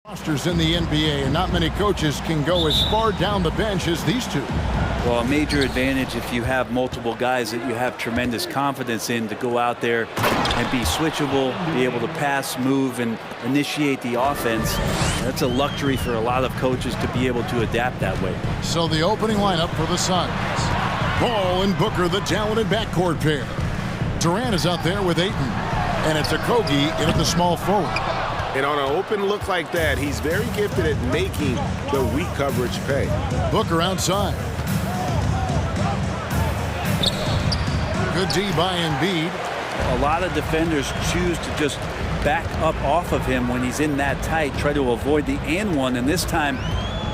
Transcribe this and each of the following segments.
Rosters in the NBA, and not many coaches can go as far down the bench as these two. Well, a major advantage if you have multiple guys that you have tremendous confidence in to go out there and be switchable, be able to pass, move, and initiate the offense. That's a luxury for a lot of coaches to be able to adapt that way. So the opening lineup for the Suns. Ball and Booker, the talented backcourt pair. Durant is out there with Ayton, and it's Okogie in at the small forward. And on an open look like that, he's very gifted at making the weak coverage pay. Booker outside. Good D by Embiid. A lot of defenders choose to just back up off of him when he's in that tight, try to avoid the and one, and this time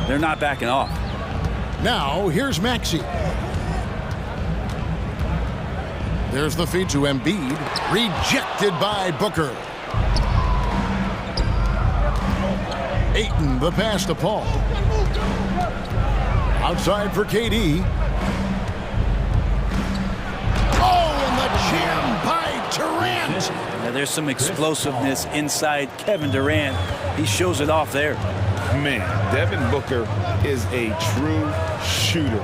they're not backing off. Now here's Maxey. There's the feed to Embiid, rejected by Booker. Ayton, the pass to Paul. Outside for KD. Oh, and the jam by Durant. Now there's some explosiveness inside Kevin Durant. He shows it off there. Man, Devin Booker is a true shooter.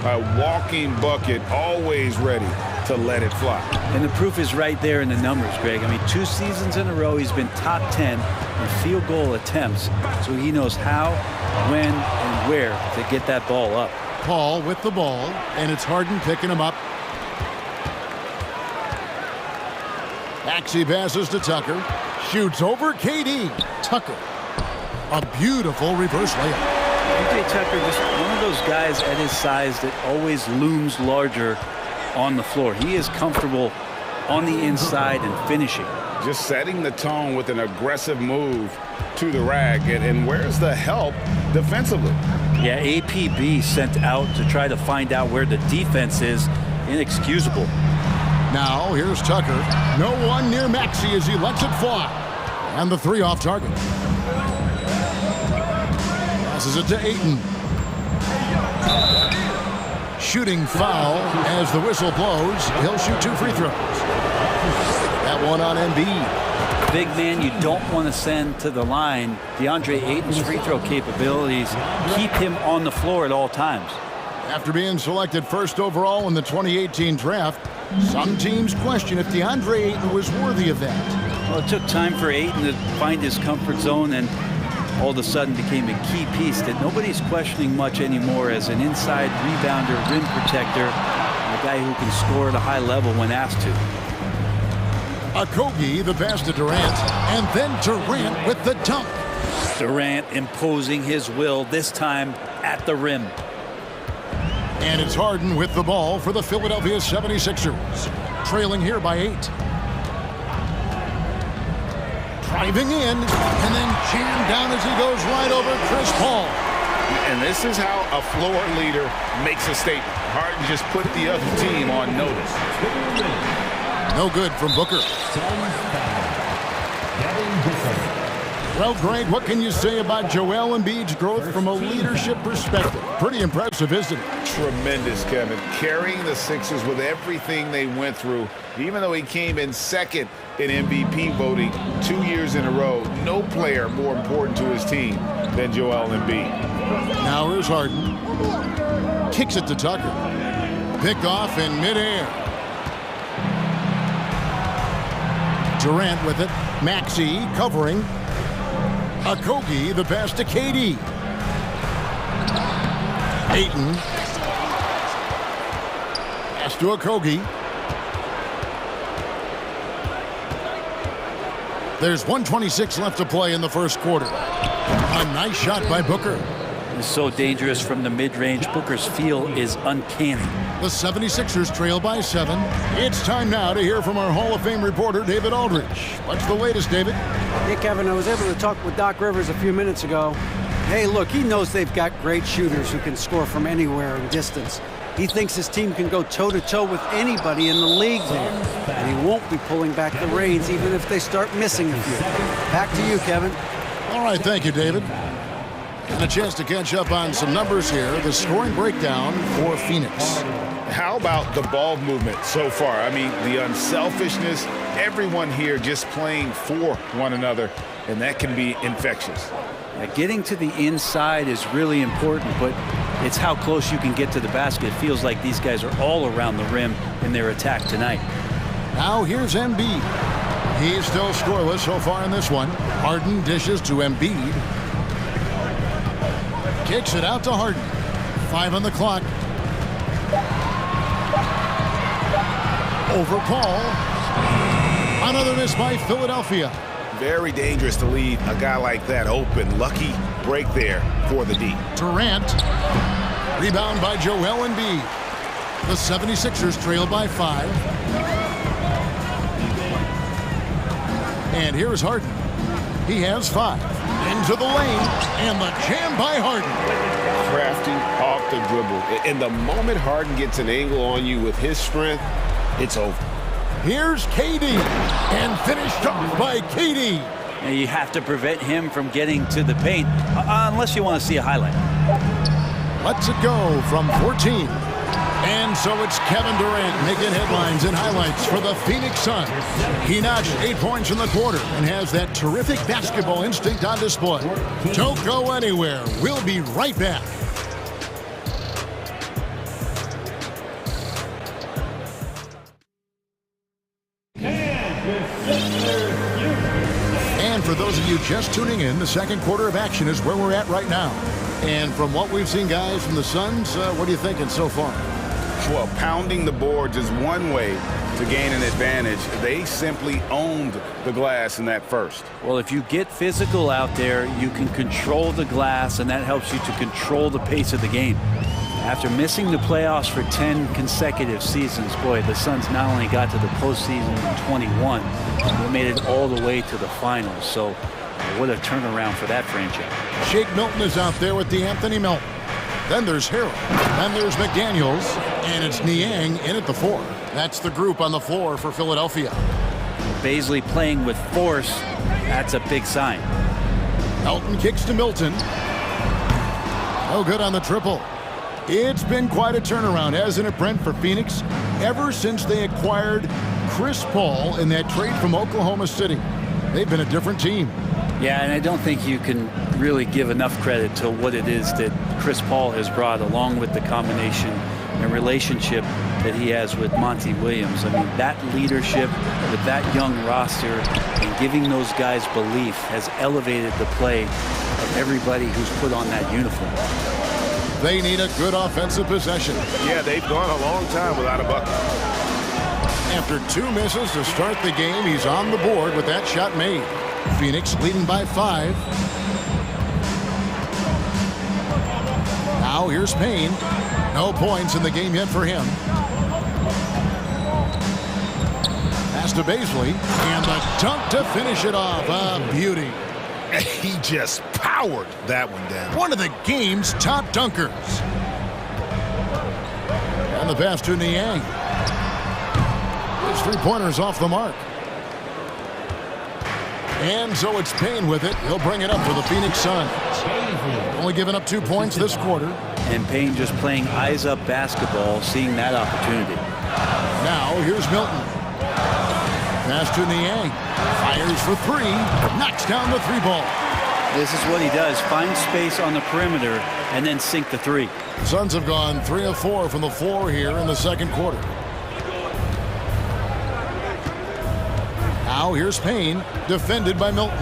A walking bucket, always ready to let it fly. And the proof is right there in the numbers, Greg. I mean, 2 seasons in a row, he's been top 10 in field goal attempts. So he knows how, when, and where to get that ball up. Paul with the ball, and it's Harden picking him up. Maxey passes to Tucker. Shoots over KD. Tucker. A beautiful reverse layup. PJ Tucker, just one of those guys at his size that always looms larger on the floor. He is comfortable on the inside and finishing. Just setting the tone with an aggressive move to the rack. And where's the help defensively? Yeah, APB sent out to try to find out where the defense is. Inexcusable. Now here's Tucker. No one near Maxey as he lets it fly. And the three off target. Passes it to Ayton. Shooting foul as the whistle blows. He'll shoot 2 free throws. That one on Embiid. Big man you don't want to send to the line. DeAndre Ayton's free throw capabilities keep him on the floor at all times. After being selected first overall in the 2018 draft, some teams question if DeAndre Ayton was worthy of that. Well, it took time for Ayton to find his comfort zone and all of a sudden became a key piece that nobody's questioning much anymore as an inside rebounder, rim protector, and a guy who can score at a high level when asked to. Okogie, the pass to Durant, and then Durant with the dunk. Durant imposing his will, this time at the rim. And it's Harden with the ball for the Philadelphia 76ers. Trailing here by 8. Driving in, and then jammed down as he goes right over Chris Paul. And this is how a floor leader makes a statement. Harden just put the other team on notice. No good from Booker. Well, Greg, what can you say about Joel Embiid's growth from a leadership perspective? Pretty impressive, isn't it? Tremendous, Kevin. Carrying the Sixers with everything they went through. Even though he came in second in MVP voting 2 years in a row, no player more important to his team than Joel Embiid. Now here's Harden. Kicks it to Tucker. Picked off in midair. Durant with it. Maxey covering. Okogie, the pass to KD. Ayton. Pass to Okogie. There's 1:26 left to play in the first quarter. A nice shot by Booker. It's so dangerous from the mid-range. Booker's feel is uncanny. The 76ers trail by 7. It's time now to hear from our Hall of Fame reporter, David Aldridge. What's the latest, David? Hey, Kevin, I was able to talk with Doc Rivers a few minutes ago. Hey, look, he knows they've got great shooters who can score from anywhere in distance. He thinks his team can go toe-to-toe with anybody in the league there. And he won't be pulling back the reins even if they start missing a few. Back to you, Kevin. All right, thank you, David. And a chance to catch up on some numbers here. The scoring breakdown for Phoenix. How about the ball movement so far? I mean, the unselfishness, everyone here just playing for one another, and that can be infectious. Getting to the inside is really important, but it's how close you can get to the basket. It feels like these guys are all around the rim in their attack tonight. Now here's Embiid. He's still scoreless so far in this one. Harden dishes to Embiid. Kicks it out to Harden. 5 on the clock. Over Paul. Another miss by Philadelphia. Very dangerous to leave a guy like that open. Lucky break there for the D. Durant. Rebound by Joel Embiid. The 76ers trail by 5. And here's Harden. He has 5. Into the lane. And the jam by Harden. Crafty off the dribble. And the moment Harden gets an angle on you with his strength, it's over. Here's KD, and finished off by KD. Now you have to prevent him from getting to the paint, unless you want to see a highlight. Lets it go from 14. And so it's Kevin Durant making headlines and highlights for the Phoenix Suns. He notched 8 points in the quarter and has that terrific basketball instinct on display. Don't go anywhere. We'll be right back. And for those of you just tuning in, the second quarter of action is where we're at right now. And from what we've seen, guys, from the Suns, what are you thinking so far? Well, pounding the boards is one way to gain an advantage. They simply owned the glass in that first. Well, if you get physical out there, you can control the glass, and that helps you to control the pace of the game. After missing the playoffs for 10 consecutive seasons, boy, the Suns not only got to the postseason in 21, they made it all the way to the finals. So what a turnaround for that franchise. Shake Milton is out there with DeAnthony Melton. Then there's Harrell. Then there's McDaniels. And it's Niang in at the 4. That's the group on the floor for Philadelphia. Baisley playing with force. That's a big sign. Melton kicks to Milton. No good on the triple. It's been quite a turnaround, hasn't it, Brent, for Phoenix? Ever since they acquired Chris Paul in that trade from Oklahoma City, they've been a different team. Yeah, and I don't think you can really give enough credit to what it is that Chris Paul has brought, along with the combination and relationship that he has with Monty Williams. I mean, that leadership with that young roster and giving those guys belief has elevated the play of everybody who's put on that uniform. They need a good offensive possession. Yeah, they've gone a long time without a bucket. After 2 misses to start the game, he's on the board with that shot made. Phoenix leading by 5. Now here's Payne. No points in the game yet for him. Pass to Baisley, and the dunk to finish it off. A beauty. He just powered that one down. One of the game's top dunkers. And the pass to Niang. His three-pointer's off the mark. And so it's Payne with it. He'll bring it up for the Phoenix Suns. Only giving up 2 points this quarter. And Payne just playing eyes-up basketball, seeing that opportunity. Now here's Milton. Pass to Niang. Fires for 3. Knocks down the 3-ball. This is what he does. Find space on the perimeter and then sink the 3. Suns have gone 3 of 4 from the floor here in the second quarter. Now here's Payne, defended by Milton.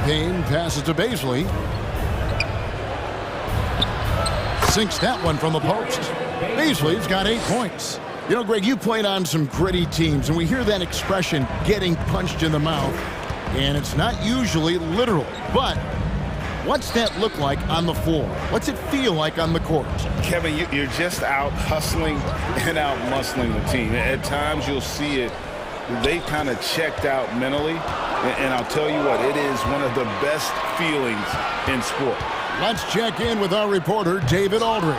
Payne passes to Baisley. Sinks that one from the post. Baisley's got 8 points. You know, Greg, you played on some gritty teams, and we hear that expression, getting punched in the mouth, and it's not usually literal. But what's that look like on the floor? What's it feel like on the court? Kevin, you're just out hustling and out muscling the team. At times you'll see it. They kind of checked out mentally, and I'll tell you what, it is one of the best feelings in sport. Let's check in with our reporter, David Aldridge.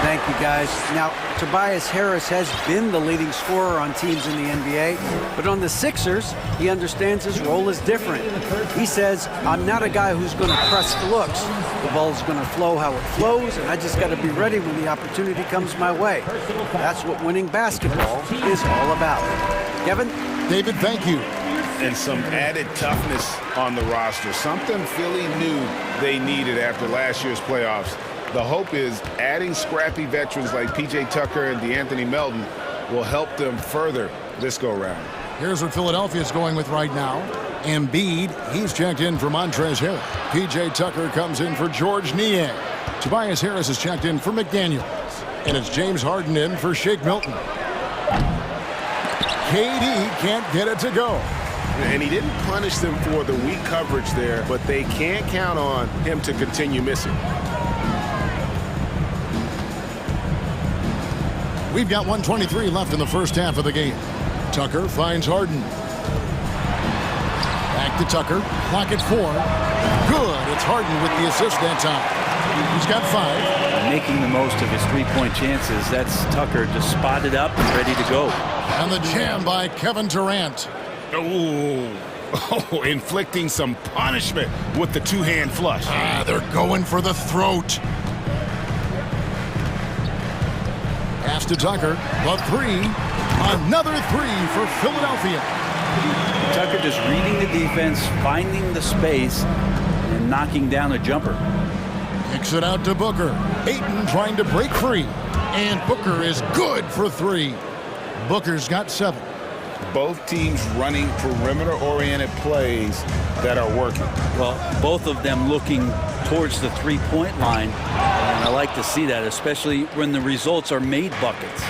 Thank you, guys. Now, Tobias Harris has been the leading scorer on teams in the NBA, but on the Sixers, he understands his role is different. He says, I'm not a guy who's going to press the looks. The ball's going to flow how it flows, and I just got to be ready when the opportunity comes my way. That's what winning basketball is all about. Kevin? David, thank you. and some added toughness on the roster. Something Philly knew they needed after last year's playoffs. The hope is adding scrappy veterans like P.J. Tucker and DeAnthony Melton will help them further this go-round. Here's what Philadelphia's going with right now. Embiid, he's checked in for Montrezl Harrell. P.J. Tucker comes in for George Niang. Tobias Harris is checked in for McDaniels. And it's James Harden in for Shake Milton. KD can't get it to go. And he didn't punish them for the weak coverage there, but they can't count on him to continue missing. We've got 1:23 left in the first half of the game. Tucker finds Harden. Back to Tucker. Clock at 4. Good. It's Harden with the assist that time. He's got 5. Making the most of his three-point chances. That's Tucker just spotted up and ready to go. And the jam by Kevin Durant. Oh, inflicting some punishment with the two-hand flush. They're going for the throat. Pass to Tucker. The 3. Another 3 for Philadelphia. Tucker just reading the defense, finding the space, and knocking down a jumper. Kicks it out to Booker. Ayton trying to break free. And Booker is good for 3. Booker's got 7. Both teams running perimeter-oriented plays that are working. Well, both of them looking towards the three-point line. And I like to see that, especially when the results are made buckets.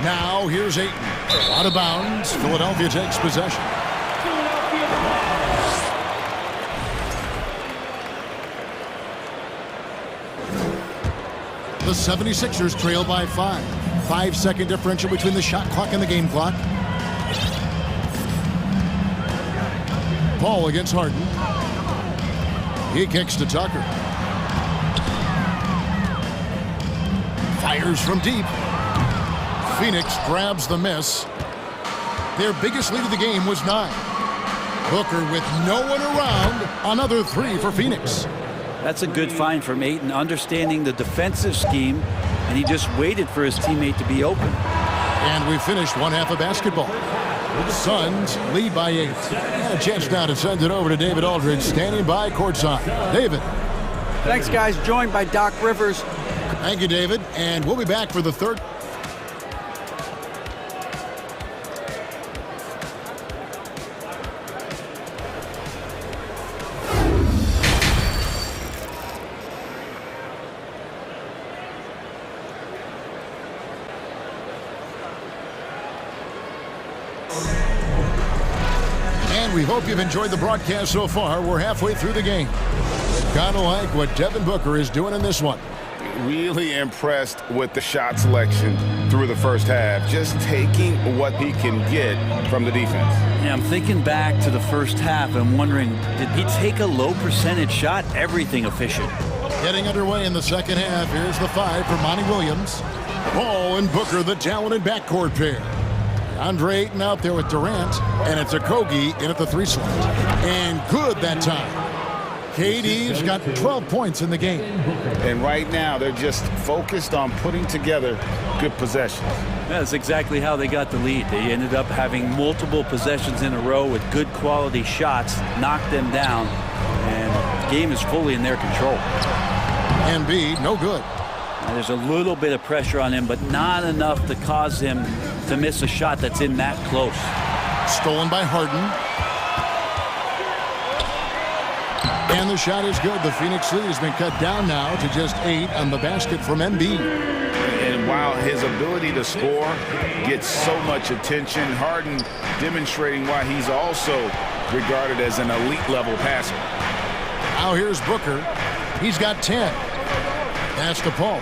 Now here's Ayton. Out of bounds. Philadelphia takes possession. The 76ers trail by 5. 5-second differential between the shot clock and the game clock. Paul against Harden. He kicks to Tucker. Fires from deep. Phoenix grabs the miss. Their biggest lead of the game was 9. Booker with no one around. Another 3 for Phoenix. That's a good find from Ayton, understanding the defensive scheme, and he just waited for his teammate to be open. And we finished one half of basketball. The Suns lead by 8. And a chance now to send it over to David Aldridge, standing by courtside. David. Thanks, guys. Joined by Doc Rivers. Thank you, David. And we'll be back for the third. We hope you've enjoyed the broadcast so far. We're halfway through the game. Kind of like what Devin Booker is doing in this one. Really impressed with the shot selection through the first half. Just taking what he can get from the defense. Yeah, I'm thinking back to the first half and wondering, did he take a low percentage shot? Everything efficient. Getting underway in the second half. Here's the 5 for Monty Williams. Paul and Booker, the talented backcourt pair. Andre Ayton out there with Durant, and it's Okogie in at the 3 slot. And good that time. KD's got 12 points in the game. And right now, they're just focused on putting together good possessions. That's exactly how they got the lead. They ended up having multiple possessions in a row with good quality shots, knocked them down, and the game is fully in their control. Embiid, no good. And there's a little bit of pressure on him, but not enough to cause him to miss a shot that's in that close. Stolen by Harden. And the shot is good. The Phoenix lead has been cut down now to just 8 on the basket from Embiid. And while his ability to score gets so much attention, Harden demonstrating why he's also regarded as an elite level passer. Now here's Booker. He's got 10. Pass to Paul.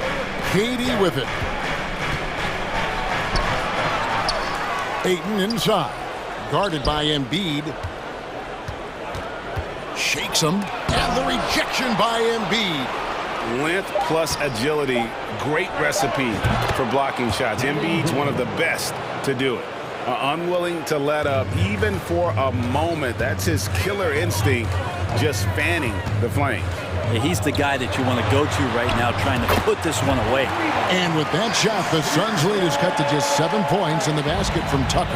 KD with it. Ayton inside. Guarded by Embiid. Shakes him. And the rejection by Embiid. Length plus agility. Great recipe for blocking shots. Embiid's one of the best to do it. Unwilling to let up even for a moment. That's his killer instinct, just fanning the flame. He's the guy that you want to go to right now, trying to put this one away. And with that shot, the Suns' lead is cut to just 7 points in the basket from Tucker.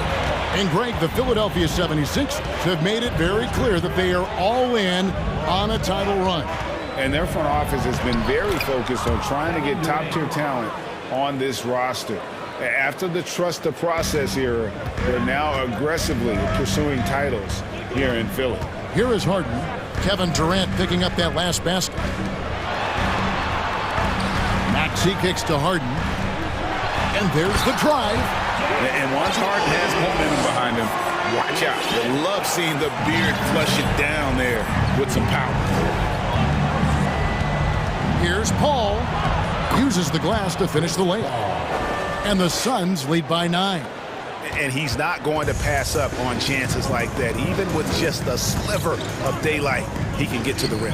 And Greg, the Philadelphia 76ers have made it very clear that they are all in on a title run. And their front office has been very focused on trying to get top-tier talent on this roster. After the trust the process era, they're now aggressively pursuing titles here in Philly. Here is Harden. Kevin Durant picking up that last basket. Maxey kicks to Harden. And there's the drive. And once Harden has momentum behind him, watch out. I love seeing the beard flush it down there with some power. Here's Paul. Uses the glass to finish the layup. And the Suns lead by 9. And he's not going to pass up on chances like that. Even with just a sliver of daylight, he can get to the rim.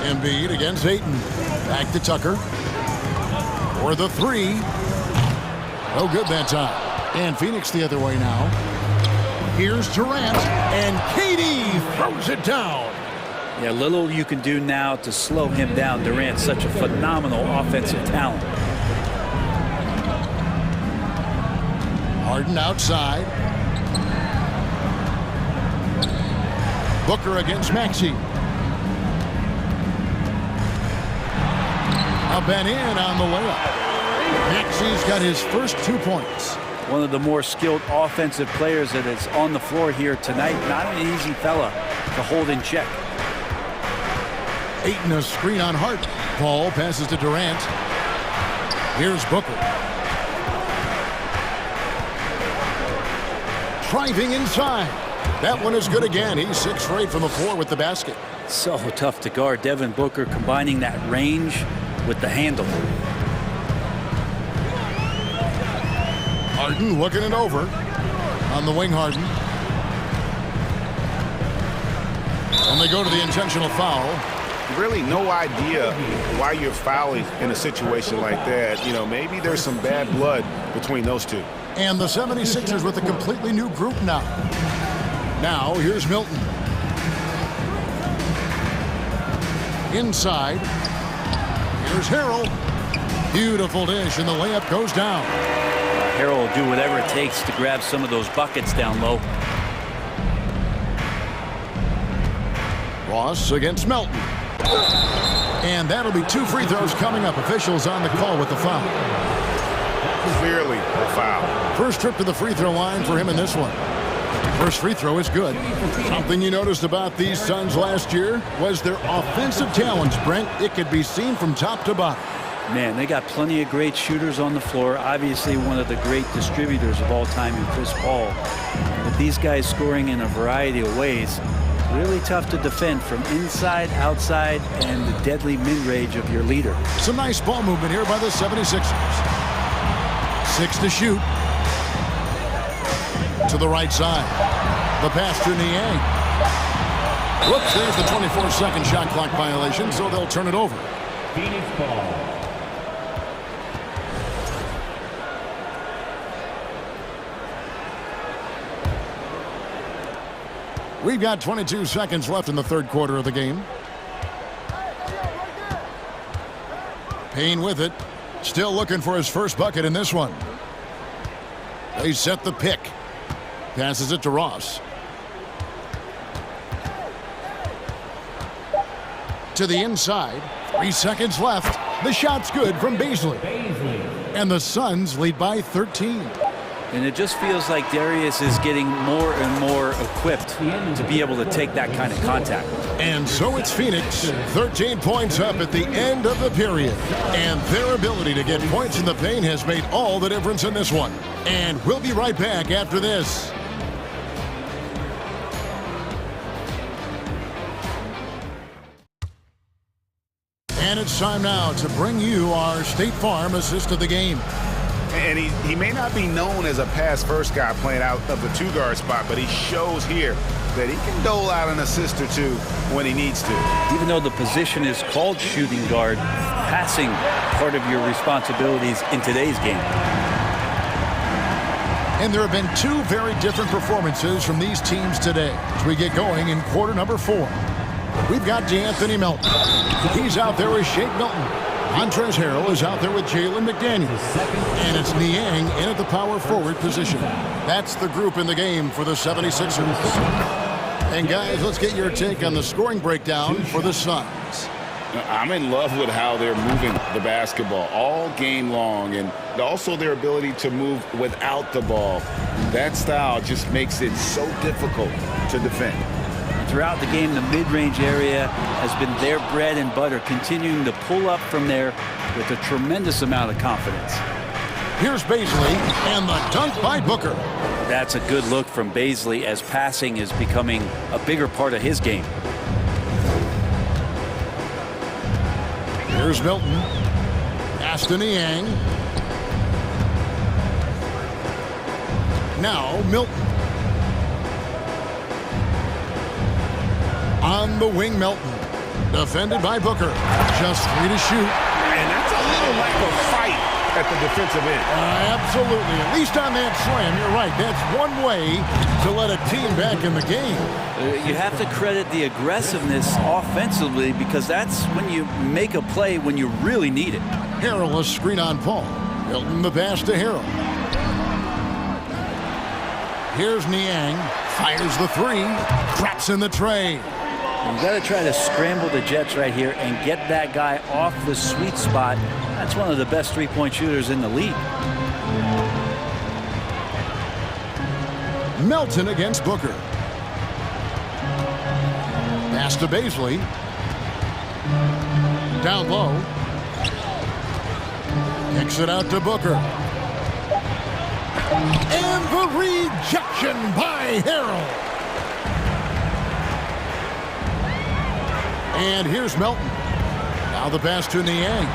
Embiid against Ayton. Back to Tucker. For the 3. No good that time. And Phoenix the other way now. Here's Durant. And KD throws it down. Yeah, little you can do now to slow him down. Durant's such a phenomenal offensive talent. Harden outside. Booker against Maxey. A Ben in on the layup. Maxey's got his first 2 points. One of the more skilled offensive players that is on the floor here tonight. Not an easy fella to hold in check. Ayton a screen on Harden. Paul passes to Durant. Here's Booker. Driving inside. That one is good again. He's 6 for 8 from the floor with the basket. So tough to guard. Devin Booker combining that range with the handle. Harden looking it over. On the wing, Harden. And they go to the intentional foul. Really no idea why you're fouling in a situation like that. You know, maybe there's some bad blood between those two. And the 76ers with a completely new group now. Now, here's Milton. Inside. Here's Harrell. Beautiful dish, and the layup goes down. Harrell will do whatever it takes to grab some of those buckets down low. Ross against Melton. And that'll be 2 free throws coming up. Officials on the call with the foul. Clearly a foul. First trip to the free throw line for him in this one. First free throw is good. Something you noticed about these Suns last year was their offensive talents, Brent. It could be seen from top to bottom. Man, they got plenty of great shooters on the floor. Obviously, one of the great distributors of all time in Chris Paul. But these guys scoring in a variety of ways. Really tough to defend from inside, outside, and the deadly mid-range of your leader. Some nice ball movement here by the 76ers. 6 to shoot. To the right side. The pass to Niang. Whoops, there's the 24-second shot clock violation, so they'll turn it over. Phoenix ball. We've got 22 seconds left in the third quarter of the game. Payne with it. Still looking for his first bucket in this one. They set the pick. Passes it to Ross. To the inside. 3 seconds left. The shot's good from Beasley. And the Suns lead by 13. And it just feels like Darius is getting more and more equipped to be able to take that kind of contact. And so it's Phoenix, 13 points up at the end of the period. And their ability to get points in the paint has made all the difference in this one. And we'll be right back after this. And it's time now to bring you our State Farm assist of the game. And he may not be known as a pass-first guy playing out of the 2-guard spot, but he shows here that he can dole out an assist or two when he needs to. Even though the position is called shooting guard, passing part of your responsibilities in today's game. And there have been two very different performances from these teams today as we get going in quarter number 4. We've got D'Anthony Melton. He's out there with Shake Milton. Montrezl Harrell is out there with Jalen McDaniels. And it's Niang in at the power forward position. That's the group in the game for the 76ers. And guys, let's get your take on the scoring breakdown for the Suns. I'm in love with how they're moving the basketball all game long, and also their ability to move without the ball. That style just makes it so difficult to defend. Throughout the game, the mid-range area has been their bread and butter, continuing to pull up from there with a tremendous amount of confidence. Here's Baisley, and the dunk by Booker. That's a good look from Baisley as passing is becoming a bigger part of his game. Here's Milton. Pass to Niang. Now Milton. On the wing, Milton. Defended by Booker. Just 3 to shoot. And that's a little lack of fight at the defensive end. Absolutely. At least on that slam, you're right. That's one way to let a team back in the game. You have to credit the aggressiveness offensively because that's when you make a play when you really need it. Harrell, a screen on Paul. Milton the pass to Harrell. Here's Niang. Fires the 3. Drops in the tray. You've got to try to scramble the Jets right here and get that guy off the sweet spot. That's one of the best three-point shooters in the league. Melton against Booker. Pass to Baisley. Down low. Kicks it out to Booker. And the rejection by Harrell. And here's Melton. Now the pass to Niang.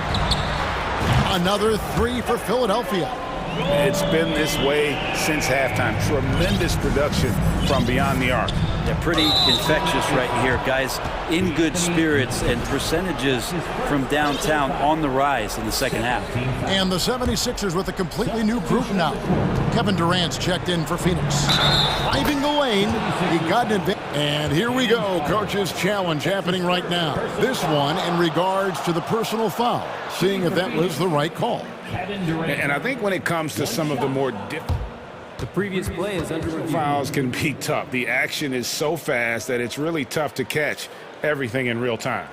Another 3 for Philadelphia. It's been this way since halftime. Tremendous production from beyond the arc. They're pretty infectious right here, guys. In good spirits and percentages from downtown on the rise in the second half. And the 76ers with a completely new group now. Kevin Durant's checked in for Phoenix. Driving the lane. He got an advantage. And here we go. Coach's challenge happening right now. This one in regards to the personal foul. Seeing if that was the right call. And I think when it comes to some of the more difficult the previous play is under review. Fouls can be tough. The action is so fast that it's really tough to catch everything in real time.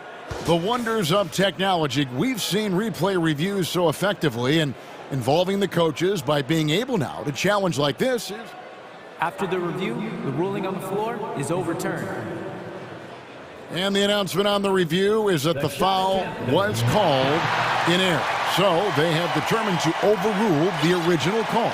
The wonders of technology. We've seen replay reviews so effectively and involving the coaches by being able now to challenge like this is. After the review, the ruling on the floor is overturned. And the announcement on the review is that the foul was called in error. So they have determined to overrule the original call.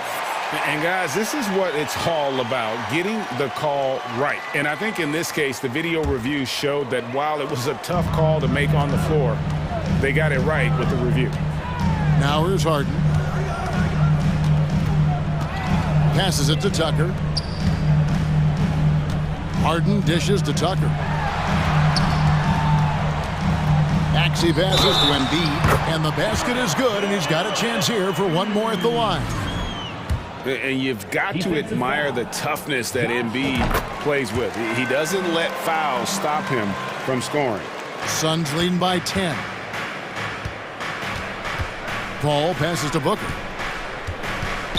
And guys, this is what it's all about, getting the call right. And I think in this case, the video review showed that while it was a tough call to make on the floor, they got it right with the review. Now here's Harden. Passes it to Tucker. Harden dishes to Tucker. Maxey passes to Embiid, and the basket is good, and he's got a chance here for one more at the line. And you've got to admire the toughness that Embiid plays with. He doesn't let fouls stop him from scoring. Suns leading by 10. Paul passes to Booker.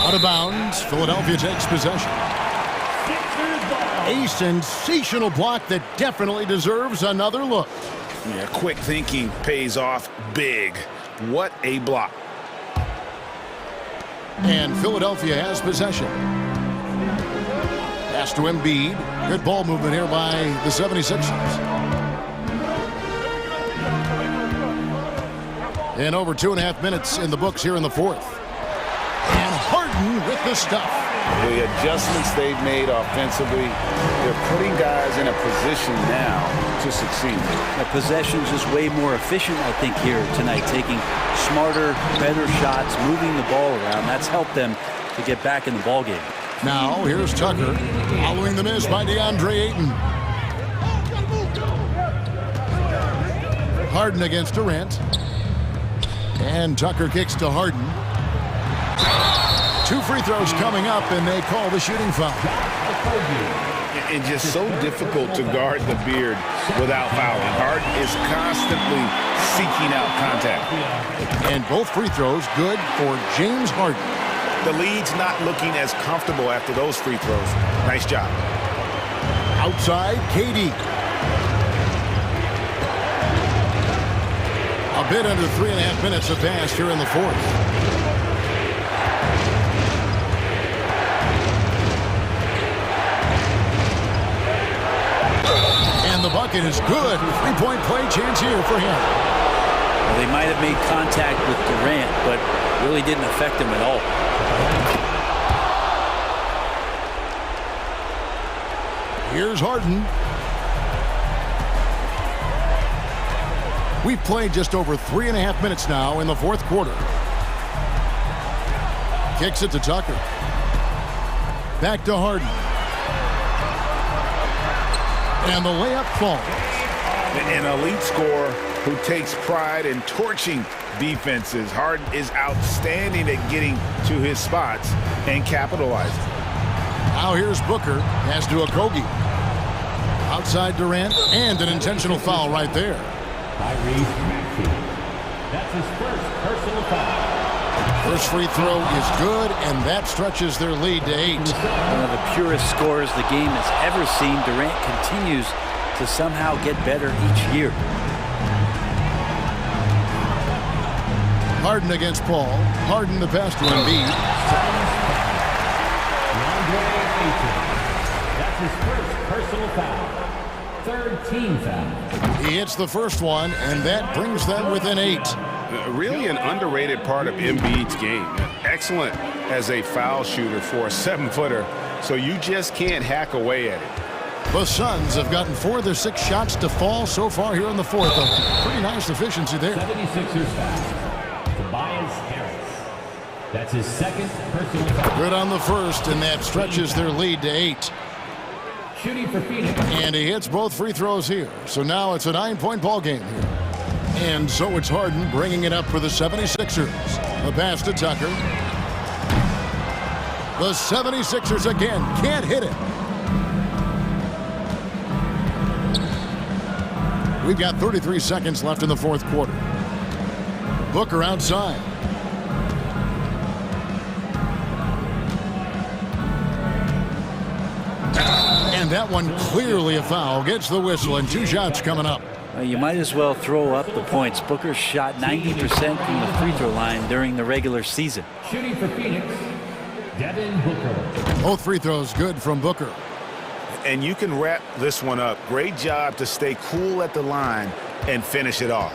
Out of bounds. Philadelphia takes possession. A sensational block that definitely deserves another look. Yeah, quick thinking pays off big. What a block. And Philadelphia has possession. Pass to Embiid. Good ball movement here by the 76ers. And over 2.5 minutes in the books here in the fourth. And Harden with the stuff. The adjustments they've made offensively, they're putting guys in a position now to succeed. The possession's just way more efficient, I think, here tonight, taking smarter, better shots, moving the ball around. That's helped them to get back in the ball game. Now here's Tucker following the miss by DeAndre Ayton. Harden against Durant. And Tucker kicks to Harden. 2 free throws coming up, and they call the shooting foul. And just so difficult to guard the beard without fouling. Harden is constantly seeking out contact. And both free throws good for James Harden. The lead's not looking as comfortable after those free throws. Nice job. Outside, KD. A bit under 3.5 minutes have passed here in the fourth. And the bucket is good. 3-point play chance here for him. Well, they might have made contact with Durant, but really didn't affect him at all. Here's Harden. We've played just over 3.5 minutes now in the fourth quarter. Kicks it to Tucker. Back to Harden. And the layup falls. An elite scorer who takes pride in torching defenses. Harden is outstanding at getting to his spots and capitalizing. Now here's Booker. Pass to Okogie. Outside Durant, and an intentional foul right there. That's his first personal foul. First free throw is good, and that stretches their lead to 8. One of the purest scorers the game has ever seen. Durant continues to somehow get better each year. Harden against Paul. Harden the pass to Embiid. That's his first personal foul. Third team foul. He hits the first one, and that brings them within 8. Really an underrated part of Embiid's game. Excellent as a foul shooter for a 7-footer, so you just can't hack away at it. The Suns have gotten 4 of their 6 shots to fall so far here in the fourth. A pretty nice efficiency there. 76ers foul. Tobias Harris. That's his second personal foul. Good on the first, and that stretches their lead to 8. Shooting for Phoenix. And he hits both free throws here. So now it's a 9-point ball game here. And so it's Harden bringing it up for the 76ers. The pass to Tucker. The 76ers again can't hit it. We've got 33 seconds left in the fourth quarter. Booker outside. And that one clearly a foul. Gets the whistle, and 2 shots coming up. Well, you might as well throw up the points. Booker shot 90% from the free throw line during the regular season. Shooting for Phoenix, Devin Booker. Both free throws good from Booker. And you can wrap this one up. Great job to stay cool at the line and finish it off.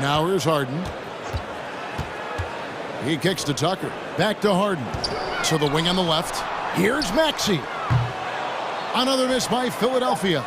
Now here's Harden. He kicks to Tucker. Back to Harden. To the wing on the left. Here's Maxey. Another miss by Philadelphia.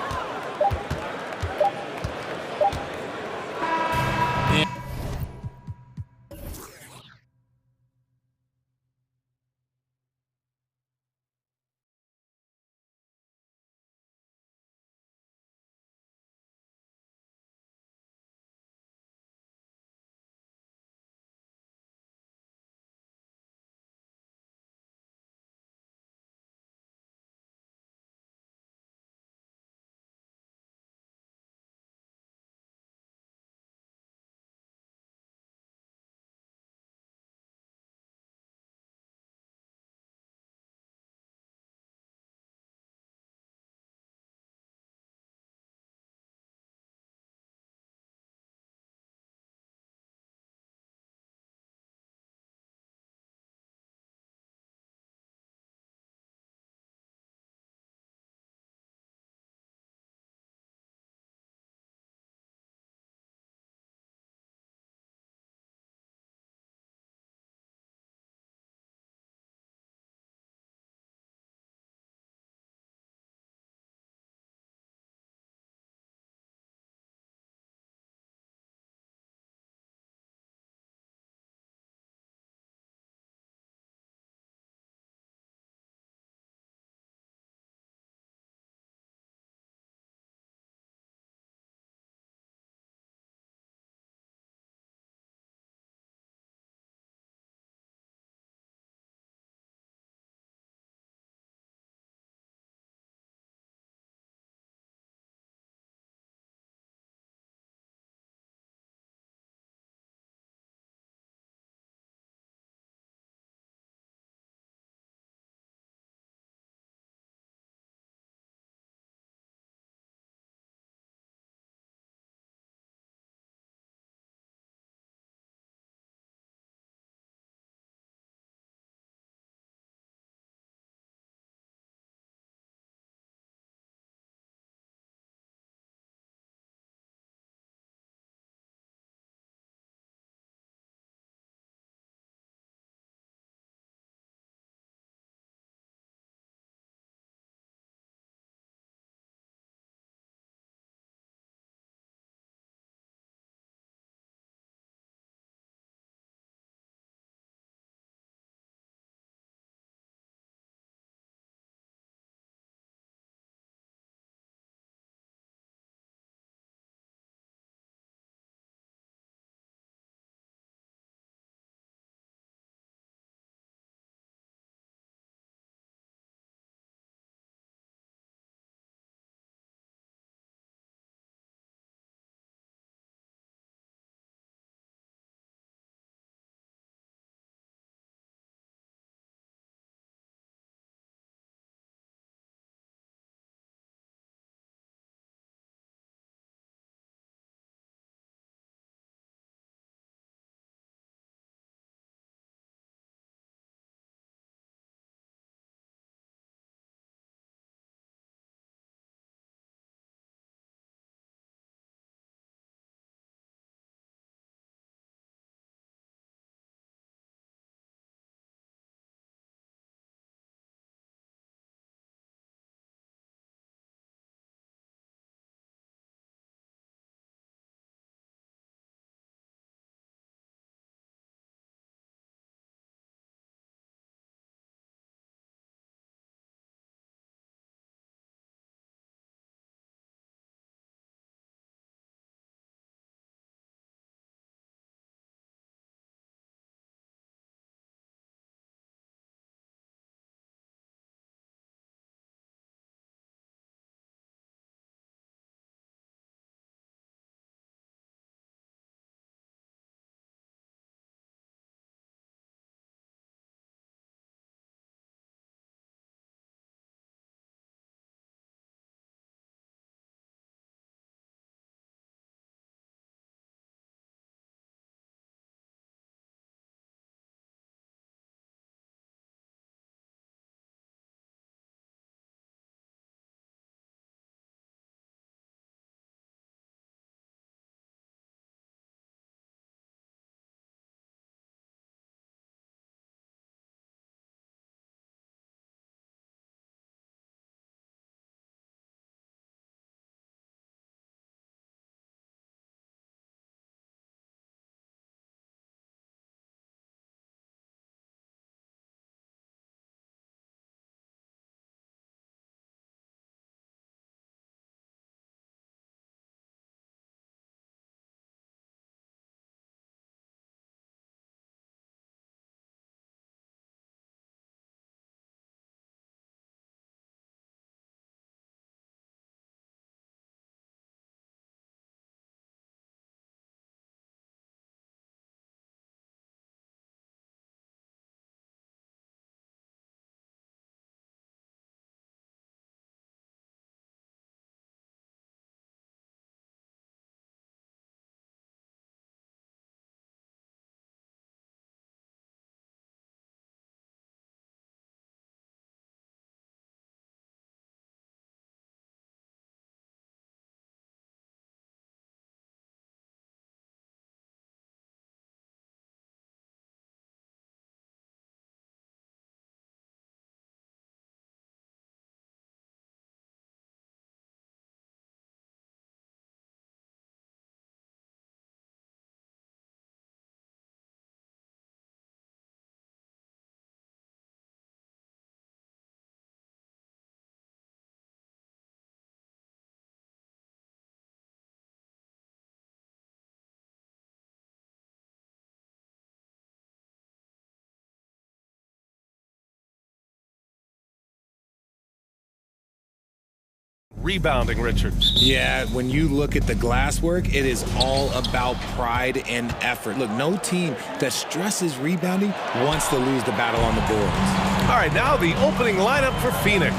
rebounding, Richard. Yeah, when you look at the glass work, it is all about pride and effort. Look, no team that stresses rebounding wants to lose the battle on the boards. All right, now the opening lineup for Phoenix.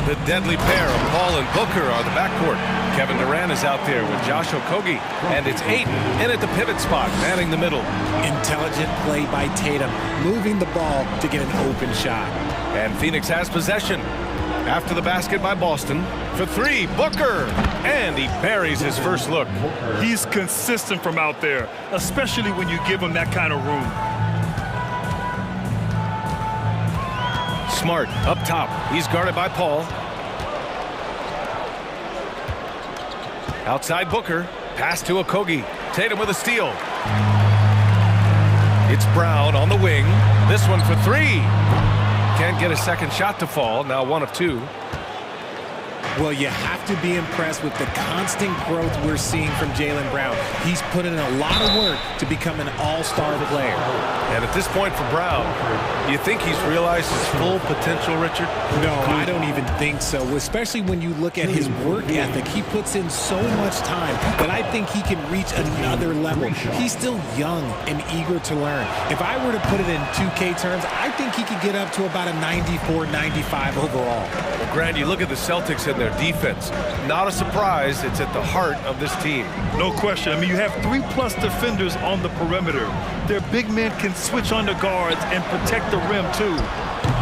The deadly pair of Paul and Booker are the backcourt. Kevin Durant is out there with Josh Okogie, and it's Ayton in at the pivot spot, manning the middle. Intelligent play by Tatum, moving the ball to get an open shot. And Phoenix has possession. After the basket by Boston, for three, Booker, and he buries his first look. He's consistent from out there, especially when you give him that kind of room. Smart up top. He's guarded by Paul. Outside Booker. Pass to Okogie. Tatum with a steal. It's Brown on the wing. This one for three. Can't get a second shot to fall. Now 1 of 2. Well, you have to be impressed with the constant growth we're seeing from Jaylen Brown. He's put in a lot of work to become an all-star player. And at this point for Brown, do you think he's realized his full potential, Richard? No, I don't even think so, especially when you look at his work ethic. He puts in so much time that I think he can reach another level. He's still young and eager to learn. If I were to put it in 2K terms, I think he could get up to about a 94, 95 overall. Well, Grant, you look at the Celtics and their defense. Not a surprise, it's at the heart of this team. No question. I mean, you have 3+ defenders on the perimeter. Their big men can switch on the guards and protect the rim, too.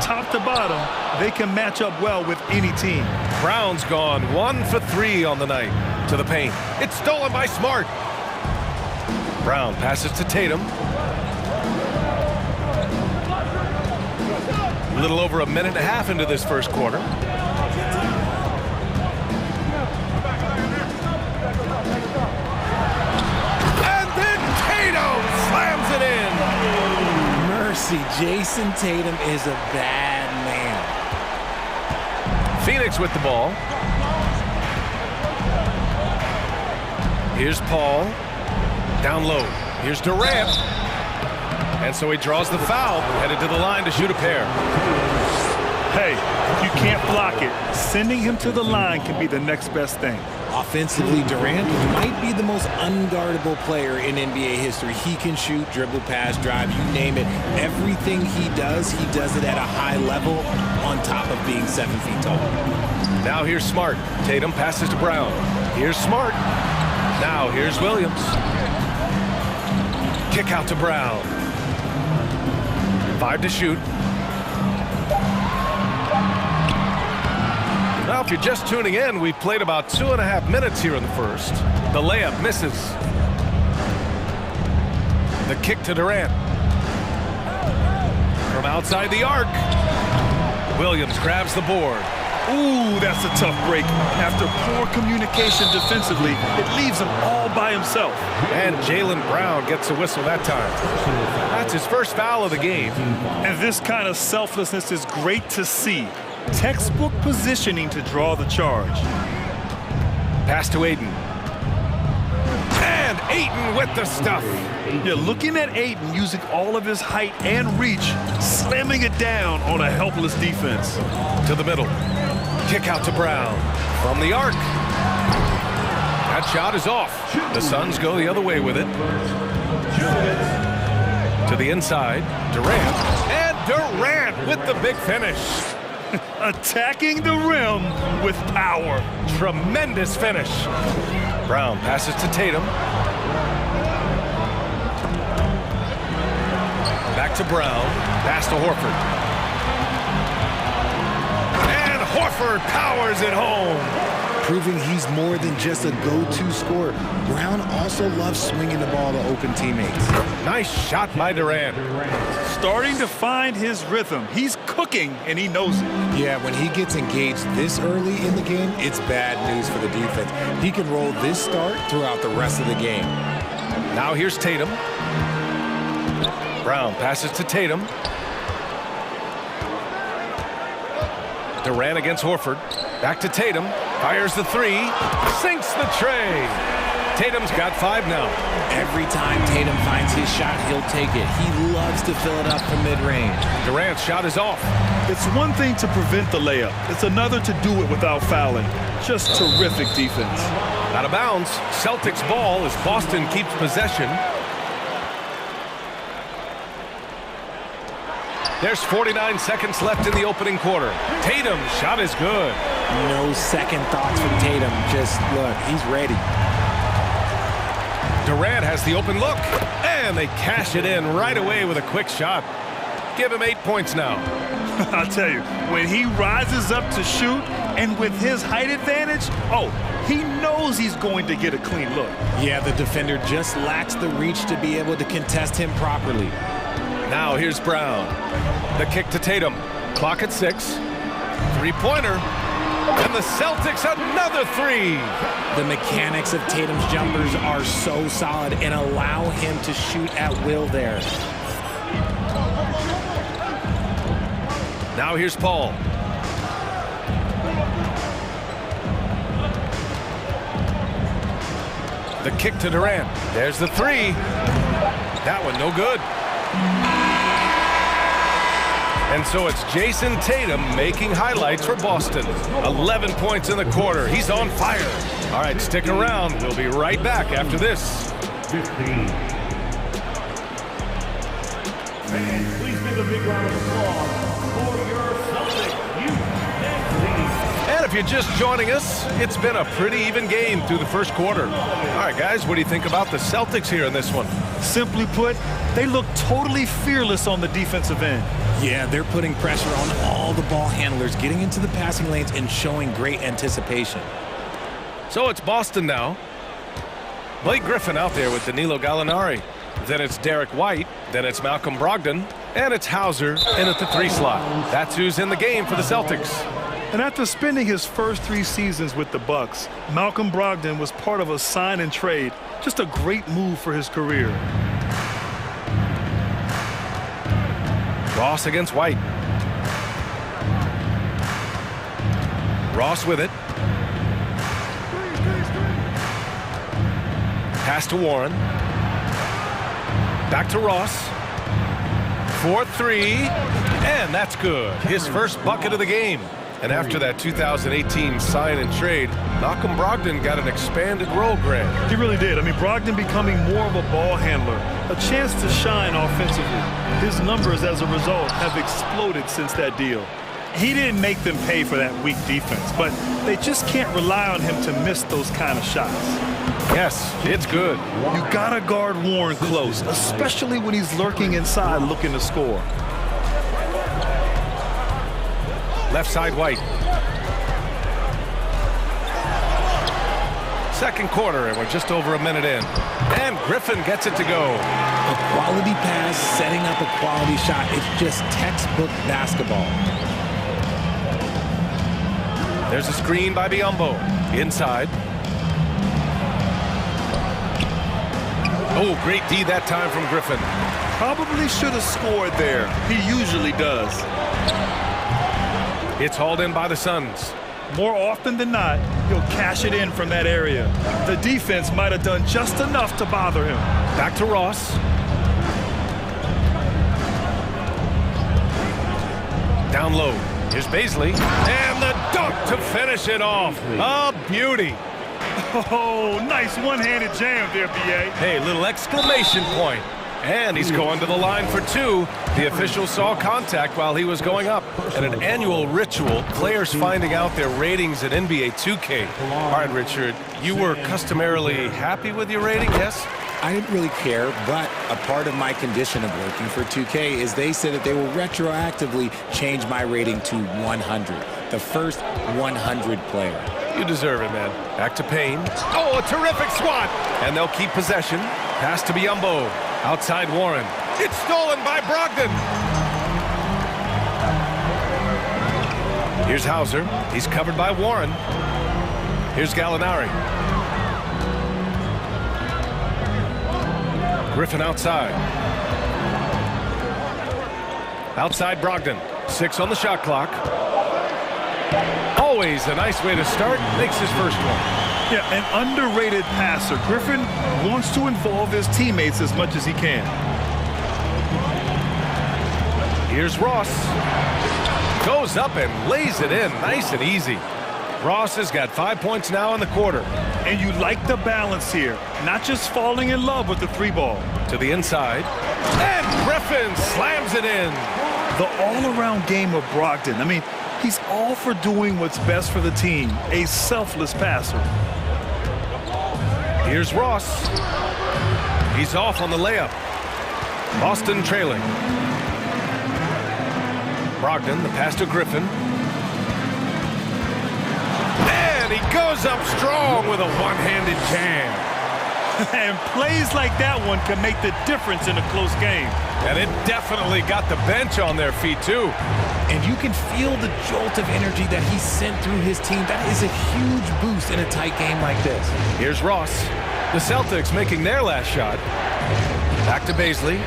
Top to bottom, they can match up well with any team. Brown's gone 1 for 3 on the night. To the paint. It's stolen by Smart. Brown passes to Tatum. A little over a minute and a half into this first quarter. Slams it in. Mercy, Jason Tatum is a bad man. Phoenix with the ball. Here's Paul. Down low. Here's Durant. And so he draws the foul, headed to the line to shoot a pair. Hey, you can't block it. Sending him to the line can be the next best thing. Offensively, Durant might be the most unguardable player in NBA history. He can shoot, dribble, pass, drive, you name it. Everything he does it at a high level on top of being 7 feet tall. Now here's Smart. Tatum passes to Brown. Here's Smart. Now here's Williams. Kick out to Brown. 5 to shoot. Now, if you're just tuning in, we've played about 2.5 minutes here in the first. The layup misses. The kick to Durant. From outside the arc. Williams grabs the board. Ooh, that's a tough break. After poor communication defensively, it leaves him all by himself. And Jaylen Brown gets a whistle that time. That's his first foul of the game. And this kind of selflessness is great to see. Textbook positioning to draw the charge. Pass to Ayton. And Ayton with the stuff. You're looking at Ayton using all of his height and reach, slamming it down on a helpless defense. To the middle. Kick out to Brown. From the arc. That shot is off. The Suns go the other way with it. To the inside. Durant. And Durant with the big finish. Attacking the rim with power. Tremendous finish. Brown passes to Tatum. Back to Brown. Pass to Horford. And Horford powers it home. Proving he's more than just a go-to scorer. Brown also loves swinging the ball to open teammates. Nice shot by Durant. Starting to find his rhythm. He's cooking, and he knows it. Yeah, when he gets engaged this early in the game, it's bad news for the defense. He can roll this start throughout the rest of the game. Now here's Tatum. Brown passes to Tatum. Durant against Horford. Back to Tatum. Fires the three. Sinks the tray. Tatum's got 5 now. Every time Tatum finds his shot, he'll take it. He loves to fill it up from mid-range. Durant's shot is off. It's one thing to prevent the layup. It's another to do it without fouling. Just terrific defense. Out of bounds. Celtics ball as Boston keeps possession. There's 49 seconds left in the opening quarter. Tatum's shot is good. No second thoughts from Tatum. Just look, he's ready. Durant has the open look, and they cash it in right away with a quick shot. Give him 8 points now. I'll tell you, when he rises up to shoot, and with his height advantage, oh, he knows he's going to get a clean look. Yeah, the defender just lacks the reach to be able to contest him properly. Now here's Brown. The kick to Tatum. Clock at 6. Three-pointer. And the Celtics another 3. The mechanics of Tatum's jumpers are so solid and allow him to shoot at will there. Now here's Paul. The kick to Durant. There's the 3. That one no good. And so it's Jason Tatum making highlights for Boston. 11 points in the quarter. He's on fire. All right, stick around. We'll be right back after this. 15. Fans, please give a big round of applause for your Celtic youth next team. And if you're just joining us, it's been a pretty even game through the first quarter. All right, guys, what do you think about the Celtics here in this one? Simply put, they look totally fearless on the defensive end. Yeah, they're putting pressure on all the ball handlers, getting into the passing lanes and showing great anticipation. So it's Boston now. Blake Griffin out there with Danilo Gallinari. Then it's Derek White. Then it's Malcolm Brogdon. And it's Hauser in at the 3 slot. That's who's in the game for the Celtics. And after spending his first 3 seasons with the Bucks, Malcolm Brogdon was part of a sign and trade. Just a great move for his career. Ross against White. Ross with it. Pass to Warren. Back to Ross. 4-3. And that's good. His first bucket of the game. And after that 2018 sign and trade, Malcolm Brogdon got an expanded role, Grant. He really did. I mean, Brogdon becoming more of a ball handler, a chance to shine offensively. His numbers as a result have exploded since that deal. He didn't make them pay for that weak defense, but they just can't rely on him to miss those kind of shots. Yes, it's good. You gotta guard Warren close, especially when he's lurking inside looking to score. Left side White. Second quarter, and we're just over a minute in. And Griffin gets it to go. A quality pass, setting up a quality shot. It's just textbook basketball. There's a screen by Biyombo. Inside. Oh, great D that time from Griffin. Probably should have scored there. He usually does. It's hauled in by the Suns. More often than not, he'll cash it in from that area. The defense might have done just enough to bother him. Back to Ross. Down low. Here's Baisley. And the dunk to finish it off. A beauty. Oh, nice one-handed jam there, B.A. Hey, little exclamation point. And he's going to the line for 2. The official saw contact while he was going up. And an annual ritual, players finding out their ratings at NBA 2K. All right, Richard, you were customarily happy with your rating, yes? I didn't really care, but a part of my condition of working for 2K is they said that they will retroactively change my rating to 100. The first 100 player. You deserve it, man. Back to Payne. Oh, a terrific swat! And they'll keep possession. Pass to Biyombo. Outside Warren. It's stolen by Brogdon. Here's Hauser. He's covered by Warren. Here's Gallinari. Griffin outside. Outside Brogdon. 6 on the shot clock. Always a nice way to start. Makes his first one. Yeah, an underrated passer. Griffin wants to involve his teammates as much as he can. Here's Ross. Goes up and lays it in nice and easy. Ross has got 5 points now in the quarter. And you like the balance here, not just falling in love with the three ball. To the inside. And Griffin slams it in. The all-around game of Brogdon. I mean, he's all for doing what's best for the team. A selfless passer. Here's Ross. He's off on the layup. Boston trailing. Brogdon, the pass to Griffin. And he goes up strong with a one-handed jam. And plays like that one can make the difference in a close game. And it definitely got the bench on their feet, too. And you can feel the jolt of energy that he sent through his team. That is a huge boost in a tight game like this. Here's Ross. The Celtics making their last shot. Back to Baisley.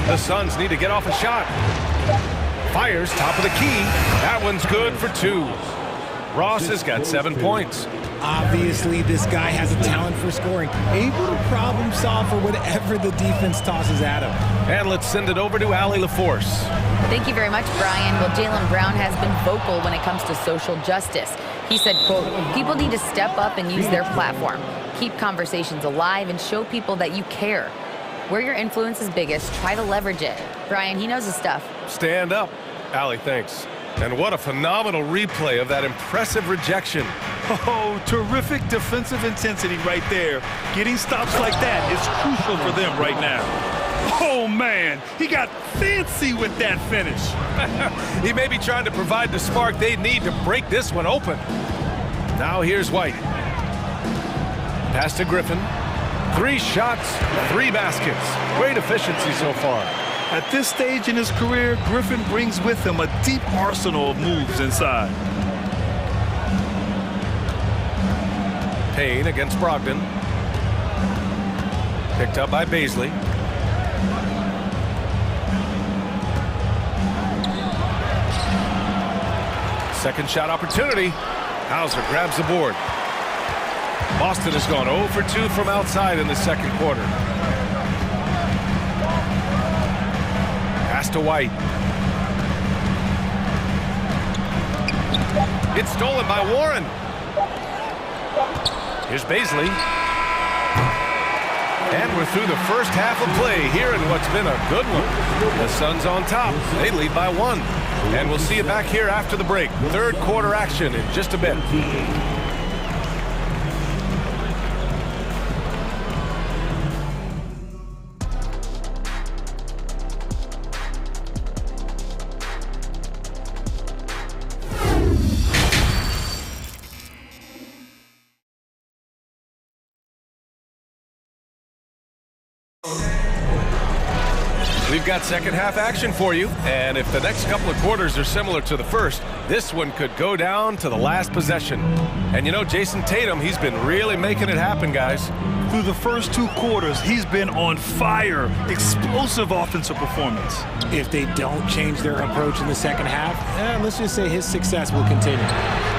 The Suns need to get off a shot. Fires top of the key. That one's good for 2. Ross has got 7 points. Obviously, this guy has a talent for scoring, able to problem solve for whatever the defense tosses at him. And let's send it over to Allie LaForce. Thank you very much, Brian. Well, Jaylen Brown has been vocal when it comes to social justice. He said, quote, "People need to step up and use their platform. Keep conversations alive and show people that you care. Where your influence is biggest, try to leverage it." Brian, he knows his stuff. Stand up. Allie, thanks. And what a phenomenal replay of that impressive rejection. Oh, terrific defensive intensity right there. Getting stops like that is crucial for them right now. Oh, man, he got fancy with that finish. He may be trying to provide the spark they need to break this one open. Now here's White. Pass to Griffin. 3 shots, 3 baskets. Great efficiency so far. At this stage in his career, Griffin brings with him a deep arsenal of moves inside. Payne against Brogdon. Picked up by Baisley. Second shot opportunity. Hauser grabs the board. Boston has gone 0 for 2 from outside in the second quarter. Pass to White. It's stolen by Warren. Here's Baisley. And we're through the first half of play here in what's been a good one. The Suns on top. They lead by 1. And we'll see you back here after the break. Third quarter action in just a bit. We've got second half action for you, and if the next couple of quarters are similar to the first, this one could go down to the last possession. And you know, Jason Tatum, he's been really making it happen, guys. Through the first 2 quarters, he's been on fire. Explosive offensive performance. If they don't change their approach in the second half, let's just say his success will continue.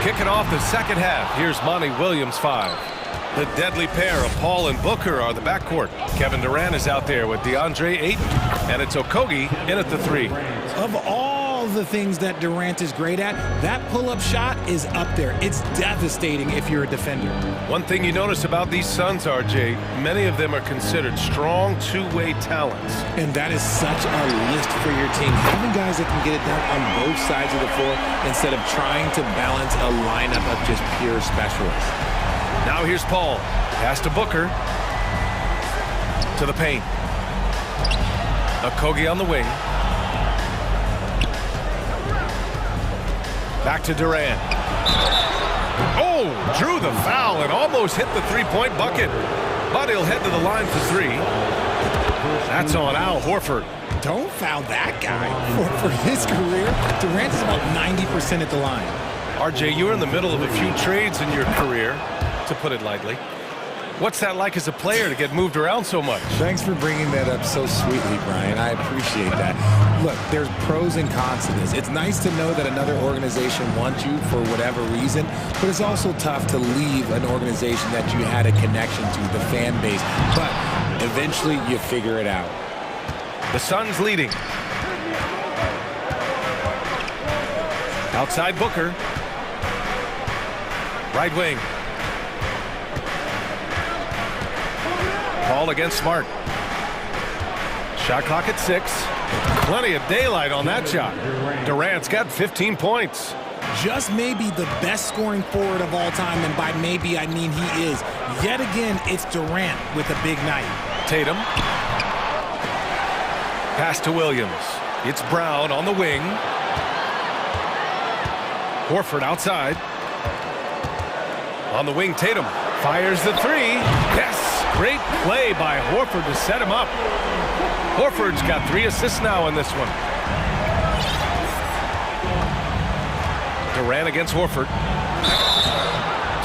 Kicking off the second half, here's Monty Williams 5. The deadly pair of Paul and Booker are the backcourt. Kevin Durant is out there with DeAndre Ayton, and it's Okogie in at the 3. Of all the things that Durant is great at, that pull-up shot is up there. It's devastating if you're a defender. One thing you notice about these Suns, RJ, many of them are considered strong two-way talents. And that is such a list for your team. Having guys that can get it done on both sides of the floor instead of trying to balance a lineup of just pure specialists. Now here's Paul. Pass to Booker. To the paint. Okogie on the wing. Back to Durant. Oh, drew the foul and almost hit the three-point bucket. But he'll head to the line for 3. That's on Al Horford. Don't foul that guy. For his career, Durant is about 90% at the line. RJ, you're in the middle of a few trades in your career, to put it lightly. What's that like as a player to get moved around so much? Thanks for bringing that up so sweetly, Brian. I appreciate that. Look, there's pros and cons to this. It's nice to know that another organization wants you for whatever reason, but it's also tough to leave an organization that you had a connection to, the fan base. But eventually you figure it out. The Suns leading. Outside Booker. Right wing. Paul against Smart. Shot clock at 6. Plenty of daylight on that shot. Durant's got 15 points. Just maybe the best scoring forward of all time, and by maybe I mean he is. Yet again, it's Durant with a big night. Tatum. Pass to Williams. It's Brown on the wing. Horford outside. On the wing, Tatum fires the 3. Yes! Great play by Horford to set him up. Horford's got 3 assists now in this one. Durant against Horford.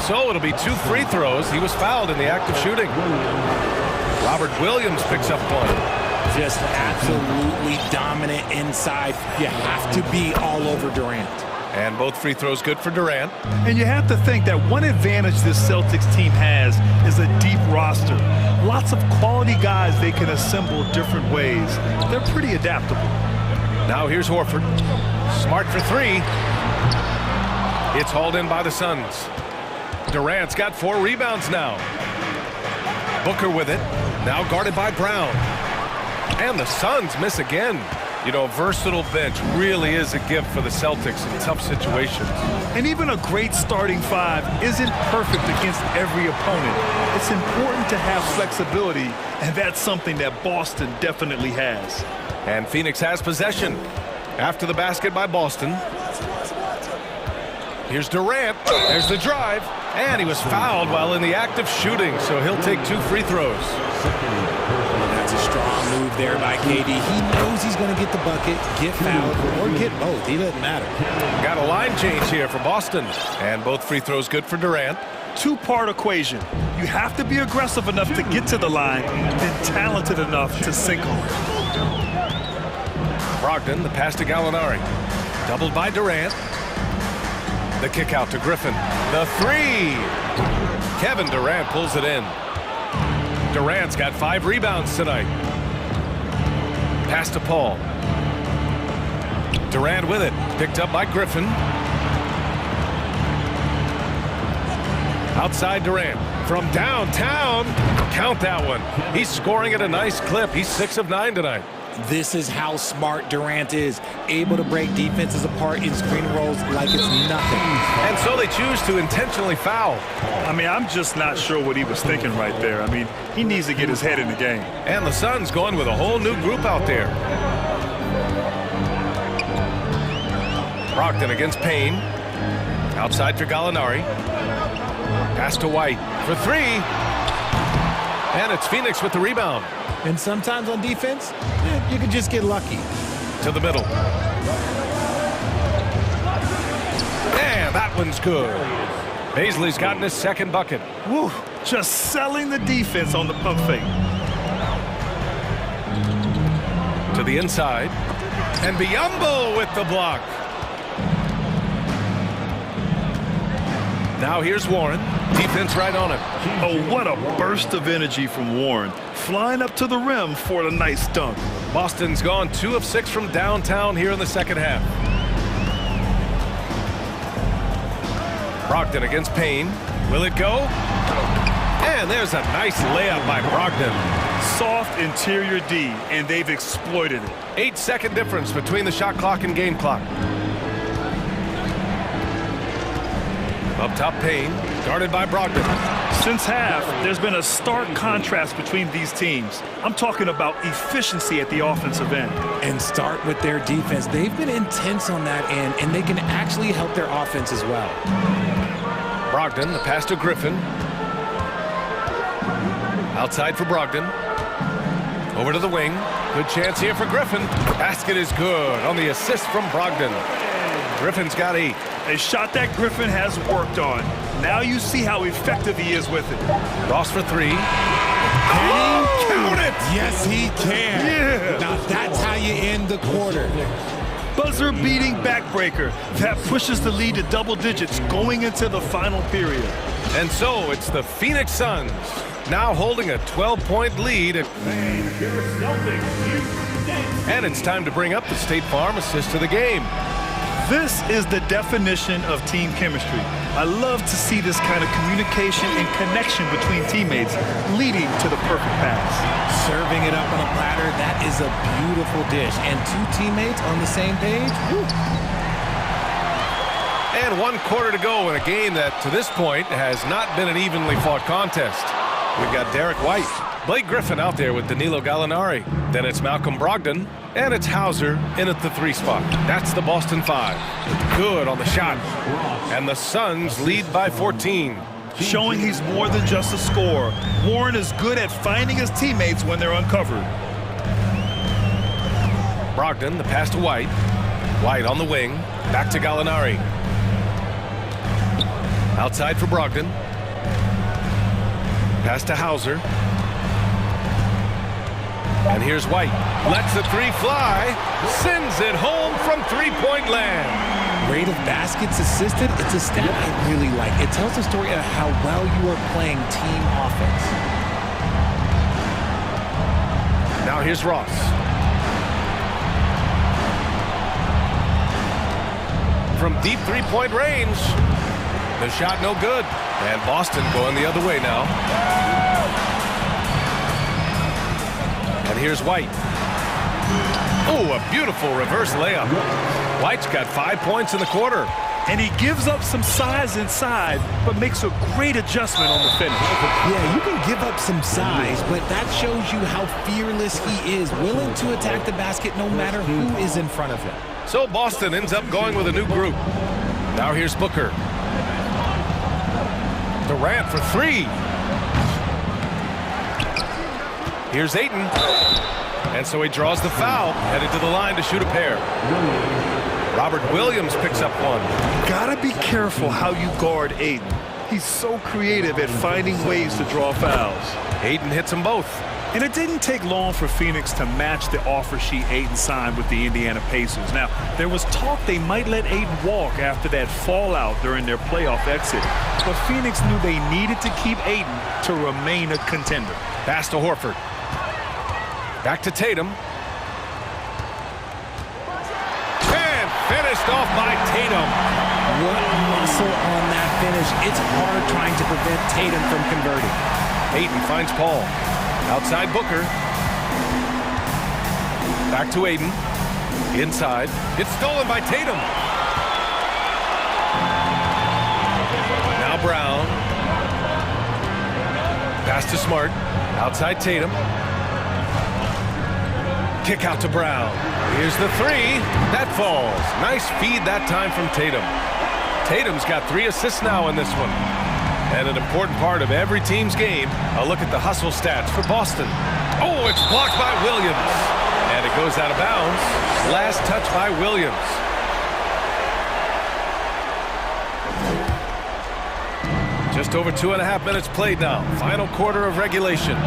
So it'll be 2 free throws. He was fouled in the act of shooting. Robert Williams picks up one. Just absolutely dominant inside. You have to be all over Durant. And both free throws good for Durant. And you have to think that one advantage this Celtics team has is a deep roster. Lots of quality guys they can assemble different ways. They're pretty adaptable. Now here's Horford. Smart for 3. It's hauled in by the Suns. Durant's got 4 rebounds now. Booker with it. Now guarded by Brown. And the Suns miss again. You know, a versatile bench really is a gift for the Celtics in tough situations. And even a great starting 5 isn't perfect against every opponent. It's important to have flexibility, and that's something that Boston definitely has. And Phoenix has possession after the basket by Boston. Here's Durant. There's the drive. And he was fouled while in the act of shooting, so he'll take 2 free throws. That's a strong move there by KD. He knows he's going to get the bucket, get fouled, or get both. He doesn't matter. Got a line change here for Boston. And both free throws good for Durant. 2-part equation. You have to be aggressive enough to get to the line, then talented enough to sink them. Brogdon, the pass to Gallinari. Doubled by Durant. The kick out to Griffin. The 3. Kevin Durant pulls it in. Durant's got 5 rebounds tonight. Pass to Paul. Durant with it. Picked up by Griffin. Outside Durant. From downtown. Count that one. He's scoring at a nice clip. He's 6 of 9 tonight. This is how smart Durant is, able to break defenses apart in screen rolls like it's nothing. And so they choose to intentionally foul. I mean, I'm just not sure what he was thinking right there. I mean, he needs to get his head in the game. And the Suns going with a whole new group out there. Brogdon against Payne. Outside for Gallinari. Pass to White for 3. And it's Phoenix with the rebound. And sometimes on defense, you can just get lucky. To the middle. And that one's good. Baisley's gotten his 2nd bucket. Woo, just selling the defense on the pump fake. To the inside. And Biyombo with the block. Now here's Warren. Defense right on him. Oh, what a burst of energy from Warren. Flying up to the rim for a nice dunk. Boston's gone 2 of 6 from downtown here in the 2nd half. Brogdon against Payne. Will it go? And there's a nice layup by Brogdon. Soft interior D, and they've exploited it. 8-second difference between the shot clock and game clock. Up top, Payne, guarded by Brogdon. Since half, there's been a stark contrast between these teams. I'm talking about efficiency at the offensive end. And start with their defense. They've been intense on that end, and they can actually help their offense as well. Brogdon, the pass to Griffin. Outside for Brogdon. Over to the wing. Good chance here for Griffin. Basket is good on the assist from Brogdon. Griffin's got 8. A shot that Griffin has worked on. Now you see how effective he is with it. Ross for three. Can he count it? Yes, he can. Yeah. Now that's how you end the quarter. Buzzer-beating backbreaker that pushes the lead to double digits going into the final period. And so it's the Phoenix Suns now holding a 12-point lead. And it's time to bring up the State Farm assist to the game. This is the definition of team chemistry. I love to see this kind of communication and connection between teammates leading to the perfect pass. Serving it up on a platter, that is a beautiful dish. And two teammates on the same page. Woo. And 1 quarter to go in a game that, to this point, has not been an evenly fought contest. We've got Derek White, Blake Griffin out there with Danilo Gallinari. Then it's Malcolm Brogdon, and it's Hauser in at the 3 spot. That's the Boston 5. Good on the shot. And the Suns lead by 14. Showing he's more than just a scorer. Warren is good at finding his teammates when they're uncovered. Brogdon, the pass to White. White on the wing. Back to Gallinari. Outside for Brogdon. Pass to Hauser. And here's White. Lets the 3 fly. Sends it home from 3-point land. Rate of baskets assisted, it's a stat I really like. It tells the story of how well you are playing team offense. Now here's Ross. From deep 3-point range. The shot no good. And Boston going the other way now. And here's White. Oh, a beautiful reverse layup. White's got 5 points in the quarter. And he gives up some size inside, but makes a great adjustment on the finish. Yeah, you can give up some size, but that shows you how fearless he is, willing to attack the basket no matter who is in front of him. So Boston ends up going with a new group. Now here's Booker. Durant for 3. Here's Ayton. And so he draws the foul, headed to the line to shoot a pair. Robert Williams picks up one. Gotta be careful how you guard Ayton. He's so creative at finding ways to draw fouls. Ayton hits them both. And it didn't take long for Phoenix to match the offer sheet Ayton signed with the Indiana Pacers. Now, there was talk they might let Ayton walk after that fallout during their playoff exit. But Phoenix knew they needed to keep Ayton to remain a contender. Pass to Horford. Back to Tatum. And finished off by Tatum. What muscle on that finish. It's hard trying to prevent Tatum from converting. Ayton finds Paul. Outside Booker. Back to Ayton. Inside. It's stolen by Tatum. Now Brown. Pass to Smart. Outside Tatum. Kick out to Brown. Here's the 3. That falls. Nice feed that time from Tatum. Tatum's got 3 assists now in this one. And an important part of every team's game, a look at the hustle stats for Boston. Oh, it's blocked by Williams. And it goes out of bounds. Last touch by Williams. Just over 2.5 minutes played now. Final quarter of regulation.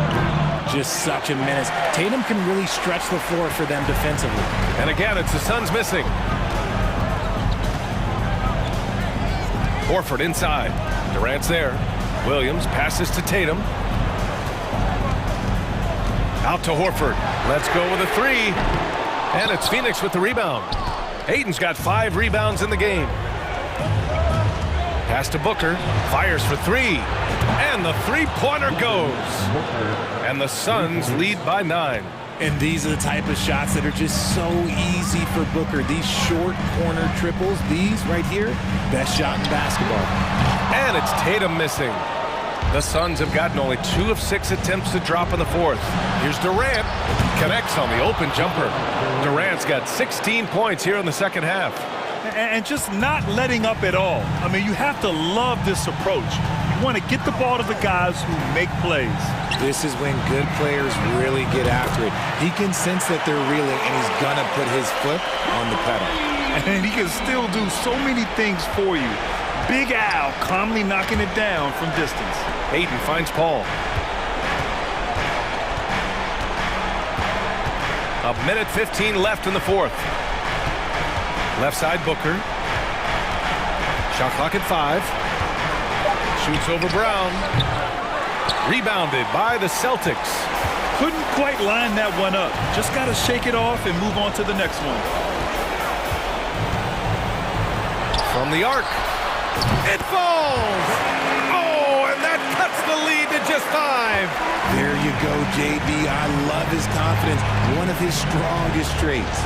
Just such a menace. Tatum can really stretch the floor for them defensively. And again, it's the Suns missing. Horford inside. Durant's there. Williams passes to Tatum. Out to Horford. Let's go with a 3. And it's Phoenix with the rebound. Ayton's got 5 rebounds in the game. Pass to Booker. Fires for 3. And the 3-pointer goes. And the Suns lead by 9. And these are the type of shots that are just so easy for Booker. These short corner triples, these right here, best shot in basketball. And it's Tatum missing. The Suns have gotten only 2 of 6 attempts to drop in the 4th. Here's Durant. Connects on the open jumper. Durant's got 16 points here in the second half. And just not letting up at all. I mean, you have to love this approach. You want to get the ball to the guys who make plays. This is when good players really get after it. He can sense that they're reeling, and he's going to put his foot on the pedal. And he can still do so many things for you. Big Al calmly knocking it down from distance. Hayden finds Paul. A minute 15 left in the fourth. Left side, Booker. Shot clock at 5. Shoots over Brown. Rebounded by the Celtics. Couldn't quite line that one up. Just got to shake it off and move on to the next one. From the arc. It falls! Oh, and that cuts the lead to just 5. There you go, JB. I love his confidence. One of his strongest traits.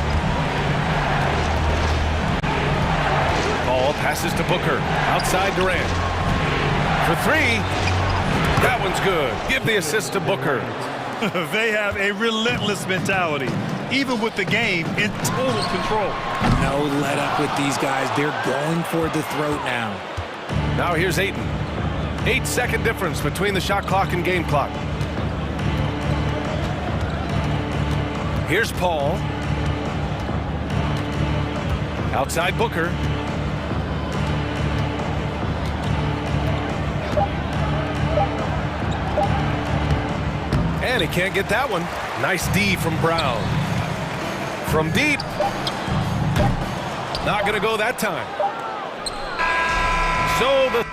Ball passes to Booker. Outside Durant. For 3. That one's good. Give the assist to Booker. They have a relentless mentality, even with the game in total control. No let up with these guys. They're going for the throat now. Now here's Ayton. 8-second difference between the shot clock and game clock. Here's Paul. Outside Booker. And he can't get that one. Nice D from Brown. From deep. Not going to go that time. So the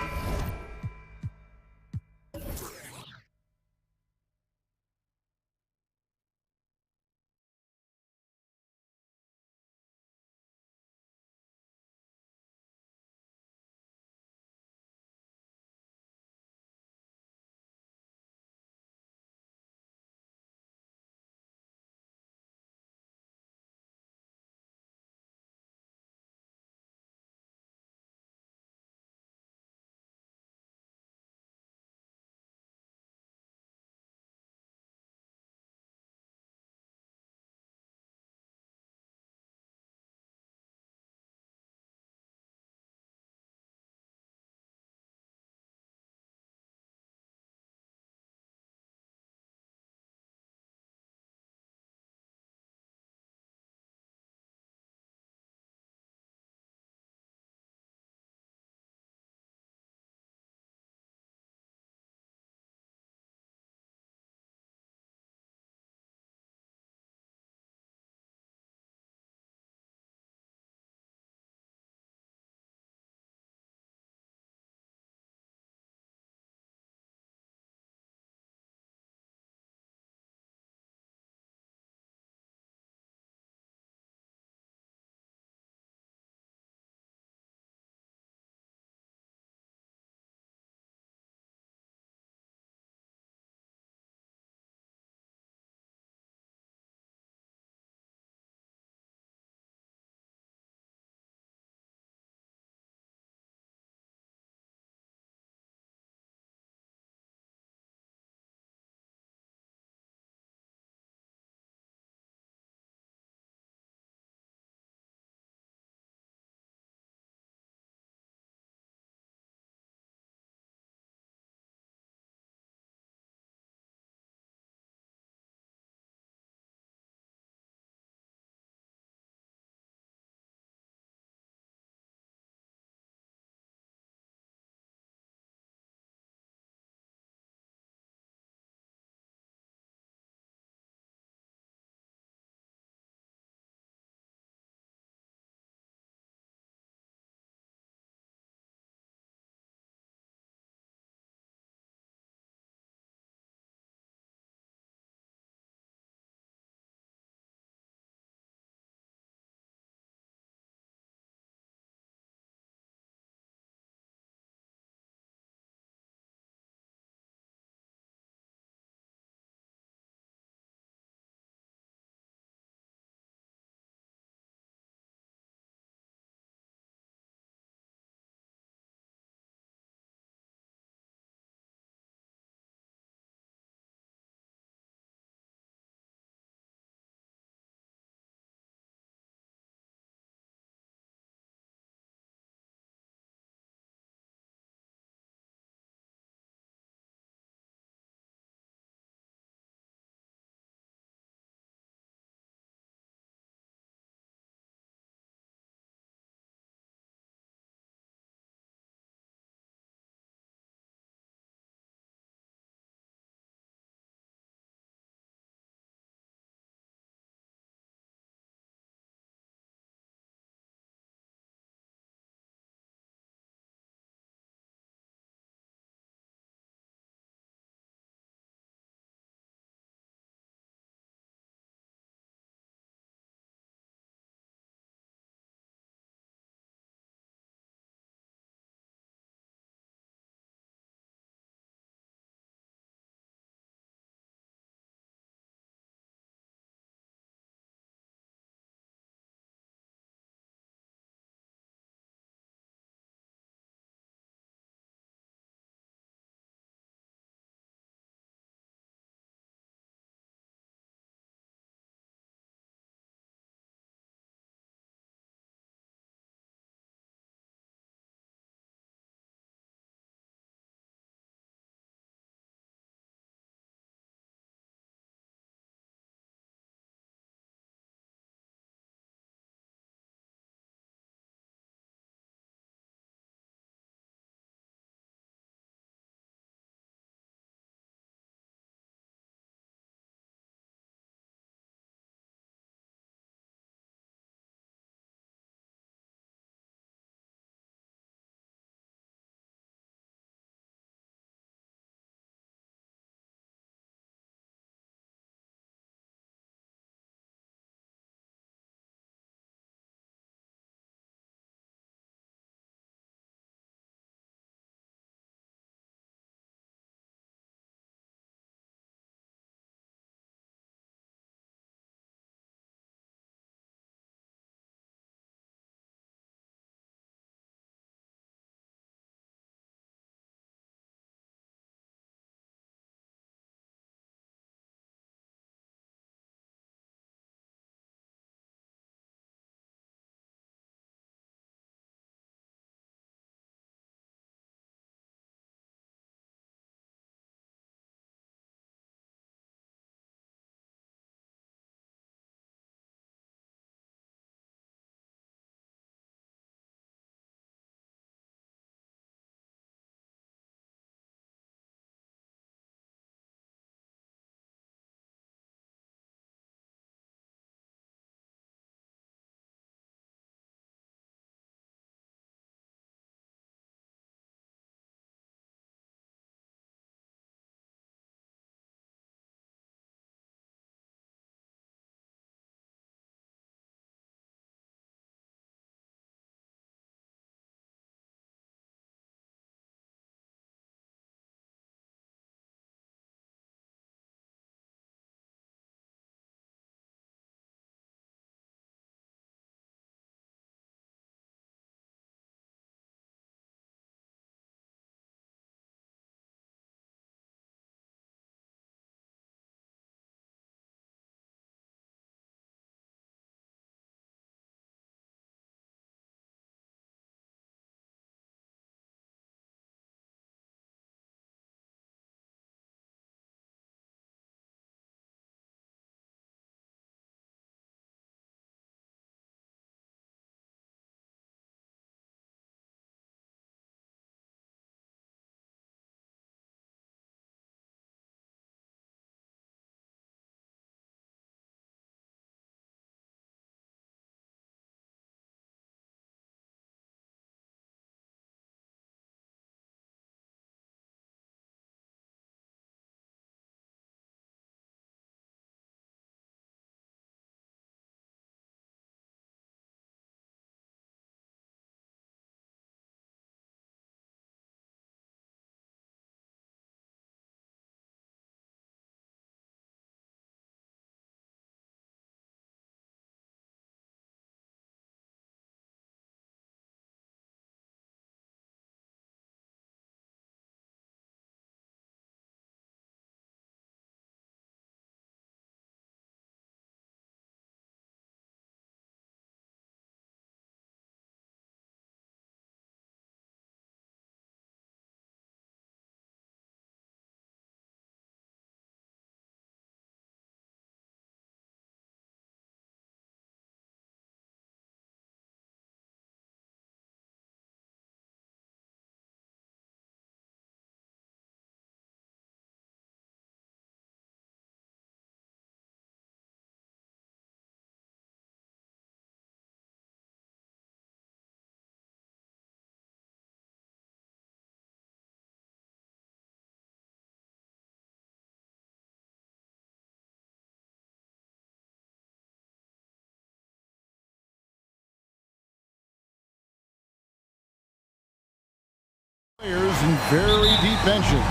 Players in very deep benches.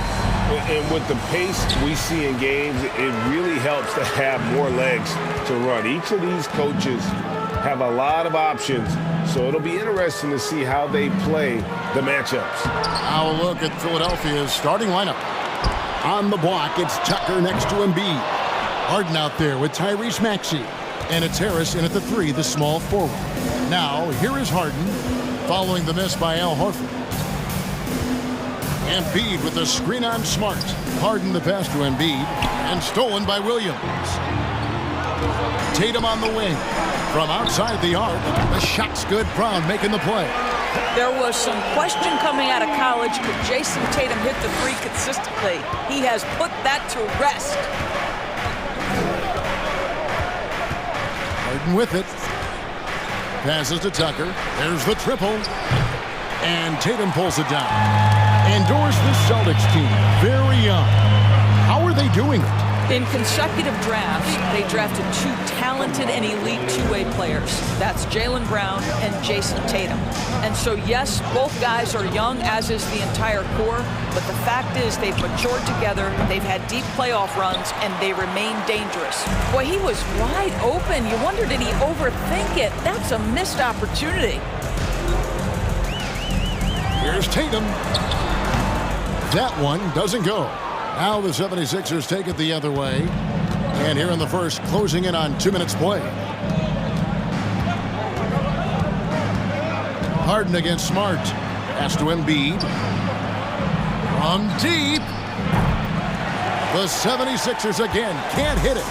And with the pace we see in games, it really helps to have more legs to run. Each of these coaches have a lot of options, so it'll be interesting to see how they play the matchups. Now a look at Philadelphia's starting lineup. On the block, it's Tucker next to Embiid. Harden out there with Tyrese Maxey. And it's Harris in at the 3, the small forward. Now, here is Harden, following the miss by Al Horford. Embiid with the screen on Smart. Harden the pass to Embiid, and stolen by Williams. Tatum on the wing. From outside the arc, the shot's good. Brown making the play. There was some question coming out of college. Could Jason Tatum hit the 3 consistently? He has put that to rest. Harden with it. Passes to Tucker. There's the triple. And Tatum pulls it down. Endorse this Celtics team. Very young. How are they doing it? In consecutive drafts, they drafted 2 talented and elite two-way players. That's Jaylen Brown and Jason Tatum. And so, yes, both guys are young, as is the entire core, but the fact is they've matured together, they've had deep playoff runs, and they remain dangerous. Boy, he was wide open. You wonder, did he overthink it? That's a missed opportunity. Here's Tatum. That one doesn't go. Now the 76ers take it the other way. And here in the first, closing in on 2 minutes play. Harden against Smart. Pass to Embiid. From deep. The 76ers again can't hit it.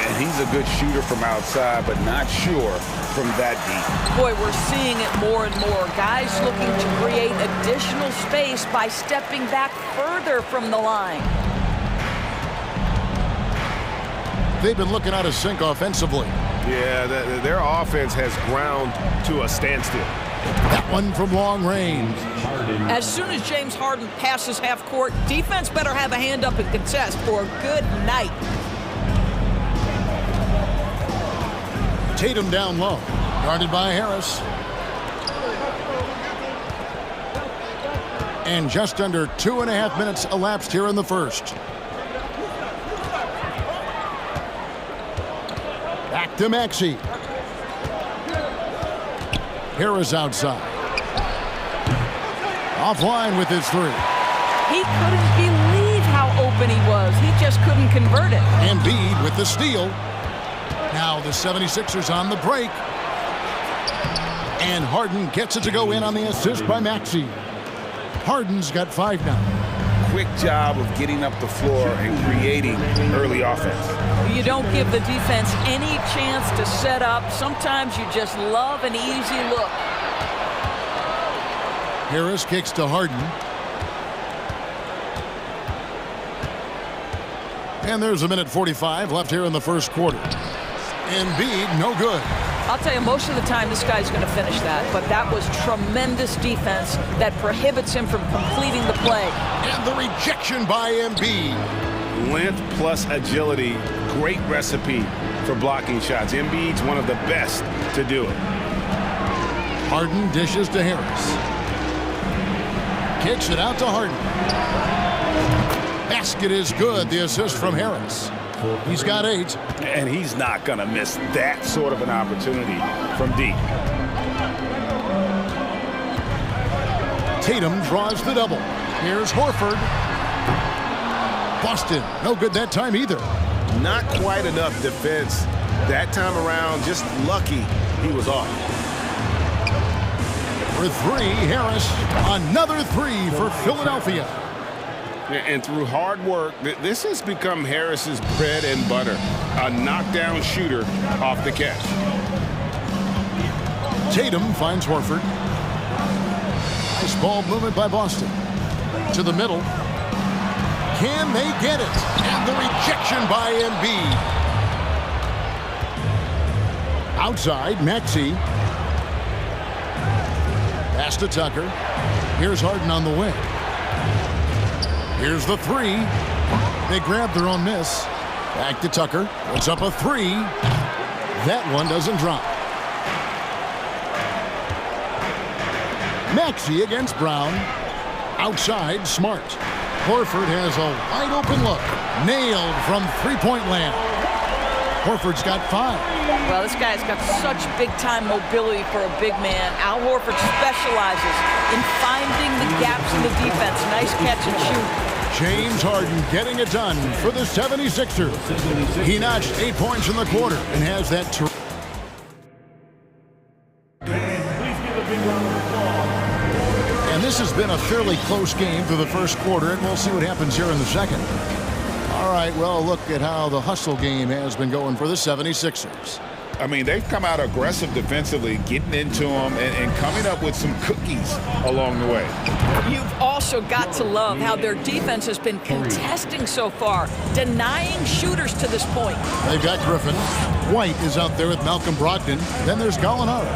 And he's a good shooter from outside, but not sure from that deep. Boy, we're seeing it more and more. Guys looking to create additional space by stepping back further from the line. They've been looking out of sync offensively. Yeah, their offense has ground to a standstill. That one from long range. As soon as James Harden passes half court, defense better have a hand up and contest for a good night. Tatum down low, guarded by Harris. And just under 2.5 minutes elapsed here in the first. Back to Maxey. Harris outside. Offline with his 3. He couldn't believe how open he was. He just couldn't convert it. Embiid with the steal. Now the 76ers on the break. And Harden gets it to go in on the assist by Maxey. Harden's got 5 now. Quick job of getting up the floor and creating early offense. You don't give the defense any chance to set up. Sometimes you just love an easy look. Harris kicks to Harden. And there's 1:45 left here in the first quarter. Embiid, no good. I'll tell you, most of the time this guy's going to finish that, but that was tremendous defense that prohibits him from completing the play. And the rejection by Embiid. Length plus agility, great recipe for blocking shots. Embiid's one of the best to do it. Harden dishes to Harris. Kicks it out to Harden. Basket is good, the assist from Harris. He's got 8. And he's not going to miss that sort of an opportunity from deep. Tatum draws the double. Here's Horford. Boston, no good that time either. Not quite enough defense that time around. Just lucky he was off. For 3, Harris. Another 3 for Philadelphia. And through hard work, this has become Harris's bread and butter. A knockdown shooter off the catch. Tatum finds Horford. Nice ball movement by Boston. To the middle. Can they get it? And the rejection by Embiid. Outside, Maxey. Pass to Tucker. Here's Harden on the wing. Here's the 3. They grab their own miss. Back to Tucker. Puts up a 3. That one doesn't drop. Maxey against Brown. Outside, Smart. Horford has a wide open look. Nailed from three-point land. Horford's got 5. Well, this guy's got such big-time mobility for a big man. Al Horford specializes in finding the gaps in the defense. Nice catch and shoot. James Harden getting it done for the 76ers. He notched 8 points in the quarter and has that. And this has been a fairly close game through the first quarter, and we'll see what happens here in the second. All right, well, look at how the hustle game has been going for the 76ers. I mean, they've come out aggressive defensively, getting into them and coming up with some cookies along the way. You've also got to love how their defense has been contesting so far, denying shooters to this point. They've got Griffin. White is out there with Malcolm Brogdon. Then there's Gallinari.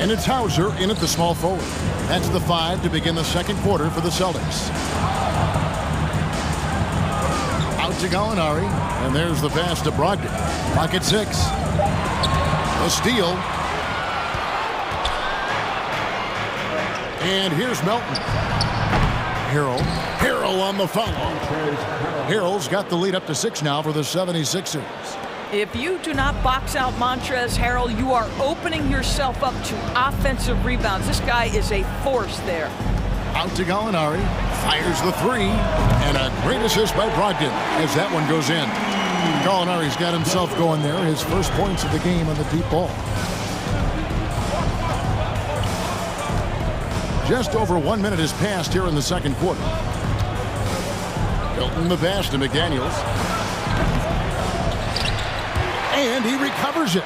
And it's Hauser in at the small forward. That's the 5 to begin the second quarter for the Celtics. Out to Gallinari. And there's the pass to Brogdon. Pocket 6. A steal. And here's Melton. Harrell on the foul. Harrell's got the lead up to 6 now for the 76ers. If you do not box out Montrezl Harrell, you are opening yourself up to offensive rebounds. This guy is a force there. Out to Gallinari. Fires the 3. And a great assist by Brogdon as that one goes in. Gallinari's got himself going there. His first points of the game on the deep ball. Just over 1 minute has passed here in the second quarter. Hilton the pass to McDaniels. And he recovers it.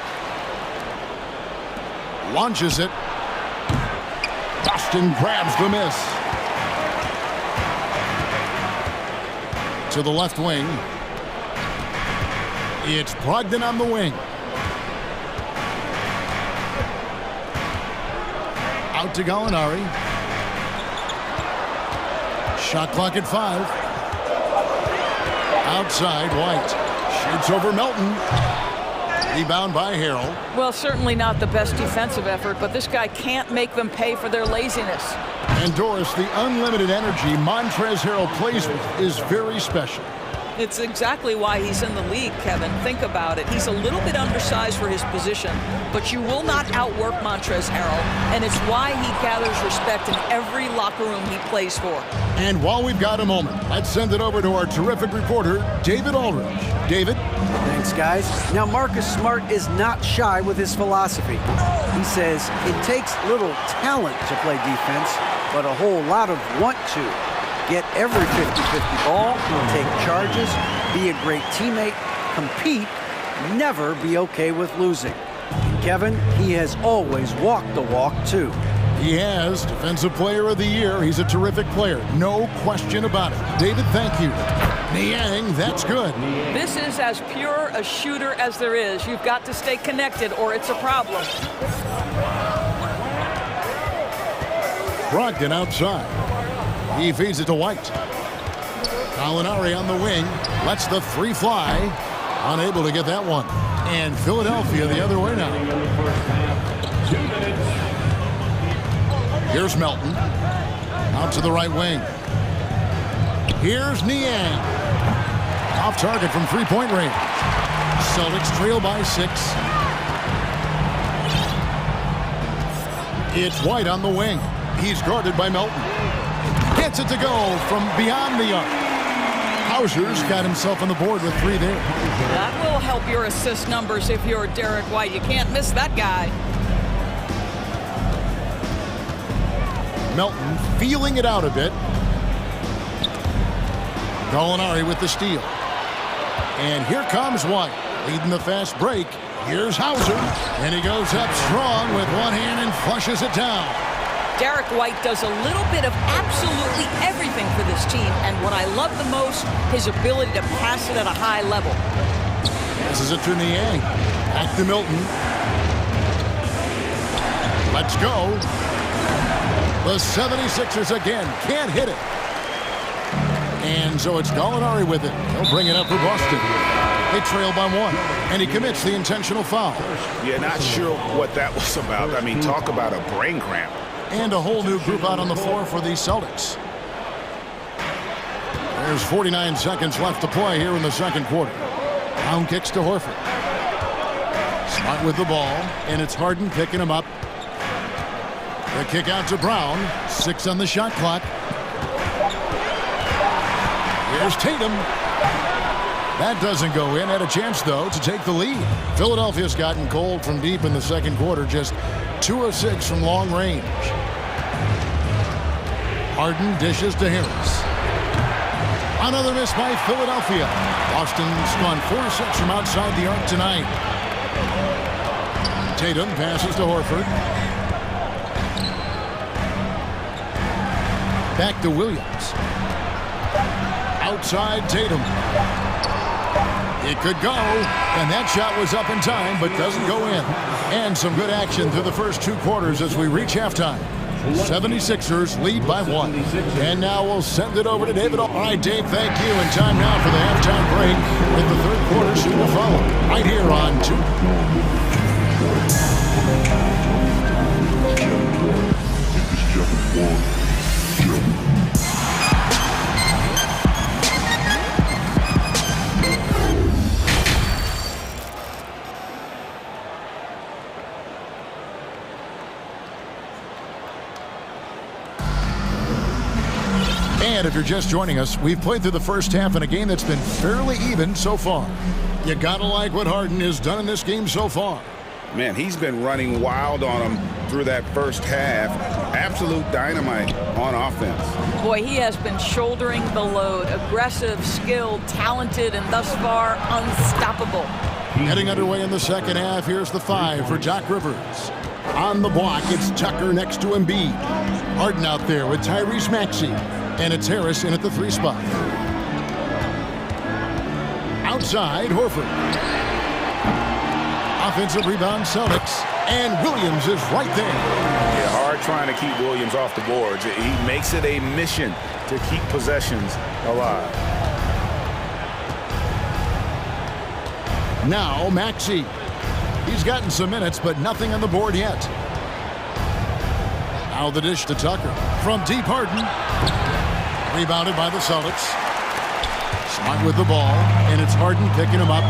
Launches it. Boston grabs the miss. To the left wing. It's Brogdon on the wing. Out to Gallinari. Shot clock at 5. Outside, White. Shoots over Melton. Rebound by Harrell. Well, certainly not the best defensive effort, but this guy can't make them pay for their laziness. And Doris, the unlimited energy Montrezl Harrell plays with is very special. It's exactly why he's in the league, Kevin. Think about it. He's a little bit undersized for his position, but you will not outwork Montrezl Harrell, and it's why he gathers respect in every locker room he plays for. And while we've got a moment, let's send it over to our terrific reporter, David Aldridge. David? Thanks, guys. Now, Marcus Smart is not shy with his philosophy. He says it takes little talent to play defense, but a whole lot of want to. Get every 50-50 ball, take charges, be a great teammate, compete, never be okay with losing. And Kevin, he has always walked the walk, too. He has. Defensive Player of the Year. He's a terrific player. No question about it. David, thank you. Niang, that's good. This is as pure a shooter as there is. You've got to stay connected or it's a problem. Brogdon outside. He feeds it to White. Gallinari on the wing. Lets the 3 fly. Unable to get that one. And Philadelphia the other way now. Here's Melton. Out to the right wing. Here's Niang. Off target from 3-point range. Celtics trail by 6. It's White on the wing. He's guarded by Melton. Gets it to go from beyond the arc. Hauser's got himself on the board with 3 there. That will help your assist numbers if you're Derek White. You can't miss that guy. Melton feeling it out a bit. Gallinari with the steal. And here comes White, leading the fast break. Here's Hauser, and he goes up strong with one hand and flushes it down. Derek White does a little bit of absolutely everything for this team, and what I love the most, his ability to pass it at a high level. Passes it to Niang. Back to Milton. Let's go. The 76ers again can't hit it. And so it's Gallinari with it. He'll bring it up for Boston. They trail by 1, and he commits the intentional foul. Yeah, not sure what that was about. I mean, talk about a brain cramp. And a whole new group out on the floor for the Celtics. There's 49 seconds left to play here in the second quarter. Brown kicks to Horford. Smart with the ball, and it's Harden picking him up. The kick out to Brown. 6 on the shot clock. Here's Tatum. That doesn't go in. Had a chance, though, to take the lead. Philadelphia's gotten cold from deep in the second quarter. Just 2 of 6 from long range. Harden dishes to Harris. Another miss by Philadelphia. Boston's gone 4 of 6 from outside the arc tonight. Tatum passes to Horford. Back to Williams. Outside Tatum. It could go, and that shot was up in time, but doesn't go in. And some good action through the first 2 quarters as we reach halftime. 76ers lead by 1. And now we'll send it over to David. All right, Dave, thank you. And time now for the halftime break with the third quarter soon to follow. Right here on 2. And if you're just joining us, we've played through the first half in a game that's been fairly even so far. You gotta like what Harden has done in this game so far. Man, he's been running wild on him through that first half. Absolute dynamite on offense. Boy, he has been shouldering the load. Aggressive, skilled, talented, and thus far unstoppable. Getting underway in the second half, here's the 5 for Doc Rivers. On the block, it's Tucker next to Embiid. Harden out there with Tyrese Maxey. And it's Harris in at the 3 spot. Outside, Horford. Offensive rebound, Celtics. And Williams is right there. Yeah, hard trying to keep Williams off the boards. He makes it a mission to keep possessions alive. Now, Maxey. He's gotten some minutes, but nothing on the board yet. Now the dish to Tucker. From deep, Harden. Rebounded by the Celtics. Smart with the ball, and it's Harden picking him up.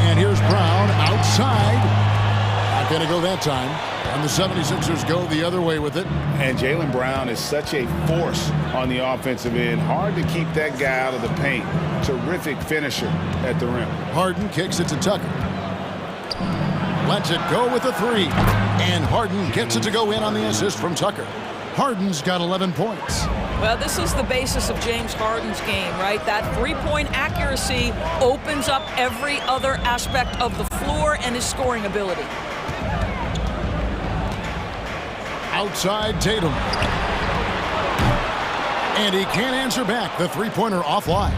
And here's Brown outside. Not going to go that time. And the 76ers go the other way with it. And Jaylen Brown is such a force on the offensive end. Hard to keep that guy out of the paint. Terrific finisher at the rim. Harden kicks it to Tucker. Lets it go with a 3. And Harden gets it to go in on the assist from Tucker. Harden's got 11 points. Well, this is the basis of James Harden's game, right? That 3-point accuracy opens up every other aspect of the floor and his scoring ability. Outside Tatum. And he can't answer back. The 3-pointer offline.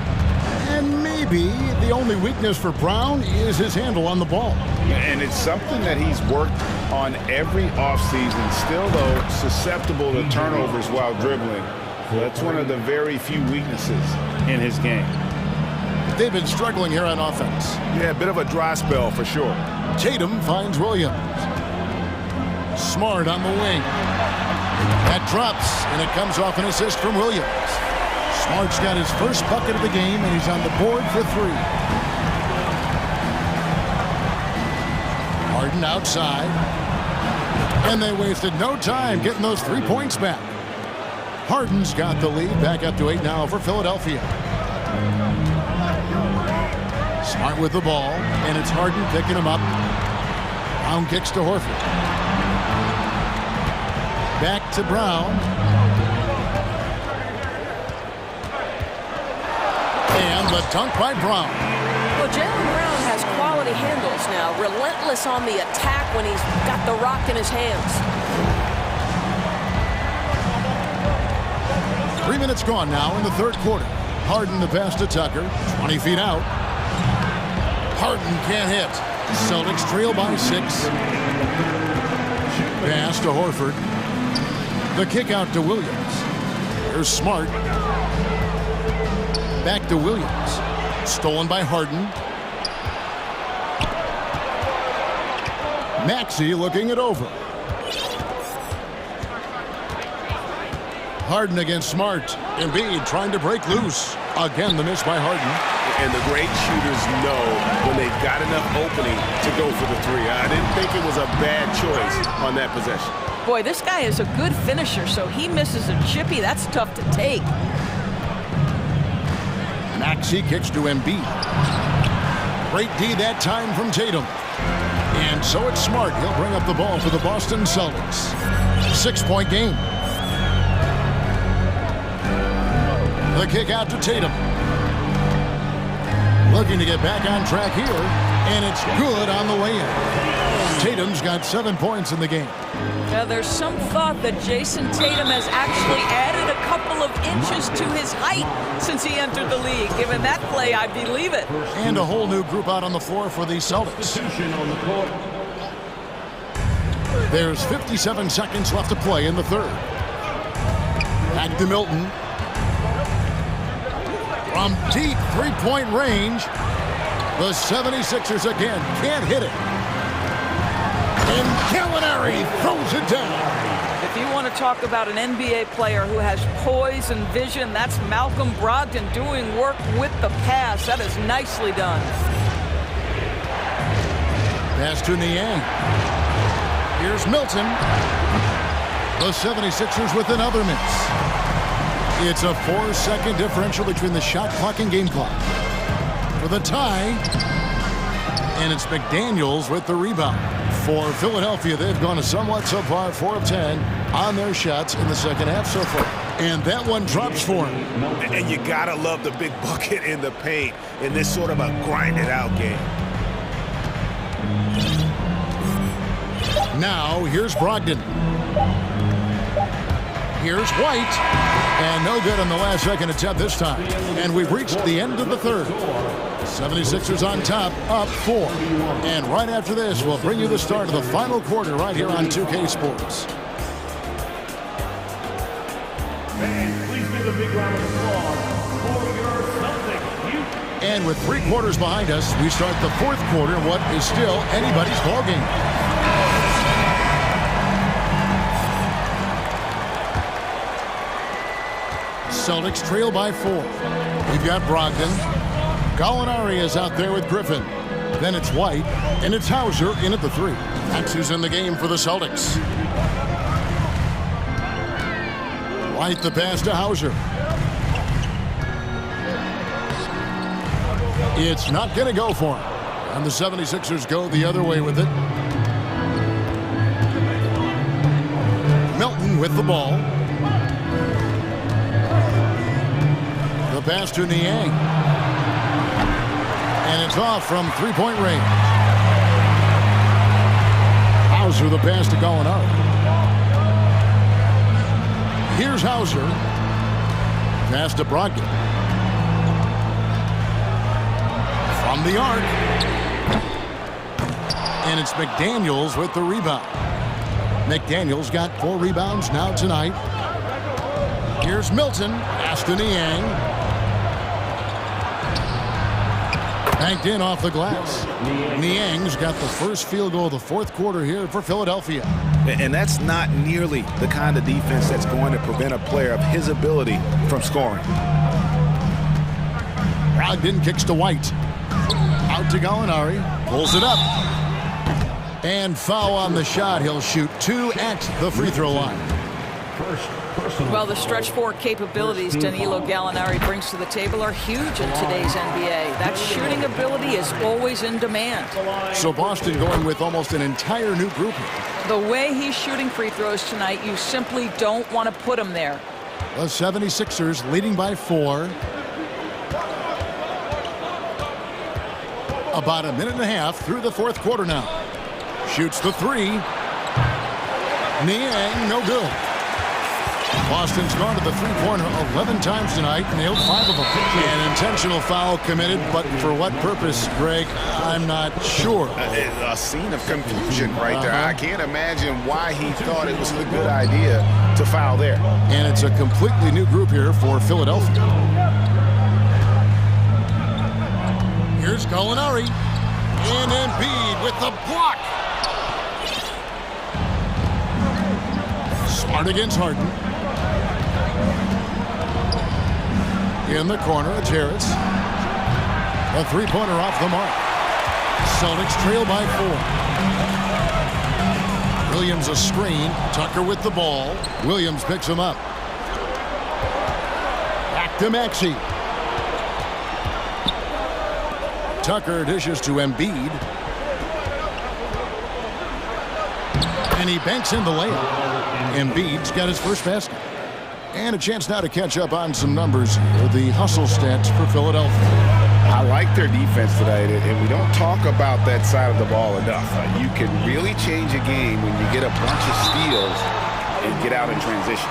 And maybe the only weakness for Brown is his handle on the ball. And it's something that he's worked on every offseason. Still, though, susceptible to turnovers while dribbling. That's one of the very few weaknesses in his game. They've been struggling here on offense. Yeah, a bit of a dry spell for sure. Tatum finds Williams. Smart on the wing. That drops, and it comes off an assist from Williams. Smart's got his first bucket of the game, and he's on the board for 3. Harden outside. And they wasted no time getting those 3 points back. Harden's got the lead, back up to 8 now for Philadelphia. Smart with the ball, and it's Harden picking him up. Brown kicks to Horford. Back to Brown. And the dunk by Brown. Well, Jaylen Brown has quality handles now. Relentless on the attack when he's got the rock in his hands. 3 minutes gone now in the third quarter. Harden the pass to Tucker. 20 feet out. Harden can't hit. Celtics trail by 6. Pass to Horford. The kick out to Williams. Here's Smart. Back to Williams. Stolen by Harden. Maxey looking it over. Harden against Smart. Embiid trying to break loose. Again, the miss by Harden. And the great shooters know when they've got enough opening to go for the three. I didn't think it was a bad choice on that possession. Boy, this guy is a good finisher, so he misses a chippy. That's tough to take. Maxey kicks to Embiid. Great D that time from Tatum. And so it's Smart. He'll bring up the ball for the Boston Celtics. 6-point game. The kick out to Tatum. Looking to get back on track here, and it's good on the way in. Tatum's got 7 points in the game. Now, there's some thought that Jason Tatum has actually added a couple of inches to his height since he entered the league. Given that play, I believe it. And a whole new group out on the floor for the Celtics. There's 57 seconds left to play in the third. Back to Milton. From deep three-point range, the 76ers again can't hit it. And Gallinari throws it down. If you want to talk about an NBA player who has poise and vision, that's Malcolm Brogdon doing work with the pass. That is nicely done. Pass to Niang. Here's Milton. The 76ers with another miss. It's a 4-second differential between the shot clock and game clock. For the tie, and it's McDaniels with the rebound. For Philadelphia, they've gone a somewhat subpar 4 of 10 on their shots in the second half so far. And that one drops for him. And you gotta love the big bucket in the paint in this sort of a grinded-out game. Now, here's Brogdon. Here's White. And no good on the last second attempt this time. And we've reached the end of the third. 76ers on top, up 4. And right after this, we'll bring you the start of the final quarter right here on 2K Sports. Fans, please give a big round of applause for your Celtics. And with 3 quarters behind us, we start the fourth quarter, what is still anybody's ballgame. Celtics trail by 4. We've got Brogdon. Gallinari is out there with Griffin. Then it's White, and it's Hauser in at the 3. That's who's in the game for the Celtics. White the pass to Hauser. It's not going to go for him. And the 76ers go the other way with it. Milton with the ball. The pass to Niang. And it's off from three-point range. Hauser the pass to Gallinari. Here's Hauser. Pass to Brogdon. From the arc. And it's McDaniels with the rebound. McDaniels got 4 rebounds now tonight. Here's Milton. Pass to Niang. Banked in off the glass. Niang's got the first field goal of the fourth quarter here for Philadelphia. And that's not nearly the kind of defense that's going to prevent a player of his ability from scoring. Brogdon kicks to White. Out to Gallinari. Pulls it up. And foul on the shot. He'll shoot 2 at the free throw line. Well, the stretch 4 capabilities Danilo Gallinari brings to the table are huge in today's NBA. That shooting ability is always in demand. So Boston going with almost an entire new group here. The way he's shooting free throws tonight, you simply don't want to put him there. The 76ers leading by 4. About a minute and a half through the fourth quarter now. Shoots the 3. Niang, no good. Boston's gone to the three-pointer 11 times tonight, nailed 5 of them. An intentional foul committed, but for what purpose, Greg, I'm not sure. A scene of confusion right there. I can't imagine why he thought it was a good idea to foul there. And it's a completely new group here for Philadelphia. Here's Gallinari. And Embiid with the block. Smart against Harden. In the corner, it's Harris. A three-pointer off the mark. Celtics trail by 4. Williams a screen. Tucker with the ball. Williams picks him up. Back to Maxey. Tucker dishes to Embiid. And he banks in the layup. Embiid's got his first basket. And a chance now to catch up on some numbers here. The hustle stats for Philadelphia. I like their defense tonight, and we don't talk about that side of the ball enough. You can really change a game when you get a bunch of steals and get out in transition.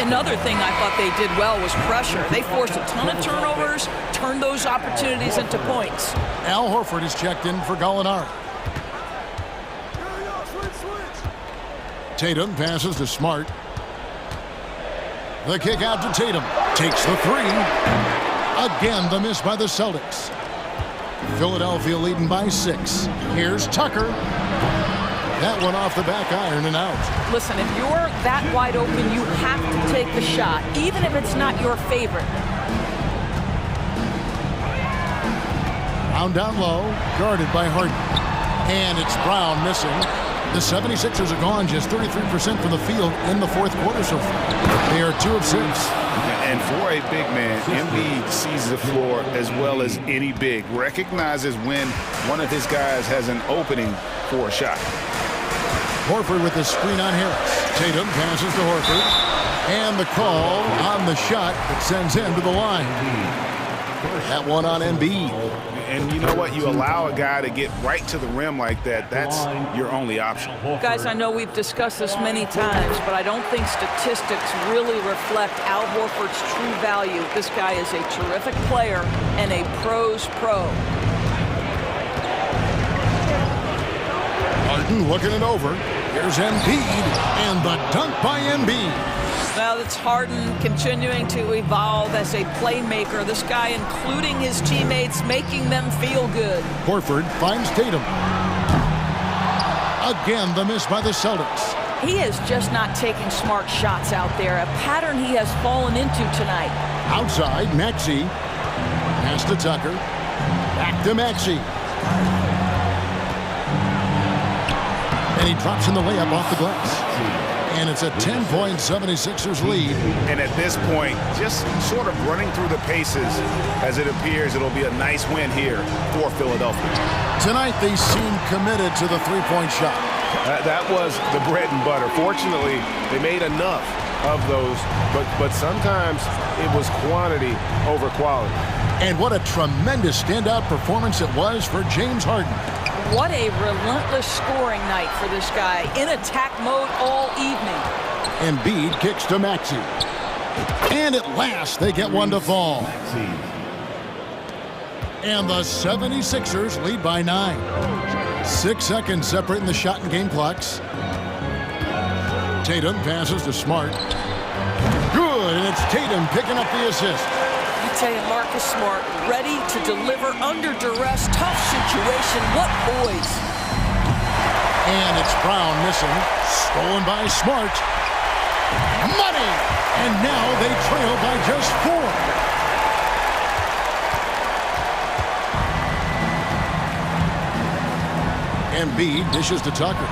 Another thing I thought they did well was pressure. They forced a ton of turnovers, turned those opportunities into points. Al Horford is checked in for Gallinari. Tatum passes to Smart. The kick out to Tatum. Takes the three. Again, the miss by the Celtics. Philadelphia leading by 6. Here's Tucker. That one off the back iron and out. Listen, if you're that wide open, you have to take the shot, even if it's not your favorite. Brown down low, guarded by Harden. And it's Brown missing. The 76ers are gone just 33% from the field in the fourth quarter so far. They are 2 of 6. And for a big man, Embiid sees the floor as well as any big. Recognizes when one of his guys has an opening for a shot. Horford with the screen on Harris. Tatum passes to Horford. And the call on the shot that sends him to the line. That one on Embiid. And you know what? You allow a guy to get right to the rim like that. That's your only option. Guys, I know we've discussed this many times, but I don't think statistics really reflect Al Horford's true value. This guy is a terrific player and a pro's pro. Harden looking it over. Here's Embiid, and the dunk by Embiid. Well, it's Harden continuing to evolve as a playmaker. This guy, including his teammates, making them feel good. Horford finds Tatum. Again, the miss by the Celtics. He is just not taking smart shots out there, a pattern he has fallen into tonight. Outside, Maxey. Pass to Tucker. Back to Maxey. And he drops in the layup off the glass. And it's a 10-point 76ers lead. And at this point, just sort of running through the paces as it appears it'll be a nice win here for Philadelphia. Tonight, they seem committed to the three-point shot. That was the bread and butter. Fortunately, they made enough of those, but sometimes it was quantity over quality. And what a tremendous standout performance it was for James Harden. What a relentless scoring night for this guy, in attack mode all evening. Embiid kicks to Maxey. And at last, they get one to fall. And the 76ers lead by 9. 6 seconds separating the shot and game clocks. Tatum passes to Smart. Good, and it's Tatum picking up the assist. I tell you, Marcus Smart, ready to deliver under duress, tough situation. What boys. And it's Brown missing. Stolen by Smart. Money! And now they trail by just 4. Embiid dishes to Tucker.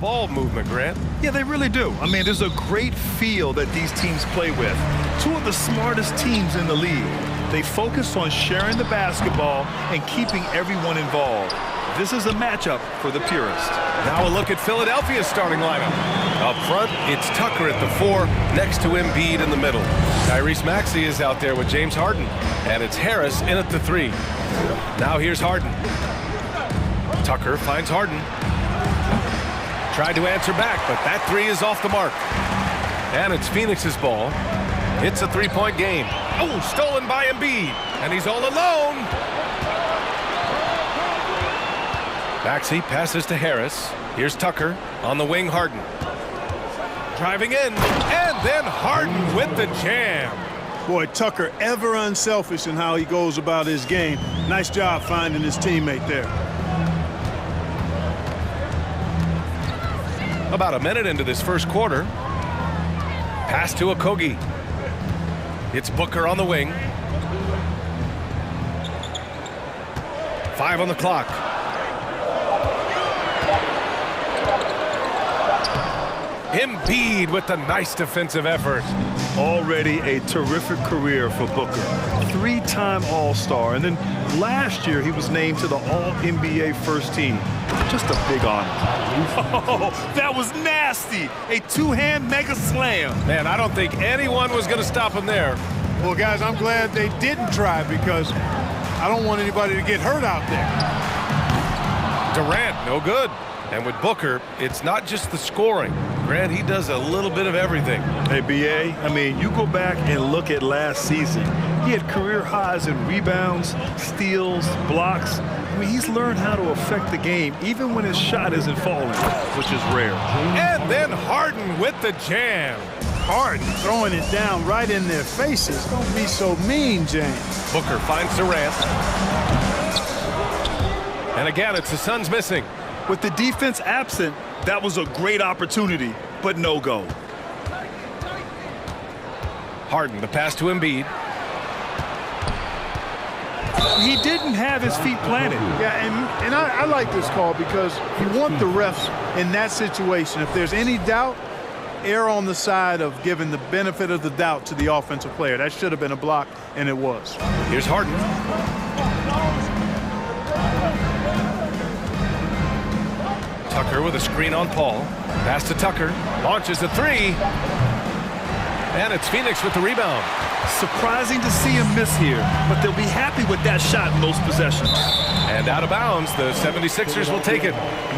ball movement, Grant. Yeah, they really do. I mean, there's a great feel that these teams play with. Two of the smartest teams in the league. They focus on sharing the basketball and keeping everyone involved. This is a matchup for the purist. Now a look at Philadelphia's starting lineup. Up front, it's Tucker at the 4, next to Embiid in the middle. Tyrese Maxey is out there with James Harden, and it's Harris in at the 3. Now here's Harden. Tucker finds Harden. Tried to answer back, but that 3 is off the mark. And it's Phoenix's ball. It's a 3-point game. Oh, stolen by Embiid, and he's all alone. Maxey passes to Harris. Here's Tucker on the wing, Harden. Driving in, and then Harden with the jam. Boy, Tucker ever unselfish in how he goes about his game. Nice job finding his teammate there. About a minute into this first quarter. Pass to Okogie. It's Booker on the wing. 5 on the clock. Embiid with the nice defensive effort. Already a terrific career for Booker. 3-time All-Star, and then last year he was named to the All-NBA first team. Just a big honor. Oh, that was nasty. A 2-hand mega slam. Man, I don't think anyone was going to stop him there. Well, guys, I'm glad they didn't try because I don't want anybody to get hurt out there. Durant, no good. And with Booker, it's not just the scoring. Grant, he does a little bit of everything. Hey, B.A., I mean, you go back and look at last season. He had career highs in rebounds, steals, blocks. I mean, he's learned how to affect the game, even when his shot isn't falling, which is rare. And then Harden with the jam. Harden throwing it down right in their faces. Don't be so mean, James. Booker finds Durant. And again, it's the Suns missing. With the defense absent, that was a great opportunity, but no go. Harden, the pass to Embiid. He didn't have his feet planted. Yeah, and I like this call because you want the refs in that situation. If there's any doubt, err on the side of giving the benefit of the doubt to the offensive player. That should have been a block, and it was. Here's Harden. Tucker with a screen on Paul. Pass to Tucker. Launches a 3. And it's Phoenix with the rebound. Surprising to see him miss here, but they'll be happy with that shot in those possessions. And out of bounds, the 76ers will take it.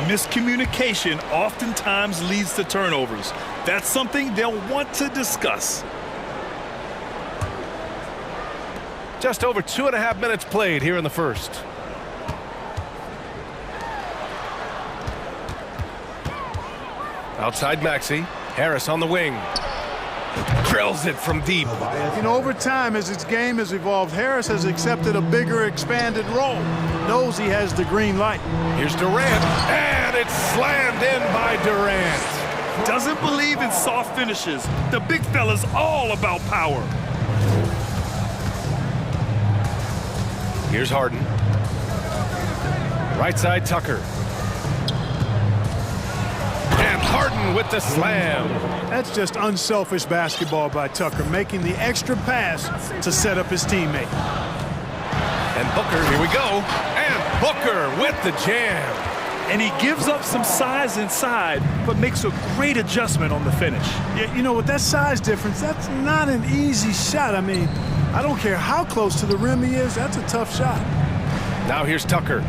Miscommunication oftentimes leads to turnovers. That's something they'll want to discuss. Just over 2.5 minutes played here in the first. Outside Maxey. Harris on the wing. Drills it from deep. You know, over time, as his game has evolved, Harris has accepted a bigger, expanded role. Knows he has the green light. Here's Durant, and it's slammed in by Durant. Doesn't believe in soft finishes. The big fella's all about power. Here's Harden. Right side, Tucker. And Harden with the slam. That's just unselfish basketball by Tucker, making the extra pass to set up his teammate. And Booker, here we go. And Booker with the jam. And he gives up some size inside, but makes a great adjustment on the finish. Yeah, you know, with that size difference, that's not an easy shot. I mean, I don't care how close to the rim he is, that's a tough shot. Now here's Tucker.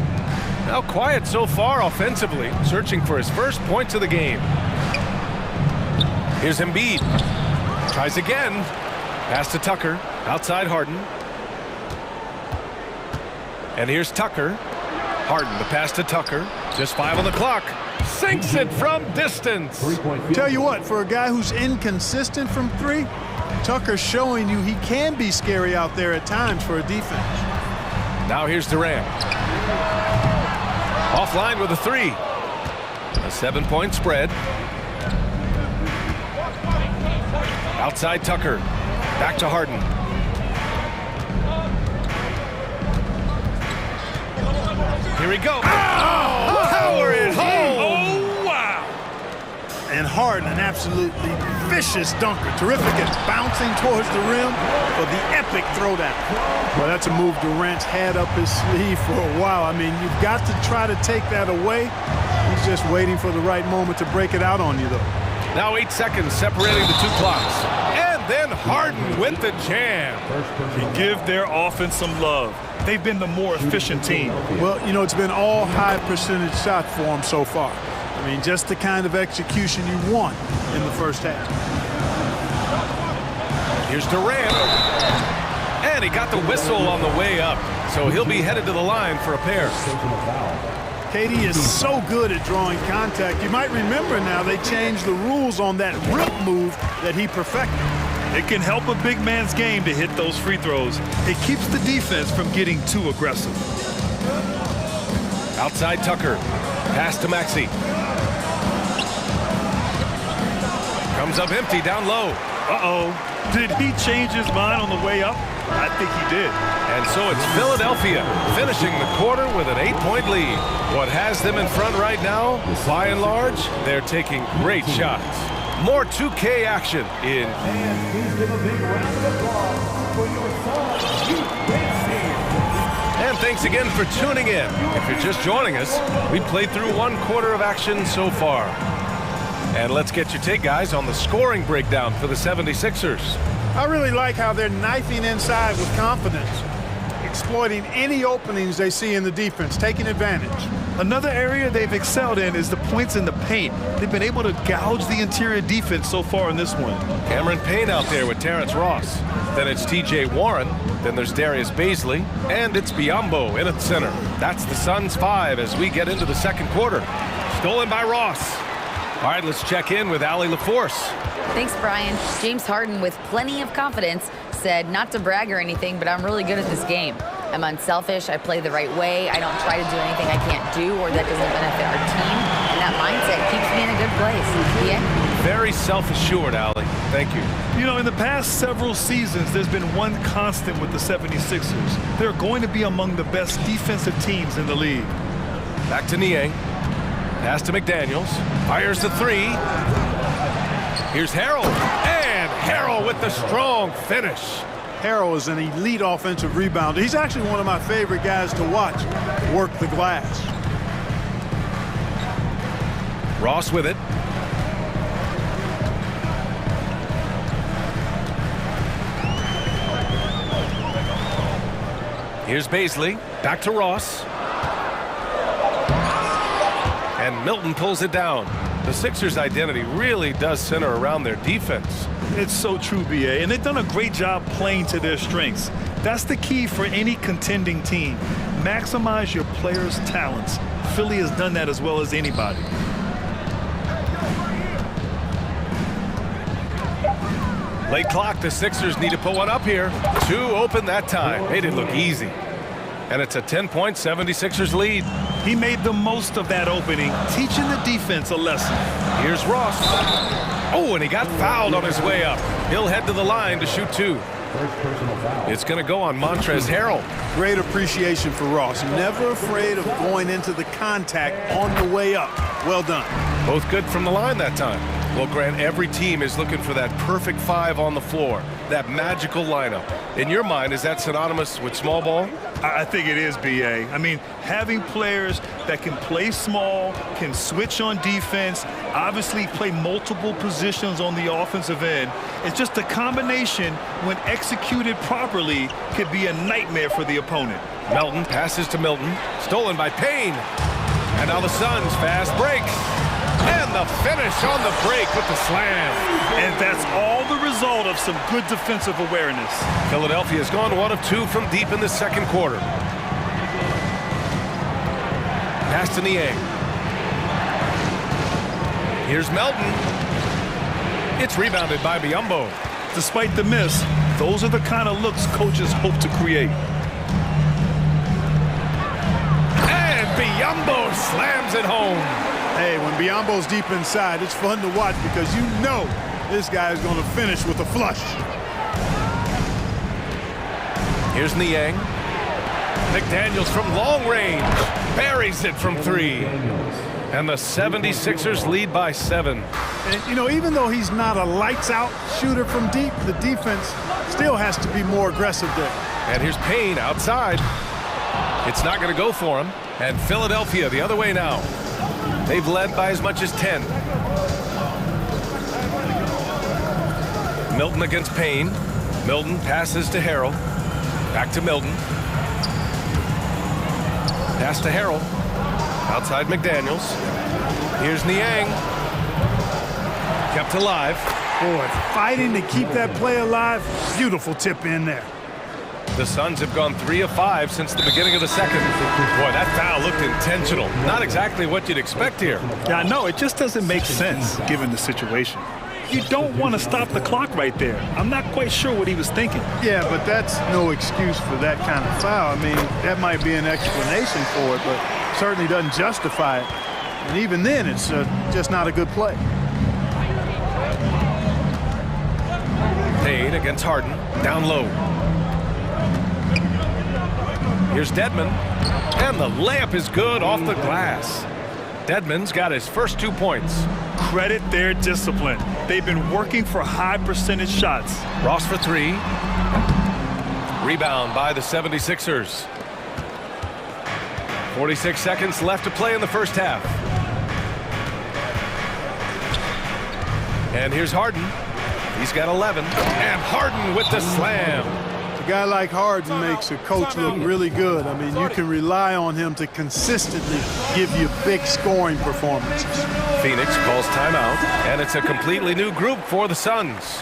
Now quiet so far offensively, searching for his first points of the game. Here's Embiid. Tries again. Pass to Tucker. Outside Harden. And here's Tucker. Harden, the pass to Tucker. Just 5 on the clock. Sinks it from distance. Tell you what, for a guy who's inconsistent from 3, Tucker's showing you he can be scary out there at times for a defense. Now here's Durant. Offline with a 3. A 7-point spread. Outside Tucker. Back to Harden. Here we go. Oh! Power it home! Oh, wow! Harden, an absolutely vicious dunker. Terrific at bouncing towards the rim for the epic throwdown. Well, that's a move Durant's had up his sleeve for a while. I mean, you've got to try to take that away. He's just waiting for the right moment to break it out on you, though. Now 8 seconds separating the two clocks. And then Harden with the jam. You give their offense some love. They've been the more efficient team. Well, you know, it's been all high percentage shots for them so far. I mean, just the kind of execution you want in the first half. Here's Durant. And he got the whistle on the way up. So he'll be headed to the line for a pair. KD is so good at drawing contact. You might remember now they changed the rules on that rip move that he perfected. It can help a big man's game to hit those free throws. It keeps the defense from getting too aggressive. Outside Tucker. Pass to Maxey. Comes up empty down low. Uh-oh. Did he change his mind on the way up? I think he did. And so it's Philadelphia finishing the quarter with an 8-point lead. What has them in front right now, by and large, they're taking great shots. More 2K action in. And please give a big round of applause for your son, And thanks again for tuning in. If you're just joining us, we played through 1 quarter of action so far. And let's get your take, guys, on the scoring breakdown for the 76ers. I really like how they're knifing inside with confidence, exploiting any openings they see in the defense, taking advantage. Another area they've excelled in is the points in the paint. They've been able to gouge the interior defense so far in this one. Cameron Payne out there with Terrence Ross. Then it's T.J. Warren. Then there's Darius Baisley. And it's Biyombo in at center. That's the Suns' 5 as we get into the second quarter. Stolen by Ross. All right, let's check in with Allie LaForce. Thanks, Brian. James Harden, with plenty of confidence, said not to brag or anything, but I'm really good at this game. I'm unselfish. I play the right way. I don't try to do anything I can't do or that doesn't benefit our team. And that mindset keeps me in a good place. Yeah. Very self-assured, Allie. Thank you. You know, in the past several seasons, there's been one constant with the 76ers. They're going to be among the best defensive teams in the league. Back to Niang. Pass to McDaniels. Fires the 3. Here's Harrell. And Harrell with the strong finish. Harrell is an elite offensive rebounder. He's actually one of my favorite guys to watch work the glass. Ross with it. Here's Baisley. Back to Ross. And Milton pulls it down. The Sixers' identity really does center around their defense. It's so true, B.A., and they've done a great job playing to their strengths. That's the key for any contending team. Maximize your players' talents. Philly has done that as well as anybody. Late clock, the Sixers need to put one up here. 2 open that time. Made it look easy. And it's a 10-point 76ers lead. He made the most of that opening, teaching the defense a lesson. Here's Ross. Oh, and he got fouled on his way up. He'll head to the line to shoot 2. It's going to go on Montrezl Harrell. Great appreciation for Ross. Never afraid of going into the contact on the way up. Well done. Both good from the line that time. Well, Grant, every team is looking for that perfect 5 on the floor, that magical lineup. In your mind, is that synonymous with small ball? I think it is, B.A. I mean, having players that can play small, can switch on defense, obviously play multiple positions on the offensive end. It's just a combination, when executed properly, could be a nightmare for the opponent. Melton passes to Milton, stolen by Payne. And now the Suns fast break. And the finish on the break with the slam. And that's all the result of some good defensive awareness. Philadelphia's gone 1 of 2 from deep in the second quarter. Pass to Niang. Here's Melton. It's rebounded by Biyombo. Despite the miss, those are the kind of looks coaches hope to create. And Biyombo slams it home. Hey, when Biyombo's deep inside, it's fun to watch because you know this guy is going to finish with a flush. Here's Niang. McDaniels from long range. Buries it from 3. And the 76ers lead by 7. And, you know, even though he's not a lights-out shooter from deep, the defense still has to be more aggressive there. And here's Payne outside. It's not going to go for him. And Philadelphia the other way now. They've led by as much as 10. Milton against Payne. Milton passes to Harrell. Back to Milton. Pass to Harrell. Outside McDaniels. Here's Niang. Kept alive. Boy, fighting to keep that play alive. Beautiful tip in there. The Suns have gone 3 of 5 since the beginning of the second. Boy, that foul looked intentional. Not exactly what you'd expect here. Yeah, I know. It just doesn't make sense given the situation. You don't want to stop the clock right there. I'm not quite sure what he was thinking. Yeah, but that's no excuse for that kind of foul. I mean, that might be an explanation for it, but certainly doesn't justify it. And even then, it's just not a good play. Payne against Harden. Down low. Here's Dedmon. And the layup is good off the glass. Dedmon's got his first 2 points. Credit their discipline. They've been working for high percentage shots. Ross for 3. Rebound by the 76ers. 46 seconds left to play in the first half. And here's Harden. He's got 11. And Harden with the slam. A guy like Harden makes a coach look really good. I mean, you can rely on him to consistently give you big scoring performances. Phoenix calls timeout, and it's a completely new group for the Suns.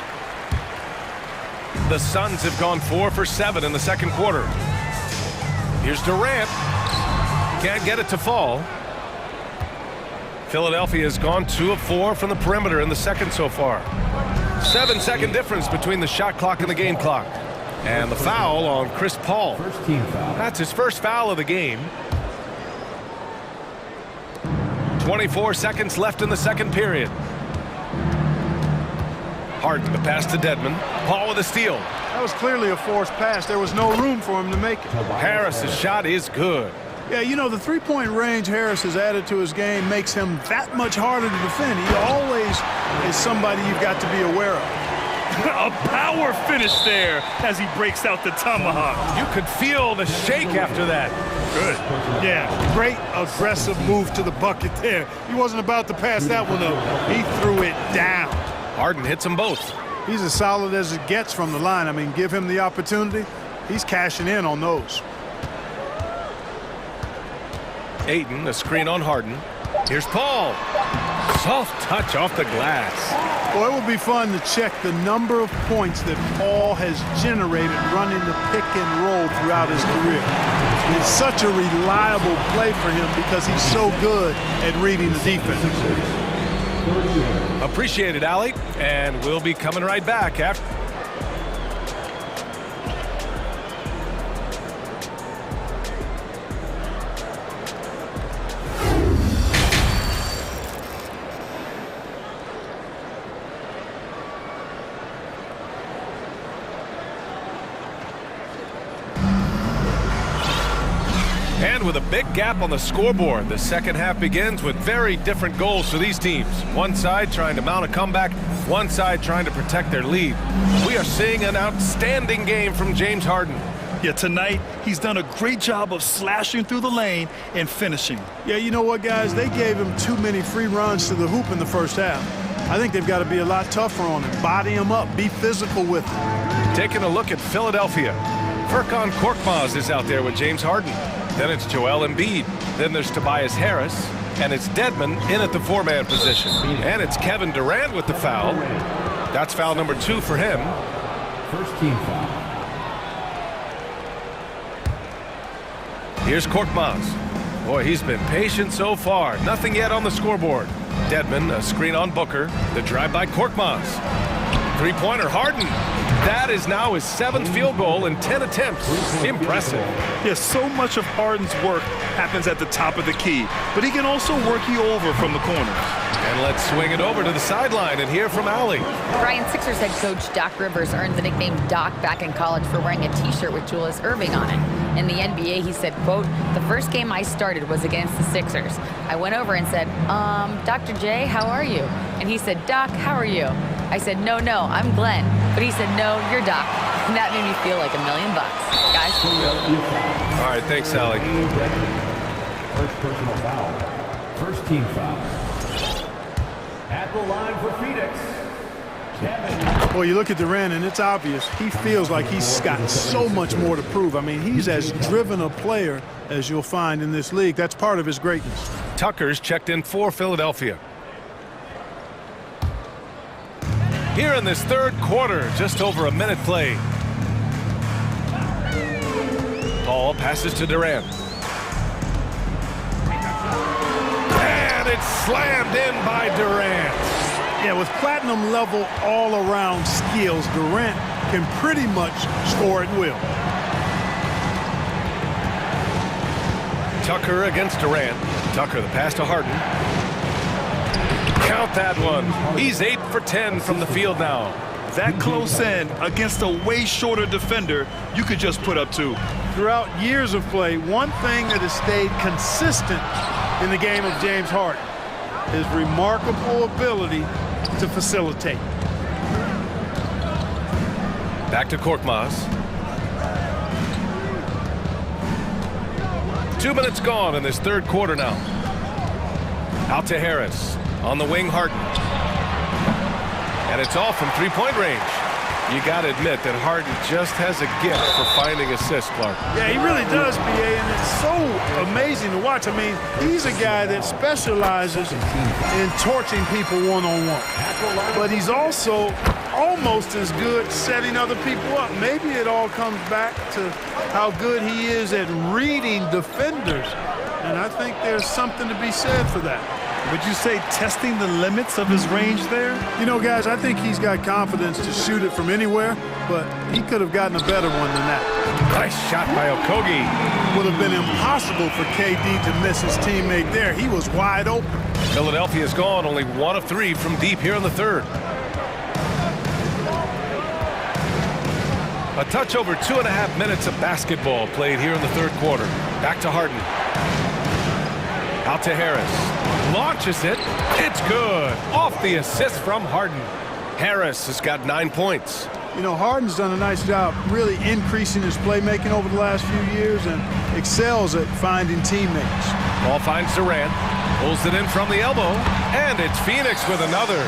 The Suns have gone 4 for 7 in the second quarter. Here's Durant. Can't get it to fall. Philadelphia has gone 2 of 4 from the perimeter in the second so far. 7-second difference between the shot clock and the game clock. And the foul on Chris Paul. That's his first foul of the game. 24 seconds left in the second period. Harden, the pass to Dedmon. Paul with a steal. That was clearly a forced pass. There was no room for him to make it. Harris's shot is good. Yeah, you know, the three-point range Harris has added to his game makes him that much harder to defend. He always is somebody you've got to be aware of. A power finish there as he breaks out the tomahawk. You could feel the shake after that. Good. Yeah, great aggressive move to the bucket there. He wasn't about to pass that one up. He threw it down. Harden hits them both. He's as solid as it gets from the line. I mean, give him the opportunity. He's cashing in on those. Ayton, a screen on Harden. Here's Paul. Soft touch off the glass. Well, it would be fun to check the number of points that Paul has generated running the pick and roll throughout his career. It's such a reliable play for him because he's so good at reading the defense. Appreciate it, Allie. And we'll be coming right back after. And with a big gap on the scoreboard, the second half begins with very different goals for these teams. One side trying to mount a comeback, one side trying to protect their lead. We are seeing an outstanding game from James Harden. Yeah, tonight he's done a great job of slashing through the lane and finishing. Yeah, you know what, guys? They gave him too many free runs to the hoop in the first half. I think they've got to be a lot tougher on him. Body him up, be physical with him. Taking a look at Philadelphia. Furkan Korkmaz is out there with James Harden. Then it's Joel Embiid. Then there's Tobias Harris. And it's Dedmon in at the four-man position. And it's Kevin Durant with the foul. That's foul number 2 for him. First team foul. Here's Korkmaz. Boy, he's been patient so far. Nothing yet on the scoreboard. Dedmon, a screen on Booker. The drive by Korkmaz. Three-pointer, Harden. That is now his 7th field goal in 10 attempts. Impressive. Yes, so much of Harden's work happens at the top of the key, but he can also work you over from the corner. And let's swing it over to the sideline and hear from Allie. Brian, Sixers head coach Doc Rivers earned the nickname Doc back in college for wearing a T-shirt with Julius Erving on it. In the NBA, he said, quote, "The first game I started was against the Sixers. I went over and said, Dr. J, how are you?" And he said, "Doc, how are you?" I said, no, I'm Glenn." But he said, "No, you're Doc." And that made me feel like $1 million. Guys. All right, thanks, Allie. First personal foul. First team foul. At the line for Phoenix, Kevin. Well, you look at Durant, and it's obvious. He feels like he's got so much more to prove. I mean, he's as driven a player as you'll find in this league. That's part of his greatness. Tucker's checked in for Philadelphia. Here in this third quarter, just over a minute played. Paul passes to Durant. And it's slammed in by Durant. Yeah, with platinum level all-around skills, Durant can pretty much score at will. Tucker against Durant. Tucker, the pass to Harden. Count that one. He's 8 for 10 from the field now. That close in against a way shorter defender, you could just put up 2. Throughout years of play, one thing that has stayed consistent in the game of James Harden is remarkable ability to facilitate. Back to Korkmaz. 2 minutes gone in this third quarter now. Out to Harris. On the wing, Harden. And it's off from three-point range. You got to admit that Harden just has a gift for finding assists, Clark. Yeah, he really does, BA, and it's so amazing to watch. I mean, he's a guy that specializes in torching people one-on-one. But he's also almost as good setting other people up. Maybe it all comes back to how good he is at reading defenders. And I think there's something to be said for that. Would you say testing the limits of his range there? You know, guys, I think he's got confidence to shoot it from anywhere, but he could have gotten a better one than that. Nice shot by Okogie. Would have been impossible for KD to miss his teammate there. He was wide open. Philadelphia's gone only 1 of 3 from deep here in the third. A touch over 2.5 minutes of basketball played here in the third quarter. Back to Harden. Out to Harris. Launches it. It's good. Off the assist from Harden. Harris has got 9 points. You know, Harden's done a nice job really increasing his playmaking over the last few years and excels at finding teammates. Ball finds Durant. Pulls it in from the elbow. And it's Phoenix with another.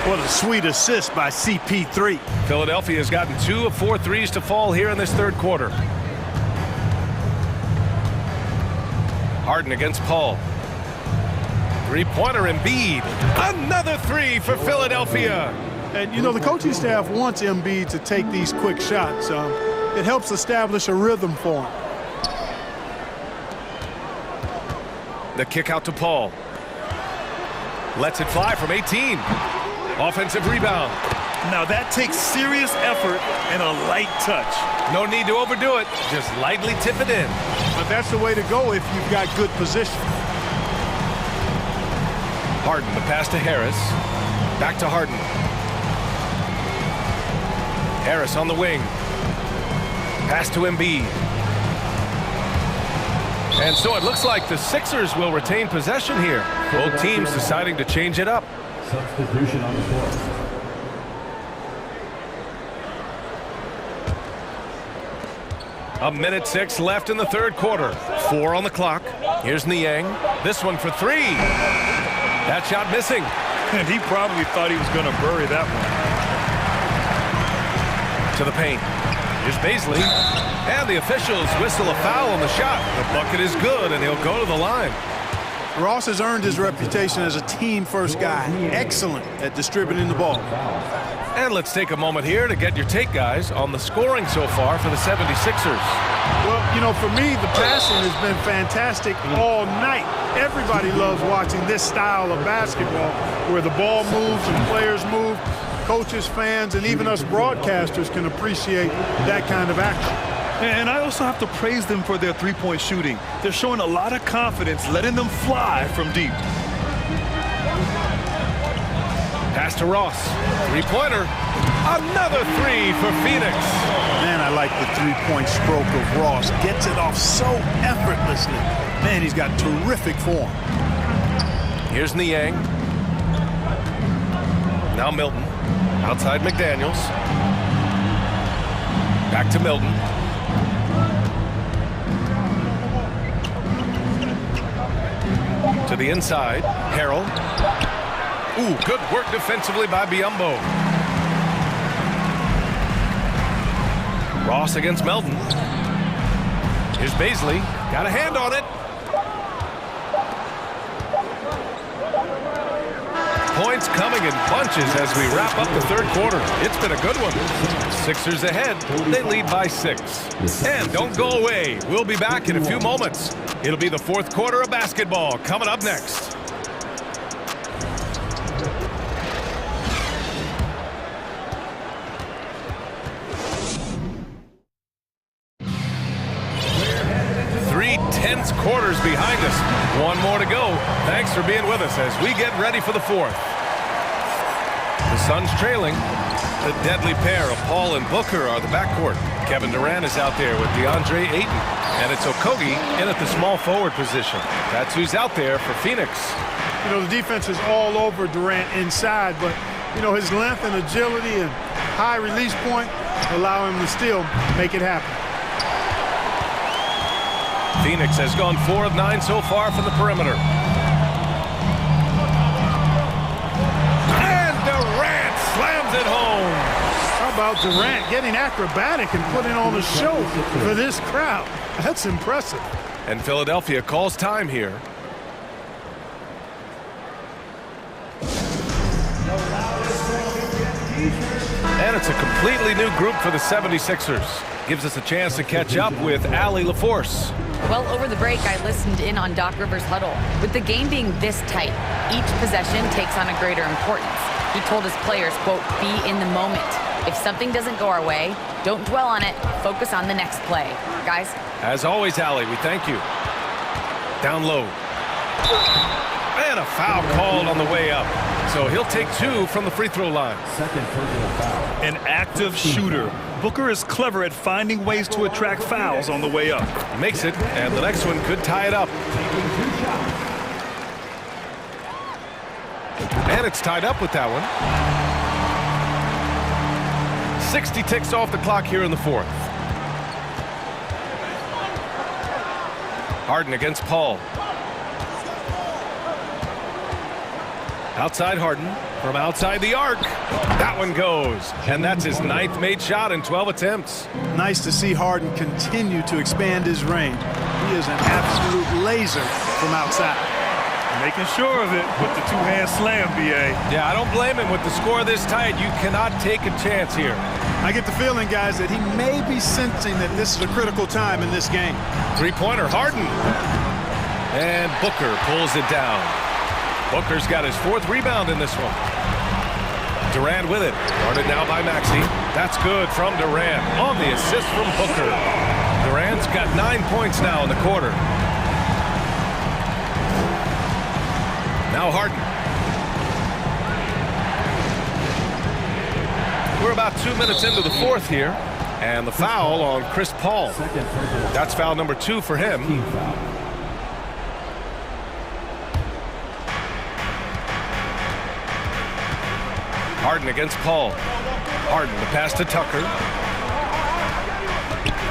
What a sweet assist by CP3. Philadelphia has gotten 2 of 4 threes to fall here in this third quarter. Harden against Paul. Three-pointer Embiid. Another 3 for Philadelphia. And, you know, the coaching staff wants Embiid to take these quick shots. It helps establish a rhythm for him. The kick out to Paul. Lets it fly from 18. Offensive rebound. Now that takes serious effort and a light touch. No need to overdo it. Just lightly tip it in. But that's the way to go if you've got good position. Harden, the pass to Harris. Back to Harden. Harris on the wing. Pass to Embiid. And so it looks like the Sixers will retain possession here. Both teams deciding to change it up. Substitution on the court. A minute 6 left in the third quarter. 4 on the clock. Here's Niang. This one for 3. That shot missing. And he probably thought he was going to bury that one. To the paint. Here's Baisley. And the officials whistle a foul on the shot. The bucket is good, and he'll go to the line. Ross has earned his reputation as a team-first guy. Excellent at distributing the ball. And let's take a moment here to get your take, guys, on the scoring so far for the 76ers. Well, you know, for me, the passing has been fantastic all night. Everybody loves watching this style of basketball where the ball moves and players move. coaches, fans, and even us broadcasters can appreciate that kind of action. And I also have to praise them for their three-point shooting. They're showing a lot of confidence, letting them fly from deep. Pass to Ross. Three-pointer. Another three for Phoenix. Man, I like the three-point stroke of Ross. Gets it off so effortlessly. Man, he's got terrific form. Here's Niang. Now Milton. Outside McDaniels. Back to Milton. To the inside. Harrell. Ooh, good work defensively by Biyombo. Ross against Melton. Here's Baisley. Got a hand on it. Points coming in bunches as we wrap up the third quarter. It's been a good one. Sixers ahead. They lead by 6. And don't go away. We'll be back in a few moments. It'll be the fourth quarter of basketball coming up next. Tense quarters behind us. One more to go. Thanks for being with us as we get ready for the fourth. The Suns trailing. The deadly pair of Paul and Booker are the backcourt. Kevin Durant is out there with DeAndre Ayton. And it's Okogie in at the small forward position. That's who's out there for Phoenix. You know, the defense is all over Durant inside, but, you know, his length and agility and high release point allow him to still make it happen. Phoenix has gone 4 of 9 so far from the perimeter. And Durant slams it home. How about Durant getting acrobatic and putting on a show for this crowd? That's impressive. And Philadelphia calls time here. And it's a completely new group for the 76ers. Gives us a chance to catch up with Allie LaForce. Well, over the break, I listened in on Doc Rivers' huddle. With the game being this tight, each possession takes on a greater importance. He told his players, quote, be in the moment. If something doesn't go our way, don't dwell on it. Focus on the next play. Guys? As always, Allie, we thank you. Down low. And a foul called on the way up. So he'll take 2 from the free throw line. Second personal foul. An active shooter. Booker is clever at finding ways to attract fouls on the way up. Makes it, and the next one could tie it up. And it's tied up with that one. 60 ticks off the clock here in the fourth. Harden against Paul. Outside Harden, from outside the arc. That one goes, and that's his 9th made shot in 12 attempts. Nice to see Harden continue to expand his range. He is an absolute laser from outside. Making sure of it with the two-hand slam, B.A. Yeah, I don't blame him. With the score this tight, you cannot take a chance here. I get the feeling, guys, that he may be sensing that this is a critical time in this game. Three-pointer, Harden. And Booker pulls it down. Booker's got his 4th rebound in this one. Durant with it. Guarded now by Maxey. That's good from Durant on the assist from Booker. Durant's got 9 points now in the quarter. Now Harden. We're about 2 minutes into the fourth here. And the foul on Chris Paul. That's foul number 2 for him. Harden against Paul. Harden, the pass to Tucker.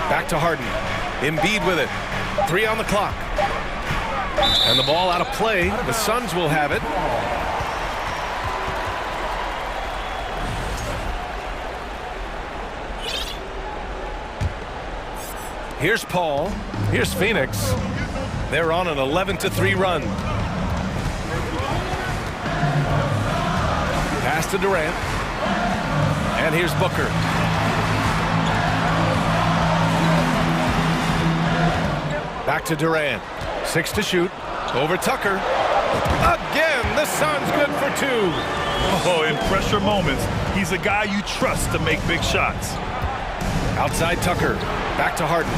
Back to Harden. Embiid with it. 3 on the clock. And the ball out of play. The Suns will have it. Here's Paul. Here's Phoenix. They're on an 11-3 run. Pass to Durant. And here's Booker. Back to Durant. 6 to shoot. Over Tucker. Again, the Suns good for 2. Oh, in pressure moments, he's a guy you trust to make big shots. Outside Tucker. Back to Harden.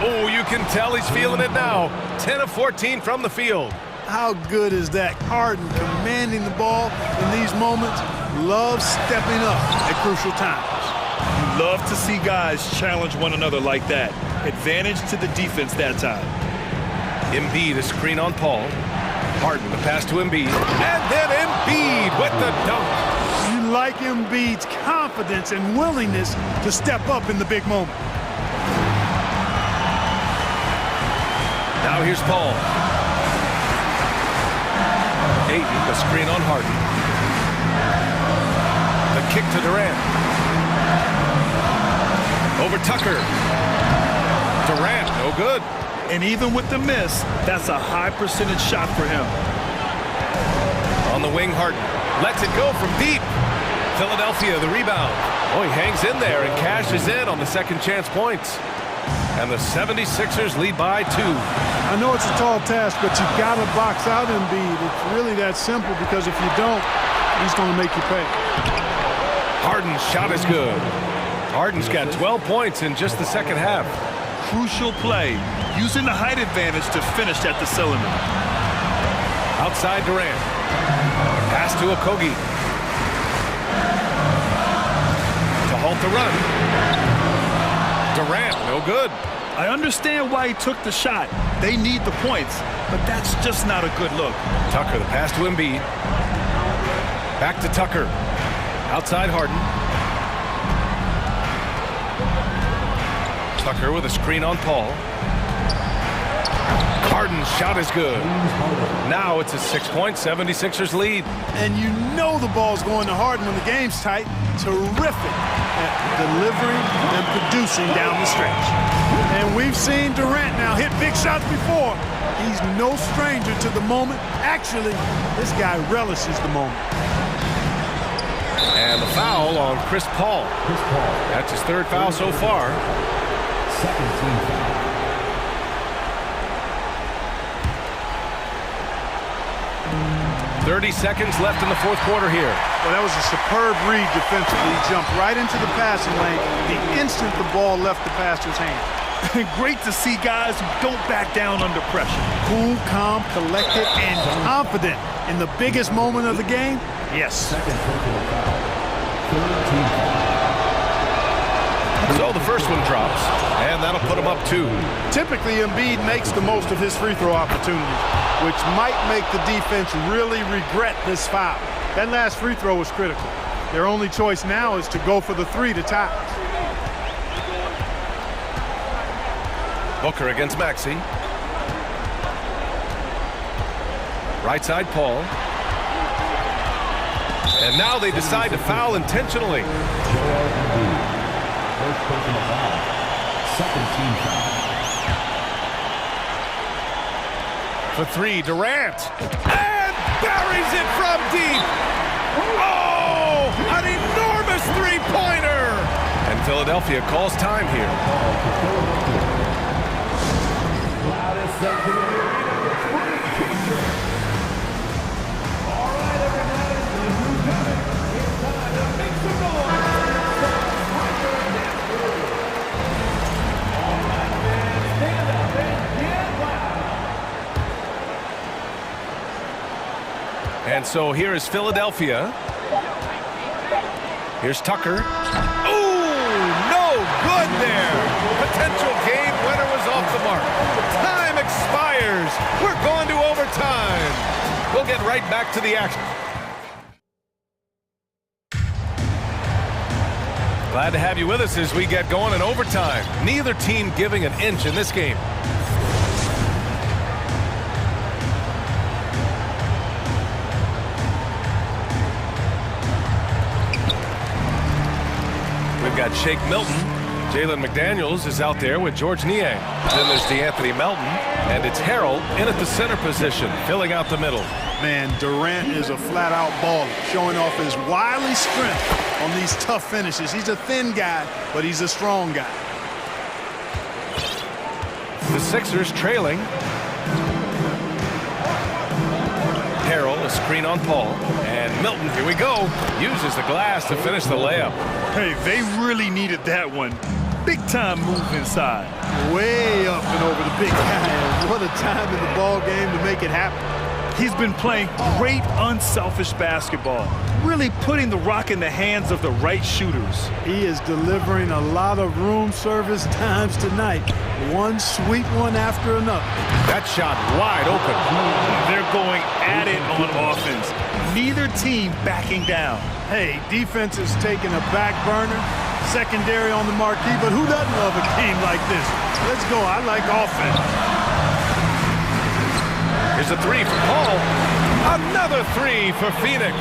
Oh, you can tell he's feeling it now. 10 of 14 from the field. How good is that? Harden commanding the ball in these moments, loves stepping up at crucial times. You love to see guys challenge one another like that. Advantage to the defense that time. Embiid, a screen on Paul. Harden, the pass to Embiid. And then Embiid with the dunk. You like Embiid's confidence and willingness to step up in the big moment. Now here's Paul. Ayton, the screen on Harden. The kick to Durant. Over Tucker. Durant, no good. And even with the miss, that's a high percentage shot for him. On the wing, Harden lets it go from deep. Philadelphia, the rebound. Oh, he hangs in there and cashes in on the second chance points. And the 76ers lead by 2. I know it's a tall task, but you got to box out Embiid. It's really that simple, because if you don't, he's going to make you pay. Harden's shot is good. Harden's got 12 points in just the second half. Crucial play, using the height advantage to finish at the cylinder. Outside Durant. Pass to Okogie. To halt the run. Durant, no good. I understand why he took the shot. They need the points, but that's just not a good look. Tucker, the pass to Embiid. Back to Tucker. Outside Harden. Tucker with a screen on Paul. Harden's shot is good. Now it's a 6-point 76ers lead. And you know the ball's going to Harden when the game's tight. Terrific at delivering and producing down the stretch. And we've seen Durant now hit big shots before. He's no stranger to the moment. Actually, this guy relishes the moment. And the foul on Chris Paul. That's his third foul so far. Second team foul. 30 seconds left in the fourth quarter here. Well, that was a superb read defensively. He jumped right into the passing lane the instant the ball left the passer's hand. Great to see guys who don't back down under pressure. Cool, calm, collected, and confident in the biggest moment of the game. Yes. Second football foul. Third team foul. So the first one drops, and that'll put him up 2. Typically, Embiid makes the most of his free throw opportunities, which might make the defense really regret this foul. That last free throw was critical. Their only choice now is to go for the 3 to tie. Booker against Maxey. Right side, Paul. And now they decide to foul intentionally. First personal foul. Second team foul. For 3, Durant. And buries it from deep. Oh, an enormous three-pointer. And Philadelphia calls time here. And so here is Philadelphia. Here's Tucker. Ooh, no good there. Potential game winner was off the mark. Time expires. We're going to overtime. We'll get right back to the action. Glad to have you with us as we get going in overtime. Neither team giving an inch in this game. We've got Shake Milton. Jalen McDaniels is out there with George Niang. Then there's DeAnthony Melton, and it's Harrell in at the center position, filling out the middle. Man, Durant is a flat-out baller, showing off his wily strength on these tough finishes. He's a thin guy, but he's a strong guy. The Sixers trailing. Harrell a screen on Paul. And Milton, here we go, uses the glass to finish the layup. Hey, they really needed that one. Big time move inside. Way up and over the big guy. What a time in the ball game to make it happen. He's been playing great unselfish basketball, really putting the rock in the hands of the right shooters. He is delivering a lot of room service times tonight. One sweet one after another. That shot wide open. They're going at it on offense. Neither team backing down. Hey, defense is taking a back burner, secondary on the marquee, but who doesn't love a game like this? Let's go. I like offense. Here's a three for Paul. Another three for Phoenix.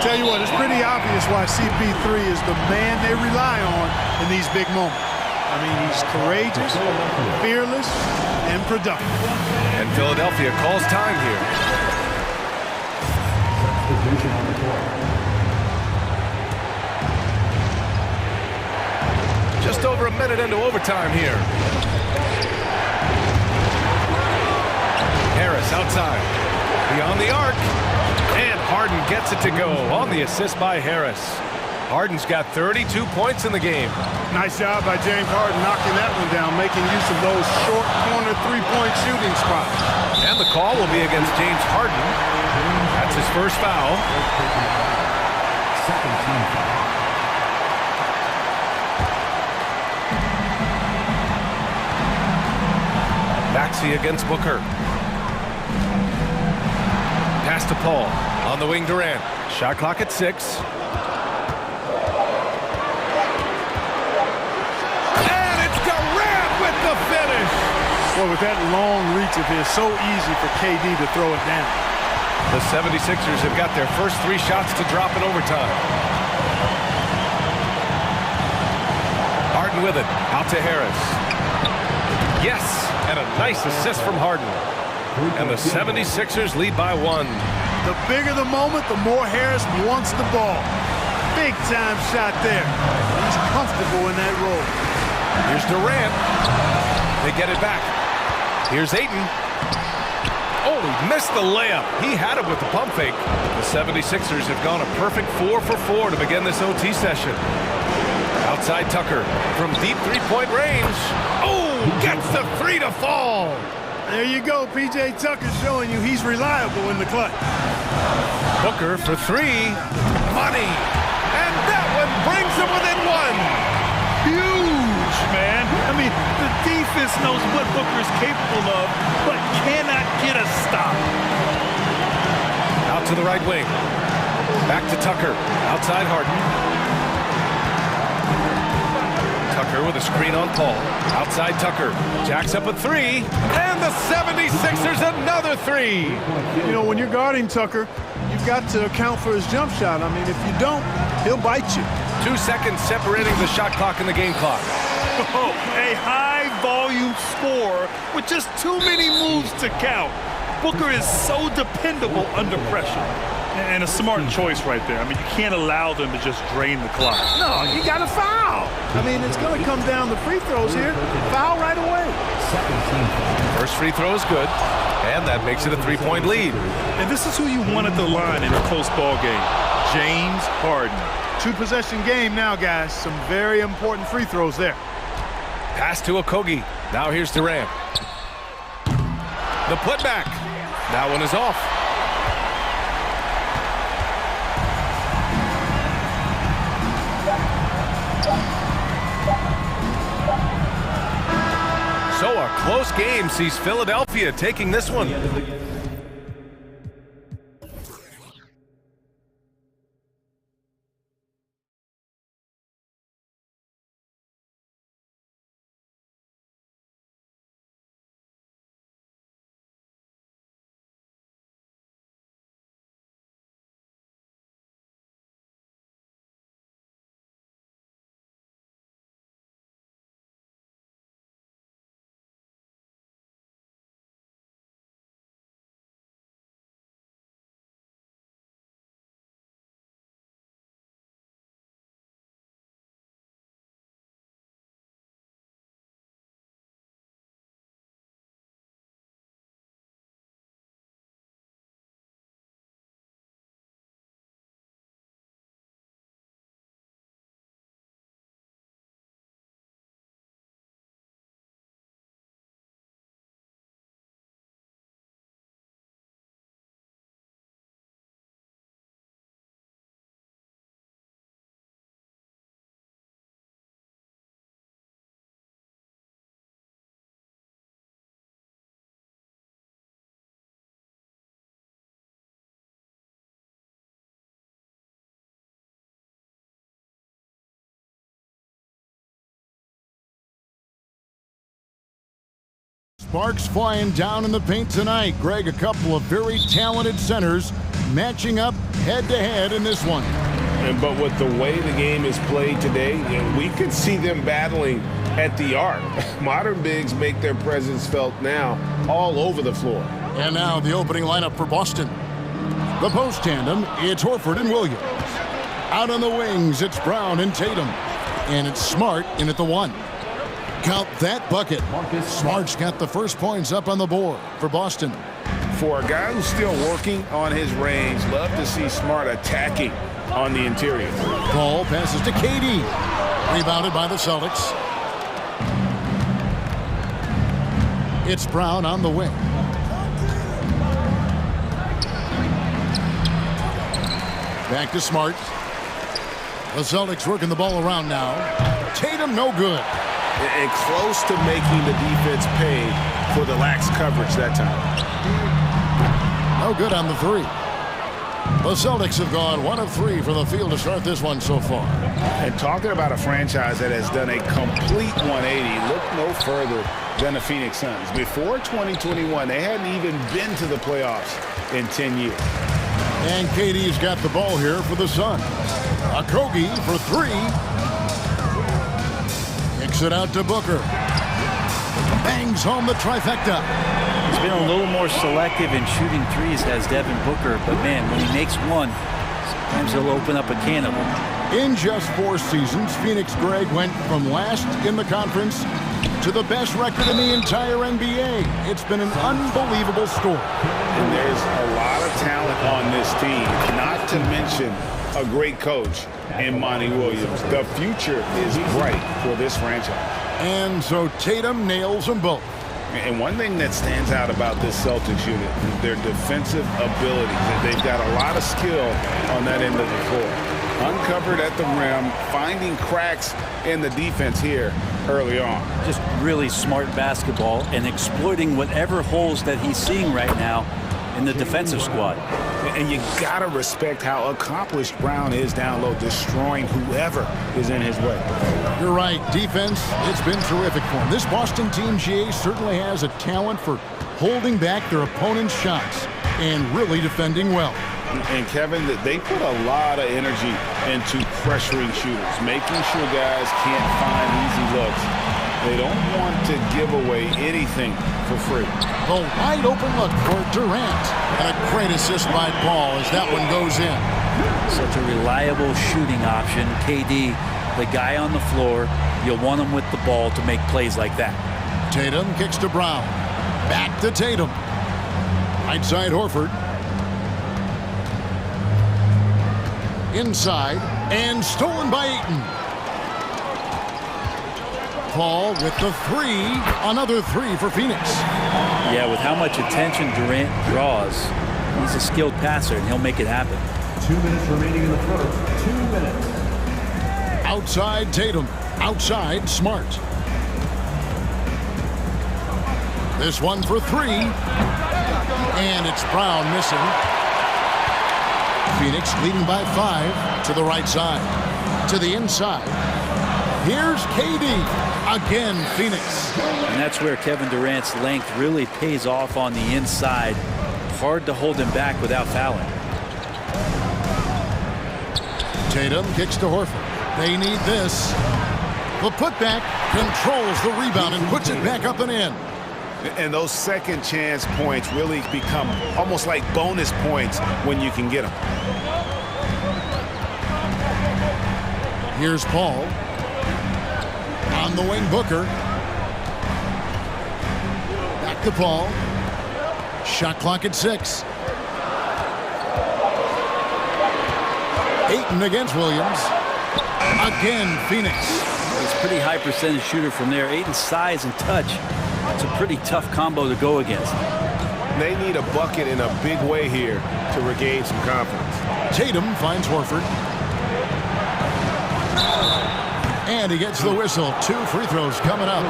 Tell you what, it's pretty obvious why CP3 is the man they rely on in these big moments. I mean, he's courageous, fearless, and productive. And Philadelphia calls time here. Just over a minute into overtime here. Harris outside. Beyond the arc. And Harden gets it to go on the assist by Harris. Harden's got 32 points in the game. Nice job by James Harden knocking that one down, making use of those short corner three-point shooting spots. And the call will be against James Harden. That's his first foul. Second team foul. Maxey against Booker. Pass to Paul. On the wing, Durant. Shot clock at 6. And it's Durant with the finish. Well, with that long reach of his, so easy for KD to throw it down. The 76ers have got their first 3 shots to drop in overtime. Harden with it. Out to Harris. Yes, and a nice assist from Harden. And the 76ers lead by 1. The bigger the moment, the more Harris wants the ball. Big time shot there. He's comfortable in that role. Here's Durant. They get it back. Here's Ayton. Oh, he missed the layup. He had it with the pump fake. The 76ers have gone a perfect 4 for 4 to begin this OT session. Outside Tucker from deep three-point range. Oh, gets the 3 to fall. There you go, P.J. Tucker showing you he's reliable in the clutch. Booker for 3. Money. And that one brings him within 1. Huge, man. I mean, the defense knows what Booker is capable of, but cannot get a stop. Out to the right wing. Back to Tucker. Outside Harden. Tucker with a screen on Paul. Outside Tucker. Jacks up a 3. And the 76ers another 3. You know, when you're guarding Tucker, you've got to account for his jump shot. I mean, if you don't, he'll bite you. 2 seconds separating the shot clock and the game clock. Oh, a high-volume score with just too many moves to count. Booker is so dependable under pressure. And a smart choice right there. I mean, you can't allow them to just drain the clock. No, you got to foul. I mean, it's going to come down to free throws here. Foul right away. First free throw is good, and that makes it a 3-point lead. And this is who you want at the line in a close ball game. James Harden. 2-possession game now, guys. Some very important free throws there. Pass to Okogie. Now here's Durant. The putback. That one is off. So a close game sees Philadelphia taking this one. Sparks flying down in the paint tonight. Greg, a couple of very talented centers matching up head-to-head in this one. But with the way the game is played today, we could see them battling at the arc. Modern bigs make their presence felt now all over the floor. And now the opening lineup for Boston. The post tandem, it's Horford and Williams. Out on the wings, it's Brown and Tatum. And it's Smart in at the 1. Count that bucket. Smart's got the first points up on the board for Boston. For a guy who's still working on his range, love to see Smart attacking on the interior. Ball passes to KD. Rebounded by the Celtics. It's Brown on the wing. Back to Smart. The Celtics working the ball around now. Tatum no good. And close to making the defense pay for the lax coverage that time. No good on the 3. The Celtics have gone 1 of 3 from the field to start this one so far. And talking about a franchise that has done a complete 180, look no further than the Phoenix Suns. Before 2021, they hadn't even been to the playoffs in 10 years. And KD's got the ball here for the Suns. Okogie for 3. Kicks it out to Booker. Bangs home the trifecta. He's been a little more selective in shooting threes, has Devin Booker, but man, when he makes one, sometimes he'll open up a can of them. In just 4 seasons, Phoenix, Greg, went from last in the conference to the best record in the entire NBA. It's been an unbelievable story. And there's a lot of talent on this team, not to mention a great coach in Monty Williams. The future is bright for this franchise. And so Tatum nails them both. And one thing that stands out about this Celtics unit is their defensive ability. They've got a lot of skill on that end of the floor. Uncovered at the rim, finding cracks in the defense here early on. Just really smart basketball and exploiting whatever holes that he's seeing right now in the defensive squad. And you gotta respect how accomplished Brown is down low, destroying whoever is in his way. You're right. Defense, it's been terrific for him. This Boston team, GA, certainly has a talent for holding back their opponent's shots and really defending well. And Kevin, they put a lot of energy into pressuring shooters, making sure guys can't find easy looks. They don't want to give away anything for free. The wide open look for Durant. And a great assist by Paul as that one goes in. Such a reliable shooting option. KD, the guy on the floor, you'll want him with the ball to make plays like that. Tatum kicks to Brown. Back to Tatum. Right side Horford. Inside and stolen by Ayton. Paul with the 3. Another 3 for Phoenix. Yeah, with how much attention Durant draws, he's a skilled passer and he'll make it happen. 2 minutes remaining in the first. 2 minutes. Outside Tatum. Outside Smart. This one for 3. And it's Brown missing. Phoenix leading by 5 to the right side. To the inside. Here's KD. Again, Phoenix. And that's where Kevin Durant's length really pays off on the inside. Hard to hold him back without fouling. Tatum kicks to Horford. They need this. The putback controls the rebound and puts it back up and in. And those second chance points really become almost like bonus points when you can get them. Here's Paul. On the wing, Booker. Back to Paul. Shot clock at 6. Ayton against Williams. Again, Phoenix. He's a pretty high percentage shooter from there. Ayton's size and touch. It's a pretty tough combo to go against. They need a bucket in a big way here to regain some confidence. Tatum finds Horford. And he gets the whistle. 2 free throws coming up.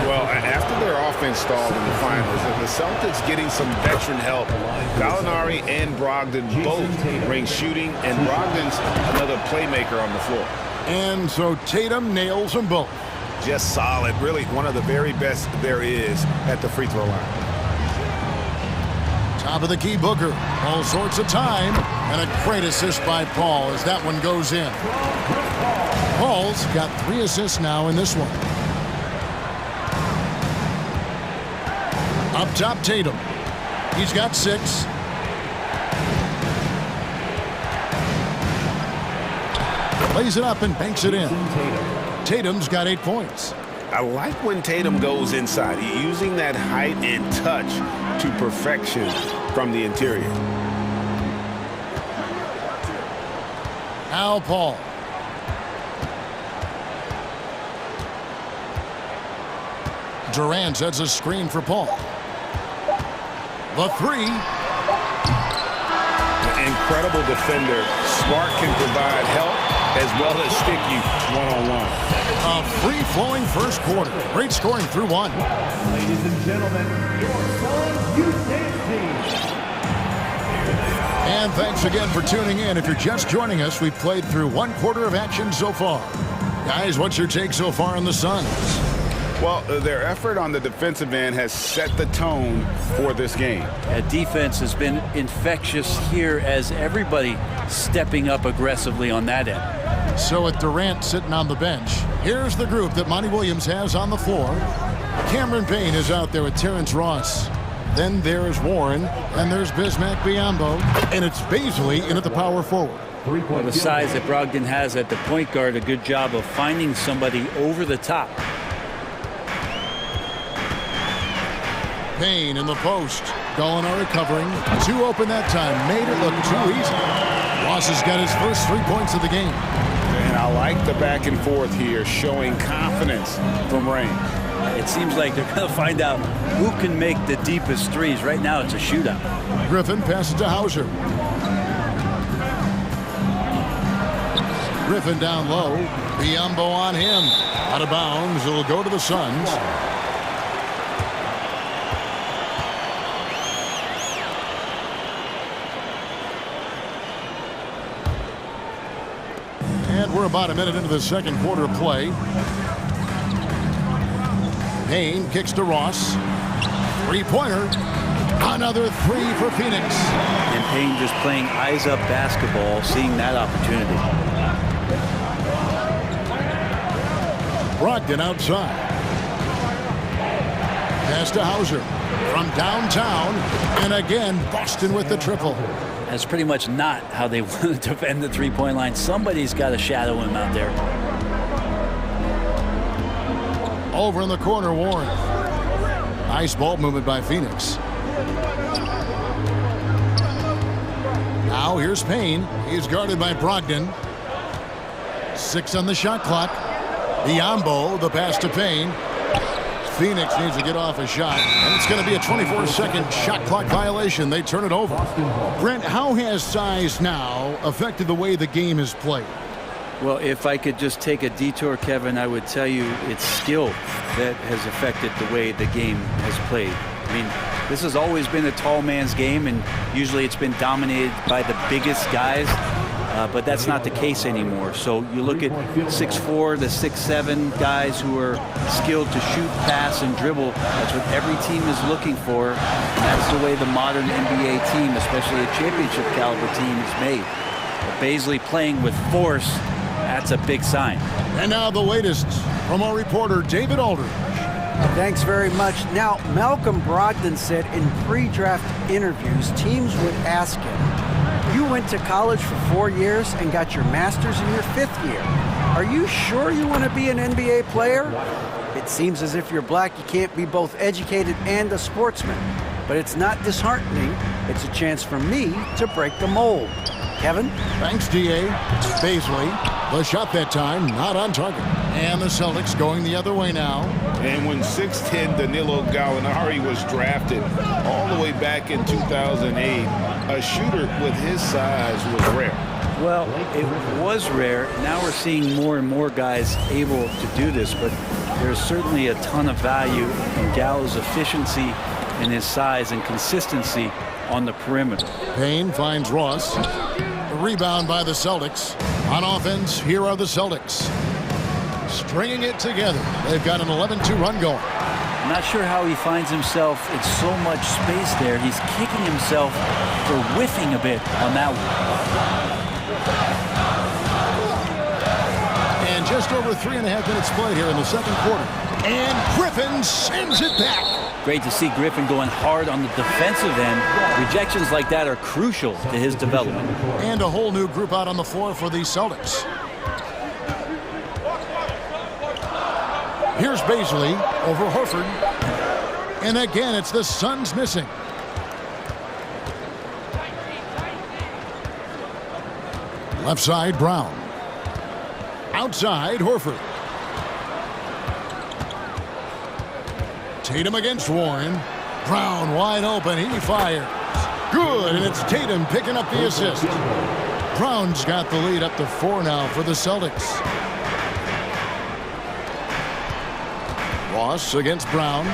Well, after their offense stalled in the finals, the Celtics getting some veteran help. Gallinari and Brogdon both bring shooting, and Brogdon's another playmaker on the floor. And so Tatum nails them both. just solid. Really one of the very best there is at the free throw line. Top of the key, Booker. All sorts of time. And a great assist by Paul as that one goes in. Paul's got 3 assists now in this one. Up top, Tatum. He's got 6. Lays it up and banks it in. Tatum's got 8 points. I like when Tatum goes inside. He's using that height and touch to perfection from the interior. Now Paul. Durant sets a screen for Paul. The 3. Incredible defender. Smart can provide help as well as stick you one-on-one. A free-flowing first quarter. Great scoring through 1. Ladies and gentlemen, your Suns Youth Dance Team. And thanks again for tuning in. If you're just joining us, we've played through 1 quarter of action so far. Guys, what's your take so far on the Suns? Well, their effort on the defensive end has set the tone for this game. Defense has been infectious here as everybody stepping up aggressively on that end. So with Durant sitting on the bench, here's the group that Monty Williams has on the floor. Cameron Payne is out there with Terrence Ross. Then there's Warren, and there's Bismack Biyombo, and it's Baisley in at the power forward. Well, the size that Brogdon has at the point guard, a good job of finding somebody over the top. Payne in the post. Gallinari covering. 2 open that time. Made it look too easy. Ross has got his first 3 points of the game. And I like the back and forth here, showing confidence from Rain. It seems like they're going to find out who can make the deepest threes. Right now, it's a shootout. Griffin passes to Hauser. Griffin down low. Biyombo on him. Out of bounds. It'll go to the Suns. And we're about a minute into the second quarter of play. Payne kicks to Ross. 3-pointer. Another 3 for Phoenix. And Payne just playing eyes-up basketball, seeing that opportunity. Brogdon outside. Pass to Hauser. From downtown. And again, Boston with the triple. That's pretty much not how they want to defend the 3-point line. Somebody's got to shadow him out there. Over in the corner, Warren. Nice ball movement by Phoenix. Now here's Payne. He's guarded by Brogdon. 6 on the shot clock. Biyombo, the pass to Payne. Phoenix needs to get off a shot, and it's going to be a 24-second shot clock violation. They turn it over. Brent, how has size now affected the way the game is played? Well, if I could just take a detour, Kevin, I would tell you it's skill that has affected the way the game has played. I mean, this has always been a tall man's game, and usually it's been dominated by the biggest guys, but that's not the case anymore. So you look at 6'4", the 6'7" guys who are skilled to shoot, pass, and dribble. That's what every team is looking for, and that's the way the modern NBA team, especially a championship caliber team, is made. But Baisley playing with force, that's a big sign. And now the latest from our reporter, David Aldridge. Thanks very much. Now, Malcolm Brogdon said in pre-draft interviews, teams would ask him, you went to college for 4 years and got your master's in your 5th year. Are you sure you want to be an NBA player? It seems as if you're black, you can't be both educated and a sportsman. But it's not disheartening. It's a chance for me to break the mold. Kevin? Thanks, D.A. Baisley. The shot that time, not on target. And the Celtics going the other way now. And when 6'10" Danilo Gallinari was drafted all the way back in 2008, a shooter with his size was rare. Well, it was rare. Now we're seeing more and more guys able to do this, but there's certainly a ton of value in Gallo's efficiency and his size and consistency on the perimeter. Payne finds Ross. The rebound by the Celtics. On offense, here are the Celtics. stringing it together. They've got an 11-2 run going. I'm not sure how he finds himself in so much space there. He's kicking himself for whiffing a bit on that one. And just over 3.5 minutes played here in the second quarter. And Griffin sends it back. Great to see Griffin going hard on the defensive end. Rejections like that are crucial to his development. And a whole new group out on the floor for the Celtics. Here's Baisley over Horford. And again, it's the Suns missing. Left side, Brown. Outside, Horford. Tatum against Warren. Brown wide open. He fires. Good, and it's Tatum picking up the assist. Brown's got the lead up to 4 now for the Celtics. Ross against Brown.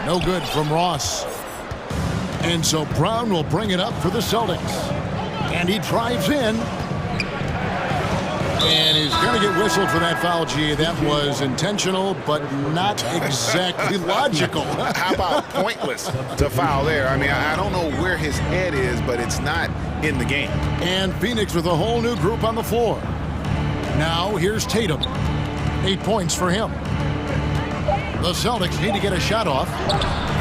No good from Ross. And so Brown will bring it up for the Celtics. And he drives in. And he's going to get whistled for that foul, G. That was intentional, but not exactly logical. How about pointless to foul there? I mean, I don't know where his head is, but it's not in the game. And Phoenix with a whole new group on the floor. Now here's Tatum. 8 points for him. The Celtics need to get a shot off.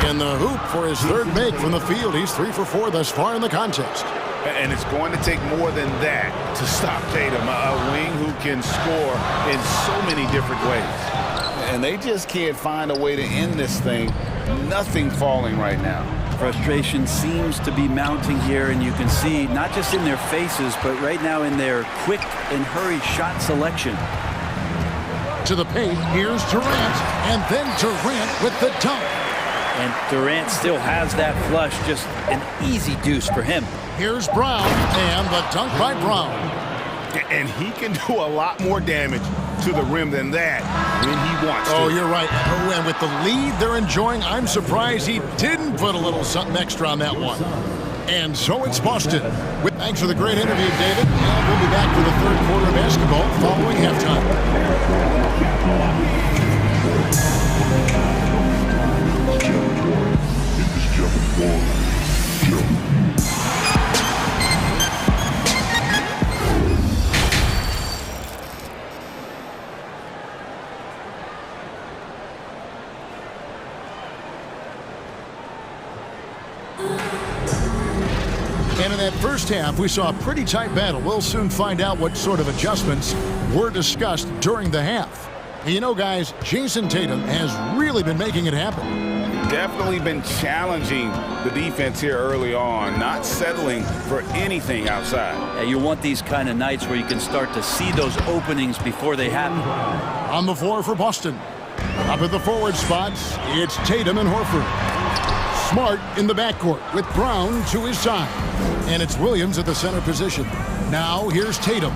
And the hoop for his third make from the field. He's 3 for 4 thus far in the contest. And it's going to take more than that to stop Tatum, a wing who can score in so many different ways. And they just can't find a way to end this thing. Nothing falling right now. Frustration seems to be mounting here, and you can see not just in their faces, but right now in their quick and hurried shot selection. To the paint, here's Durant, and then Durant with the dunk. And Durant still has that flush, just an easy deuce for him. Here's Brown, and the dunk by Brown. And he can do a lot more damage to the rim than that when he wants to. Oh, you're right. Oh, and with the lead they're enjoying, I'm surprised he didn't put a little something extra on that one. And so it's Boston. Thanks for the great interview, David. And we'll be back for the third quarter of basketball following halftime. And in that first half, we saw a pretty tight battle. We'll soon find out what sort of adjustments were discussed during the half. And you know, guys, Jason Tatum has really been making it happen. Definitely been challenging the defense here early on, not settling for anything outside. Yeah, you want these kind of nights where you can start to see those openings before they happen. On the floor for Boston. Up at the forward spots, it's Tatum and Horford. Smart in the backcourt with Brown to his side. And it's Williams at the center position. Now here's Tatum.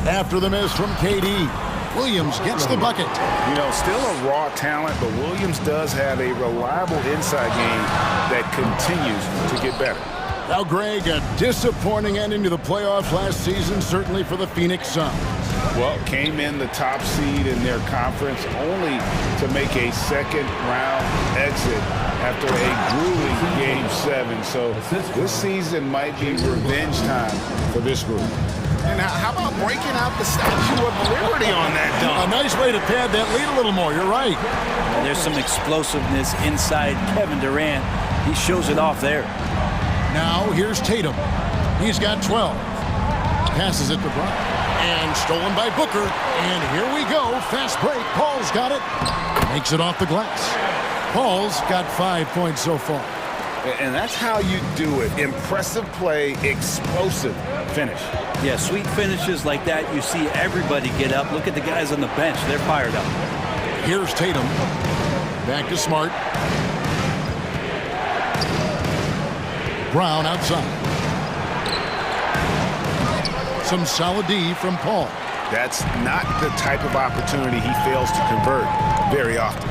After the miss from KD, Williams gets the bucket. You know, still a raw talent, but Williams does have a reliable inside game that continues to get better. Now, Greg, a disappointing ending to the playoffs last season, certainly for the Phoenix Suns. Well, came in the top seed in their conference only to make a second-round exit after a grueling Game 7. So this season might be revenge time for this group. And how about breaking out the Statue of Liberty on that dunk? A nice way to pad that lead a little more. You're right. And there's some explosiveness inside Kevin Durant. He shows it off there. Now here's Tatum. He's got 12. Passes it to Brown. And stolen by Booker. And here we go. Fast break. Paul's got it. Makes it off the glass. Paul's got 5 points so far. And that's how you do it. Impressive play, explosive finish. Yeah, sweet finishes like that, you see everybody get up. Look at the guys on the bench. They're fired up. Here's Tatum. Back to Smart. Brown outside. Some solid D from Paul. That's not the type of opportunity he fails to convert very often.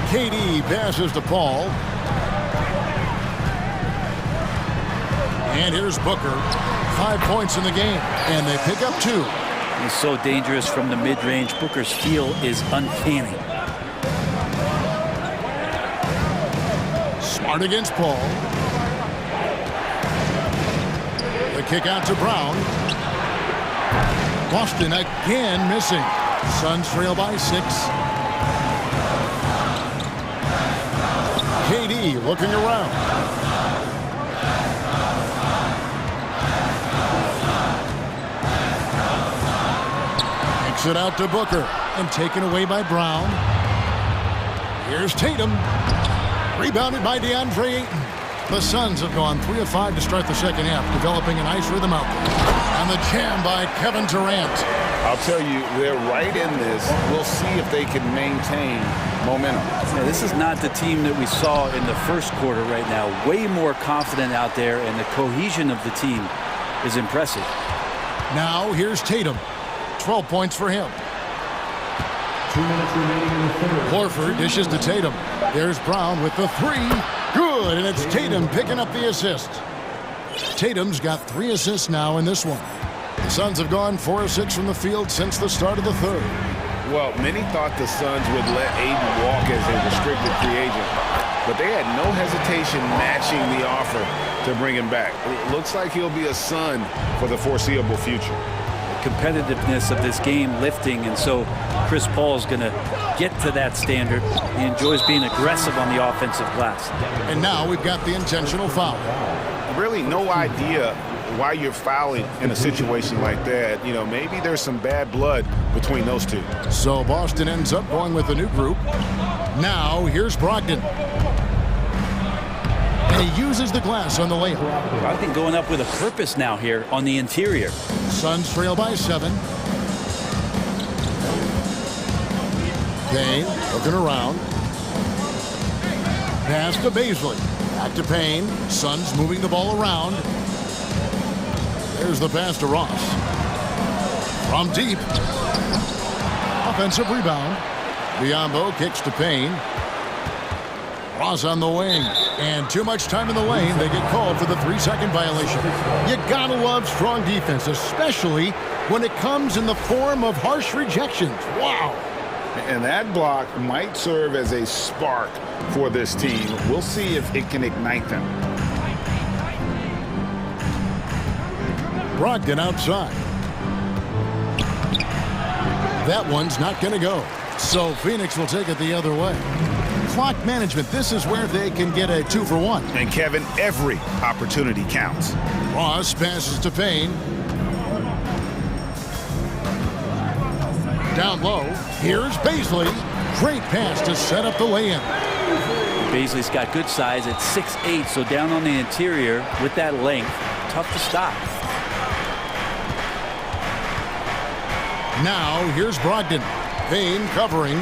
KD passes to Paul. And here's Booker. 5 points in the game. And they pick up 2. He's so dangerous from the mid-range. Booker's feel is uncanny. Smart against Paul. The kick out to Brown. Boston again missing. Suns trail by 6. KD looking around. Kicks it out to Booker and taken away by Brown. Here's Tatum. Rebounded by DeAndre Ayton. The Suns have gone 3 of 5 to start the second half, developing a nice rhythm out there. And the jam by Kevin Durant. I'll tell you, they're right in this. We'll see if they can maintain momentum. Yeah, this is not the team that we saw in the first quarter right now. Way more confident out there, and the cohesion of the team is impressive. Now here's Tatum. 12 points for him. 2 minutes remaining in the third. Horford dishes to Tatum. There's Brown with the 3. Good, and it's Tatum picking up the assist. Tatum's got 3 assists now in this one. The Suns have gone 4 of 6 from the field since the start of the third. Well, many thought the Suns would let Ayton walk as a restricted free agent, but they had no hesitation matching the offer to bring him back. It looks like he'll be a Sun for the foreseeable future. The competitiveness of this game lifting, and so Chris Paul's going to get to that standard. He enjoys being aggressive on the offensive glass. And now we've got the intentional foul. Really no idea why you're fouling in a situation like that. You know, maybe there's some bad blood between those two. So Boston ends up going with a new group. Now here's Brogdon. And he uses the glass on the layup. Brogdon going up with a purpose now here on the interior. Suns trail by 7. Payne looking around. Pass to Baisley. Back to Payne. Suns moving the ball around. There's the pass to Ross. From deep. Offensive rebound. Biyombo kicks to Payne. Ross on the wing. And too much time in the lane. They get called for the 3-second violation. You gotta love strong defense, especially when it comes in the form of harsh rejections. Wow. And that block might serve as a spark for this team. We'll see if it can ignite them. Brogdon outside. That one's not going to go. So Phoenix will take it the other way. Clock management, this is where they can get a 2-for-1. And Kevin, every opportunity counts. Ross passes to Payne. Down low, here's Baisley. Great pass to set up the lay-in. Baisley's got good size at 6'8", so down on the interior with that length, tough to stop. Now here's Brogdon. Payne covering.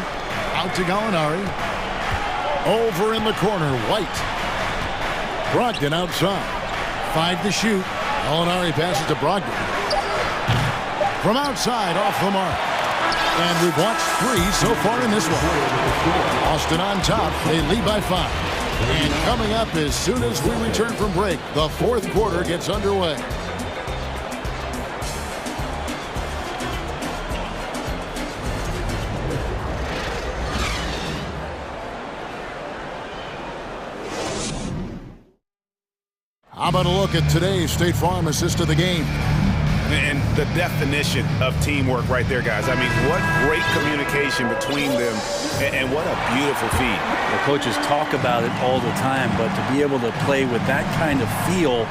Out to Gallinari. Over in the corner, White. Brogdon outside. 5 to shoot. Gallinari passes to Brogdon. From outside, off the mark. And we've watched 3 so far in this one. Boston on top. They lead by 5. And coming up as soon as we return from break, the fourth quarter gets underway. How about a look at today's State Farm assist of the game? And the definition of teamwork right there, guys. I mean, what great communication between them, and what a beautiful feed. The coaches talk about it all the time, but to be able to play with that kind of feel,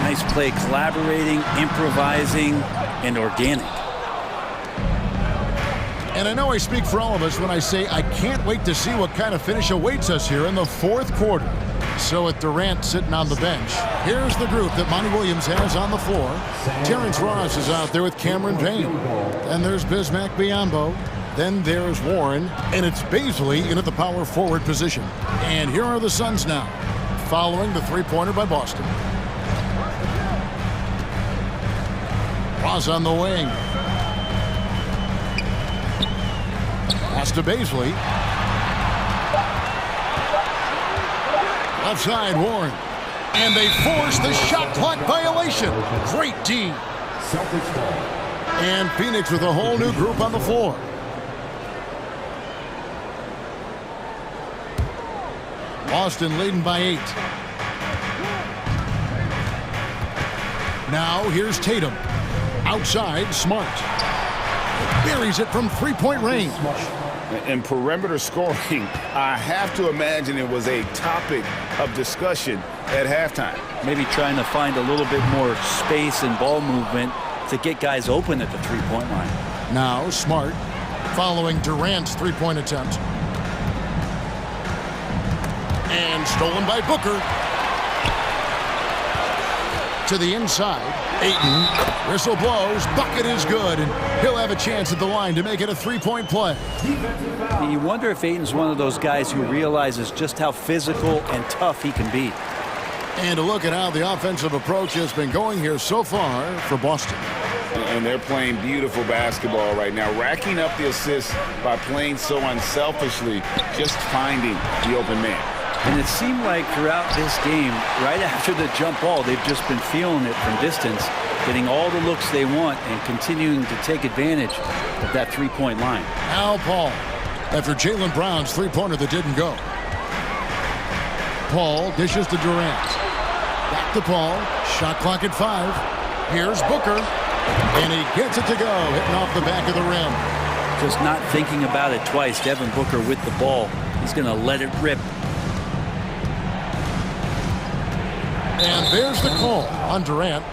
nice play, collaborating, improvising, and organic. And I know I speak for all of us when I say I can't wait to see what kind of finish awaits us here in the fourth quarter. So with Durant sitting on the bench, here's the group that Monty Williams has on the floor. Terrence Ross is out there with Cameron Payne. Then there's Bismack Biyombo. Then there's Warren. And it's Baisley in at the power forward position. And here are the Suns now, following the three-pointer by Boston. Ross on the wing. Pass to Baisley. Left side, Warren. And they force the shot clock violation. Great D. And Phoenix with a whole new group on the floor. Boston leading by 8. Now here's Tatum. Outside, Smart. Buries it from three-point range. And perimeter scoring, I have to imagine it was a topic of discussion at halftime. Maybe trying to find a little bit more space and ball movement to get guys open at the three-point line. Now Smart following Durant's three-point attempt. And stolen by Booker. To the inside. Ayton. Whistle blows. Bucket is good. And he'll have a chance at the line to make it a three-point play. You wonder if Ayton's one of those guys who realizes just how physical and tough he can be. And a look at how the offensive approach has been going here so far for Boston. And they're playing beautiful basketball right now, racking up the assists by playing so unselfishly, just finding the open man. And it seemed like throughout this game, right after the jump ball, they've just been feeling it from distance, getting all the looks they want and continuing to take advantage of that three-point line. Al Paul after Jaylen Brown's three-pointer that didn't go. Paul dishes to Durant. Back to Paul. Shot clock at 5. Here's Booker. And he gets it to go, hitting off the back of the rim. Just not thinking about it twice. Devin Booker with the ball. He's going to let it rip. And there's the call on Durant.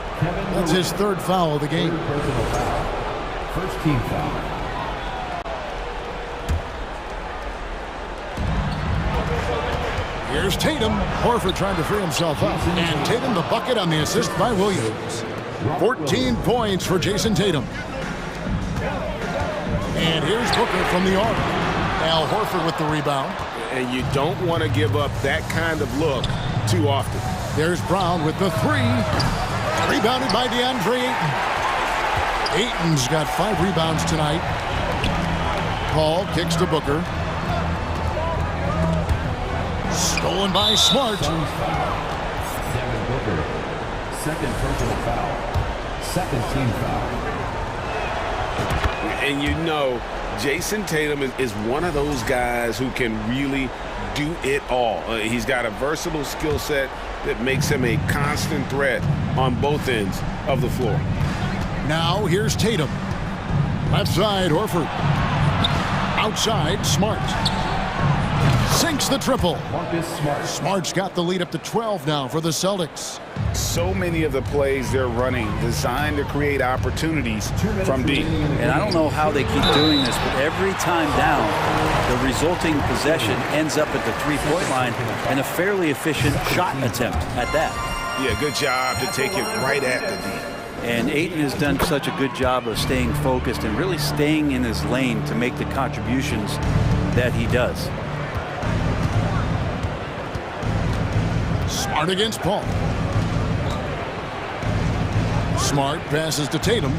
That's his third foul of the game. First team foul. Here's Tatum. Horford trying to free himself up. And Tatum the bucket on the assist by Williams. 14 points for Jason Tatum. And here's Booker from the arc. Al Horford with the rebound. And you don't want to give up that kind of look too often. There's Brown with the 3. Rebounded by DeAndre Ayton. Ayton's got 5 rebounds tonight. Paul kicks to Booker. Stolen by Smart. Devin Booker, second personal foul. Second team foul. And you know, Jason Tatum is one of those guys who can really do it all. He's got a versatile skill set that makes him a constant threat on both ends of the floor. Now here's Tatum. Left side, Horford. Outside, Smart. Sinks the triple. Smart's got the lead up to 12 now for the Celtics. So many of the plays they're running designed to create opportunities from deep. And I don't know how they keep doing this, but every time down, the resulting possession ends up at the three-point line and a fairly efficient shot attempt at that. Yeah, good job to take it right at the deep. And Ayton has done such a good job of staying focused and really staying in his lane to make the contributions that he does. Smart against Paul. Smart passes to Tatum.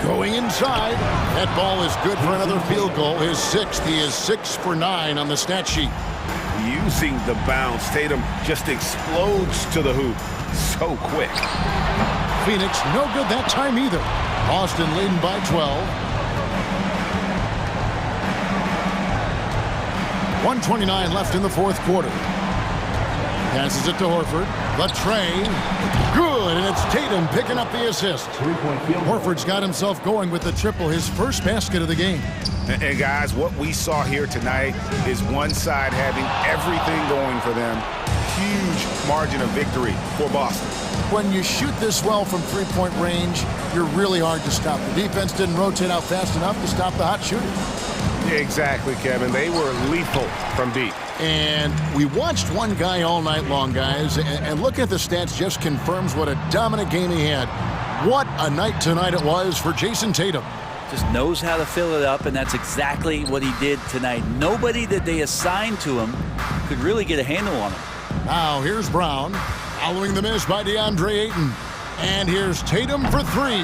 Going inside. That ball is good for another field goal. His 6th. He is 6 for 9 on the stat sheet. Using the bounce, Tatum just explodes to the hoop so quick. Phoenix no good that time either. Boston leading by 12. 1:29 left in the fourth quarter. Passes it to Horford. The tray. Good, and it's Tatum picking up the assist. Horford's got himself going with the triple, his first basket of the game. And guys, what we saw here tonight is one side having everything going for them. Huge margin of victory for Boston. When you shoot this well from three-point range, you're really hard to stop. The defense didn't rotate out fast enough to stop the hot shooter. Exactly, Kevin. They were lethal from deep. And we watched one guy all night long, guys, and look at the stats just confirms what a dominant game he had. What a night tonight it was for Jason Tatum. Just knows how to fill it up, and that's exactly what he did tonight. Nobody that they assigned to him could really get a handle on him. Now here's Brown, following the miss by DeAndre Ayton. And here's Tatum for 3.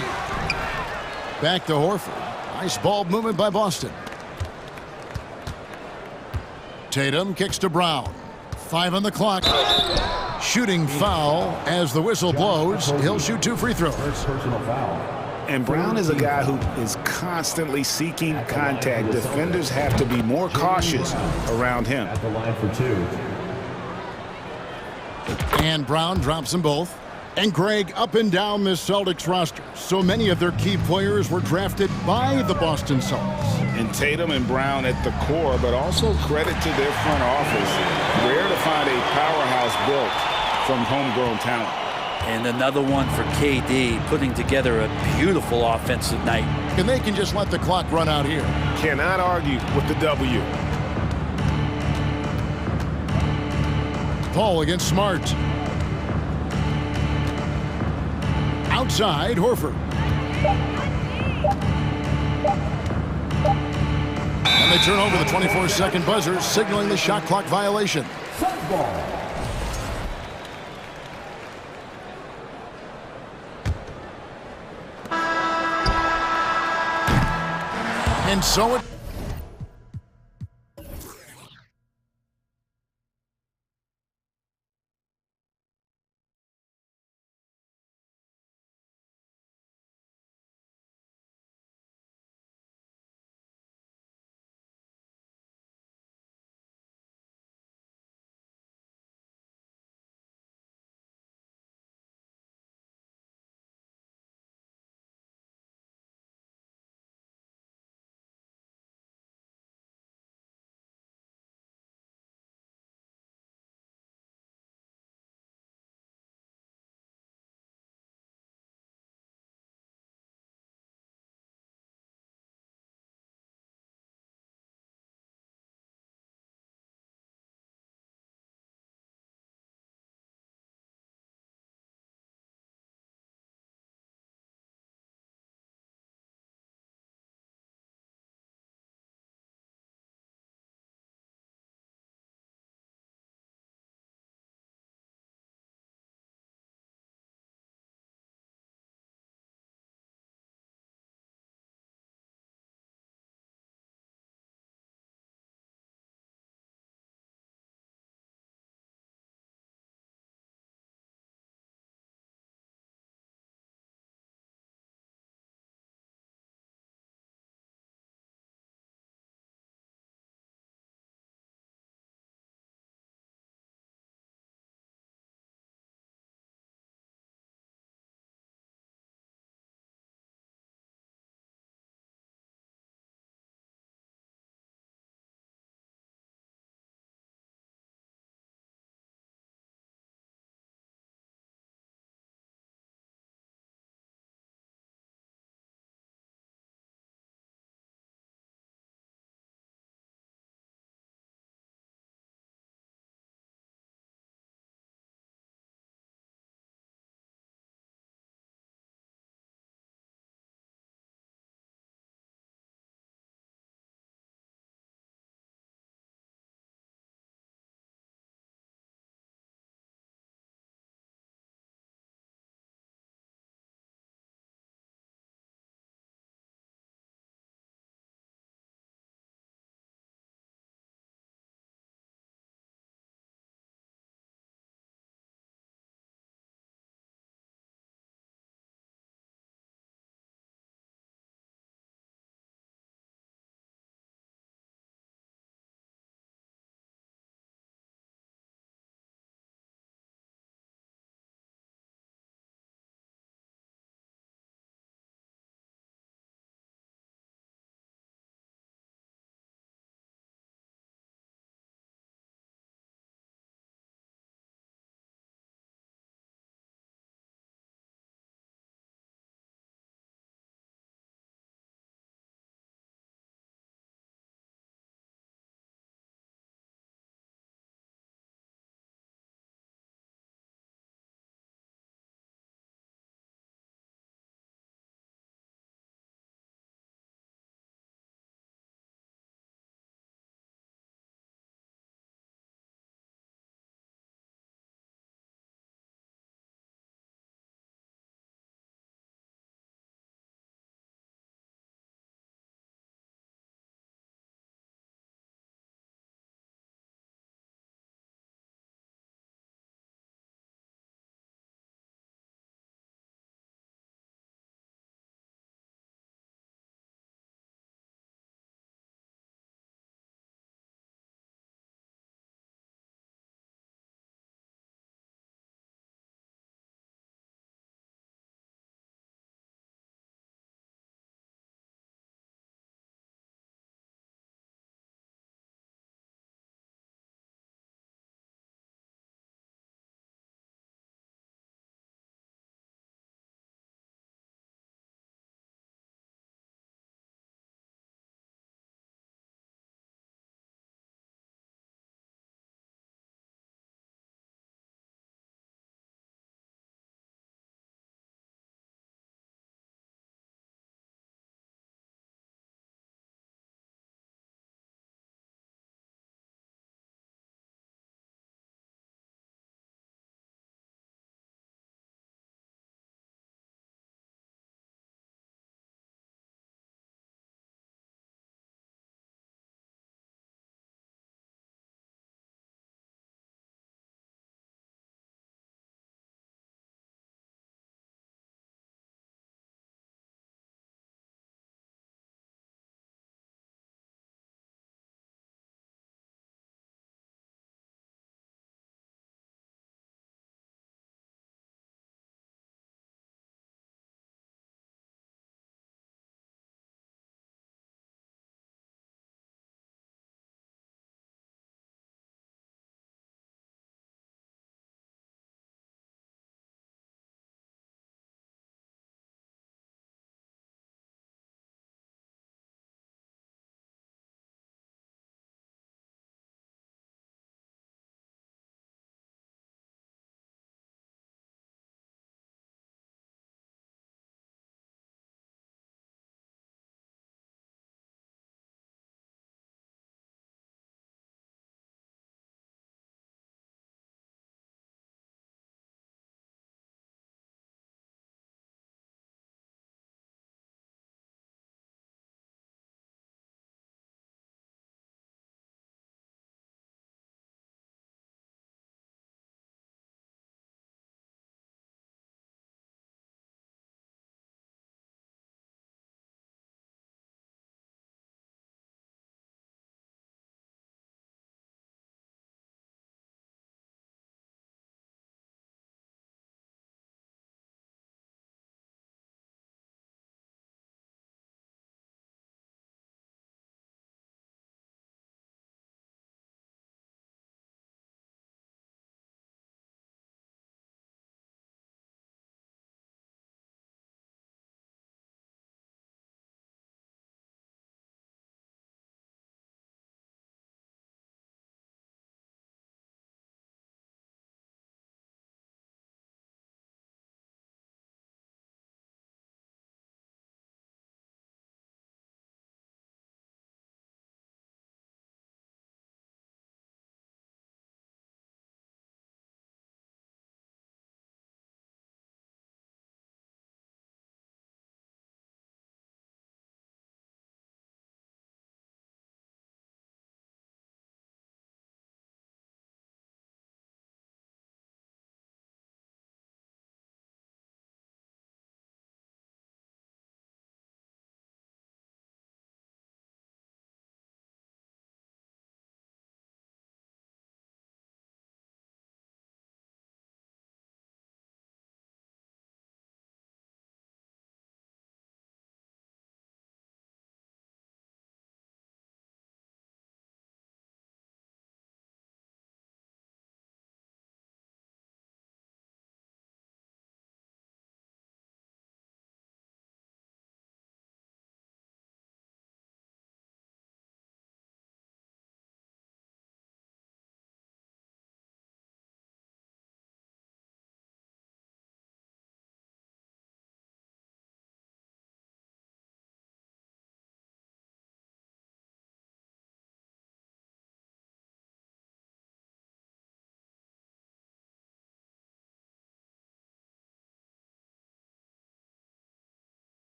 Back to Horford. Nice ball movement by Boston. Tatum kicks to Brown. 5 on the clock. Shooting foul as the whistle blows. He'll shoot 2 free throws. And Brown is a guy who is constantly seeking contact. Defenders have to be more cautious around him. At the line for 2. And Brown drops them both. And Greg, up and down this Celtics roster, so many of their key players were drafted by the Boston Celtics. And Tatum and Brown at the core, but also credit to their front office. Rare to find a powerhouse built from homegrown talent. And another one for KD, putting together a beautiful offensive night. And they can just let the clock run out here. Cannot argue with the W. Paul against Smart. Outside, Horford. And they turn over the 24-second buzzer, signaling the shot clock violation. And so it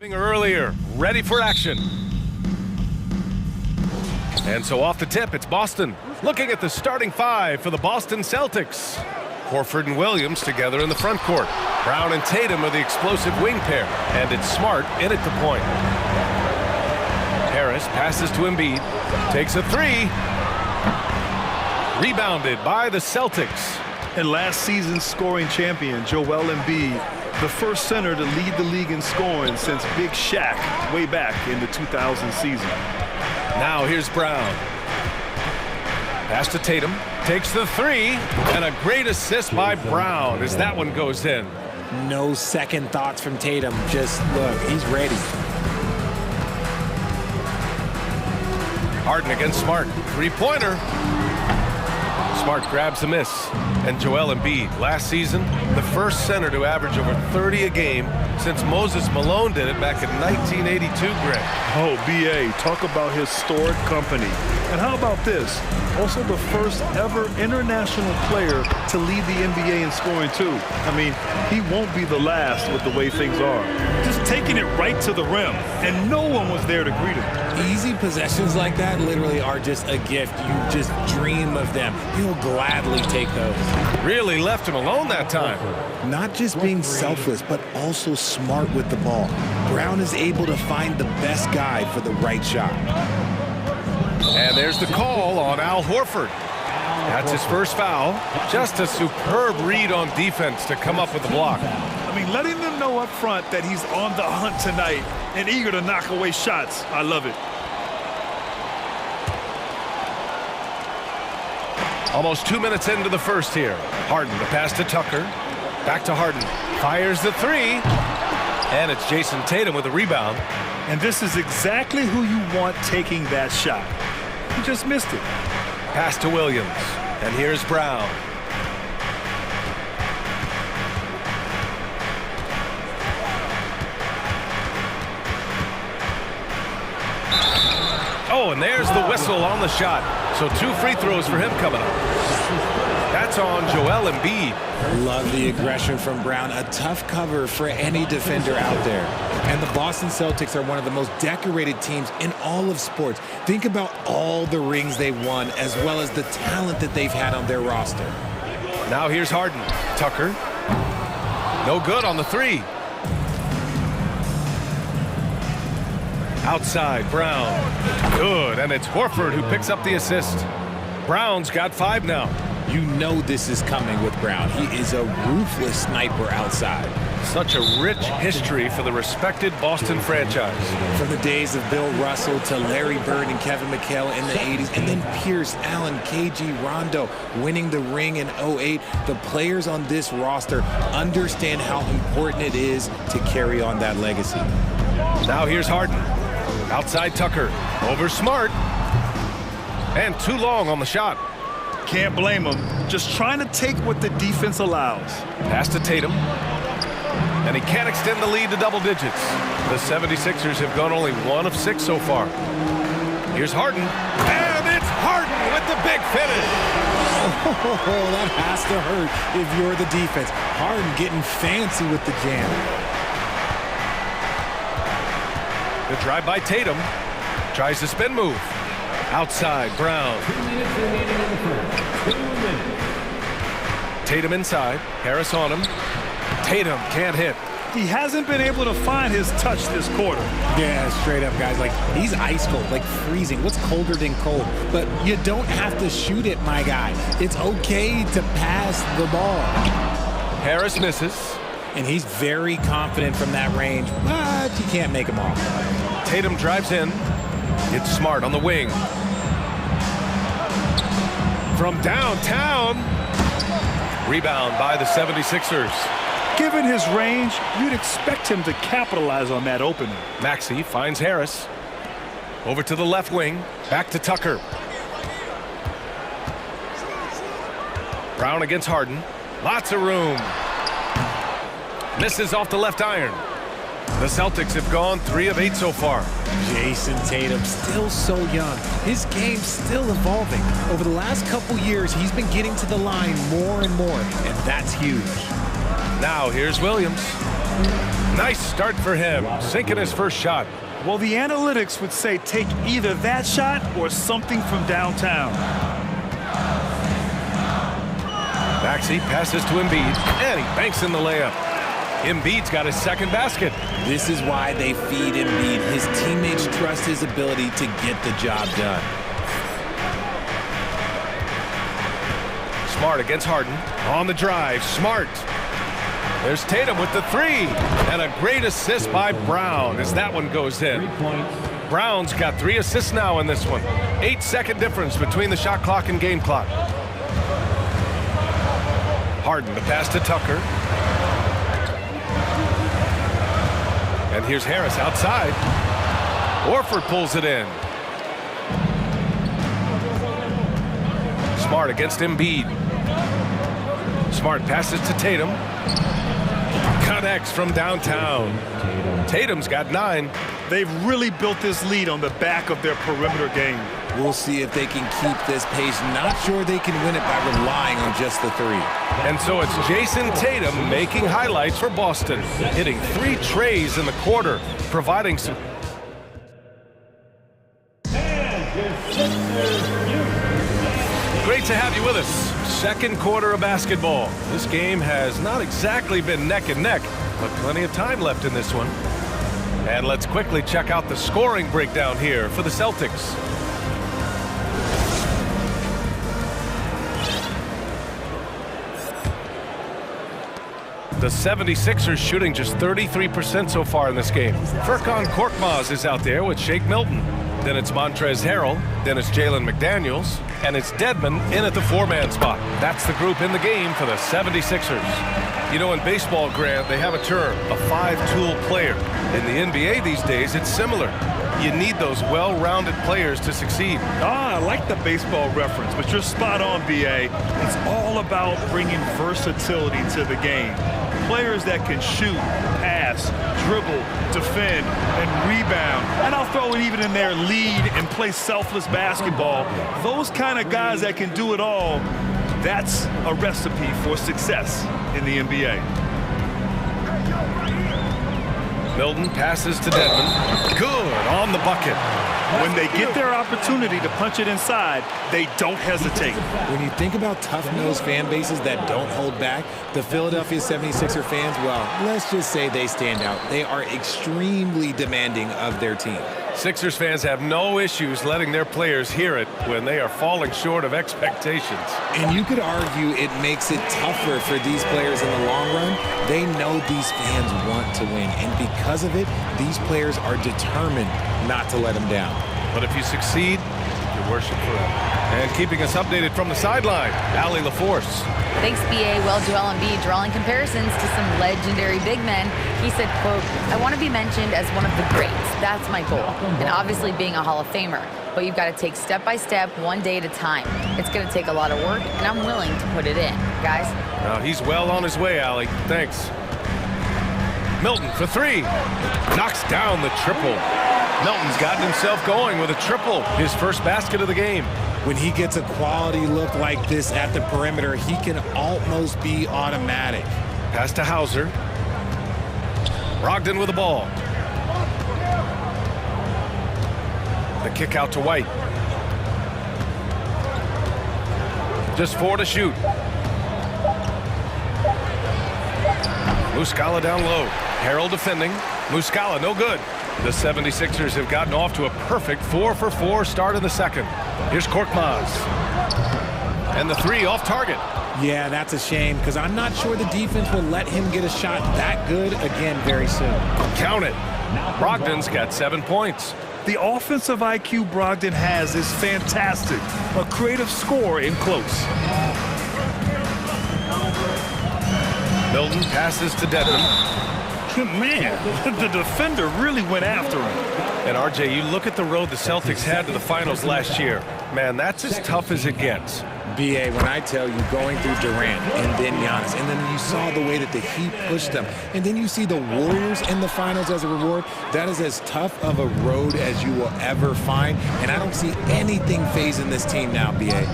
Earlier, ready for action. And so off the tip, it's Boston. Looking at the starting five for the Boston Celtics. Horford and Williams together in the front court. Brown and Tatum are the explosive wing pair. And it's Smart in at the point. Harris passes to Embiid. Takes a three. Rebounded by the Celtics. And last season's scoring champion, Joel Embiid, the first center to lead the league in scoring since Big Shaq way back in the 2000 season. Now here's Brown. Pass to Tatum. Takes the three. And a great assist by Brown as that one goes in. No second thoughts from Tatum. Just look, he's ready. Harden against Smart. Three-pointer. Smart grabs the miss. And Joel Embiid, last season, the first center to average over 30 a game since Moses Malone did it back in 1982, Greg. Oh, B.A., talk about historic company. And how about this? Also the first ever international player to lead the NBA in scoring, too. I mean, he won't be the last with the way things are. Just taking it right to the rim, and no one was there to greet him. Easy possessions like that literally are just a gift. You just dream of them. He'll gladly take those. Really left him alone that time. Not just being selfless, but also smart with the ball. Brown is able to find the best guy for the right shot. And there's the call on Al Horford. That's his first foul. Just a superb read on defense to come up with the block. I mean, letting them know up front that he's on the hunt tonight and eager to knock away shots. I love it. Almost 2 minutes into the first here. Harden, the pass to Tucker. Back to Harden. Fires the three. And it's Jason Tatum with a rebound. And this is exactly who you want taking that shot. He just missed it. Pass to Williams. And here's Brown. Oh, and there's the whistle on the shot. So 2 free throws for him coming up. That's on Joel Embiid. Love the aggression from Brown. A tough cover for any defender out there. And the Boston Celtics are one of the most decorated teams in all of sports. Think about all the rings they've won, as well as the talent that they've had on their roster. Now here's Harden. Tucker. No good on the three. Outside, Brown. Good, and it's Horford who picks up the assist. Brown's got 5 now. You know this is coming with Brown. He is a ruthless sniper outside. Such a rich history for the respected Boston franchise. From the days of Bill Russell to Larry Bird and Kevin McHale in the 80s, and then Pierce, Allen, KG, Rondo winning the ring in 08. The players on this roster understand how important it is to carry on that legacy. Now here's Harden. Outside Tucker. Over Smart. And too long on the shot. Can't blame him. Just trying to take what the defense allows. Pass to Tatum. And he can't extend the lead to double digits. The 76ers have gone only 1 of 6 so far. Here's Harden. And it's Harden with the big finish. Oh, that has to hurt if you're the defense. Harden getting fancy with the jam. The drive by Tatum. Tries the spin move. Outside, Brown. Tatum inside. Harris on him. Tatum can't hit. He hasn't been able to find his touch this quarter. Yeah, straight up, guys. Like, he's ice cold, like freezing. What's colder than cold? But you don't have to shoot it, my guy. It's okay to pass the ball. Harris misses. And he's very confident from that range, but you can't make him off. Tatum drives in. It's Smart on the wing. From downtown. Rebound by the 76ers. Given his range, you'd expect him to capitalize on that opening. Maxey finds Harris. Over to the left wing. Back to Tucker. Brown against Harden. Lots of room. Misses off the left iron. The Celtics have gone 3 of 8 so far. Jason Tatum, still so young. His game's still evolving. Over the last couple years, he's been getting to the line more and more, and that's huge. Now here's Williams. Nice start for him, sinking his first shot. Well, the analytics would say take either that shot or something from downtown. Maxey passes to Embiid, and he banks in the layup. Embiid's got his second basket. This is why they feed Embiid. His teammates trust his ability to get the job done. Smart against Harden. On the drive, Smart. There's Tatum with the three. And a great assist by Brown as that one goes in. Brown's got 3 assists now in this one. 8-second difference between the shot clock and game clock. Harden, the pass to Tucker. And here's Harris outside. Horford pulls it in. Smart against Embiid. Smart passes to Tatum. Connects from downtown. Tatum's got 9. They've really built this lead on the back of their perimeter game. We'll see if they can keep this pace. Not sure they can win it by relying on just the 3. And so it's Jason Tatum making highlights for Boston, hitting 3 trays in the quarter, providing some. Great to have you with us. Second quarter of basketball. This game has not exactly been neck and neck, but plenty of time left in this one. And let's quickly check out the scoring breakdown here for the Celtics. The 76ers shooting just 33% so far in this game. Furkan Korkmaz is out there with Shake Milton. Then it's Montrezl Harrell. Then it's Jalen McDaniels. And it's Dedmon in at the 4-man spot. That's the group in the game for the 76ers. You know, in baseball, Grant, they have a term, a 5-tool player. In the NBA these days, it's similar. You need those well-rounded players to succeed. I like the baseball reference, but you're spot on, BA. It's all about bringing versatility to the game. Players that can shoot, pass, dribble, defend, and rebound. And I'll throw it even in there, lead and play selfless basketball. Those kind of guys that can do it all, that's a recipe for success in the NBA. Milton passes to Dedmon. Good on the bucket. When they get their opportunity to punch it inside, they don't hesitate. When you think about tough-nosed fan bases that don't hold back, the Philadelphia 76er fans, well, let's just say they stand out. They are extremely demanding of their team. Sixers fans have no issues letting their players hear it when they are falling short of expectations. And you could argue it makes it tougher for these players in the long run. They know these fans want to win, and because of it, these players are determined not to let them down. But if you succeed, you worship forever. And keeping us updated from the sideline, Allie LaForce. Thanks, BA. Well, Joel Embiid drawing comparisons to some legendary big men. He said, quote, "I want to be mentioned as one of the greats. That's my goal." And obviously being a Hall of Famer. But you've got to take step by step, one day at a time. It's going to take a lot of work, and I'm willing to put it in. Guys? He's well on his way, Allie. Thanks. Milton for 3. Knocks down the triple. Milton's gotten himself going with a triple, his first basket of the game. When he gets a quality look like this at the perimeter, he can almost be automatic. Pass to Hauser. Brogdon with the ball. The kick out to White. Just 4 to shoot. Muscala down low. Harrell defending. Muscala no good. The 76ers have gotten off to a perfect 4-for-4 start in the second. Here's Korkmaz. And the 3 off target. Yeah, that's a shame because I'm not sure the defense will let him get a shot that good again very soon. Count it. Brogdon's got 7 points. The offensive IQ Brogdon has is fantastic. A creative scorer in close. Milton passes to Dedmon. Man, the defender really went after him. And RJ, you look at the road the Celtics had to the finals last year. Man, that's as tough as it gets. BA, when I tell you going through Durant and then Giannis, and then you saw the way that the Heat pushed them, and then you see the Warriors in the finals as a reward, that is as tough of a road as you will ever find, and I don't see anything phasing this team now, BA.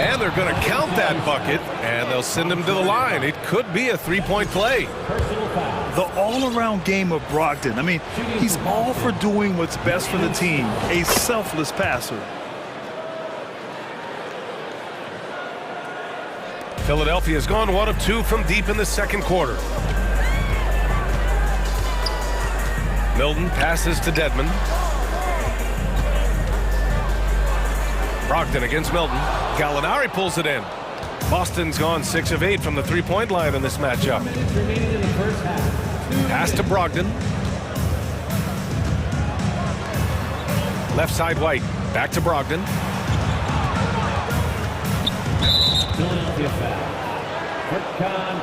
And they're going to count that bucket, and they'll send him to the line. It could be a three-point play. The all-around game of Brogdon. I mean, he's all for doing what's best for the team, a selfless passer. Philadelphia's gone 1 of 2 from deep in the second quarter. Milton passes to Dedmon. Brogdon against Milton. Gallinari pulls it in. Boston's gone 6 of 8 from the three-point line in this matchup. Pass to Brogdon. Left side White. Back to Brogdon.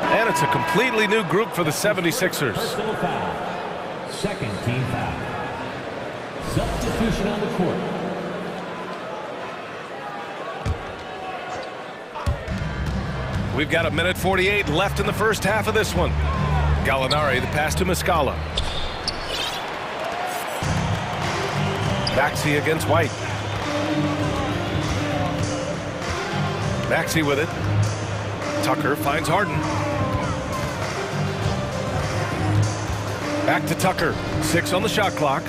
And it's a completely new group for the 76ers. Second team foul. Substitution on the court. We've got 1:48 left in the first half of this one. Gallinari, the pass to Muscala. Maxey against White. Maxey with it. Tucker finds Harden. Back to Tucker. 6 on the shot clock.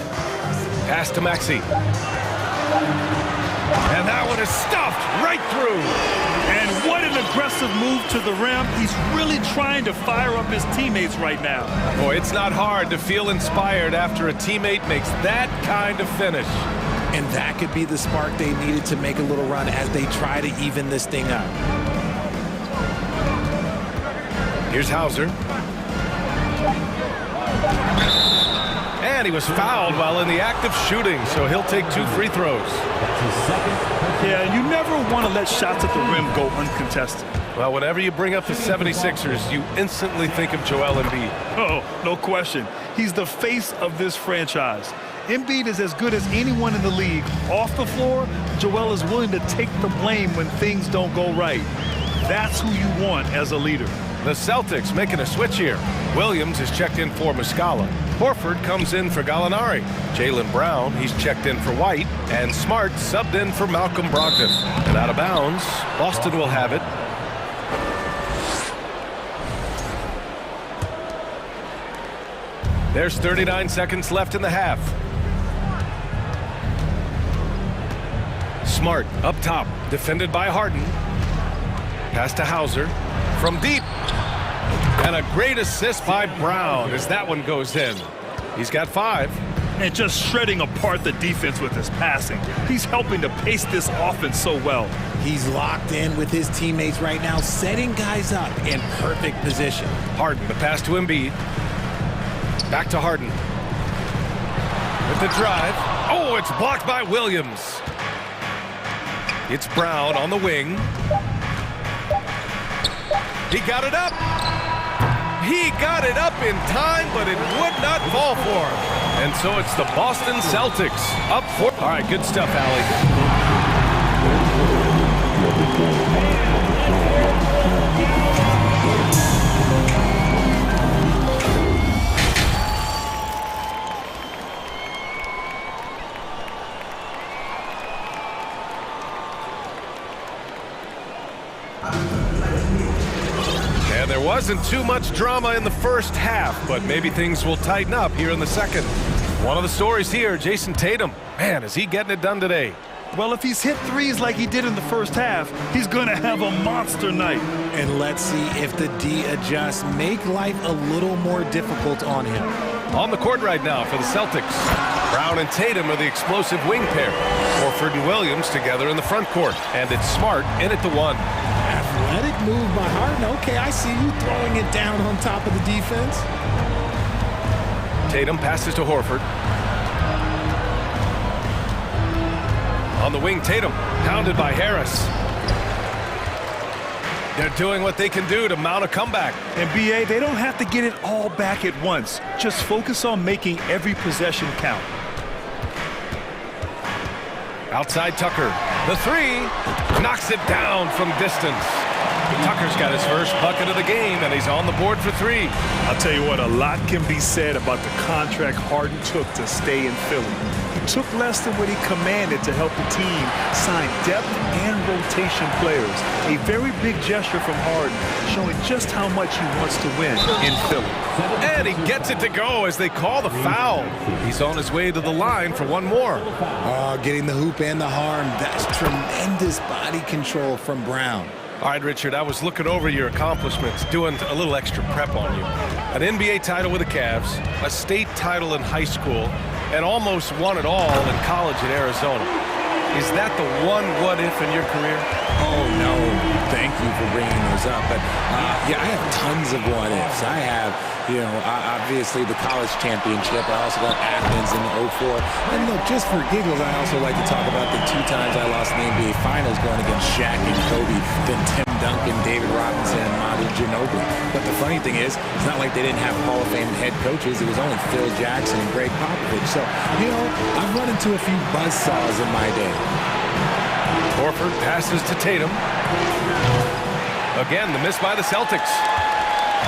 Pass to Maxey. And that one is stuffed right through. And what an aggressive move to the rim. He's really trying to fire up his teammates right now. Boy, it's not hard to feel inspired after a teammate makes that kind of finish. And that could be the spark they needed to make a little run as they try to even this thing up. Here's Hauser. And he was fouled while in the act of shooting, so he'll take 2 free throws. Yeah, you never want to let shots at the rim go uncontested. Well, whenever you bring up the 76ers, you instantly think of Joel Embiid. Oh, no question. He's the face of this franchise. Embiid is as good as anyone in the league. Off the floor, Joel is willing to take the blame when things don't go right. That's who you want as a leader. The Celtics making a switch here. Williams is checked in for Muscala. Horford comes in for Gallinari. Jaylen Brown, he's checked in for White. And Smart subbed in for Malcolm Brogdon. And out of bounds, Boston will have it. There's 39 seconds left in the half. Smart up top, defended by Harden. Pass to Hauser from deep. And a great assist by Brown as that one goes in. He's got 5. And just shredding apart the defense with his passing. He's helping to pace this offense so well. He's locked in with his teammates right now, setting guys up in perfect position. Harden, the pass to Embiid. Back to Harden. With the drive. Oh, it's blocked by Williams. It's Brown on the wing. He got it up. He got it up in time, but it would not fall for him. And so it's the Boston Celtics up 4. All right, good stuff, Allie. And there wasn't too much drama in the first half, but maybe things will tighten up here in the second. One of the stories here, Jason Tatum. Man, is he getting it done today? Well, if he's hit threes like he did in the first half, he's going to have a monster night. And let's see if the D adjusts, make life a little more difficult on him. On the court right now for the Celtics. Brown and Tatum are the explosive wing pair. Horford and Williams together in the front court. And it's Smart in at the 1. Athletic move by Harden. Okay, I see you throwing it down on top of the defense. Tatum passes to Horford. On the wing, Tatum, pounded by Harris. They're doing what they can do to mount a comeback. And BA, they don't have to get it all back at once. Just focus on making every possession count. Outside Tucker. The three. Knocks it down from distance. Tucker's got his first bucket of the game, and he's on the board for three. I'll tell you what, a lot can be said about the contract Harden took to stay in Philly. He took less than what he commanded to help the team sign depth and rotation players. A very big gesture from Harden, showing just how much he wants to win in Philly. And he gets it to go as they call the foul. He's on his way to the line for one more. Getting the hoop and the harm. That's tremendous body control from Brown. All right, Richard, I was looking over your accomplishments, doing a little extra prep on you. An NBA title with the Cavs, a state title in high school, and almost won it all in college at Arizona. Is that the one what-if in your career? Oh, no. Thank you for bringing those up. But, yeah, I have tons of what-ifs. I have, obviously the college championship. I also got Athens in 04. And look, just for giggles, I also like to talk about the 2 times I lost in the NBA Finals going against Shaq and Kobe, then Tim Duncan, David Robinson, and Manu Ginobili. But the funny thing is, it's not like they didn't have Hall of Fame head coaches. It was only Phil Jackson and Greg Popovich. So, I've run into a few buzzsaws in my day. Horford passes to Tatum. Again, the miss by the Celtics.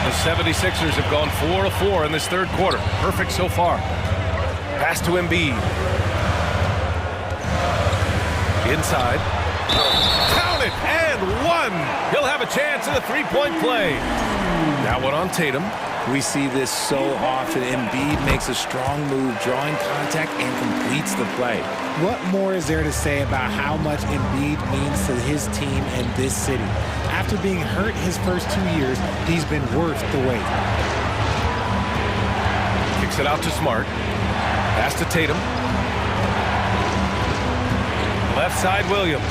The 76ers have gone 4 of 4 in this third quarter. Perfect so far. Pass to Embiid. Inside. Count it! And one! He'll have a chance at a three-point play. Now one on Tatum. We see this so often. Embiid makes a strong move, drawing contact, and completes the play. What more is there to say about how much Embiid means to his team and this city? After being hurt his first 2 years, he's been worth the wait. Kicks it out to Smart. Pass to Tatum. Left side, Williams.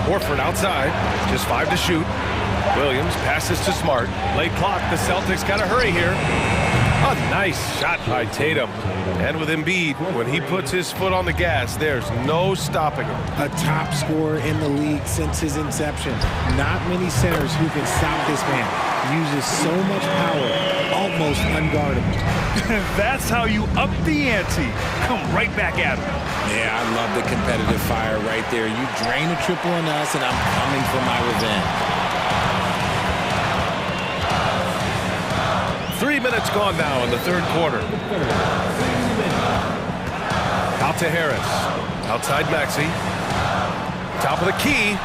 Horford outside. Just 5 to shoot. Williams passes to Smart. Late clock. The Celtics got to hurry here. A nice shot by Tatum. And with Embiid, when he puts his foot on the gas, there's no stopping him. A top scorer in the league since his inception. Not many centers who can stop this man. Uses so much power, almost unguardable. That's how you up the ante. Come right back at him. Yeah, I love the competitive fire right there. You drain a triple on us, and I'm coming for my revenge. 3 minutes gone now in the third quarter. Out to Harris. Outside Maxey. Top of the key.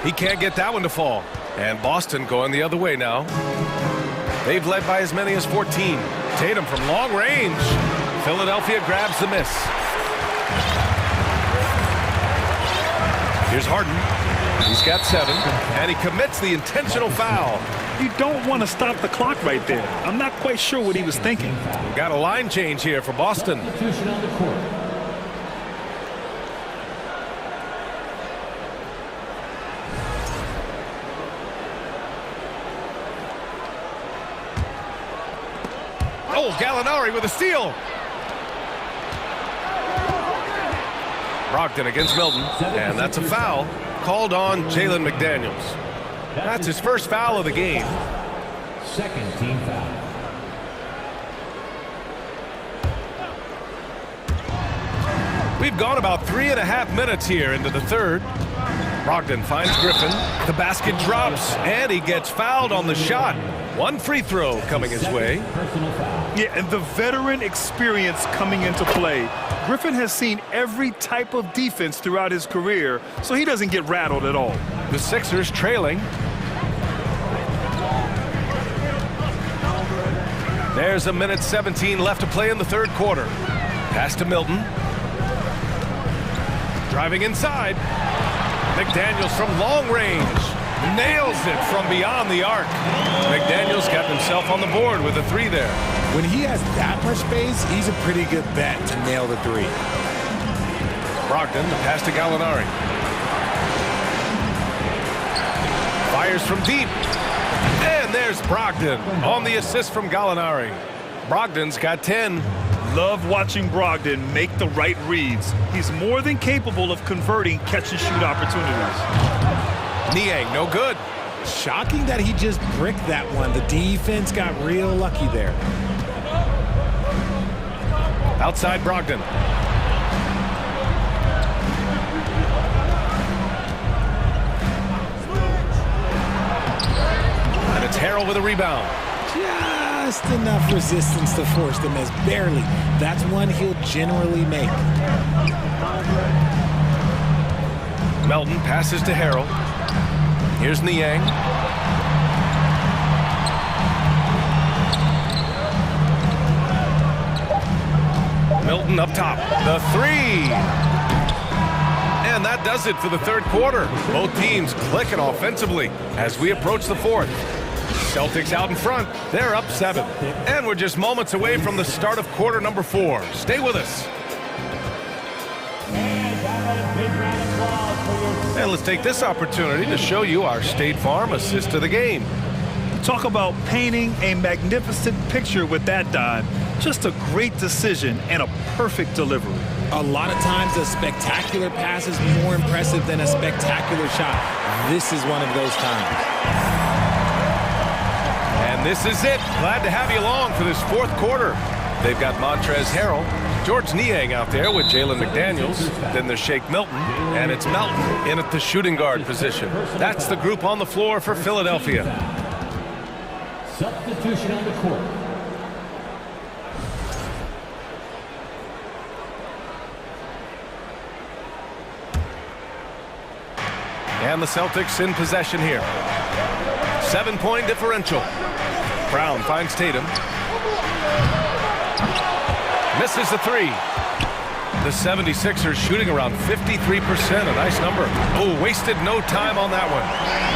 He can't get that one to fall. And Boston going the other way now. They've led by as many as 14. Tatum from long range. Philadelphia grabs the miss. Here's Harden. He's got 7. And he commits the intentional foul. You don't want to stop the clock right there. I'm not quite sure what he was thinking. We've got a line change here for Boston. Oh, Gallinari with a steal. Brogdon against Milton, and that's a foul called on Jalen McDaniels. That's his first foul of the game. Second team foul. We've gone about 3.5 minutes here into the third. Brogdon finds Griffin. The basket drops, and he gets fouled on the shot. One free throw coming his way. Yeah, and the veteran experience coming into play. Griffin has seen every type of defense throughout his career, so he doesn't get rattled at all. The Sixers trailing. There's 1:17 left to play in the third quarter. Pass to Milton. Driving inside. McDaniels from long range. Nails it from beyond the arc. McDaniels kept himself on the board with a 3 there. When he has that much space, he's a pretty good bet to nail the 3. Brogdon, the pass to Gallinari. Fires from deep. And there's Brogdon on the assist from Gallinari. Brogdon's got 10. Love watching Brogdon make the right reads. He's more than capable of converting catch-and-shoot opportunities. Niang, no good. Shocking that he just bricked that one. The defense got real lucky there. Outside Brogdon. it's Harrell with a rebound. Just enough resistance to force the miss. Barely. That's one he'll generally make. Melton passes to Harrell. Here's Niang. Milton up top. The three. And that does it for the third quarter. Both teams clicking offensively as we approach the fourth. Celtics out in front. They're up 7. And we're just moments away from the start of quarter number 4. Stay with us. And let's take this opportunity to show you our State Farm assist to the game. Talk about painting a magnificent picture with that dime. Just a great decision and a perfect delivery. A lot of times a spectacular pass is more impressive than a spectacular shot. This is one of those times. And this is it. Glad to have you along for this fourth quarter. They've got Montrezl Harrell, George Niang out there with Jalen McDaniels. Then there's Shake Milton, and it's Melton in at the shooting guard position. That's the group on the floor for Philadelphia. Substitution on the court. And the Celtics in possession here. 7-point differential. Brown finds Tatum. Misses the three. The 76ers shooting around 53%, a nice number. Oh, wasted no time on that one.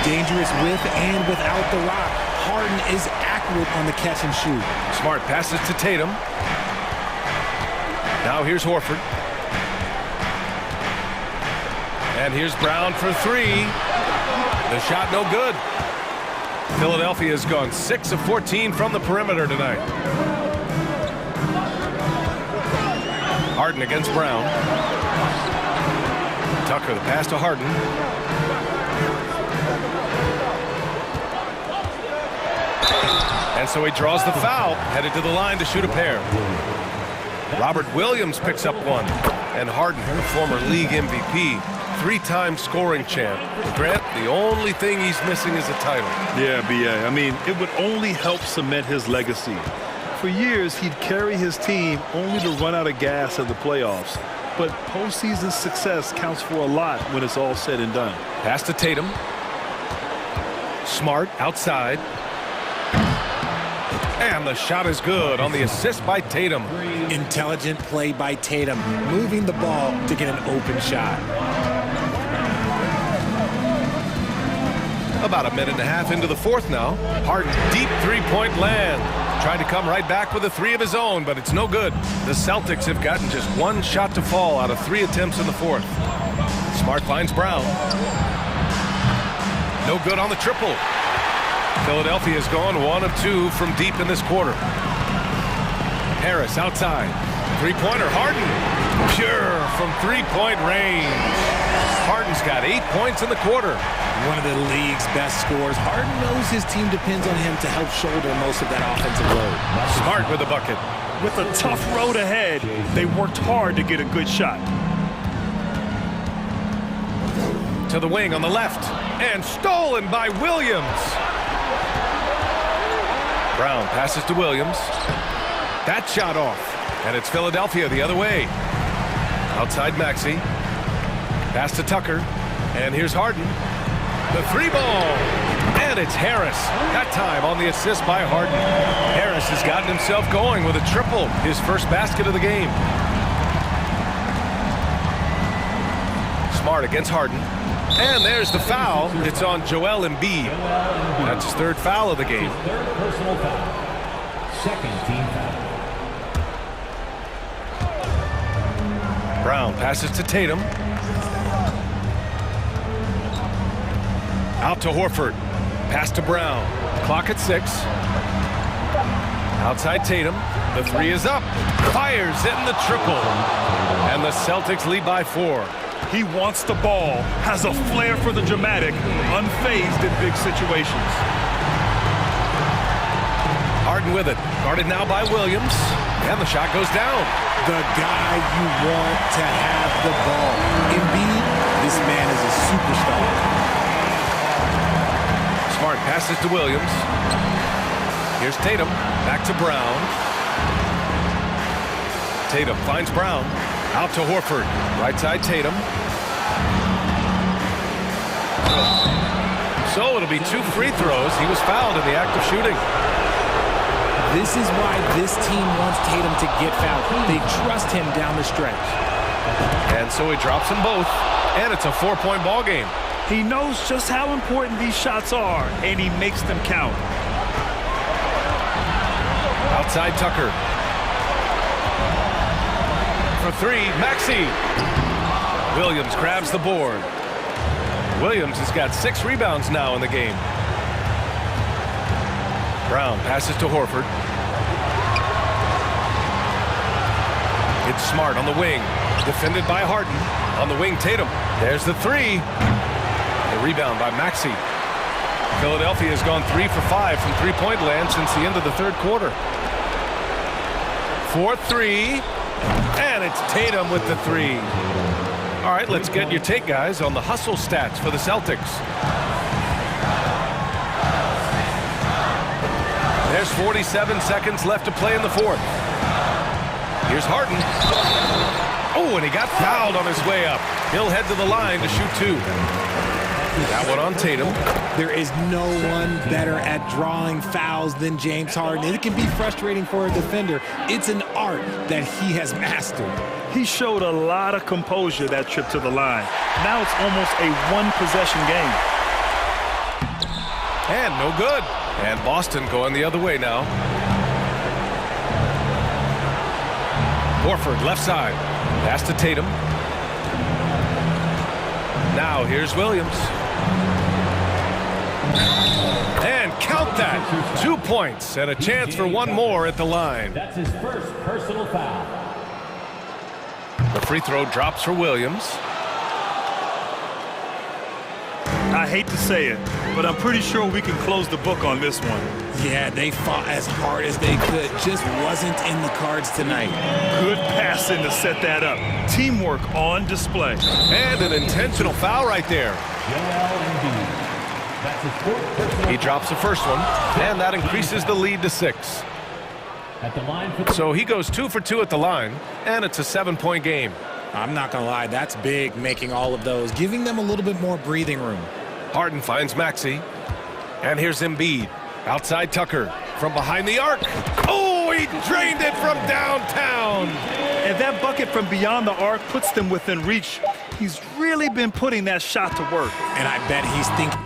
Dangerous with and without the rock. Harden is accurate on the catch and shoot. Smart passes to Tatum. Now here's Horford. And here's Brown for three. The shot no good. Philadelphia has gone 6 of 14 from the perimeter tonight. Harden against Brown. Tucker the pass to Harden. And so he draws the foul, headed to the line to shoot a pair. Robert Williams picks up one. And Harden, the former league MVP, 3-time scoring champ. Grant, the only thing he's missing is a title. Yeah, B.A. I mean, it would only help cement his legacy. For years, he'd carry his team only to run out of gas in the playoffs. But postseason success counts for a lot when it's all said and done. Pass to Tatum. Smart outside. And the shot is good on the assist by Tatum. Intelligent play by Tatum, moving the ball to get an open shot. About a minute and a half into the fourth now. Harden, deep three-point land. Tried to come right back with a three of his own, but it's no good. The Celtics have gotten just one shot to fall out of 3 attempts in the fourth. Smart finds Brown. No good on the triple. Philadelphia has gone 1 of 2 from deep in this quarter. Harris outside. Three-pointer, Harden. Pure from three-point range. Harden's got 8 points in the quarter. One of the league's best scorers. Harden knows his team depends on him to help shoulder most of that offensive load. Smart with the bucket. With a tough road ahead, they worked hard to get a good shot. To the wing on the left. And stolen by Williams. Brown passes to Williams. That shot off. And it's Philadelphia the other way. Outside Maxey. Pass to Tucker. And here's Harden. The three ball. And it's Harris. That time on the assist by Harden. Harris has gotten himself going with a triple. His first basket of the game. Smart against Harden. And there's the foul. It's on Joel Embiid. That's his 3rd foul of the game. Third personal foul. Second team foul. Brown passes to Tatum. Out to Horford. Pass to Brown. Clock at 6. Outside Tatum. The three is up. Fires in the triple. And the Celtics lead by 4. He wants the ball, has a flair for the dramatic, unfazed in big situations. Harden with it. Guarded now by Williams. And the shot goes down. The guy you want to have the ball. Embiid, this man is a superstar. Smart Passes to Williams. Here's Tatum. Back to Brown. Tatum finds Brown. Out to Horford. Right side Tatum. So it'll be 2 free throws. He was fouled in the act of shooting. This is why this team wants Tatum to get fouled. They trust him down the stretch. And so he drops them both. And it's a 4-point ball game. He knows just how important these shots are, and he makes them count. Outside Tucker. For 3, Maxey. Williams grabs the board. Williams has got 6 rebounds now in the game. Brown passes to Horford. It's Smart on the wing. Defended by Harden. On the wing, Tatum. There's the 3. The rebound by Maxey. Philadelphia has gone 3 for 5 from three-point land since the end of the third quarter. 4-3. And it's Tatum with the 3. All right, let's get your take, guys, on the hustle stats for the Celtics. There's 47 seconds left to play in the fourth. Here's Harden. Oh, and he got fouled on his way up. He'll head to the line to shoot 2. That one on Tatum. There is no one better at drawing fouls than James Harden. And it can be frustrating for a defender. It's an art that he has mastered. He showed a lot of composure that trip to the line. Now it's almost a one-possession game. And no good. And Boston going the other way now. Horford left side. Pass to Tatum. Now here's Williams. And count that. 2 points and a chance for one more at the line. That's his first personal foul. The free throw drops for Williams. I hate to say it, but I'm pretty sure we can close the book on this one. Yeah, they fought as hard as they could. Just wasn't in the cards tonight. Good passing to set that up. Teamwork on display. And an intentional foul right there. He drops the first one, and that increases the lead to 6. So he goes 2 for 2 at the line, and it's a 7-point game. I'm not going to lie, that's big, making all of those, giving them a little bit more breathing room. Harden finds Maxey. And here's Embiid. Outside Tucker. From behind the arc. Oh, he drained it from downtown. And that bucket from beyond the arc puts them within reach. He's really been putting that shot to work. And I bet he's thinking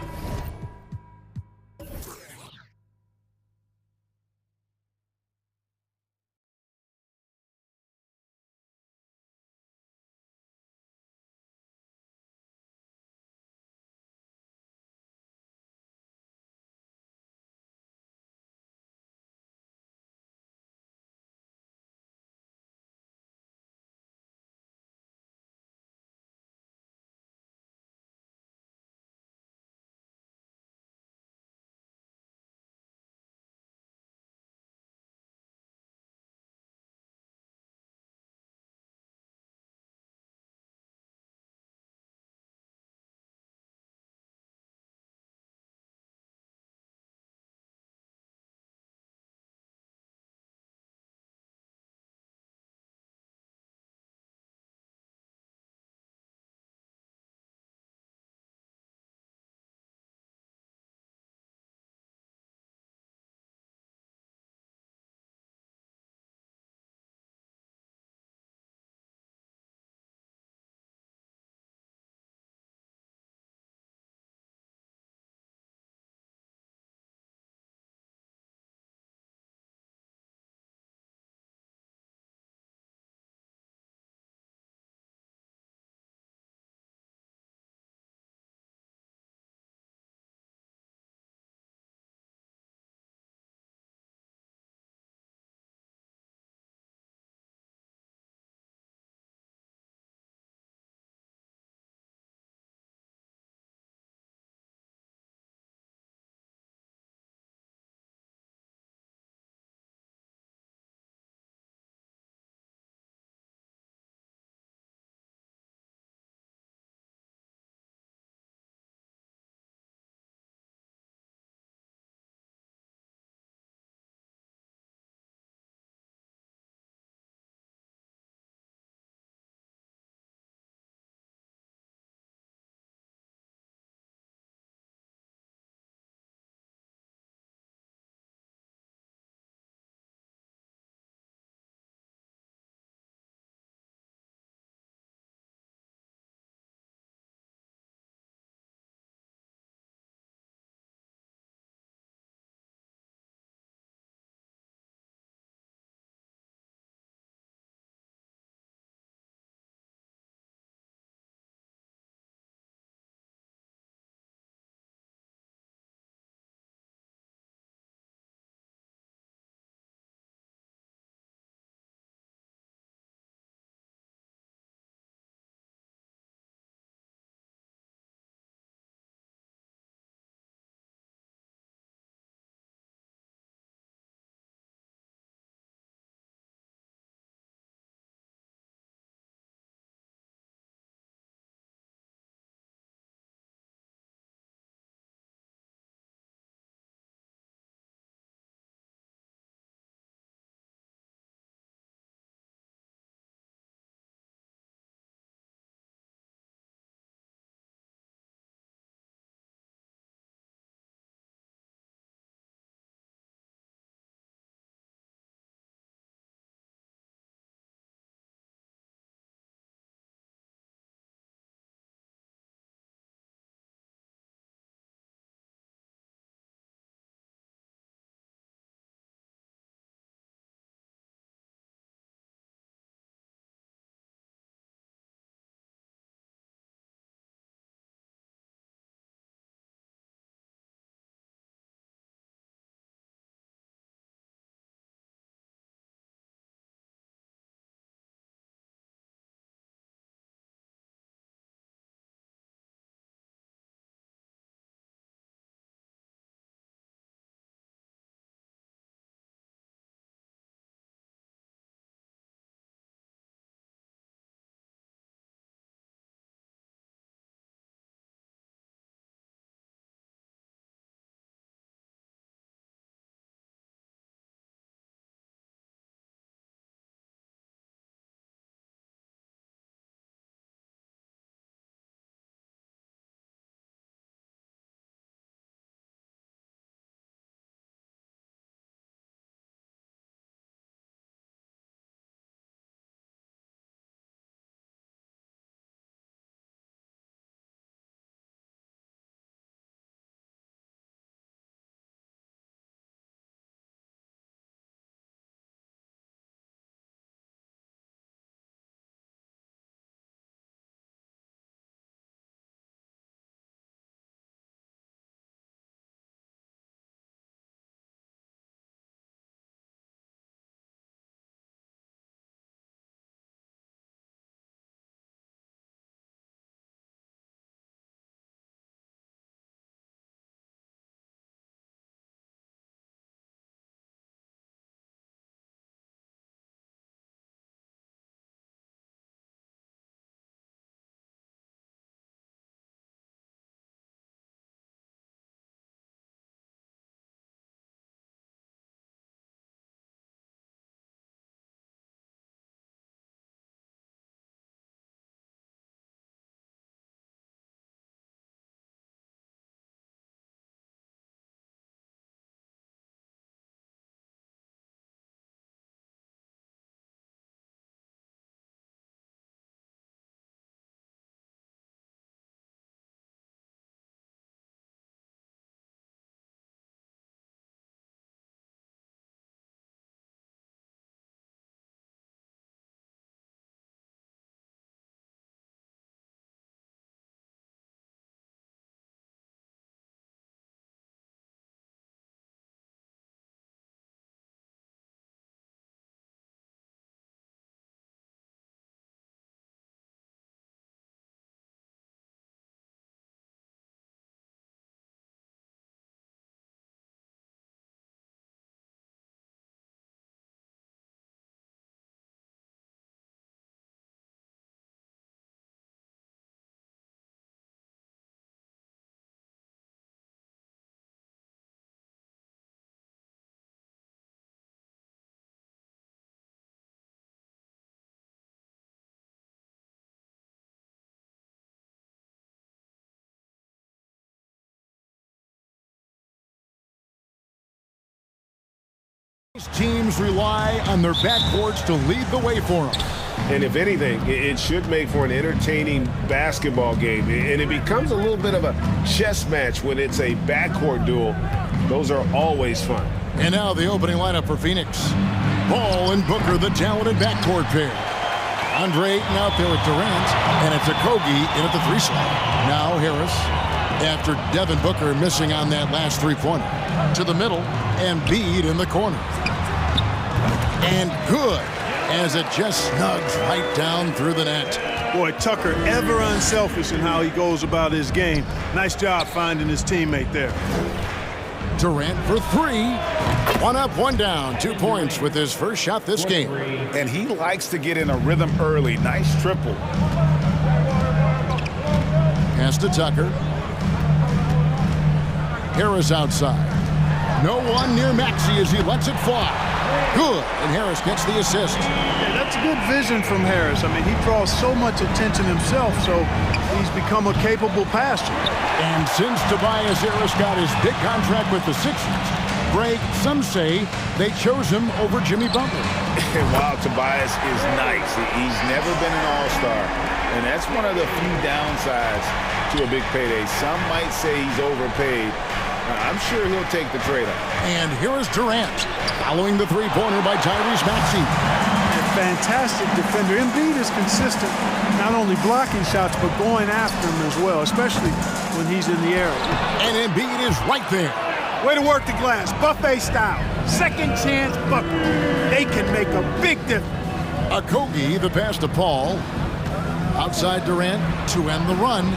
teams rely on their backcourts to lead the way for them. And if anything, it should make for an entertaining basketball game. And it becomes a little bit of a chess match when it's a backcourt duel. Those are always fun. And now the opening lineup for Phoenix. Ball and Booker, the talented backcourt pair. Andre Ayton out there with Durant, and it's Okogie in at the 3 slot. Now Harris, after Devin Booker missing on that last 3-pointer. To the middle, and Embiid in the corner. And good, as it just snugs right down through the net. Boy, Tucker ever unselfish in how he goes about his game. Nice job finding his teammate there. Durant for 3. 1 up, 1 down. 2 points with his first shot this game. And he likes to get in a rhythm early. Nice triple. Pass to Tucker. Harris outside. No one near Maxey as he lets it fly. Good, and Harris gets the assist. Yeah, that's good vision from Harris. I mean, he draws so much attention himself, so he's become a capable passer. And since Tobias Harris got his big contract with the Sixers, Greg, some say they chose him over Jimmy Butler. Wow, Tobias is nice. He's never been an all-star, and that's one of the few downsides to a big payday. Some might say he's overpaid. I'm sure he'll take the trade-off. And here is Durant, following the 3-pointer by Tyrese Maxey. Fantastic defender. Embiid is consistent, not only blocking shots, but going after them as well, especially when he's in the area. And Embiid is right there. Way to work the glass, buffet style. Second chance bucket. They can make a big difference. Okogie, the pass to Paul. Outside Durant to end the run.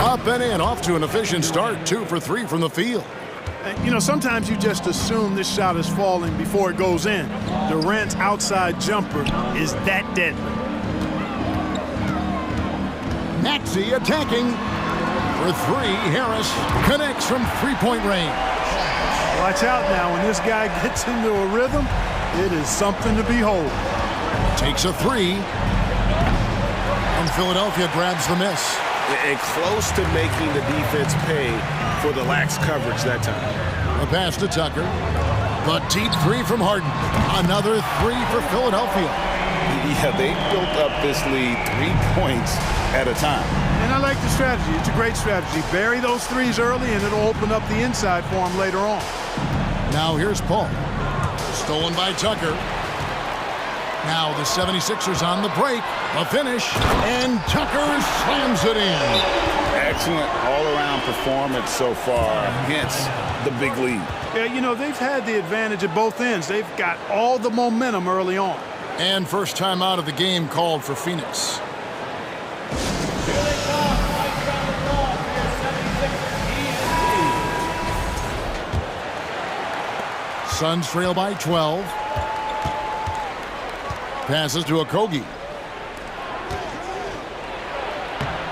Up and in, off to an efficient start. 2 for 3 from the field. You know, sometimes you just assume this shot is falling before it goes in. Durant's outside jumper is that deadly. Maxey attacking for 3. Harris connects from 3-point range. Watch out now. When this guy gets into a rhythm, it is something to behold. Takes a 3. And Philadelphia grabs the miss. And close to making the defense pay for the lax coverage that time. A pass to Tucker. But deep 3 from Harden. Another 3 for Philadelphia. Yeah, they built up this lead 3 points at a time. And I like the strategy. It's a great strategy. Bury those 3s early, and it'll open up the inside for him later on. Now here's Paul. Stolen by Tucker. Now the 76ers on the break. A finish, and Tucker slams it in. Excellent all-around performance so far, hence the big lead. Yeah, you know, they've had the advantage at both ends. They've got all the momentum early on. And first time out of the game called for Phoenix. Suns trail by 12. Passes to Okogie.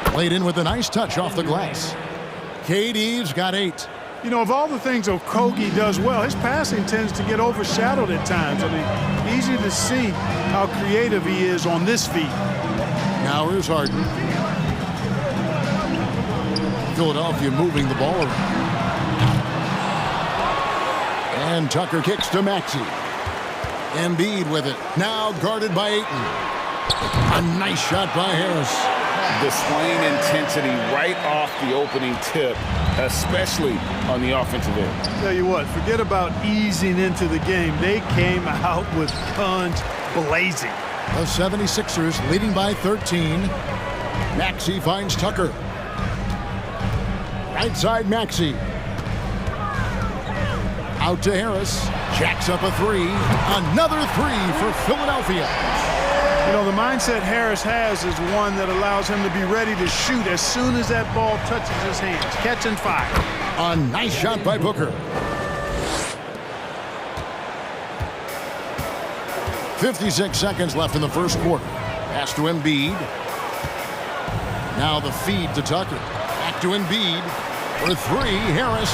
Played in with a nice touch off the glass. KD's got 8. You know, of all the things Okogie does well, his passing tends to get overshadowed at times. I mean, easy to see how creative he is on this feat. Now here's Harden. Philadelphia moving the ball around. And Tucker kicks to Maxey. Embiid with it. Now guarded by Ayton. A nice shot by Harris. Displaying intensity right off the opening tip, especially on the offensive end. Tell you what, forget about easing into the game. They came out with guns blazing. The 76ers leading by 13. Maxey finds Tucker. Right side Maxey. Out to Harris. Jacks up a 3. Another 3 for Philadelphia. You know, the mindset Harris has is one that allows him to be ready to shoot as soon as that ball touches his hands. Catch and fire. A nice shot by Booker. 56 seconds left in the first quarter. Pass to Embiid. Now the feed to Tucker. Back to Embiid. For 3, Harris.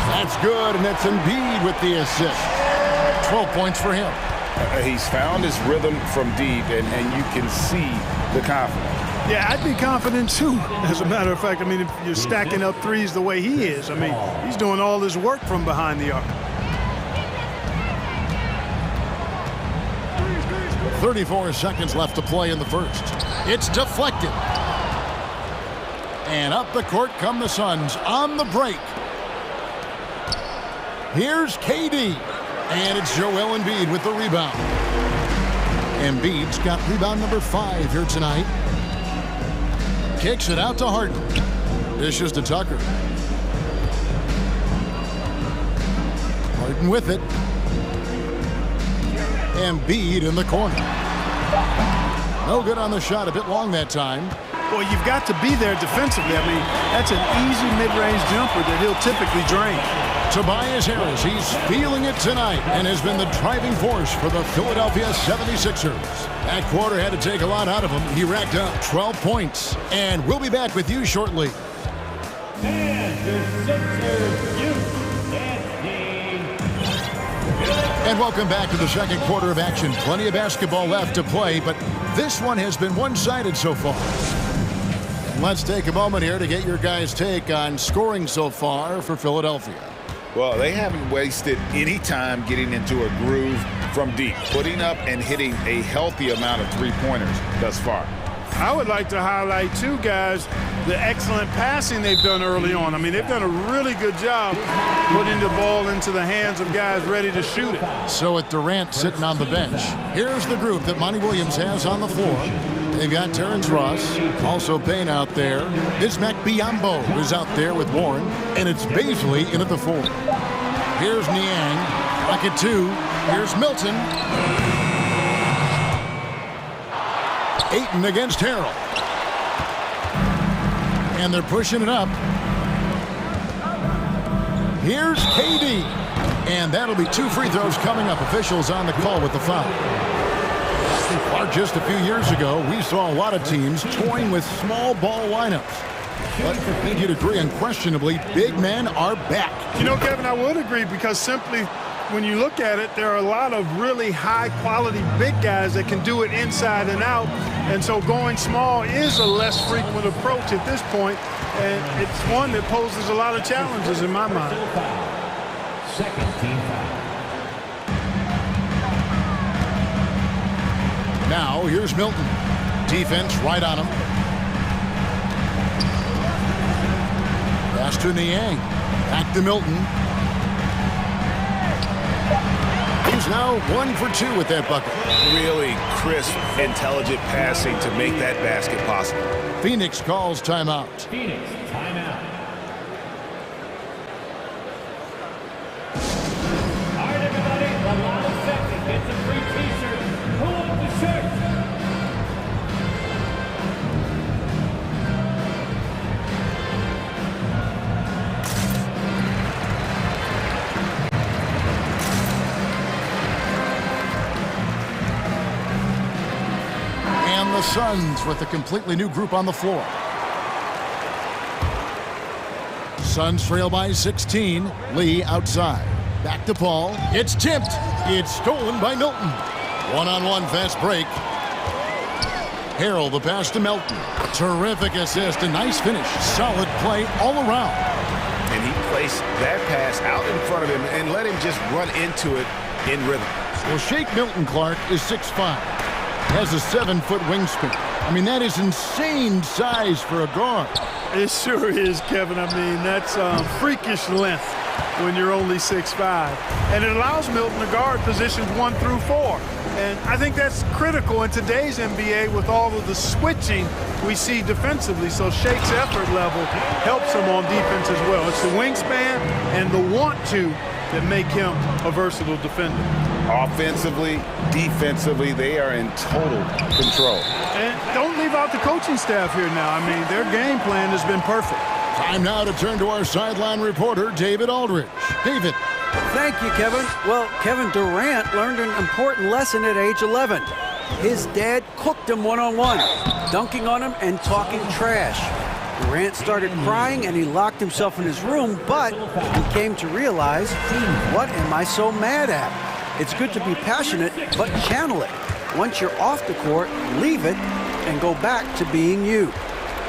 That's good, and that's Embiid with the assist. 12 points for him. He's found his rhythm from deep, and you can see the confidence. Yeah, I'd be confident too. As a matter of fact, I mean, if you're stacking up 3s the way he is, I mean, he's doing all his work from behind the arc. 34 seconds left to play in the first. It's deflected. And up the court come the Suns on the break. Here's KD. And it's Joel Embiid with the rebound. Embiid's got rebound number 5 here tonight. Kicks it out to Harden. Dishes to Tucker. Harden with it. Embiid in the corner. No good on the shot. A bit long that time. Well, you've got to be there defensively. I mean, that's an easy mid-range jumper that he'll typically drain. Tobias Harris, he's feeling it tonight and has been the driving force for the Philadelphia 76ers. That quarter had to take a lot out of him. He racked up 12 points. And we'll be back with you shortly. And the Sixers youth And welcome back to the second quarter of action. Plenty of basketball left to play, but this one has been one-sided so far. Let's take a moment here to get your guys' take on scoring so far for Philadelphia. Well, they haven't wasted any time getting into a groove from deep, putting up and hitting a healthy amount of three-pointers thus far. I would like to highlight, too, guys, the excellent passing they've done early on. I mean, they've done a really good job putting the ball into the hands of guys ready to shoot it. So with Durant sitting on the bench, here's the group that Monty Williams has on the floor. They've got Terrence Ross, also Payne out there. Bismack Biyombo is out there with Warren, and it's Baisley in at the 4. Here's Niang, pocket 2. Here's Milton. Ayton against Harrell. And they're pushing it up. Here's KD. And that'll be 2 free throws coming up. Officials on the call with the foul. Or just a few years ago, we saw a lot of teams toying with small ball lineups. But I think you'd agree, unquestionably, big men are back. You know, Kevin, I would agree because simply when you look at it, there are a lot of really high-quality big guys that can do it inside and out. And so going small is a less frequent approach at this point, and it's one that poses a lot of challenges in my mind. second team foul. Now here's Milton. Defense right on him. Pass to Niang. Back to Milton. He's now 1 for 2 with that bucket. Really crisp, intelligent passing to make that basket possible. Phoenix calls timeout. Phoenix, timeout. All right, everybody, the last second gets a free t-shirt. Pull up the shirt. And the Suns with a completely new group on the floor. Suns trail by 16. Lee outside. Back to Paul. It's tipped. It's stolen by Milton. One-on-one fast break. Harrell the pass to Milton. Terrific assist. A nice finish. Solid play all around. And he placed that pass out in front of him and let him just run into it in rhythm. Well, Shake Milton Clark is 6'5". Has a 7-foot wingspan. I mean, that is insane size for a guard. It sure is, Kevin. I mean, that's freakish length when you're only 6'5". And it allows Milton to guard positions 1 through 4. And I think that's critical in today's NBA with all of the switching we see defensively. So Shake's effort level helps him on defense as well. It's the wingspan and the want-to that make him a versatile defender. Offensively, defensively, they are in total control. And don't leave out the coaching staff here now. I mean, their game plan has been perfect. Time now to turn to our sideline reporter, David Aldridge. David. Thank you, Kevin. Well, Kevin Durant learned an important lesson at age 11. His dad cooked him one-on-one, dunking on him and talking trash. Durant started crying and he locked himself in his room, but he came to realize, what am I so mad at? It's good to be passionate, but channel it. Once you're off the court, leave it and go back to being you.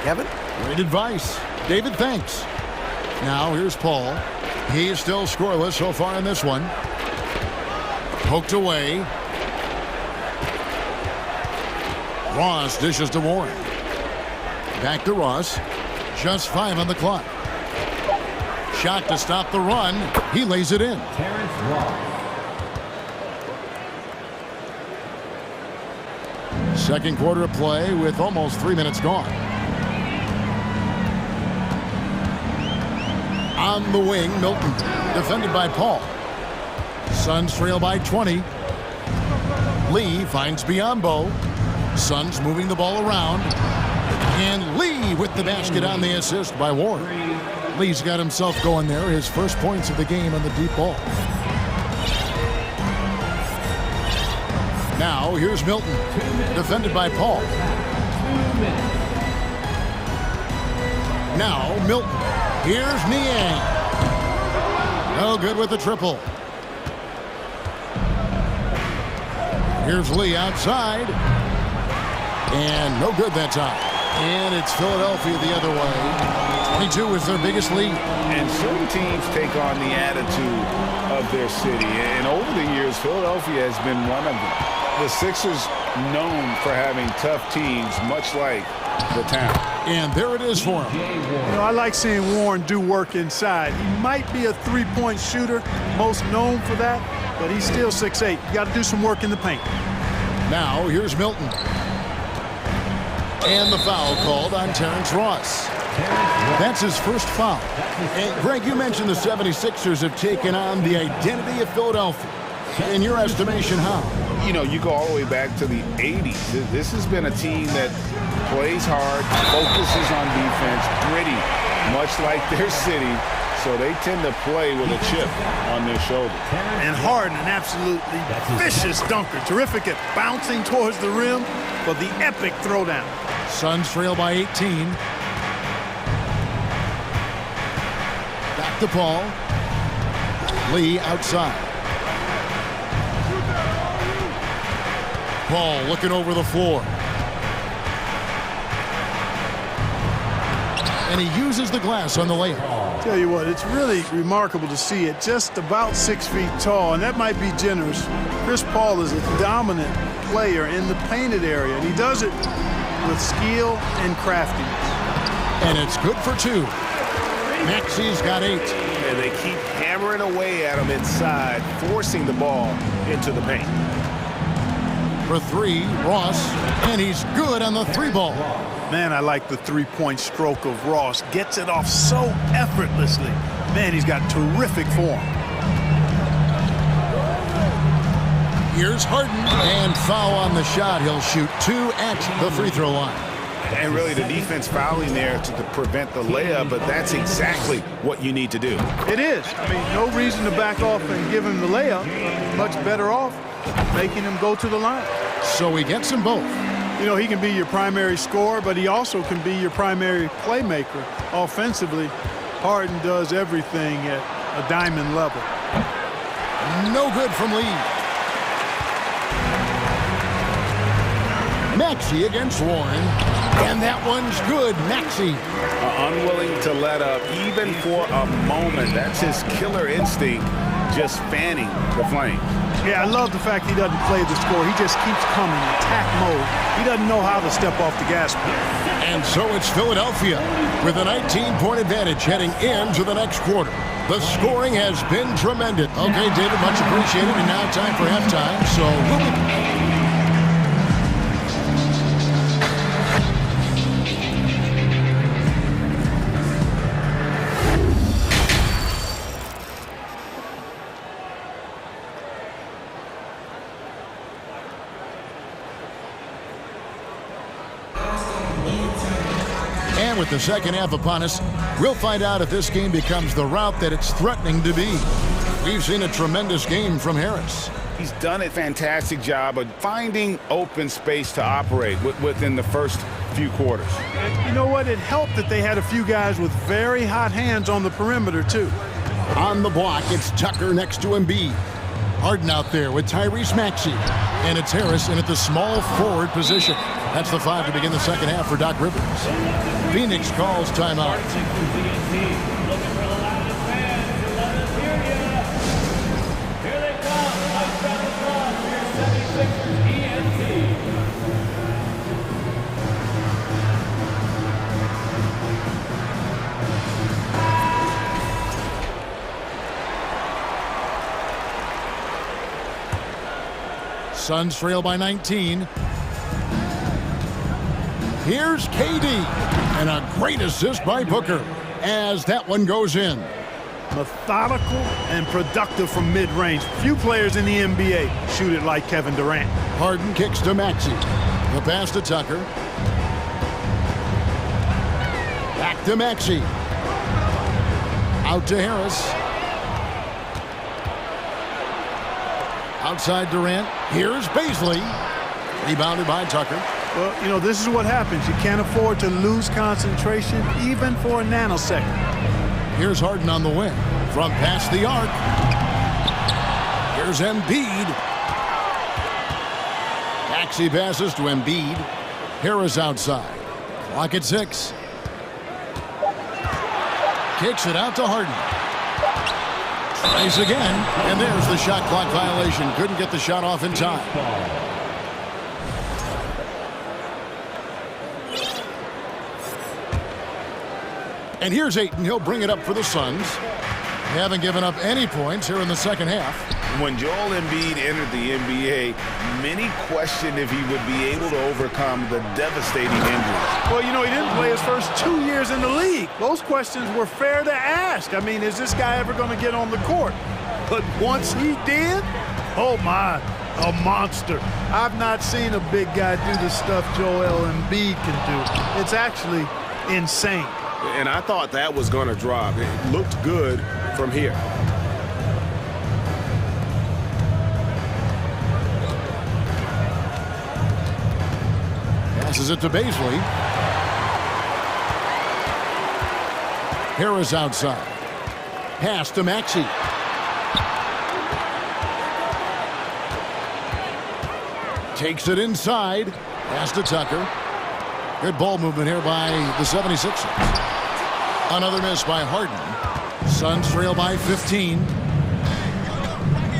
Kevin? Great advice. David, thanks. Now here's Paul. He is still scoreless so far in this one. Poked away. Ross dishes to Warren. Back to Ross. Just 5 on the clock. Shot to stop the run. He lays it in. Second quarter of play with almost 3 minutes gone. On the wing, Milton, defended by Paul. Suns trail by 20. Lee finds Biombo. Suns moving the ball around. And Lee with the basket on the assist by Warren. Lee's got himself going there. His first points of the game on the deep ball. Now here's Milton, defended by Paul. Now Milton. Here's Niang. No good with the triple. Here's Lee outside. And no good that time. And it's Philadelphia the other way. 22 is their biggest lead. And certain teams take on the attitude of their city. And over the years, Philadelphia has been one of them. The Sixers known for having tough teams, much like the town. And there it is for him. You know, I like seeing Warren do work inside. He might be a three-point shooter, most known for that, but he's still 6'8". You got to do some work in the paint. Now here's Milton. And the foul called on Terrence Ross. That's his first foul. And Greg, you mentioned the 76ers have taken on the identity of Philadelphia. In your estimation, how? You know, you go all the way back to the 80s. This has been a team that plays hard, focuses on defense, gritty, much like their city. So they tend to play with a chip on their shoulder. And Harden, an absolutely vicious dunker. Terrific at bouncing towards the rim for the epic throwdown. Suns trail by 18. Back to Paul. Lee outside. Paul looking over the floor. And he uses the glass on the layup. Tell you what, it's really remarkable to see it. Just about 6 feet tall, and that might be generous. Chris Paul is a dominant player in the painted area, and he does it with skill and craftiness. And it's good for 2. Maxi's got 8. And they keep hammering away at him inside, forcing the ball into the paint. For 3, Ross, and he's good on the 3 ball. Man, I like the three-point stroke of Ross. Gets it off so effortlessly. Man, he's got terrific form. Here's Harden, and foul on the shot. He'll shoot 2 at the free throw line. And really the defense fouling there to prevent the layup, but that's exactly what you need to do. It is. I mean, no reason to back off and give him the layup. Much better off making him go to the line. So he gets them both. You know, he can be your primary scorer, but he also can be your primary playmaker. Offensively, Harden does everything at a diamond level. No good from Lee. Maxey against Warren. And that one's good. Maxey. Unwilling to let up even for a moment. That's his killer instinct, just fanning the flames. Yeah, I love the fact he doesn't play the score. He just keeps coming, attack mode. He doesn't know how to step off the gas pedal. And so it's Philadelphia with a 19-point advantage heading into the next quarter. The scoring has been tremendous. Okay, David, much appreciated. And now time for halftime. So we'll be... And with the second half upon us, we'll find out if this game becomes the route that it's threatening to be. We've seen a tremendous game from Harris. He's done a fantastic job of finding open space to operate within the first few quarters. And you know what? It helped that they had a few guys with very hot hands on the perimeter, too. On the block, it's Tucker next to Embiid. Harden out there with Tyrese Maxey. And it's Harris in at the small forward position. That's the 5 to begin the second half for Doc Rivers. Phoenix calls timeout. Suns trail by 19. Here's KD. And a great assist by Booker as that one goes in. Methodical and productive from mid-range. Few players in the NBA shoot it like Kevin Durant. Harden kicks to Maxey. The pass to Tucker. Back to Maxey. Out to Harris. Outside Durant. Here's Baisley. Rebounded by Tucker. Well, you know, this is what happens. You can't afford to lose concentration even for a nanosecond. Here's Harden on the wing. From past the arc. Here's Embiid. Maxey passes to Embiid. Harris outside. Clock at 6. Kicks it out to Harden. Tries again. And there's the shot clock violation. Couldn't get the shot off in time. And here's Ayton. He'll bring it up for the Suns. They haven't given up any points here in the second half. When Joel Embiid entered the NBA, many questioned if he would be able to overcome the devastating injuries. Well, you know, he didn't play his first 2 years in the league. Those questions were fair to ask. I mean, is this guy ever going to get on the court? But once he did, oh my, a monster. I've not seen a big guy do the stuff Joel Embiid can do. It's actually insane. And I thought that was going to drop. It looked good from here. Passes it to Baisley. Harris outside. Pass to Maxey. Takes it inside. Pass to Tucker. Good ball movement here by the 76ers. Another miss by Harden. Suns trail by 15.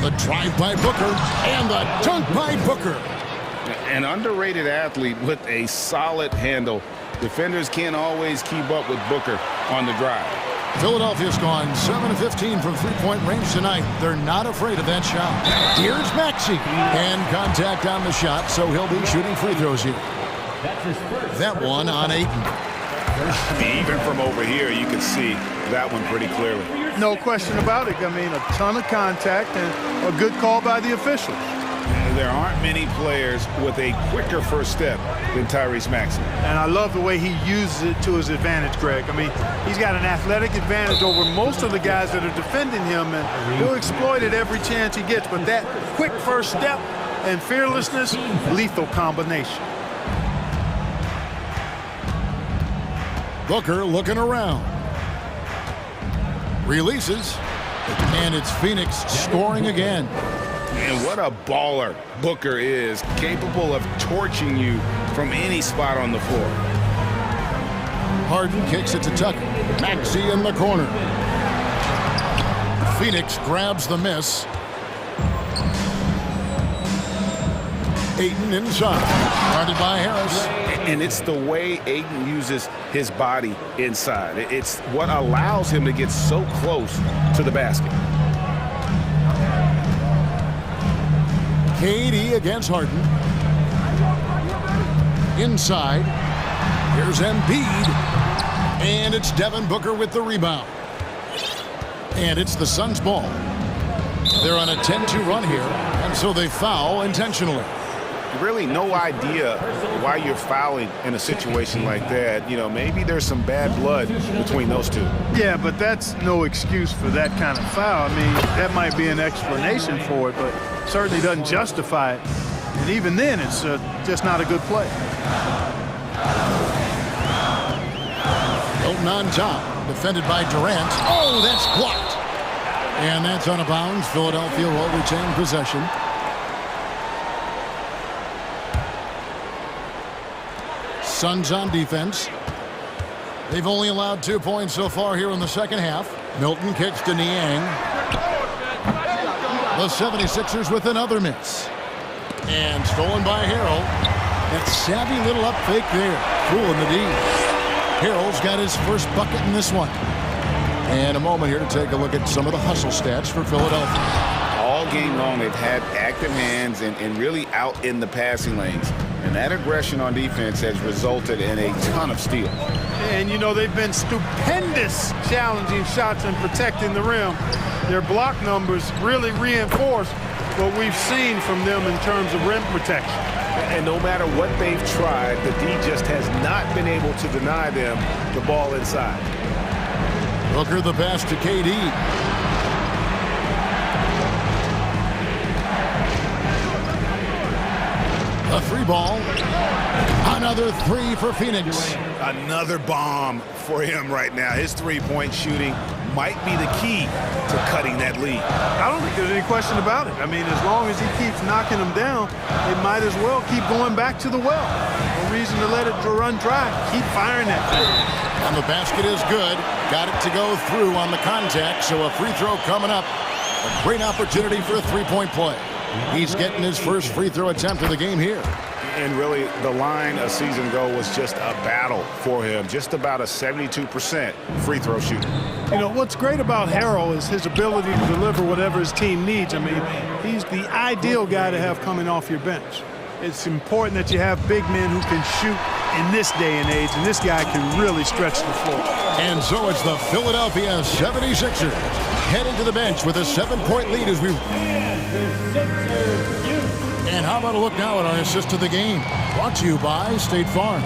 The drive by Booker and the dunk by Booker. An underrated athlete with a solid handle. Defenders can't always keep up with Booker on the drive. Philadelphia's gone 7 of 15 from three-point range tonight. They're not afraid of that shot. Here's Maxey. And contact on the shot, so he'll be shooting free throws here. That one on Ayton. Even from over here, you can see that one pretty clearly. No question about it. I mean, a ton of contact and a good call by the officials. There aren't many players with a quicker first step than Tyrese Maxey. And I love the way he uses it to his advantage, Greg. I mean, he's got an athletic advantage over most of the guys that are defending him, and he'll exploit it every chance he gets. But that quick first step and fearlessness, lethal combination. Booker looking around. Releases. And it's Phoenix scoring again. And what a baller Booker is, capable of torching you from any spot on the floor. Harden kicks it to Tucker. Maxey in the corner. Phoenix grabs the miss. Ayton inside. Guarded by Harris. And it's the way Ayton uses his body inside. It's what allows him to get so close to the basket. KD against Harden. Inside. Here's Embiid. And it's Devin Booker with the rebound. And it's the Suns' ball. They're on a 10-2 run here, and so they foul intentionally. Really no idea why you're fouling in a situation like that. You know, maybe there's some bad blood between those two. Yeah, but that's no excuse for that kind of foul. I mean, that might be an explanation for it, but certainly doesn't justify it. And even then, it's just not a good play. Hilton on top, defended by Durant. Oh, that's blocked. And that's out of bounds. Philadelphia will retain possession. Suns on defense. They've only allowed 2 points so far here in the second half. Milton kicks to Niang. The 76ers with another miss. And stolen by Harrell. That savvy little up fake there. Fooling the D. Harrell's got his first bucket in this one. And a moment here to take a look at some of the hustle stats for Philadelphia. All game long, they've had active hands and really out in the passing lanes. And that aggression on defense has resulted in a ton of steals. And, you know, they've been stupendous challenging shots and protecting the rim. Their block numbers really reinforce what we've seen from them in terms of rim protection. And no matter what they've tried, the D just has not been able to deny them the ball inside. Booker the pass to KD. A free ball. Another three for Phoenix. Another bomb for him right now. His three-point shooting might be the key to cutting that lead. I don't think there's any question about it. I mean, as long as he keeps knocking them down, they might as well keep going back to the well. No reason to let it run dry. Keep firing that thing. And the basket is good. Got it to go through on the contact, so a free throw coming up. A great opportunity for a three-point play. He's getting his first free throw attempt of the game here. And really, the line a season ago was just a battle for him. Just about a 72% free throw shooter. You know, what's great about Harrell is his ability to deliver whatever his team needs. I mean, he's the ideal guy to have coming off your bench. It's important that you have big men who can shoot in this day and age, and this guy can really stretch the floor. And so it's the Philadelphia 76ers heading to the bench with a 7-point lead as we... And how about a look now at our assist to the game? Brought to you by State Farm.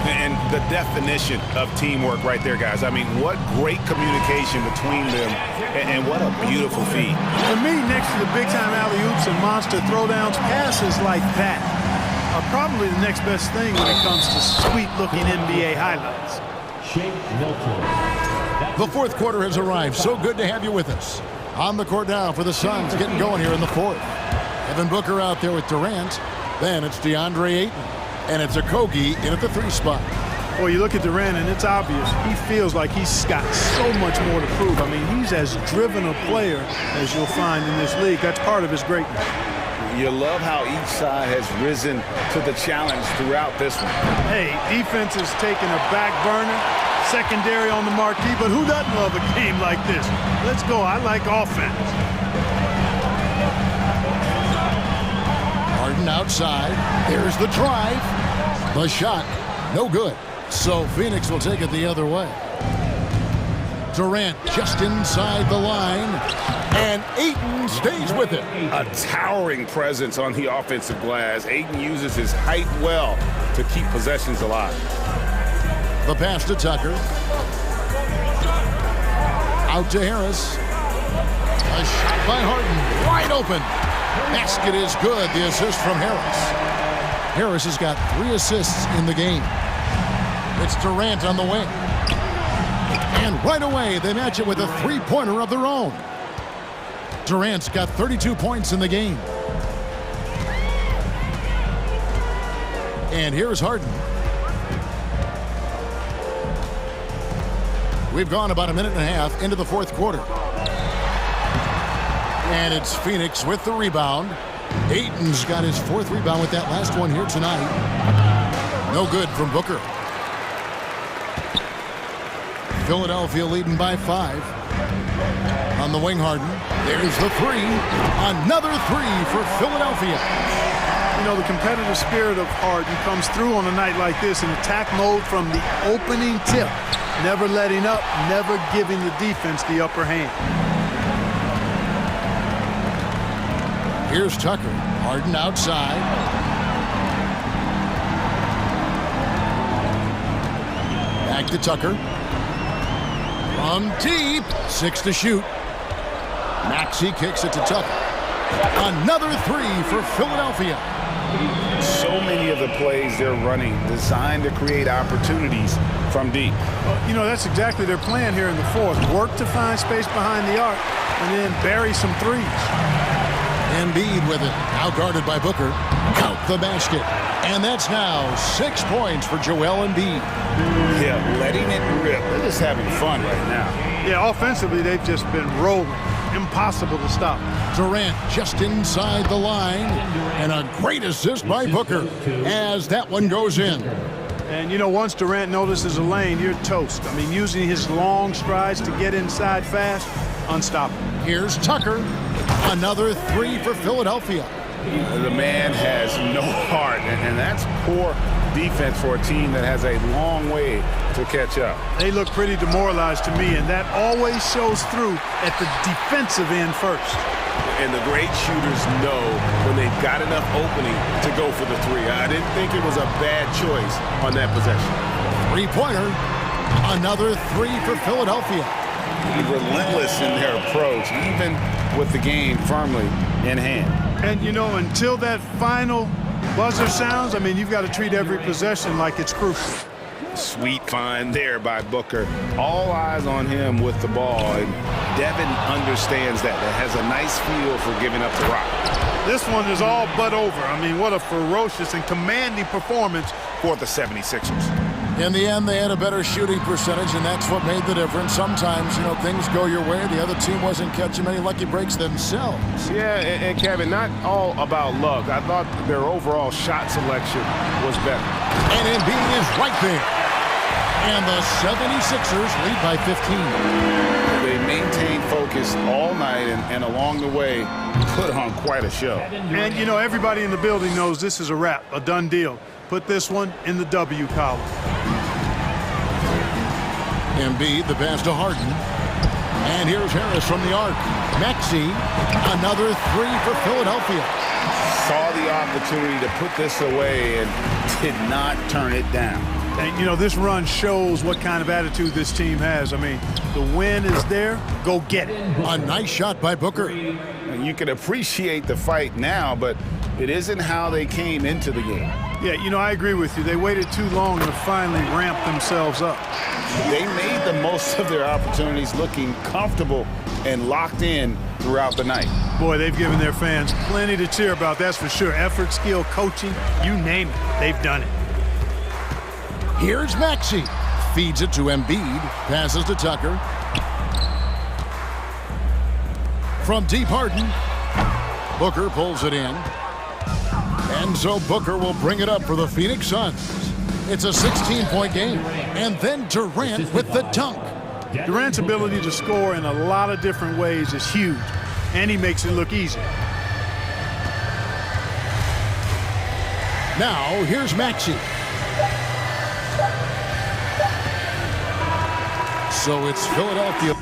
And the definition of teamwork right there, guys. I mean, what great communication between them, and what a beautiful feed. For me, next to the big-time alley-oops and monster throwdowns, passes like that are probably the next best thing when it comes to sweet-looking NBA highlights. The fourth quarter has arrived. So good to have you with us. On the court now for the Suns, getting going here in the fourth. Devin Booker out there with Durant. Then it's DeAndre Ayton. And it's Okogie in at the 3 spot. Well, you look at Durant, and it's obvious. He feels like he's got so much more to prove. I mean, he's as driven a player as you'll find in this league. That's part of his greatness. You love how each side has risen to the challenge throughout this one. Hey, defense is taking a back burner, secondary on the marquee, but who doesn't love a game like this? Let's go. I like offense. Harden outside. There's the drive. The shot, no good. So Phoenix will take it the other way. Durant just inside the line. And Ayton stays with it. A towering presence on the offensive glass. Ayton uses his height well to keep possessions alive. The pass to Tucker. Out to Harris. A shot by Harden. Wide open. Basket is good. The assist from Harris. Harris has got 3 assists in the game. It's Durant on the wing. And right away, they match it with a 3-pointer of their own. Durant's got 32 points in the game. And here's Harden. We've gone about a minute and a half into the fourth quarter. And it's Phoenix with the rebound. Ayton's got his 4th rebound with that last one here tonight. No good from Booker. Philadelphia leading by 5. On the wing, Harden. There's the 3. Another 3 for Philadelphia. You know, the competitive spirit of Harden comes through on a night like this in attack mode from the opening tip. Never letting up, never giving the defense the upper hand. Here's Tucker. Harden outside. Back to Tucker. From deep. 6 to shoot. Maxey kicks it to Tucker. Another 3 for Philadelphia. So many of the plays they're running designed to create opportunities from deep. Well, you know, that's exactly their plan here in the fourth. Work to find space behind the arc and then bury some threes. Embiid with it. Now guarded by Booker. Count the basket. And that's now 6 points for Joel Embiid. Yeah, letting it rip. They're just having fun right now. Yeah, offensively, they've just been rolling. Impossible to stop. Durant just inside the line. And a great assist by Booker as that one goes in. And, you know, once Durant notices a lane, you're toast. I mean, using his long strides to get inside fast, unstoppable. Here's Tucker. Another three for Philadelphia. The man has no heart, and that's poor defense for a team that has a long way to catch up. They look pretty demoralized to me, and that always shows through at the defensive end first. And the great shooters know when they've got enough opening to go for the three. I didn't think it was a bad choice on that possession. Three-pointer. Another three for Philadelphia. Relentless in their approach, even with the game firmly in hand. And, you know, until that final buzzer sounds, I mean, you've got to treat every possession like it's crucial. Sweet find there by Booker. All eyes on him with the ball, and Devin understands that. That has a nice feel for giving up the rock. This one is all but over. I mean, what a ferocious and commanding performance for the 76ers. In the end, they had a better shooting percentage, and that's what made the difference. Sometimes, you know, things go your way. The other team wasn't catching many lucky breaks themselves. Yeah, and Kevin, not all about luck. I thought their overall shot selection was better. And Embiid is right there. And the 76ers lead by 15. They maintained focus all night and along the way put on quite a show. And, you know, everybody in the building knows this is a wrap, a done deal. Put this one in the W column. Embiid, the pass to Harden. And here's Harris from the arc. Maxey, another three for Philadelphia. Saw the opportunity to put this away and did not turn it down. And, you know, this run shows what kind of attitude this team has. I mean, the win is there. Go get it. A nice shot by Booker. And you can appreciate the fight now, but it isn't how they came into the game. Yeah, you know, I agree with you. They waited too long to finally ramp themselves up. They made the most of their opportunities, looking comfortable and locked in throughout the night. Boy, they've given their fans plenty to cheer about, that's for sure. Effort, skill, coaching, you name it, they've done it. Here's Maxey. Feeds it to Embiid. Passes to Tucker. From deep, Harden. Booker pulls it in. And so Booker will bring it up for the Phoenix Suns. It's a 16-point game. And then Durant with the dunk. Durant's ability to score in a lot of different ways is huge. And he makes it look easy. Now, here's Maxey. So it's Philadelphia.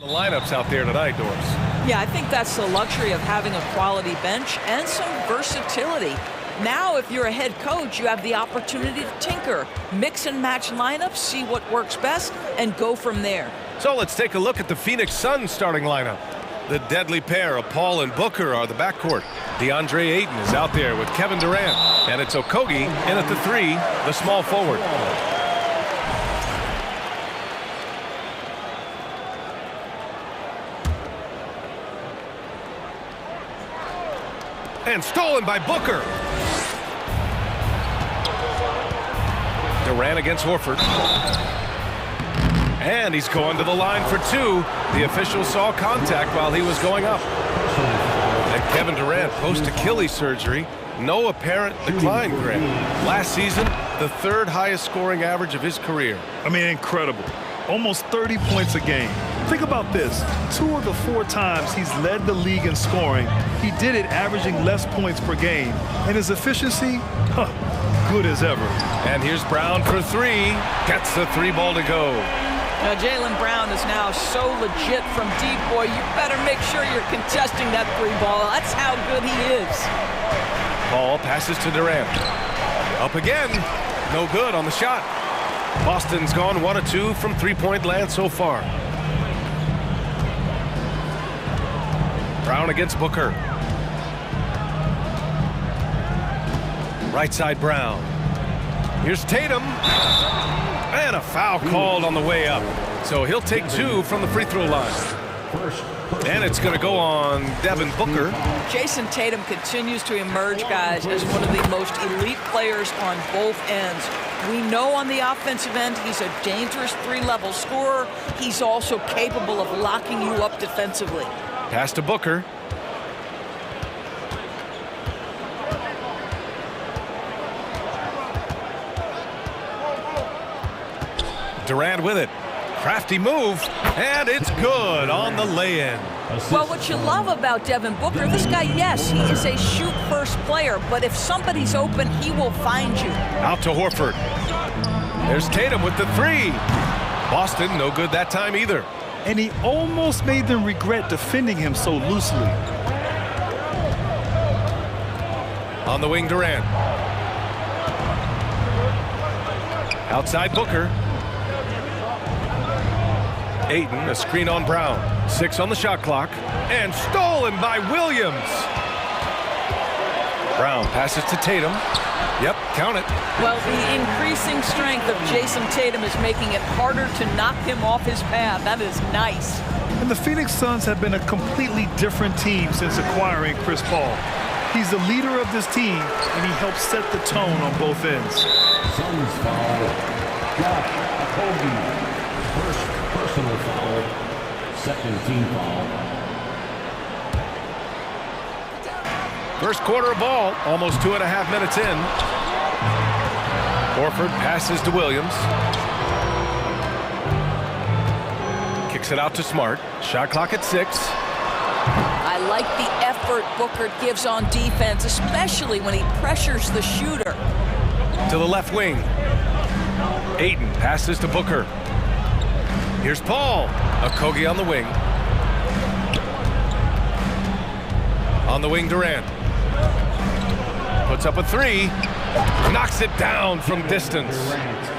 The lineups out there tonight, Doris. Yeah, I think that's the luxury of having a quality bench and some versatility. Now, if you're a head coach, you have the opportunity to tinker, mix and match lineups, see what works best, and go from there. So let's take a look at the Phoenix Suns starting lineup. The deadly pair of Paul and Booker are the backcourt. DeAndre Ayton is out there with Kevin Durant. And it's Okogie in at the 3, the small forward. And stolen by Booker. Durant against Horford. And he's going to the line for 2. The official saw contact while he was going up. And Kevin Durant post-Achilles surgery. No apparent decline, Greg. Last season, the 3rd highest scoring average of his career. I mean, incredible. Almost 30 points a game. Think about this. 2 of the 4 times he's led the league in scoring, he did it averaging less points per game. And his efficiency, good as ever. And here's Brown for 3. Gets the 3 ball to go. Now, Jaylen Brown is now so legit from deep, boy. You better make sure you're contesting that 3 ball. That's how good he is. Ball passes to Durant. Up again. No good on the shot. Boston's gone 1 of 2 from 3-point land so far. Brown against Booker. Right side Brown. Here's Tatum. And a foul called on the way up. So he'll take 2 from the free throw line. And it's going to go on Devin Booker. Jason Tatum continues to emerge, guys, as one of the most elite players on both ends. We know on the offensive end he's a dangerous 3-level scorer. He's also capable of locking you up defensively. Pass to Booker. Durant with it. Crafty move, and it's good on the lay-in. Well, what you love about Devin Booker, this guy, yes, he is a shoot-first player, but if somebody's open, he will find you. Out to Horford. There's Tatum with the 3. Boston, no good that time either. And he almost made them regret defending him so loosely. On the wing, Durant. Outside Booker. Ayton, a screen on Brown. 6 on the shot clock. And stolen by Williams. Brown passes to Tatum. Yep, count it. Well, the increasing strength of Jason Tatum is making it harder to knock him off his path. That is nice. And the Phoenix Suns have been a completely different team since acquiring Chris Paul. He's the leader of this team, and he helps set the tone on both ends. Suns foul. Kobe. First personal foul. Second team foul. First quarter of ball, almost 2.5 minutes in. Horford passes to Williams. Kicks it out to Smart. Shot clock at 6. I like the effort Booker gives on defense, especially when he pressures the shooter. To the left wing. Ayton passes to Booker. Here's Paul. Okogie on the wing. On the wing, Durant. Puts up a 3. Knocks it down from distance.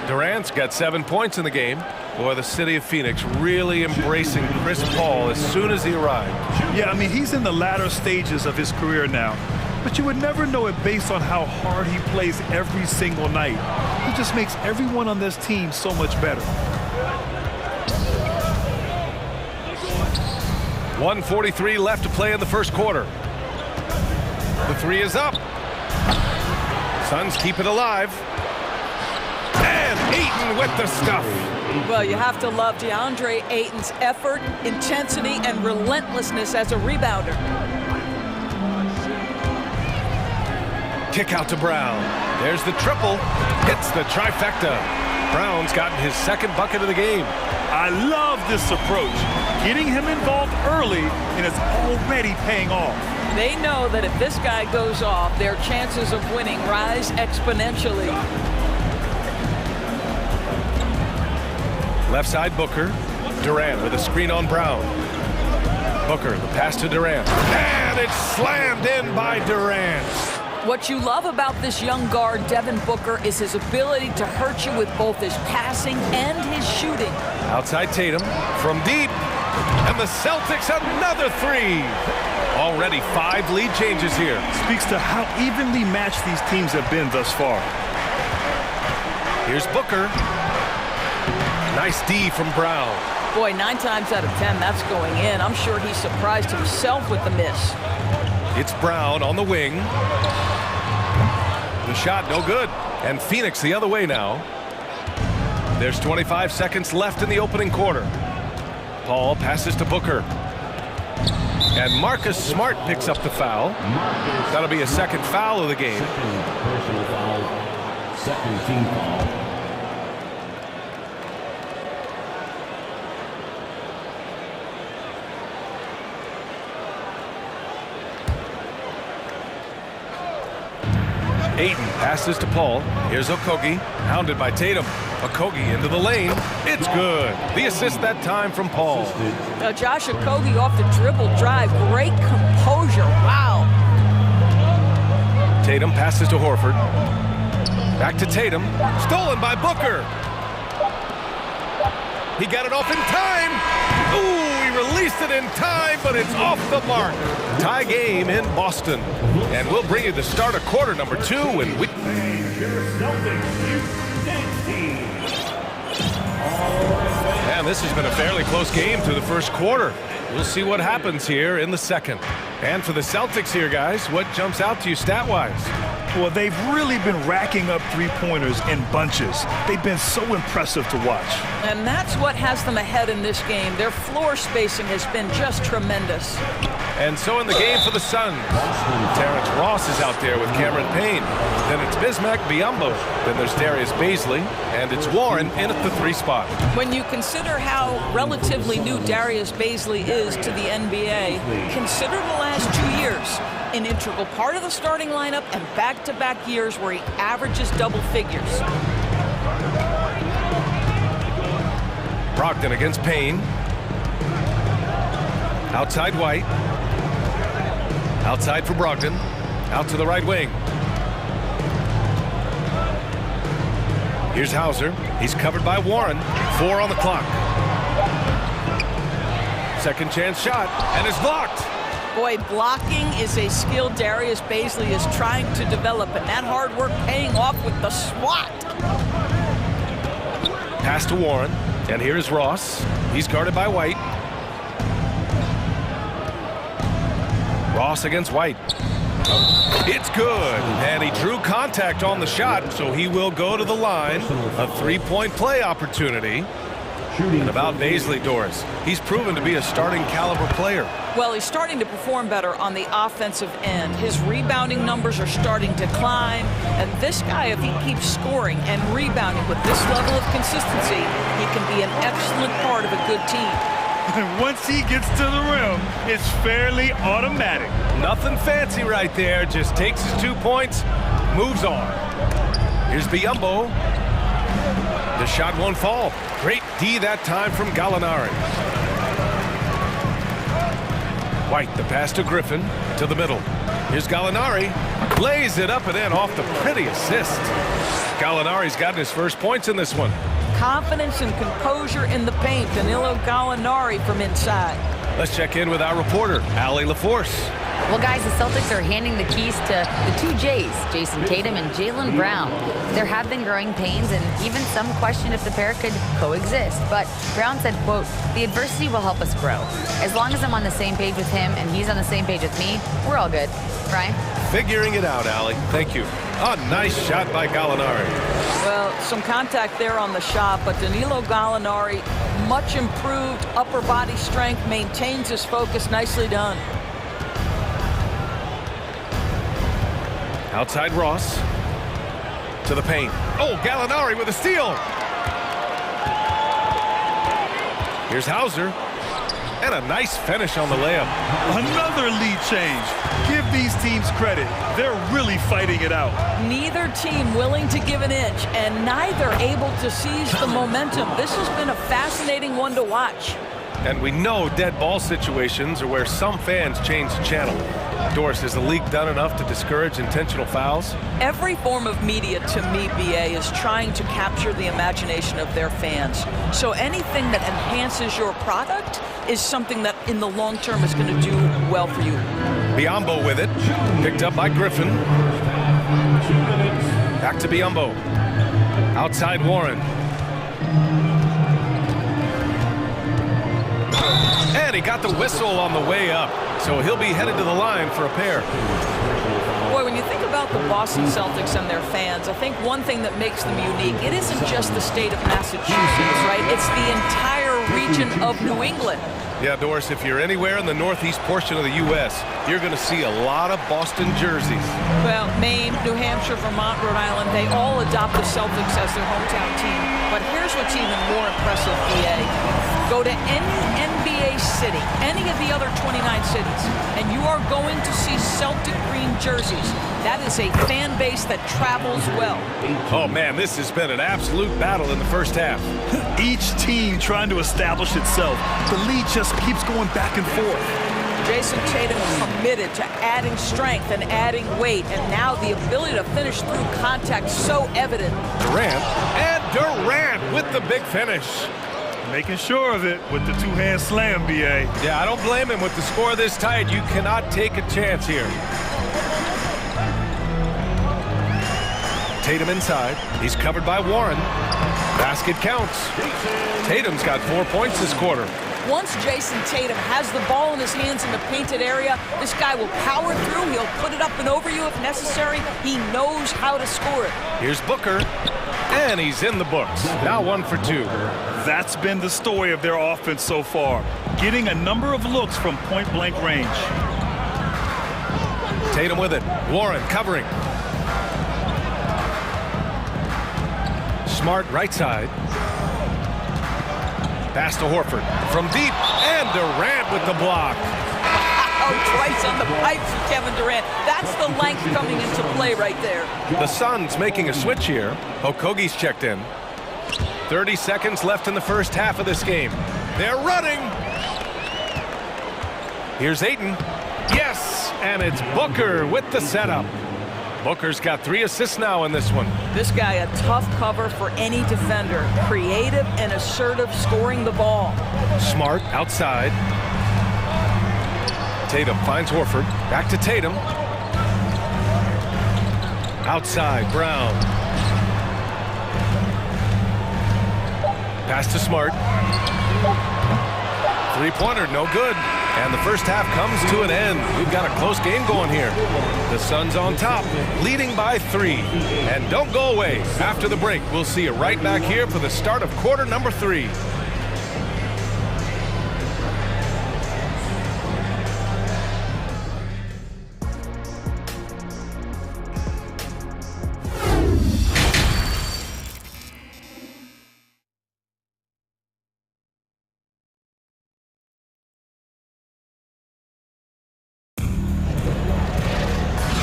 Durant's got 7 points in the game. Boy, the city of Phoenix really embracing Chris Paul as soon as he arrived. Yeah, I mean, he's in the latter stages of his career now. But you would never know it based on how hard he plays every single night. He just makes everyone on this team so much better. 1:43 left to play in the first quarter. The 3 is up. Suns keep it alive. And Ayton with the stuff. Well, you have to love DeAndre Ayton's effort, intensity, and relentlessness as a rebounder. Kick out to Brown. There's the triple. Hits the trifecta. Brown's gotten his second bucket of the game. I love this approach. Getting him involved early, and it's already paying off. They know that if this guy goes off, their chances of winning rise exponentially. Left side Booker. Durant with a screen on Brown. Booker, the pass to Durant. And it's slammed in by Durant. What you love about this young guard, Devin Booker, is his ability to hurt you with both his passing and his shooting. Outside Tatum from deep. And the Celtics another three. Already 5 lead changes here. Speaks to how evenly matched these teams have been thus far. Here's Booker. Nice D from Brown. Boy, 9 times out of 10, that's going in. I'm sure he's surprised himself with the miss. It's Brown on the wing. The shot no good. And Phoenix the other way now. There's 25 seconds left in the opening quarter. Paul passes to Booker. And Marcus Smart picks up the foul. That'll be a second foul of the game. Personal foul. Second team foul. Ayton passes to Paul. Here's Okogie, hounded by Tatum. Okogie into the lane. It's good. The assist that time from Paul. Josh Okogie off the dribble drive. Great composure. Wow. Tatum passes to Horford. Back to Tatum. Stolen by Booker. He got it off in time. Ooh, he released it in time, but it's off the mark. Tie game in Boston. And we'll bring you the start of quarter number 2. And we... And this has been a fairly close game through the first quarter. We'll see what happens here in the second. And for the Celtics here, guys, what jumps out to you stat-wise? Well, they've really been racking up three-pointers in bunches. They've been so impressive to watch. And that's what has them ahead in this game. Their floor spacing has been just tremendous. And so in the game for the Suns, Terrence Ross is out there with Cameron Payne. Then it's Bismack Biyombo. Then there's Darius Bazley. And it's Warren in at the 3 spot. When you consider how relatively new Darius Bazley is to the NBA, consider the last 2 years. An integral part of the starting lineup and back-to-back years where he averages double figures. Brogdon against Payne. Outside White. Outside for Brogdon. Out to the right wing. Here's Hauser. He's covered by Warren. 4 on the clock. Second chance shot, and it's blocked. Boy, blocking is a skill Darius Bazley is trying to develop, and that hard work paying off with the swat. Pass to Warren, and here's Ross. He's guarded by White. Ross against White. It's good, and he drew contact on the shot, so he will go to the line. A 3-point play opportunity. And about Bazley, Doris, he's proven to be a starting caliber player. Well, he's starting to perform better on the offensive end. His rebounding numbers are starting to climb. And this guy, if he keeps scoring and rebounding with this level of consistency, he can be an excellent part of a good team. Once he gets to the rim, it's fairly automatic. Nothing fancy right there. Just takes his 2 points, moves on. Here's Biyombo. The shot won't fall. Great D that time from Gallinari. White, the pass to Griffin, to the middle. Here's Gallinari. Lays it up and in off the pretty assist. Gallinari's gotten his first points in this one. Confidence and composure in the paint. Danilo Gallinari from inside. Let's check in with our reporter, Allie LaForce. Well, guys, the Celtics are handing the keys to the 2 J's, Jason Tatum and Jaylen Brown. There have been growing pains and even some question if the pair could coexist. But Brown said, quote, "The adversity will help us grow. As long as I'm on the same page with him and he's on the same page with me, we're all good." Brian? Figuring it out, Allie. Thank you. A nice shot by Gallinari. Well, some contact there on the shot, but Danilo Gallinari, much improved upper body strength, maintains his focus. Nicely done. Outside Ross. To the paint. Oh, Gallinari with a steal. Here's Hauser. And a nice finish on the layup. Another lead change. Give these teams credit. They're really fighting it out. Neither team willing to give an inch, and neither able to seize the momentum. This has been a fascinating one to watch. And we know dead ball situations are where some fans change the channel. Doris, has the league done enough to discourage intentional fouls? Every form of media, to me, BA, is trying to capture the imagination of their fans. So anything that enhances your product is something that in the long term is going to do well for you. Biombo with it, picked up by Griffin. Back to Biombo. Outside Warren. And he got the whistle on the way up, so he'll be headed to the line for a pair. Boy, when you think about the Boston Celtics and their fans, I think one thing that makes them unique, it isn't just the state of Massachusetts, right? It's the entire region of New England. Yeah, Doris, if you're anywhere in the northeast portion of the U.S., you're going to see a lot of Boston jerseys. Well, Maine, New Hampshire, Vermont, Rhode Island, they all adopt the Celtics as their hometown team. But here's what's even more impressive, BA. Go to any NBA city, any of the other 29 cities, and you are going to see Celtic green jerseys. That is a fan base that travels well. Oh, man, this has been an absolute battle in the first half. Each team trying to establish itself. The lead just keeps going back and forth. Jason Tatum committed to adding strength and adding weight, and now the ability to finish through contact so evident. Durant with the big finish. Making sure of it with the two-hand slam, BA. Yeah, I don't blame him. With the score this tight, you cannot take a chance here. Tatum inside. He's covered by Warren. Basket counts. Tatum's got 4 points this quarter. Once Jason Tatum has the ball in his hands in the painted area, this guy will power through. He'll put it up and over you if necessary. He knows how to score it. Here's Booker, and he's in the books. Now 1 for 2. That's been the story of their offense so far, getting a number of looks from point-blank range. Tatum with it. Warren covering. Smart right side. Pass to Horford from deep, and Durant with the block. Oh, twice on the pipes for Kevin Durant. That's the length coming into play right there. The Suns making a switch here. Okogie's checked in. 30 seconds left in the first half of this game. They're running. Here's Ayton. Yes, and it's Booker with the setup. Booker's got 3 assists now in this one. This guy a tough cover for any defender. Creative and assertive scoring the ball. Smart outside. Tatum finds Horford. Back to Tatum. Outside, Brown. Pass to Smart. Three-pointer, no good. And the first half comes to an end. We've got a close game going here. The Suns on top, leading by 3. And don't go away. After the break, we'll see you right back here for the start of quarter number 3.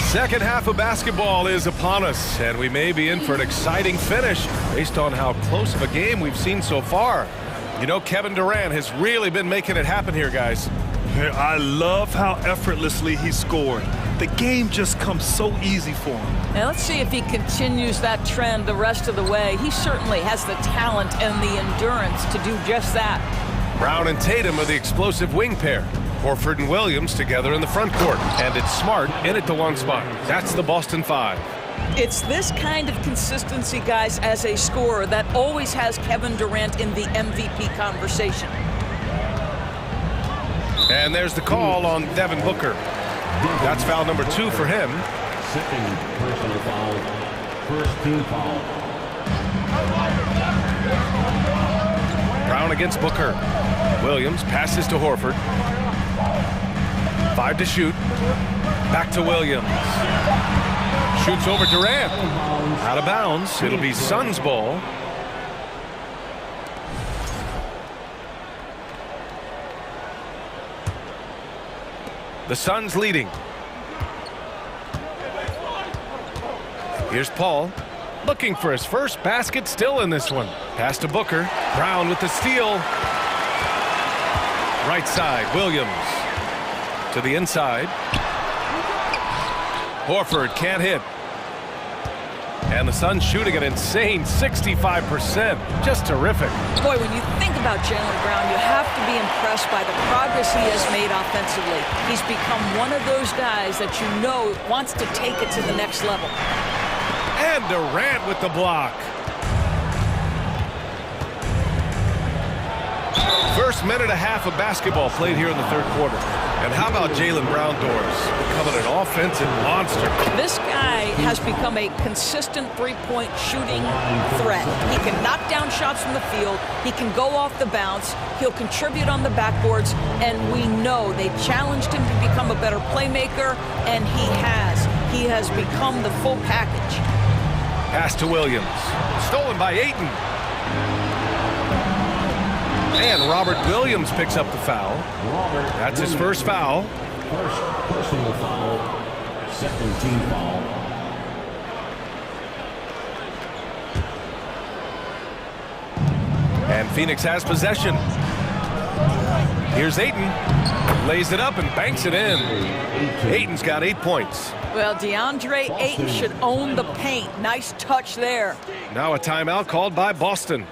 Second half of basketball is upon us, and we may be in for an exciting finish based on how close of a game we've seen so far. You know, Kevin Durant has really been making it happen here, guys. I love how effortlessly he scored. The game just comes so easy for him. Now let's see if he continues that trend the rest of the way. He certainly has the talent and the endurance to do just that. Brown and Tatum are the explosive wing pair. Horford and Williams together in the front court. And it's Smart in at the 1 spot. That's the Boston 5. It's this kind of consistency, guys, as a scorer that always has Kevin Durant in the MVP conversation. And there's the call on Devin Booker. That's foul number 2 for him. Second personal foul. First team foul. Brown against Booker. Williams passes to Horford. 5 to shoot. Back to Williams. Shoots over Durant. Out of bounds. It'll be Suns ball. The Suns leading. Here's Paul, looking for his first basket still in this one. Pass to Booker. Brown with the steal. Right side, Williams. To the inside. Horford can't hit. And the Suns shooting an insane 65%. Just terrific. Boy, when you think about Jaylen Brown, you have to be impressed by the progress he has made offensively. He's become one of those guys that you know wants to take it to the next level. And Durant with the block. First minute and a half of basketball played here in the third quarter. And how about Jaylen Brown doors? Becoming an offensive monster. This guy has become a consistent three-point shooting threat. He can knock down shots from the field. He can go off the bounce. He'll contribute on the backboards. And we know they challenged him to become a better playmaker, and he has. He has become the full package. Pass to Williams. Stolen by Ayton. And Robert Williams picks up the foul. That's his first foul. First personal foul, second team foul. And Phoenix has possession. Here's Ayton. Lays it up and banks it in. Ayton's got 8 points. Well, DeAndre Ayton should own the paint. Nice touch there. Now a timeout called by Boston.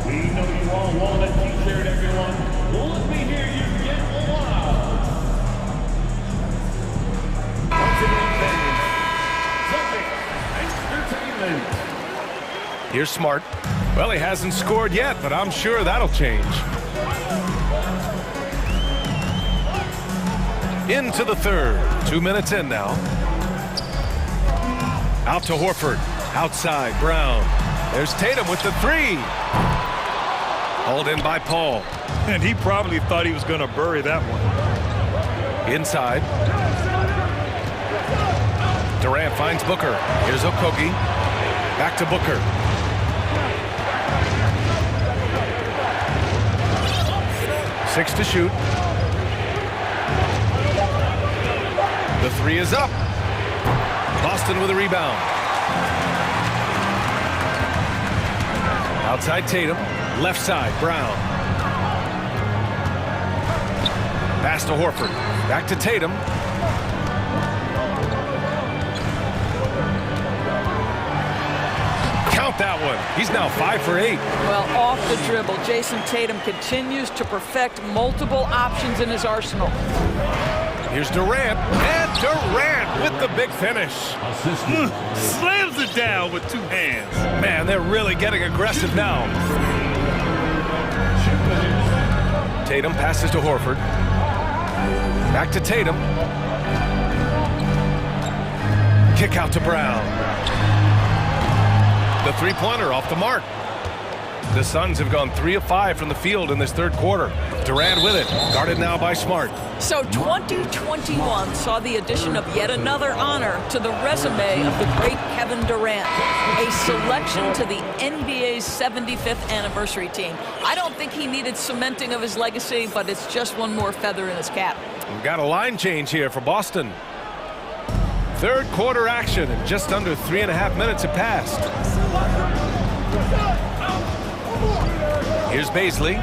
We know you all want that t-shirt, everyone. Well, let me hear you get loud. Once again, Celtics Entertainment. Here's Smart. Well, he hasn't scored yet, but I'm sure that'll change. Into the third. 2 minutes in now. Out to Horford. Outside, Brown. There's Tatum with the three. Hauled in by Paul. And he probably thought he was going to bury that one. Inside. Durant finds Booker. Here's Okogie. Back to Booker. Six to shoot. The three is up. Boston with a rebound. Outside Tatum. Left side, Brown. Pass to Horford. Back to Tatum. Count that one. He's now 5 for 8. Well, off the dribble, Jason Tatum continues to perfect multiple options in his arsenal. Here's Durant. And Durant with the big finish. Slams it down with 2 hands. Man, they're really getting aggressive now. Tatum passes to Horford. Back to Tatum. Kick out to Brown. The three-pointer off the mark. The Suns have gone 3 of 5 from the field in this third quarter. Durant with it, guarded now by Smart. So 2021 saw the addition of yet another honor to the resume of the great Kevin Durant, a selection to the NBA's 75th anniversary team. I don't think he needed cementing of his legacy, but it's just one more feather in his cap. We've got a line change here for Boston. Third quarter action, and just under 3.5 minutes have passed. Here's Baisley.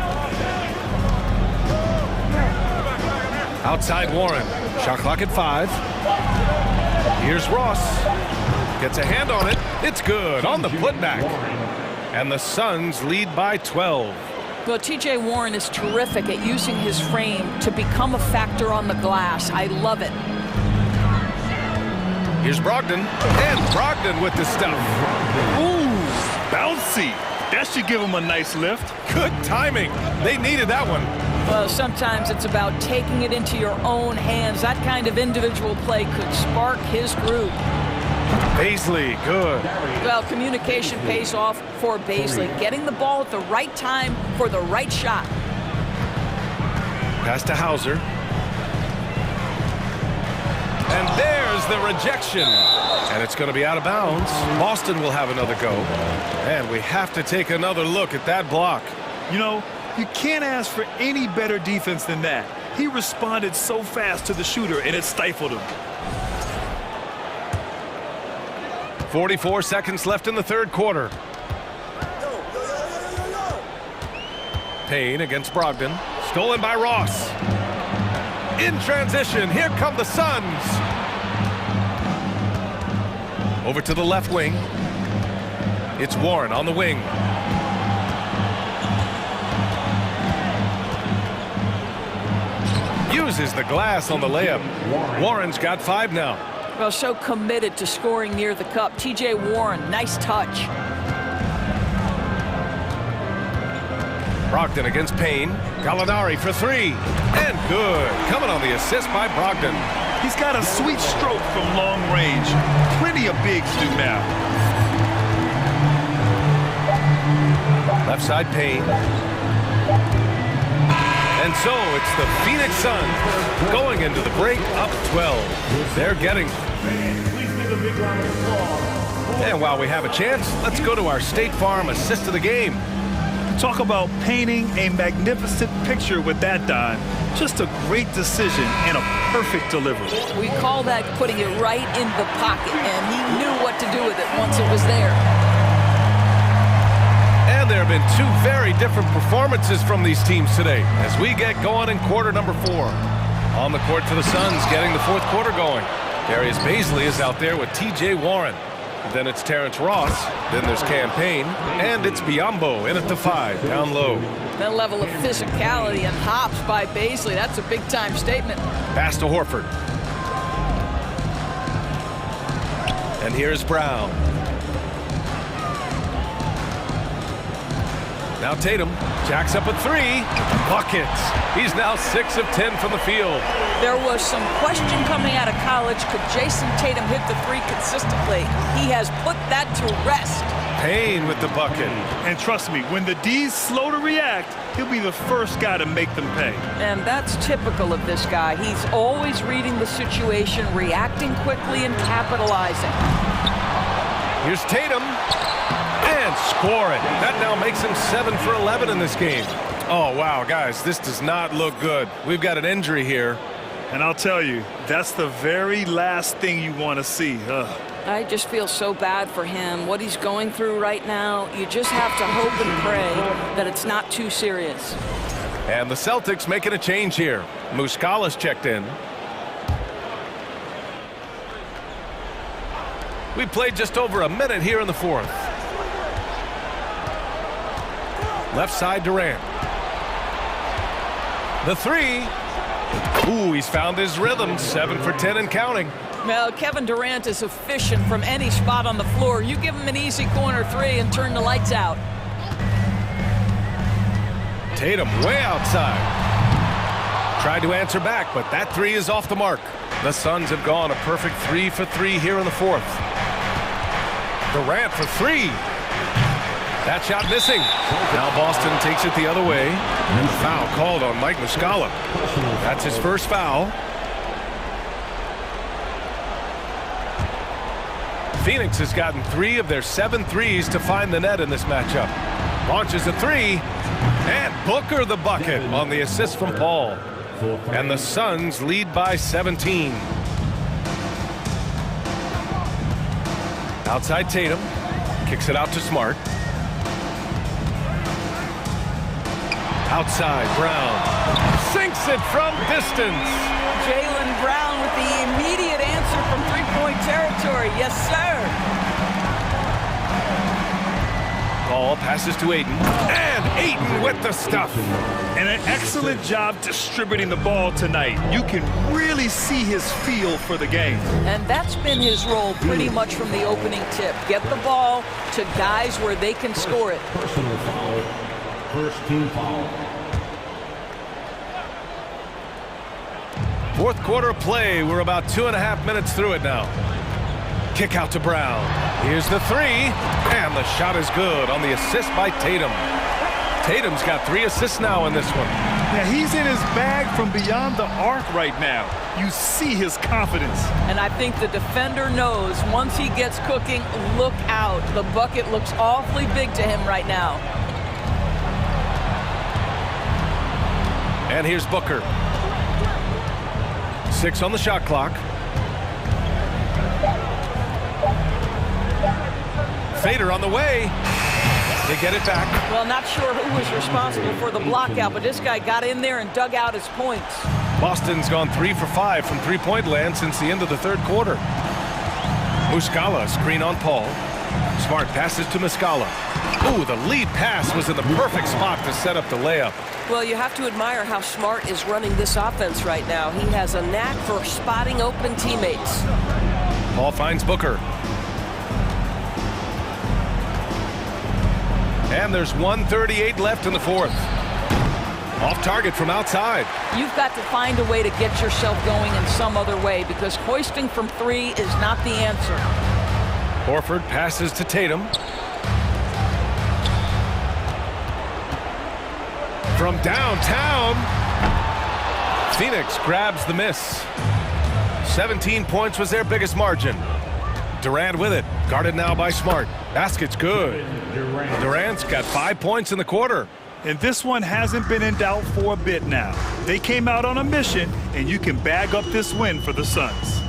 Outside Warren. Shot clock at 5. Here's Ross. Gets a hand on it. It's good on the putback. And the Suns lead by 12. Well, T.J. Warren is terrific at using his frame to become a factor on the glass. I love it. Here's Brogdon. And Brogdon with the stuff. Ooh, bouncy. That should give him a nice lift. Good timing. They needed that one. Well, sometimes it's about taking it into your own hands. That kind of individual play could spark his groove. Baisley, good. Well, communication pays off for Baisley. Getting the ball at the right time for the right shot. Pass to Hauser. And there's the rejection. And it's going to be out of bounds. Boston will have another go. And we have to take another look at that block. You know, you can't ask for any better defense than that. He responded so fast to the shooter, and it stifled him. 44 seconds left in the third quarter. Payne against Brogdon. Stolen by Ross. In transition, here come the Suns. Over to the left wing. It's Warren on the wing. Uses the glass on the layup. Warren's got 5 now. Well, so committed to scoring near the cup. T.J. Warren, nice touch. Brogdon against Payne. Gallinari for 3. And good. Coming on the assist by Brogdon. He's got a sweet stroke from long range. Plenty of bigs do now. Left side Payne. And so it's the Phoenix Suns going into the break up 12. They're getting. And while we have a chance, let's go to our State Farm assist of the game. Talk about painting a magnificent picture with that dime. Just a great decision and a perfect delivery. We call that putting it right in the pocket, and he knew what to do with it once it was there. And there have been 2 very different performances from these teams today as we get going in quarter number 4. On the court for the Suns, getting the fourth quarter going. Darius Baisley is out there with T.J. Warren. Then it's Terrence Ross. Then there's Campaign. And it's Biyombo in at the 5, down low. That level of physicality and hops by Baisley, that's a big-time statement. Pass to Horford. And here's Brown. Now Tatum jacks up a 3. Buckets. He's now 6 of 10 from the field. There was some question coming out of college. Could Jason Tatum hit the 3 consistently? He has put that to rest. Payne with the bucket. And trust me, when the D's slow to react, he'll be the first guy to make them pay. And that's typical of this guy. He's always reading the situation, reacting quickly, and capitalizing. Here's Tatum. And scoring. That now makes him 7 for 11 in this game. Oh, wow, guys, this does not look good. We've got an injury here. And I'll tell you, that's the very last thing you want to see. I just feel so bad for him. What he's going through right now, you just have to hope and pray that it's not too serious. And the Celtics making a change here. Muscala's checked in. We played just over a minute here in the fourth. Left side Durant. The 3. Ooh, he's found his rhythm. 7 for 10 and counting. Well, Kevin Durant is efficient from any spot on the floor. You give him an easy corner 3 and turn the lights out. Tatum way outside. Tried to answer back, but that 3 is off the mark. The Suns have gone a perfect 3 for 3 here in the fourth. Durant for 3. That shot missing. Now Boston takes it the other way. And foul called on Mike Muscala. That's his first foul. Phoenix has gotten 3 of their 7 threes to find the net in this matchup. Launches a 3. And Booker the bucket on the assist from Paul. And the Suns lead by 17. Outside Tatum. Kicks it out to Smart. Outside Brown. Sinks it from distance. Jaylen Brown with the immediate answer from three-point territory. Yes, sir. Ball passes to Ayton. And Ayton with the stuff. And an excellent job distributing the ball tonight. You can really see his feel for the game. And that's been his role pretty much from the opening tip. Get the ball to guys where they can score it. Personal foul. First team foul. Fourth quarter of play. We're about 2.5 minutes through it now. Kick out to Brown. Here's the 3. And the shot is good on the assist by Tatum. Tatum's got 3 assists now in this one. Yeah, he's in his bag from beyond the arc right now. You see his confidence. And I think the defender knows once he gets cooking, look out. The bucket looks awfully big to him right now. And here's Booker. 6 on the shot clock. Fader on the way. They get it back. Well, not sure who was responsible for the blockout, but this guy got in there and dug out his points. Boston's gone 3 for 5 from three-point land since the end of the third quarter. Muscala, screen on Paul. Smart passes to Muscala. Ooh, the lead pass was in the perfect spot to set up the layup. Well, you have to admire how Smart is running this offense right now. He has a knack for spotting open teammates. Paul finds Booker. And there's 1:38 left in the fourth. Off target from outside. You've got to find a way to get yourself going in some other way, because hoisting from 3 is not the answer. Horford passes to Tatum. From downtown, Phoenix grabs the miss. 17 points was their biggest margin. Durant with it, guarded now by Smart. Basket's good. Durant's got 5 points in the quarter. And this one hasn't been in doubt for a bit now. They came out on a mission, and you can bag up this win for the Suns.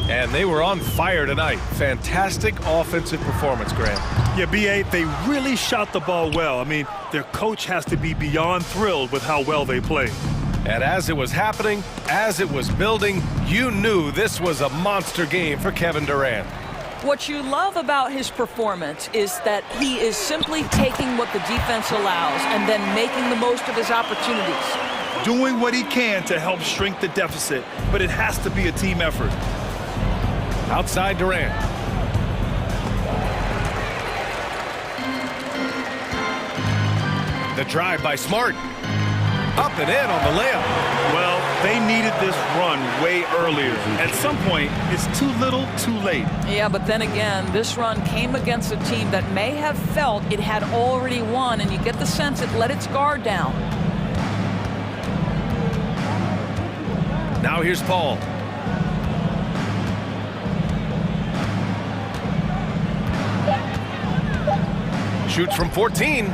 And they were on fire tonight. Fantastic offensive performance, Grant. Yeah, B.A., they really shot the ball well. I mean, their coach has to be beyond thrilled with how well they played. And as it was happening, as it was building, you knew this was a monster game for Kevin Durant. What you love about his performance is that he is simply taking what the defense allows and then making the most of his opportunities. Doing what he can to help shrink the deficit, but it has to be a team effort. Outside Durant. The drive by Smart. Up and in on the layup. Well, they needed this run way earlier. At some point, it's too little, too late. Yeah, but then again, this run came against a team that may have felt it had already won, and you get the sense it let its guard down. Now here's Paul. Shoots from 14.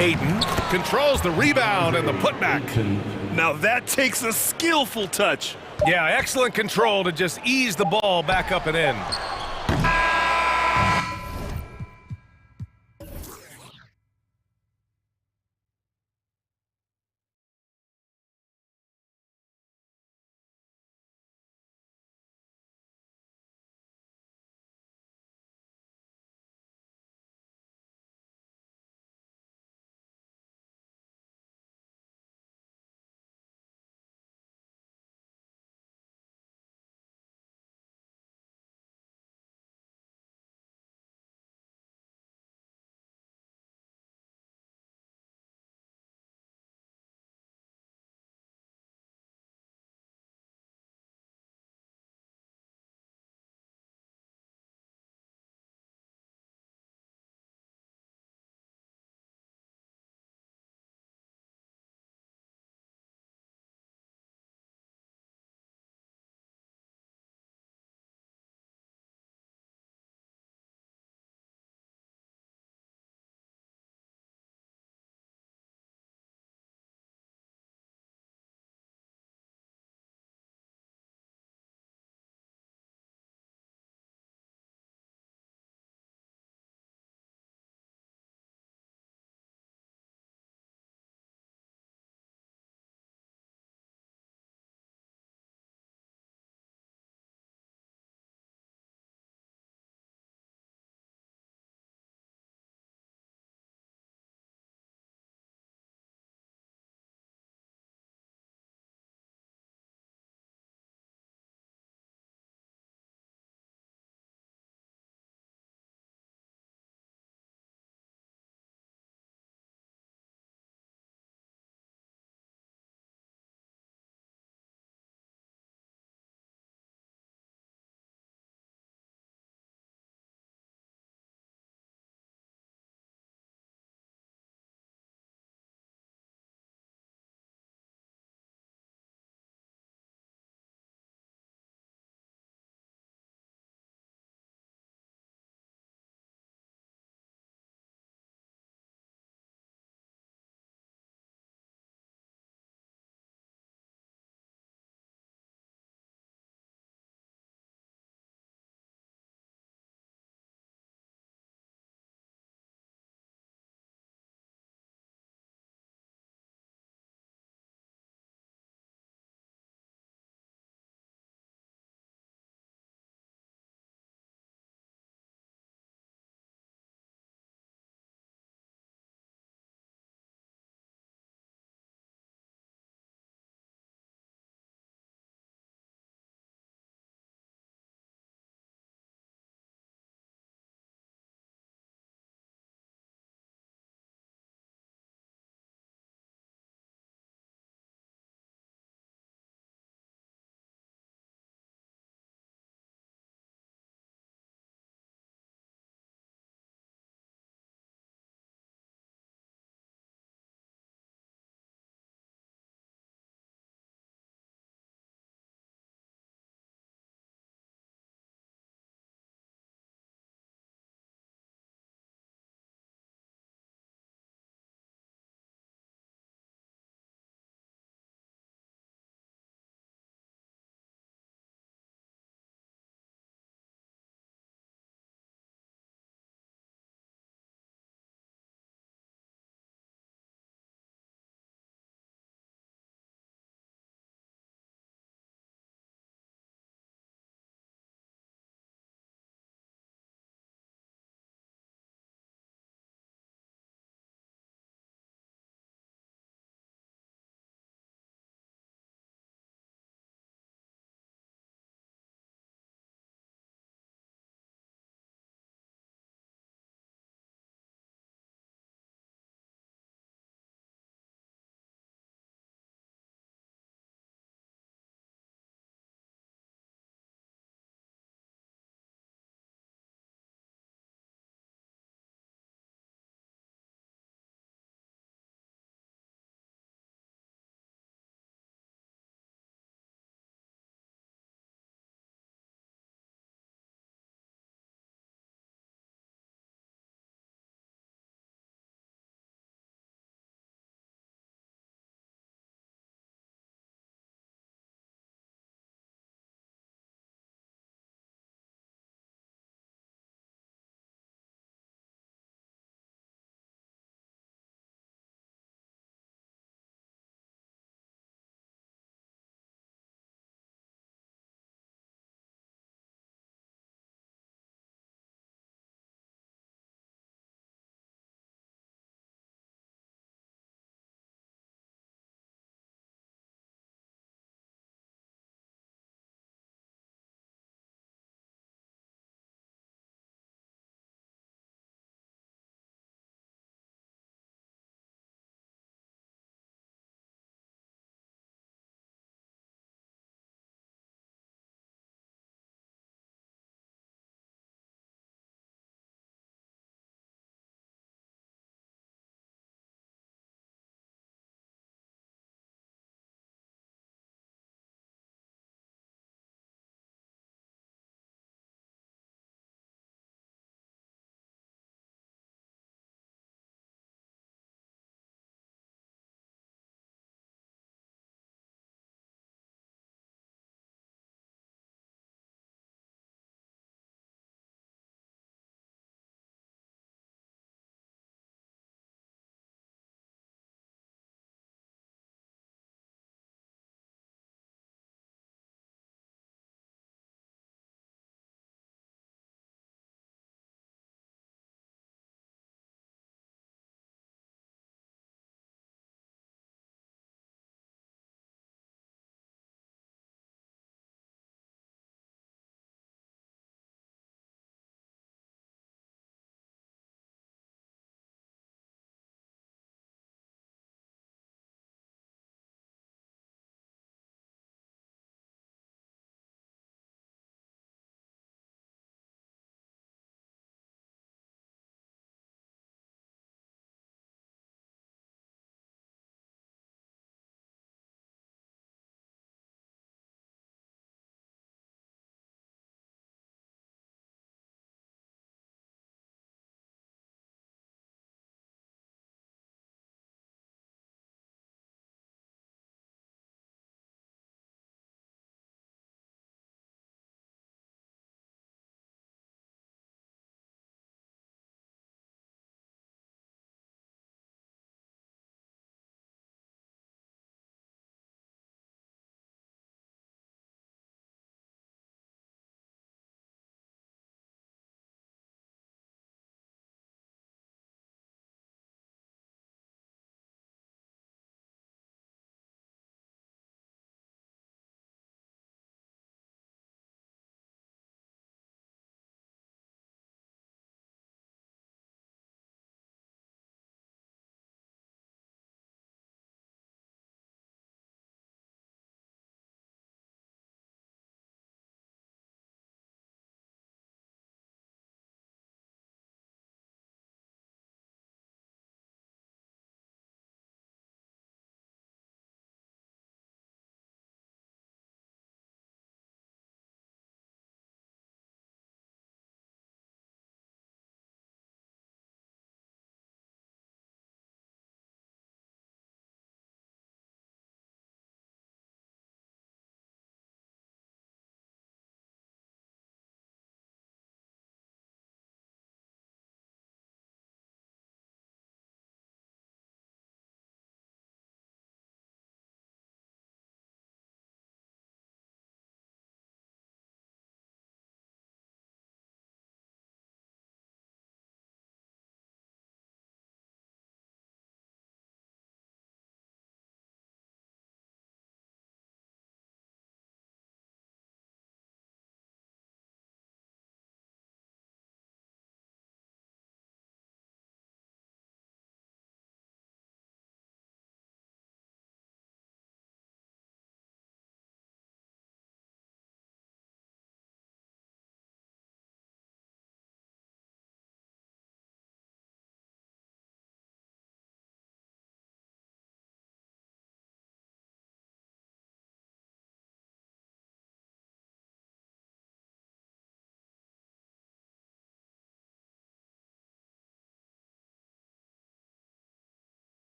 Ayton controls the rebound and the putback. Now that takes a skillful touch. Yeah, excellent control to just ease the ball back up and in.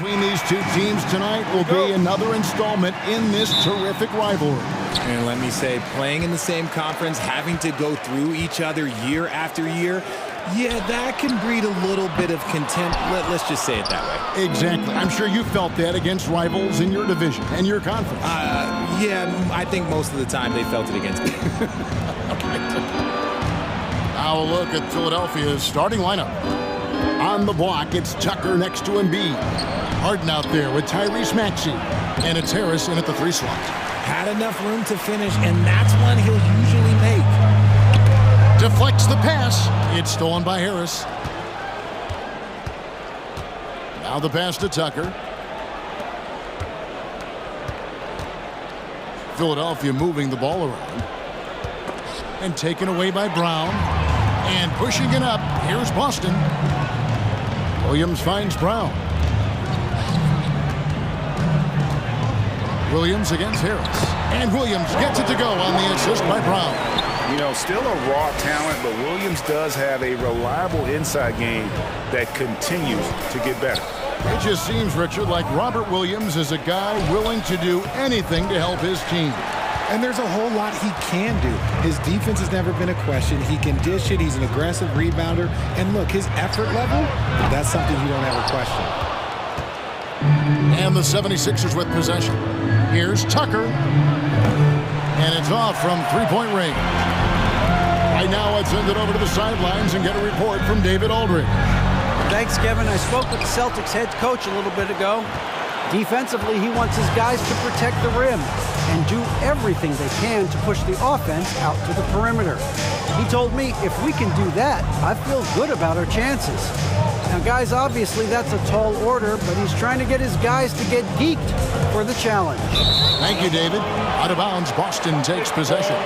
between these two teams tonight will be another installment in this terrific rivalry. And let me say, playing in the same conference, having to go through each other year after year, yeah, that can breed a little bit of contempt. Let's just say it that way. Exactly. I'm sure you felt that against rivals in your division and your conference. Yeah, I think most of the time they felt it against me. Now a look at Philadelphia's starting lineup. On the block, it's Tucker next to Embiid. Harden out there with Tyrese Maxey. And it's Harris in at the 3 slot. Had enough room to finish, and that's one he'll usually make. Deflects the pass. It's stolen by Harris. Now the pass to Tucker. Philadelphia moving the ball around. And taken away by Brown. And pushing it up. Here's Boston. Williams finds Brown. Williams against Harris. And Williams gets it to go on the assist by Brown. You know, still a raw talent, but Williams does have a reliable inside game that continues to get better. It just seems, Richard, like Robert Williams is a guy willing to do anything to help his team. And there's a whole lot he can do. His defense has never been a question. He can dish it. He's an aggressive rebounder. And look, his effort level, that's something you don't ever question. And the 76ers with possession. Here's Tucker. And it's off from three-point range. Right now, let's send it over to the sidelines and get a report from David Aldridge. Thanks, Kevin. I spoke with the Celtics head coach a little bit ago. Defensively, he wants his guys to protect the rim and do everything they can to push the offense out to the perimeter. He told me if we can do that, I feel good about our chances. Now, guys, obviously that's a tall order, but he's trying to get his guys to get geeked for the challenge. Thank you, David. Out of bounds, Boston takes possession.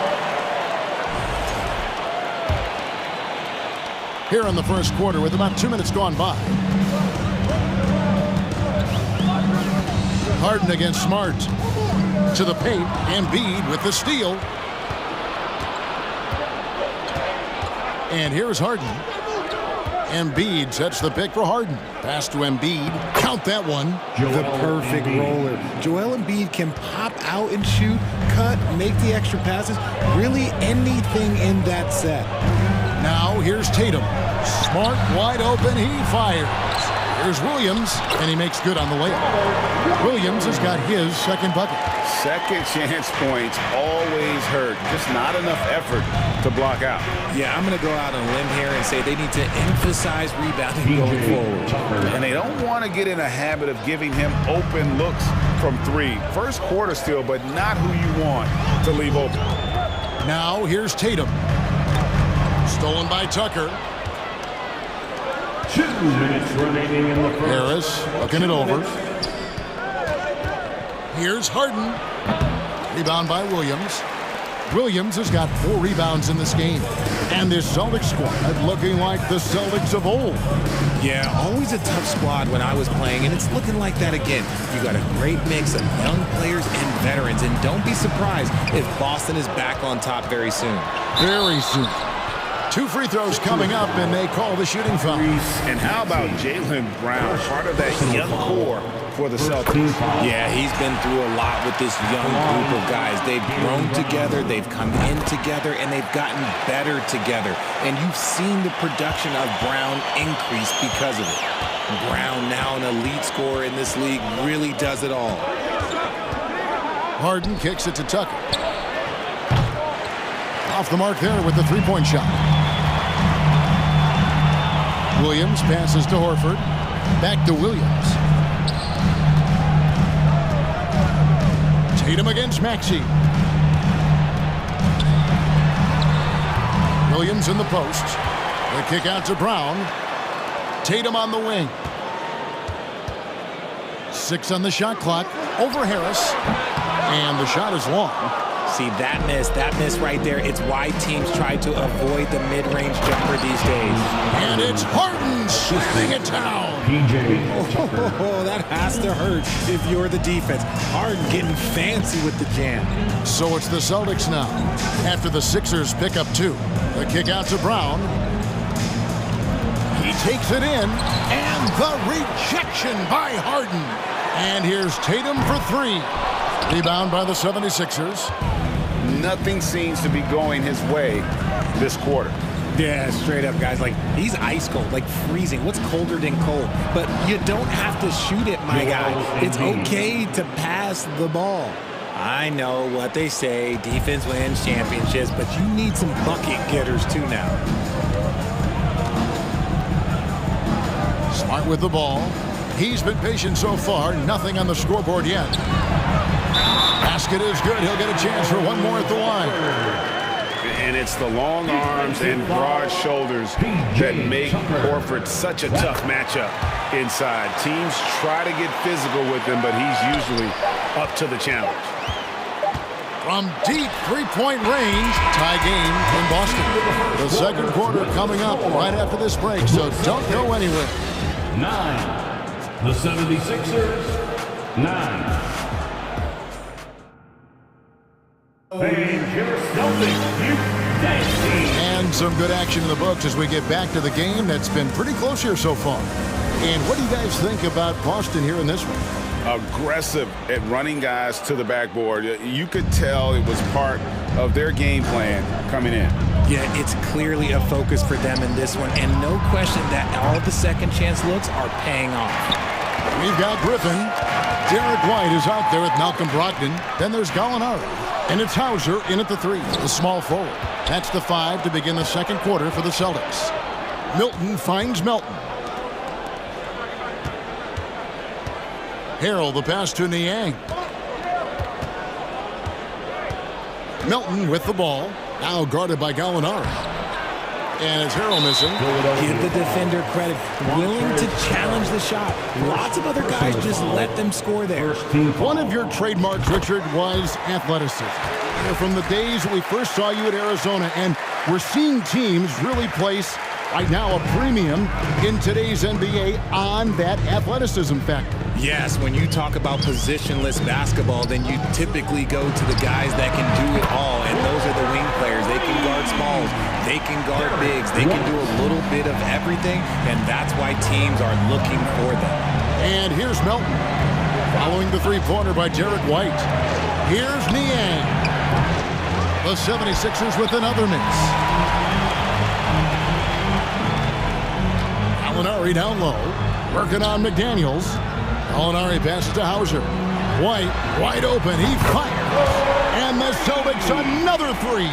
Here in the first quarter with about 2 minutes gone by. Harden against Smart. To the paint, Embiid with the steal. And here's Harden. Embiid sets the pick for Harden. Pass to Embiid. Count that one. The perfect roller. Joel Embiid can pop out and shoot, cut, make the extra passes. Really anything in that set. Now here's Tatum. Smart, wide open, he fires. Here's Williams, and he makes good on the layup. Williams has got his second bucket. Second chance points always hurt. Just not enough effort to block out. Yeah, I'm going to go out on a limb here and say they need to emphasize rebounding going forward. And they don't want to get in a habit of giving him open looks from 3. First quarter still, but not who you want to leave open. Now here's Tatum. Stolen by Tucker. 2 minutes remaining in the first. Harris looking it over. Here's Harden. Rebound by Williams. Williams has got 4 rebounds in this game. And this Celtics squad looking like the Celtics of old. Yeah, always a tough squad when I was playing, and it's looking like that again. You got a great mix of young players and veterans, and don't be surprised if Boston is back on top very soon. Very soon. 2 free throws coming up, and they call the shooting foul. And how about Jaylen Brown, part of that young core for the Celtics? Yeah, he's been through a lot with this young group of guys. They've grown together, they've come in together, and they've gotten better together. And you've seen the production of Brown increase because of it. Brown, now an elite scorer in this league, really does it all. Harden kicks it to Tucker. Off the mark there with the three-point shot. Williams passes to Horford. Back to Williams. Tatum against Maxey. Williams in the post. The kick out to Brown. Tatum on the wing. 6 on the shot clock. Over Harris. And the shot is long. See, that miss right there, it's why teams try to avoid the mid-range jumper these days. And it's Harden slamming it down. Oh, that has to hurt if you're the defense. Harden getting fancy with the jam. So it's the Celtics now. After the Sixers pick up 2. The kick out to Brown. He takes it in, and the rejection by Harden. And here's Tatum for three. Rebound by the 76ers. Nothing seems to be going his way this quarter. Yeah, straight up, guys. Like, he's ice cold, like freezing. What's colder than cold? But you don't have to shoot it, my guy. It's okay to pass the ball. I know what they say, defense wins championships, but you need some bucket getters too now. Smart with the ball. He's been patient so far. Nothing on the scoreboard yet. Basket is good. He'll get a chance for one more at the line. And it's the long arms and broad shoulders that make Horford such a tough matchup inside. Teams try to get physical with him, but he's usually up to the challenge. From deep three-point range, tie game in Boston. The second quarter coming up right after this break, so don't go anywhere. 9. The 76ers, 9. And some good action in the books as we get back to the game that's been pretty close here so far. And what do you guys think about Boston here in this one? Aggressive at running guys to the backboard. You could tell it was part of their game plan coming in. Yeah, it's clearly a focus for them in this one, and no question that all the second chance looks are paying off. We've got Griffin. Derek White is out there with Malcolm Brogdon. Then there's Gallinari. And it's Hauser in at the three, the small forward. That's the 5 to begin the second quarter for the Celtics. Milton finds Melton. Harrell, the pass to Niang. Melton with the ball. Now guarded by Gallinari. And it's Harrell missing. Give the defender credit. Willing to challenge the shot. Lots of other guys just let them score there. One of your trademarks, Richard, was athleticism. From the days that we first saw you at Arizona, and we're seeing teams really place, right now, a premium in today's NBA on that athleticism factor. Yes, when you talk about positionless basketball, then you typically go to the guys that can do it all, and those are the wing players. They can guard smalls, they can guard bigs, they can do a little bit of everything, and that's why teams are looking for them. And here's Melton, following the three-pointer by Derek White. Here's Niang. The 76ers with another miss. Gallinari down low, working on McDaniels. Gallinari passes to Hauser. White, wide open, he fires. And the Celtics another three.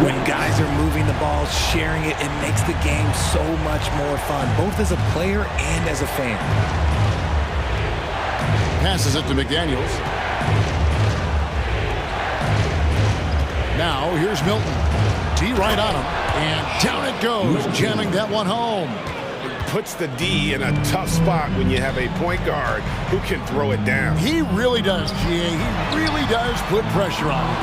When guys are moving the ball, sharing it, it makes the game so much more fun, both as a player and as a fan. Passes it to McDaniels. Now here's Milton. D right on him. And down it goes, jamming that one home. Puts the D in a tough spot when you have a point guard who can throw it down. He really does, GA. He really does put pressure on him.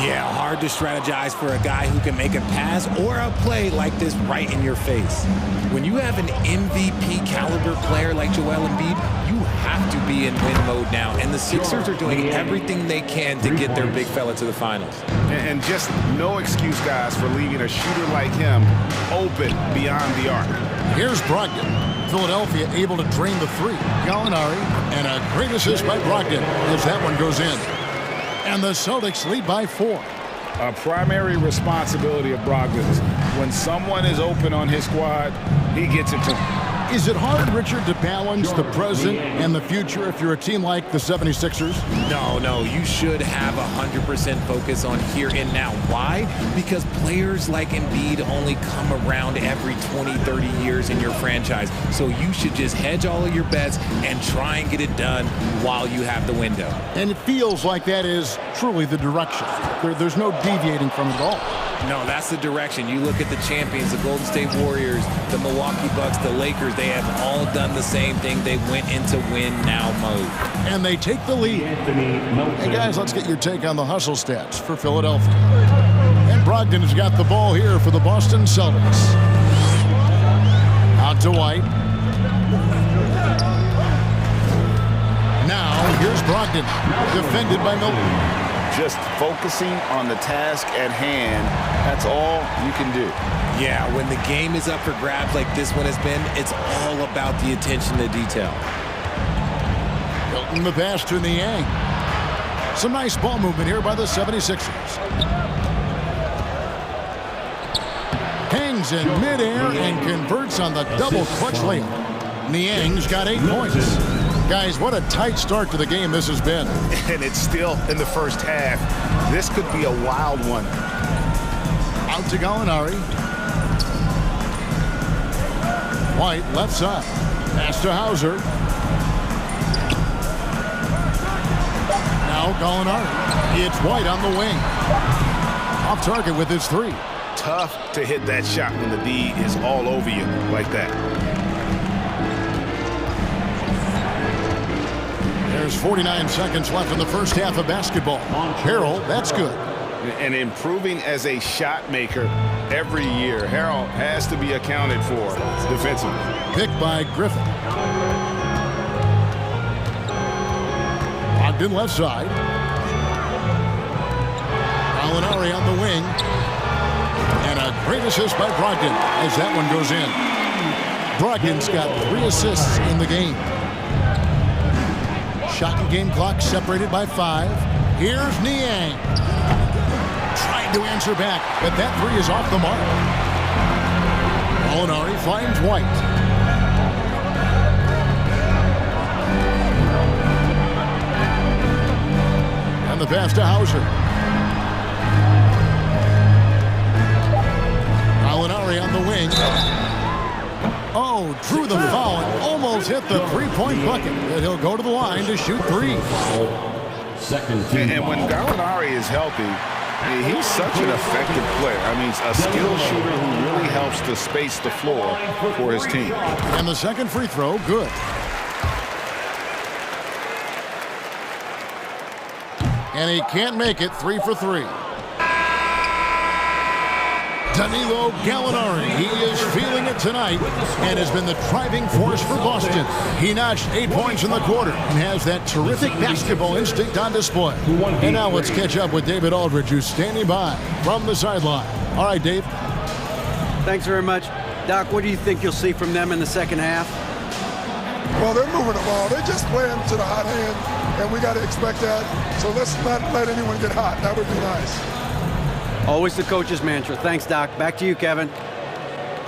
Yeah, hard to strategize for a guy who can make a pass or a play like this right in your face. When you have an MVP caliber player like Joel Embiid, you have to be in win mode now, and the Sixers are doing everything they can to get their big fella to the finals. And just no excuse, guys, for leaving a shooter like him open beyond the arc. Here's Brogdon. Philadelphia able to drain the three. Gallinari, and a great assist by Brogdon as that one goes in. And the Celtics lead by 4. A primary responsibility of Brogdon's. When someone is open on his squad, he gets it to him. Is it hard, Richard, to balance the present and the future if you're a team like the 76ers? No, you should have 100% focus on here and now. Why? Because players like Embiid only come around every 20, 30 years in your franchise. So you should just hedge all of your bets and try and get it done while you have the window. And it feels like that is truly the direction. There's no deviating from it at all. No, that's the direction. You look at the champions, the Golden State Warriors, the Milwaukee Bucks, the Lakers, they have all done the same thing. They went into win-now mode. And they take the lead. Hey, guys, let's get your take on the hustle stats for Philadelphia. And Brogdon has got the ball here for the Boston Celtics. Out to White. Now, here's Brogdon, defended by Milton. just focusing on the task at hand. That's all you can do. Yeah, when the game is up for grabs like this one has been, it's all about the attention to detail. Hilton the pass to Niang. Some nice ball movement here by the 76ers. Hangs in midair and converts on the double clutch layup. Niang's got 8 points. Guys, what a tight start to the game this has been. And it's still in the first half. This could be a wild one. Out to Gallinari. White left side. Pass to Hauser. Now Gallinari. It's White on the wing. Off target with his 3. Tough to hit that shot when the D is all over you like that. There's 49 seconds left in the first half of basketball. Harrell, that's good. And improving as a shot maker every year. Harrell has to be accounted for defensively. Picked by Griffin. Ogden left side. Gallinari on the wing. And a great assist by Brogdon as that one goes in. Brogdon's got 3 assists in the game. Shot and game clock separated by 5. Here's Niang. Trying to answer back, but that 3 is off the mark. Gallinari finds White. And the pass to Hauser. Gallinari on the wing. Oh, drew the foul and almost hit the 3-point bucket. But he'll go to the line to shoot 3. And when Gallinari is healthy, he's such an effective player. I mean, a skilled shooter who really helps to space the floor for his team. And the second free throw, good. And he can't make it. 3 for 3. Danilo Gallinari, he is feeling it tonight and has been the driving force for Boston. He notched 8 points in the quarter and has that terrific basketball instinct on display. And now let's catch up with David Aldridge, who's standing by from the sideline. All right, Dave. Thanks very much. Doc, what do you think you'll see from them in the second half? Well, they're moving the ball. They're just playing to the hot hand, and we got to expect that. So let's not let anyone get hot. That would be nice. Always the coach's mantra. Thanks, Doc. Back to you, Kevin.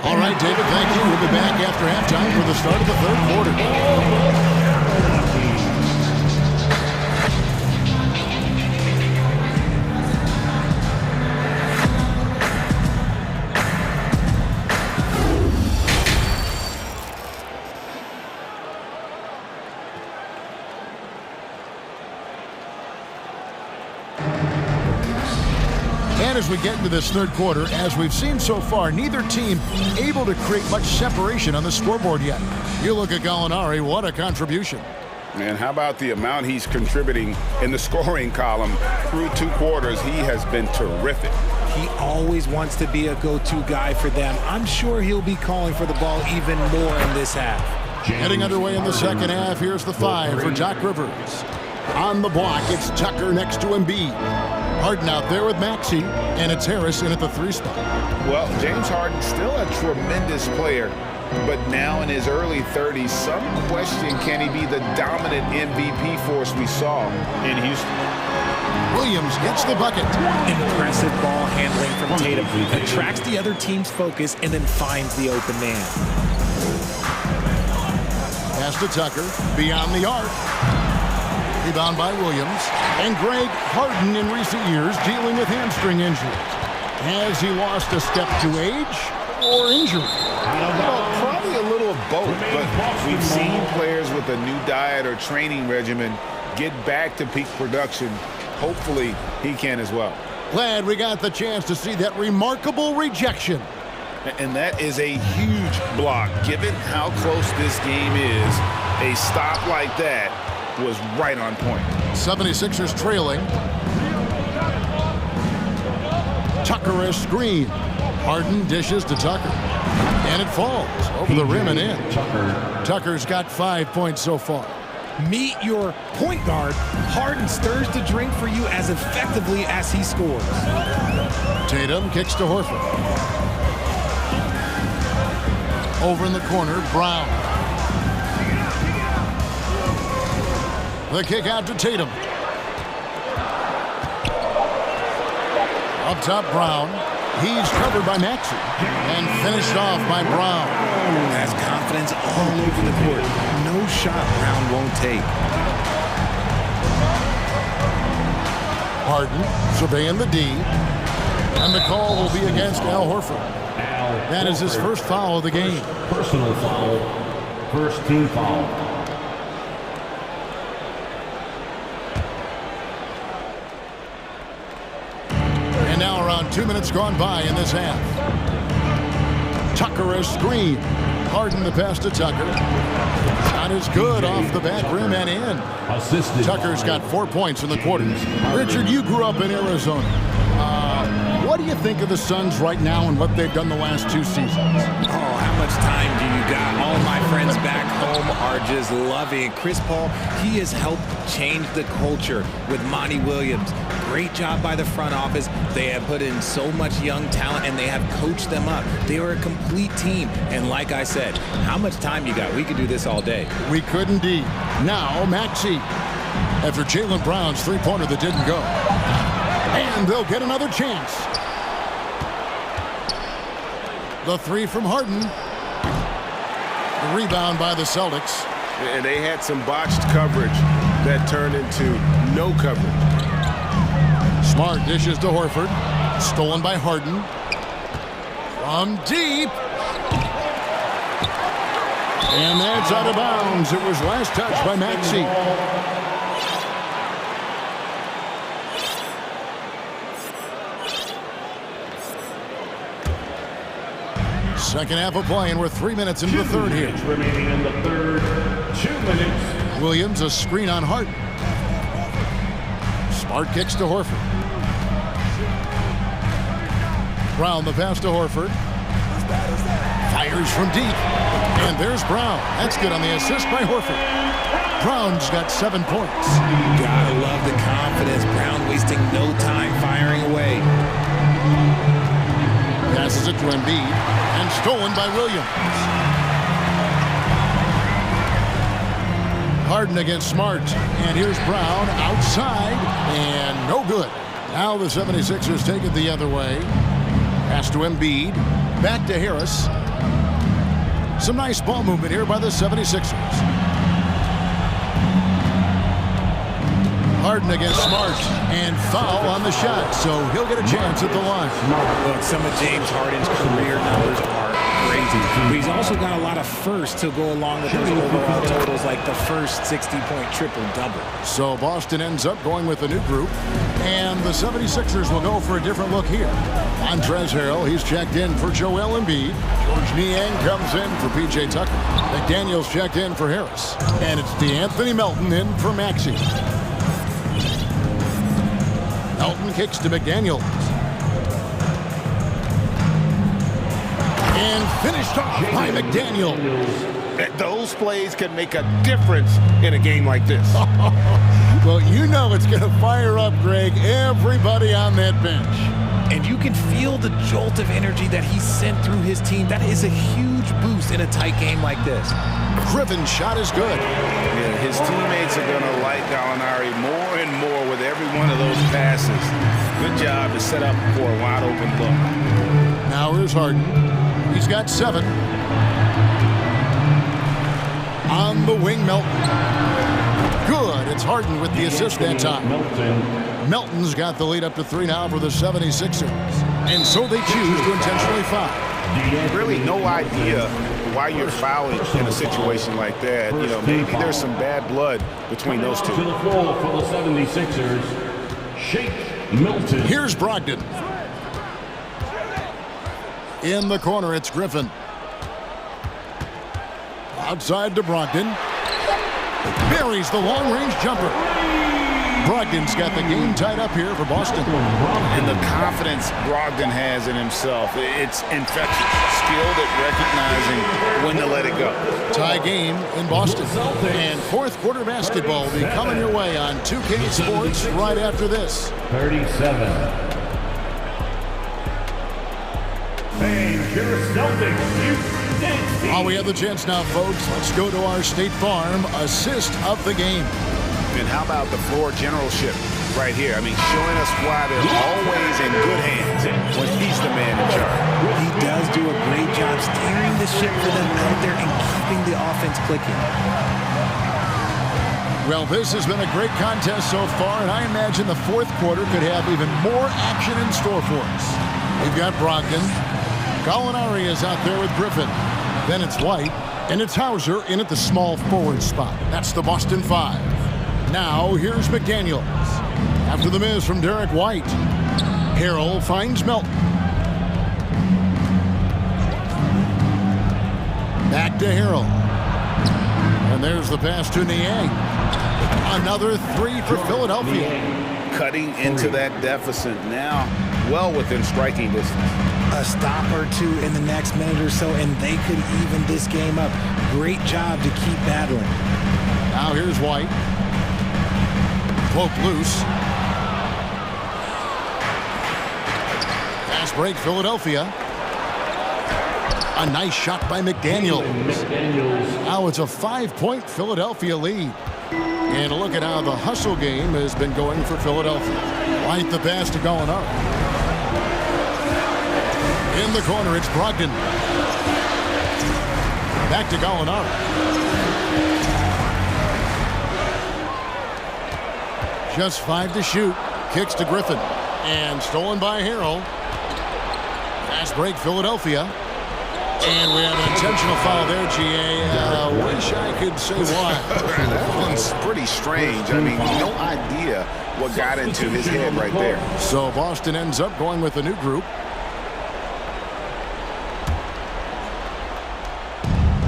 All right, David, thank you. We'll be back after halftime for the start of the third quarter. And as we get into this third quarter, as we've seen so far, neither team able to create much separation on the scoreboard yet. You look at Gallinari, what a contribution. Man, how about the amount he's contributing in the scoring column through 2 quarters? He has been terrific. He always wants to be a go-to guy for them. I'm sure he'll be calling for the ball even more in this half. Getting underway in the second half, here's the 5 for Doc Rivers. On the block, it's Tucker next to Embiid. Harden out there with Maxey, and it's Harris in at the 3 spot. Well, James Harden still a tremendous player, but now in his early 30s, some question, can he be the dominant MVP force we saw in Houston? Williams gets the bucket. Impressive ball handling from Tatum. Attracts the other team's focus and then finds the open man. Pass to Tucker, beyond the arc. Rebound by Williams. And Greg Harden in recent years dealing with hamstring injury. Has he lost a step to age or injury? Well, probably a little of both, but we've seen players with a new diet or training regimen get back to peak production. Hopefully, he can as well. Glad we got the chance to see that remarkable rejection. And that is a huge block. Given how close this game is, a stop like that was right on point. 76ers trailing. Tucker a screen. Harden dishes to Tucker. And it falls over the rim and in. Tucker's got 5 points so far. Meet your point guard. Harden stirs the drink for you as effectively as he scores. Tatum kicks to Horford. Over in the corner, Brown. The kick out to Tatum. Up top, Brown. He's covered by Maxey and finished off by Brown. Has confidence all over the court. No shot Brown won't take. Harden surveying the D. And the call will be against Al Horford. That is his first foul of the game. Personal foul. First team foul. And now around 2 minutes gone by in this half. Tucker a screen. Harden the pass to Tucker. Not as good off the back rim and in. Tucker's got 4 points in the quarters. Richard, you grew up in Arizona. What do you think of the Suns right now and what they've done the last 2 seasons? Oh, how much time do you got? All my friends back home are just loving Chris Paul. He has helped change the culture with Monty Williams. Great job by the front office. They have put in so much young talent and they have coached them up. They are a complete team. And like I said, how much time you got? We could do this all day. We could indeed. Now, Maxey. After Jaylen Brown's three-pointer that didn't go. And they'll get another chance. The three from Harden. The rebound by the Celtics. And they had some botched coverage that turned into no coverage. Smart dishes to Horford. Stolen by Harden. From deep. And that's out of bounds. It was last touched by Maxey. Second half of play, and we're 3 minutes into the third here. Remaining in the third, 2 minutes. Williams a screen on Harden. Smart kicks to Horford. Brown the pass to Horford. Fires from deep. And there's Brown. That's good on the assist by Horford. Brown's got 7 points. Gotta love the confidence. Brown wasting no time firing away. Passes it to Embiid. And stolen by Williams. Harden against Smart. And here's Brown outside. And no good. Now the 76ers take it the other way. Pass to Embiid. Back to Harris. Some nice ball movement here by the 76ers. Harden against Smart. And foul on the shot. So he'll get a chance at the line. Look, some of James Harden's career numbers are crazy. But he's also got a lot of firsts to go along with those overall totals, like the first 60-point triple-double. So Boston ends up going with a new group. And the 76ers will go for a different look here. Montrezl Harrell, he's checked in for Joel Embiid. George Niang comes in for P.J. Tucker. McDaniels checked in for Harris. And it's DeAnthony Melton in for Maxey. Melton kicks to McDaniels. And finished off by McDaniels. Those plays can make a difference in a game like this. Well, you know it's going to fire up, Greg, everybody on that bench. And you can feel the jolt of energy that he sent through his team. That is a huge boost in a tight game like this. Griffin's shot is good. Yeah, his teammates are going to like Gallinari more and more with every one of those passes. Good job to set up for a wide open look. Now here's Harden. He's got 7. On the wing, Melton. Good. It's Harden with the assist that time. Melton's got the lead up to 3 now for the 76ers. And so they choose to intentionally foul. Really no idea why you're fouling in a situation like that. You know, maybe there's some bad blood between those two. To the floor for the 76ers, Shake Milton. Here's Brogdon. In the corner, it's Griffin. Outside to Brogdon. Buries the long-range jumper. Brogdon's got the game tied up here for Boston. And the confidence Brogdon has in himself, it's infectious. Skilled at recognizing when to let it go. Tie game in Boston. And fourth quarter basketball will be coming your way on 2K Sports right after this. 37. Major Celtics. Oh, we have the chance now, folks. Let's go to our State Farm assist of the game. And how about the floor generalship right here? I mean, showing us why they're always in good hands when he's the man in charge. He does do a great job steering the ship for them out there and keeping the offense clicking. Well, this has been a great contest so far, and I imagine the fourth quarter could have even more action in store for us. We've got Brogdon. Gallinari is out there with Griffin. Then it's White, and it's Hauser in at the small forward spot. That's the Boston Five. Now, here's McDaniels. After the miss from Derek White. Harrell finds Melton. Back to Harrell. And there's the pass to Niang. Another three for Philadelphia. Cutting into that deficit now, well within striking distance. A stop or two in the next minute or so, and they could even this game up. Great job to keep battling. Now here's White. Poke loose. Fast break, Philadelphia. A nice shot by McDaniels. Now it's a 5-point Philadelphia lead. And look at how the hustle game has been going for Philadelphia. White the pass to Gallinari. In the corner, it's Brogdon. Back to Gallinari. Just 5 to shoot. Kicks to Griffin. And stolen by Harrell. Fast break, Philadelphia. And we have an intentional foul there, GA. Wish I could say why. That one's pretty strange. I mean, no idea what got into his head right there. So Boston ends up going with a new group.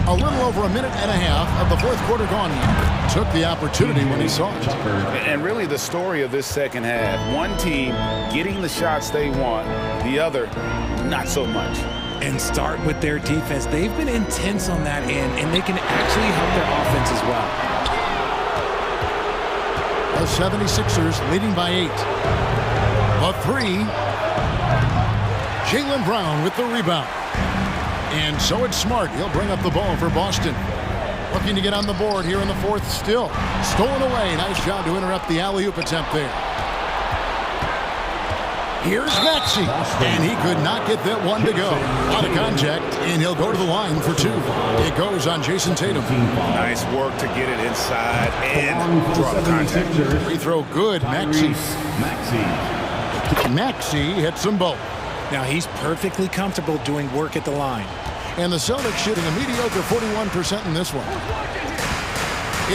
A little over a minute and a half of the fourth quarter gone now. Took the opportunity when he saw it. And really the story of this second half, one team getting the shots they want, the other not so much. And start with their defense. They've been intense on that end, and they can actually help their offense as well. The 76ers leading by 8. A three. Jaylen Brown with the rebound. And so it's Smart. He'll bring up the ball for Boston. Looking to get on the board here in the fourth still. Stolen away. Nice job to interrupt the alley-oop attempt there. Here's Maxey. And he could not get that one to go. Out of contact, and he'll go to the line for 2. It goes on Jason Tatum. Nice work to get it inside and draw the contact. Free throw good. Maxey hits them both. Now he's perfectly comfortable doing work at the line. And the Celtics shooting a mediocre 41% in this one.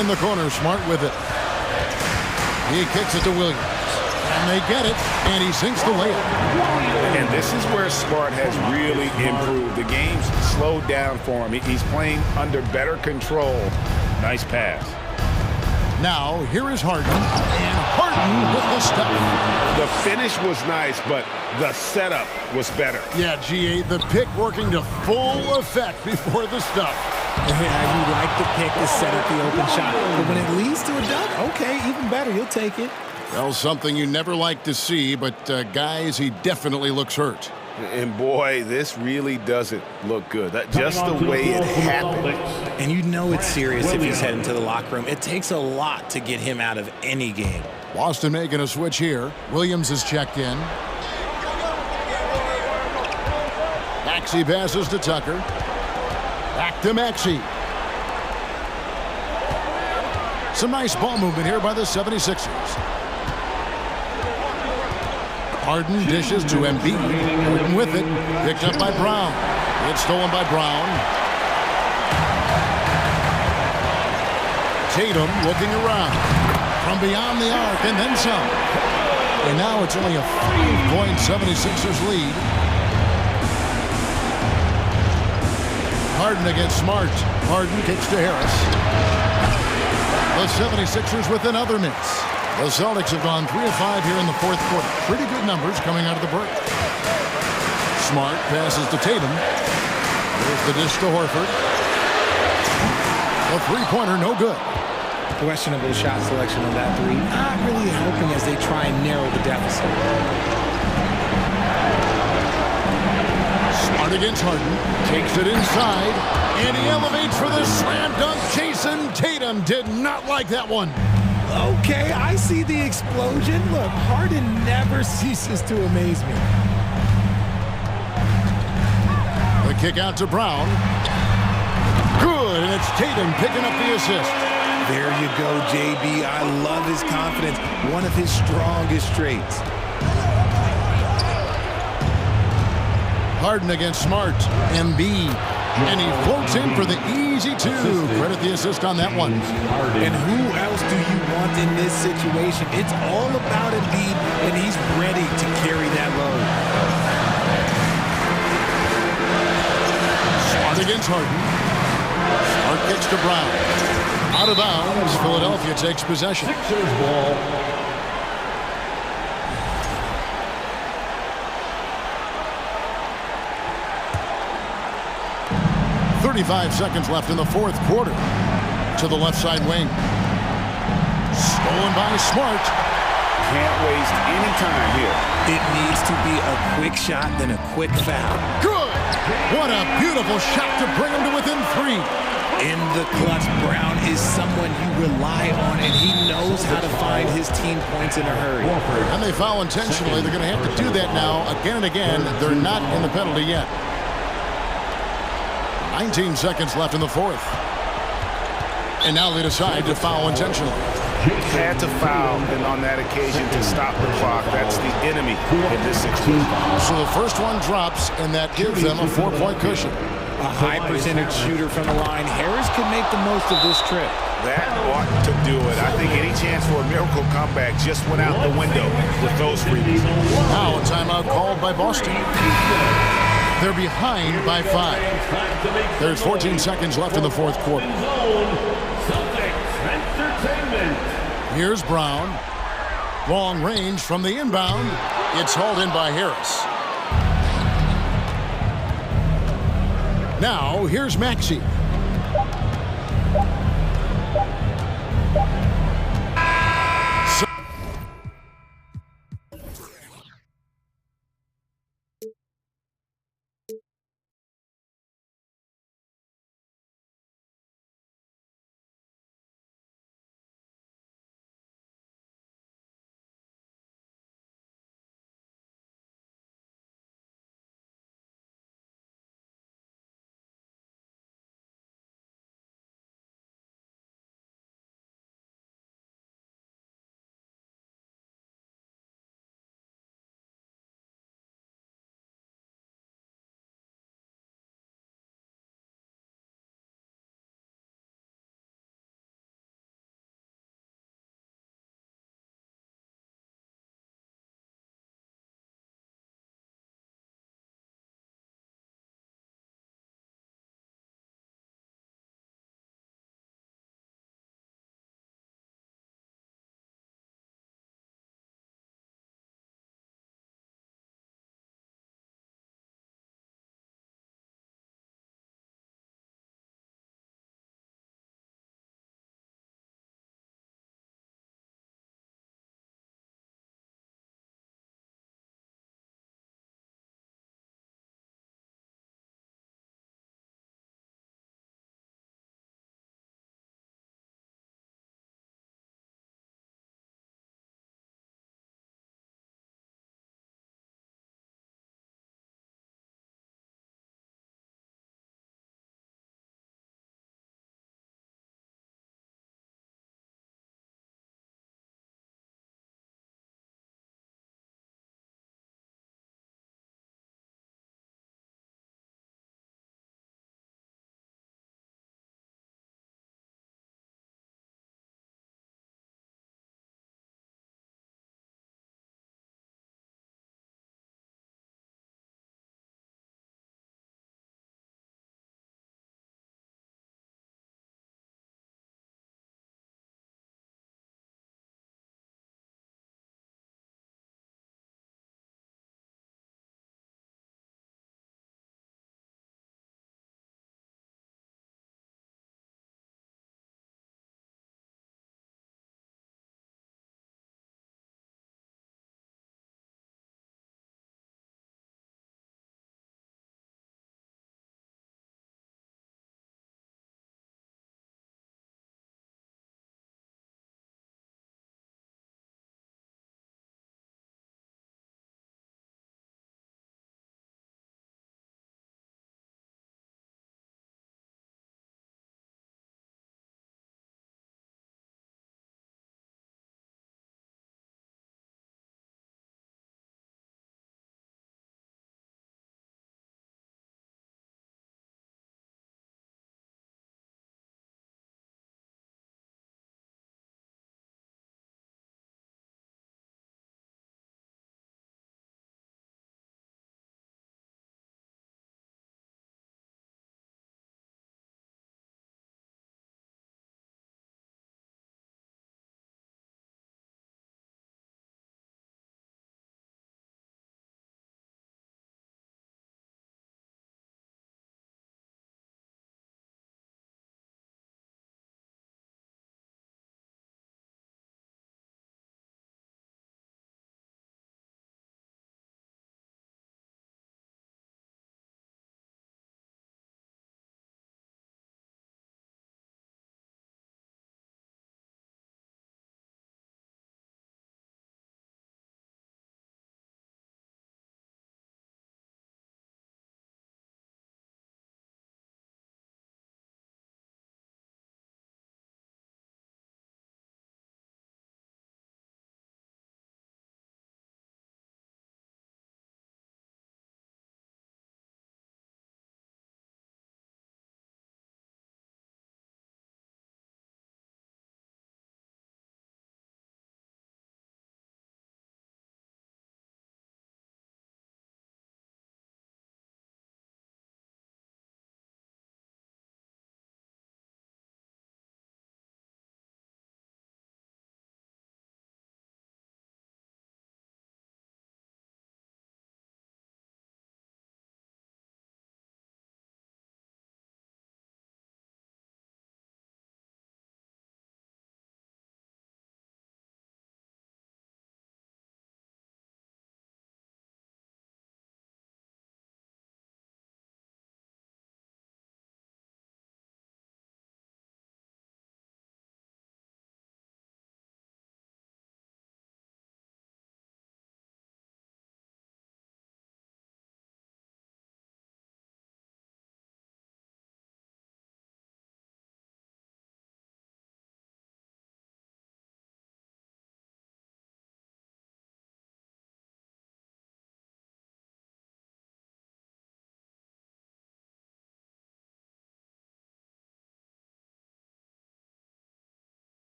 In the corner, Smart with it. He kicks it to Williams. And they get it, and he sinks the layup. And this is where Smart has really improved. The game's slowed down for him. He's playing under better control. Nice pass. Now, here is Harden, and Harden with the stuff. The finish was nice, but the setup was better. Yeah, GA, the pick working to full effect before the stuff. Yeah, you like the pick to set up the open shot. But when it leads to a dunk, okay, even better, you'll take it. Well, something you never like to see, but guys, he definitely looks hurt. And boy, this really doesn't look good. Just the way it happened. And you know it's serious if he's heading to the locker room. It takes a lot to get him out of any game. Boston making a switch here. Williams is checked in. Maxey passes to Tucker. Back to Maxey. Some nice ball movement here by the 76ers. Harden dishes to Embiid. Harden with it. Picked up by Brown. It's stolen by Brown. Tatum looking around. From beyond the arc and then some. And now it's only a 5-point 76ers lead. Harden against Smart. Harden kicks to Harris. The 76ers with another miss. The Celtics have gone 3 of 5 here in the fourth quarter. Pretty good numbers coming out of the break. Smart passes to Tatum. There's the dish to Horford. A three-pointer, no good. Questionable shot selection on that three. Not really helping as they try and narrow the deficit. Smart against Harden. Takes it inside. And he elevates for the slam dunk. Jason Tatum did not like that one. Okay, I see the explosion. Look, Harden never ceases to amaze me. The kick out to Brown. Good, and it's Tatum picking up the assist. There you go, JB. I love his confidence. One of his strongest traits. Harden against Smart. Embiid. And he floats in for the easy two. Credit the assist on that one. And who else do you want in this situation? It's all about Embiid, and he's ready to carry that load. Smart against Harden. Smart kicks to Brown. Out of bounds. Philadelphia takes possession. Sixers ball. 35 seconds left in the fourth quarter. To the left side wing. Stolen by Smart. Can't waste any time here. It needs to be a quick shot, then a quick foul. Good! What a beautiful shot to bring him to within 3. In the clutch, Brown is someone you rely on, and he knows how to find his team points in a hurry. And they foul intentionally. They're going to have to do that now again and again. They're not in the penalty yet. 19 seconds left in the fourth. And now they decide to foul intentionally. Had to foul, and on that occasion to stop the clock. That's the enemy in this situation. So the first one drops, and that gives them a 4-point cushion. A high percentage shooter from the line. Harris can make the most of this trip. That ought to do it. I think any chance for a miracle comeback just went out the window with those freebies. Now a timeout called by Boston. They're behind by 5. There's 14 seconds left in the fourth quarter. Here's Brown. Long range from the inbound. It's hauled in by Harris. Now, here's Maxey.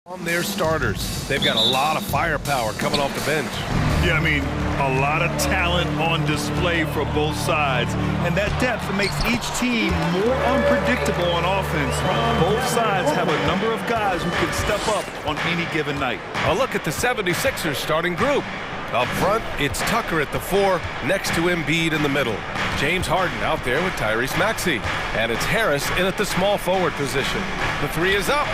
On their starters. They've got a lot of firepower coming off the bench. Yeah, I mean, a lot of talent on display for both sides. And that depth makes each team more unpredictable on offense. Both sides have a number of guys who can step up on any given night. A look at the 76ers starting group. Up front, it's Tucker at the 4, next to Embiid in the middle. James Harden out there with Tyrese Maxey. And it's Harris in at the small forward position. The 3 is up.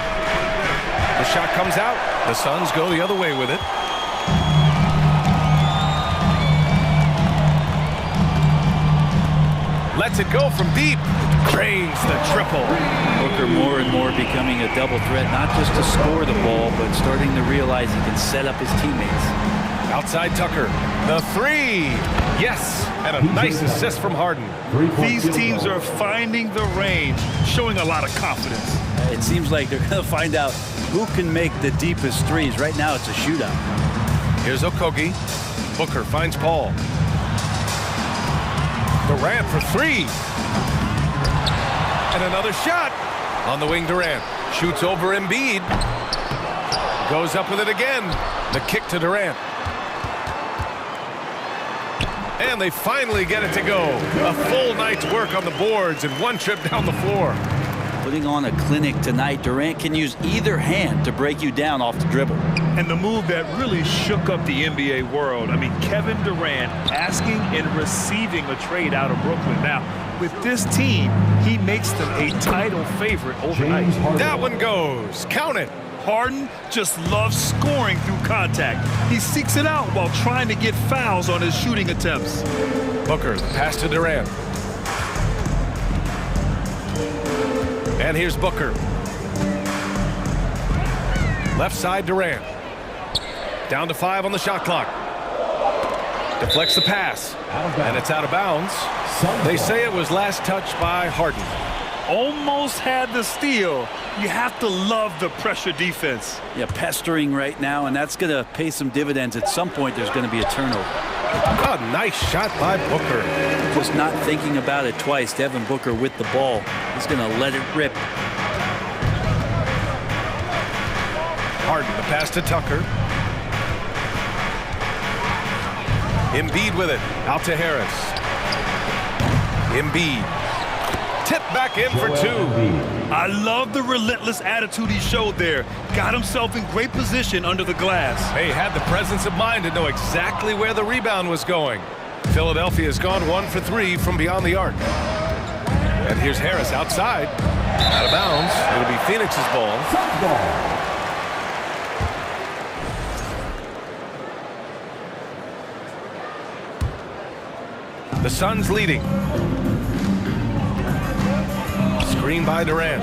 The shot comes out. The Suns go the other way with it. Lets it go from deep. Drains the triple. Booker more and more becoming a double threat, not just to score the ball, but starting to realize he can set up his teammates. Outside Tucker. The 3. Yes. And a nice assist from Harden. These teams are finding the range, showing a lot of confidence. It seems like they're going to find out who can make the deepest threes. Right now, it's a shootout. Here's Okogie. Booker finds Paul. Durant for 3. And another shot. On the wing, Durant. Shoots over Embiid. Goes up with it again. The kick to Durant. And they finally get it to go. A full night's work on the boards and one trip down the floor. Putting on a clinic tonight, Durant can use either hand to break you down off the dribble. And the move that really shook up the NBA world. I mean, Kevin Durant asking and receiving a trade out of Brooklyn. Now, with this team, he makes them a title favorite overnight. That one goes. Count it. Harden just loves scoring through contact. He seeks it out while trying to get fouls on his shooting attempts. Booker, the pass to Durant. And here's Booker. Left side, Durant. Down to 5 on the shot clock. Deflects the pass. And it's out of bounds. They say it was last touched by Harden. Almost had the steal. You have to love the pressure defense. Yeah, pestering right now, and that's going to pay some dividends. At some point, there's going to be a turnover. A nice shot by Booker. Just not thinking about it twice. Devin Booker with the ball. He's going to let it rip. Harden, the pass to Tucker. Embiid with it. Out to Harris. Embiid. Tip back in for 2. I love the relentless attitude he showed there. Got himself in great position under the glass. He had the presence of mind to know exactly where the rebound was going. Philadelphia's gone 1 for 3 from beyond the arc. And here's Harris outside. Out of bounds. It'll be Phoenix's ball. The Suns leading. Screen by Durant.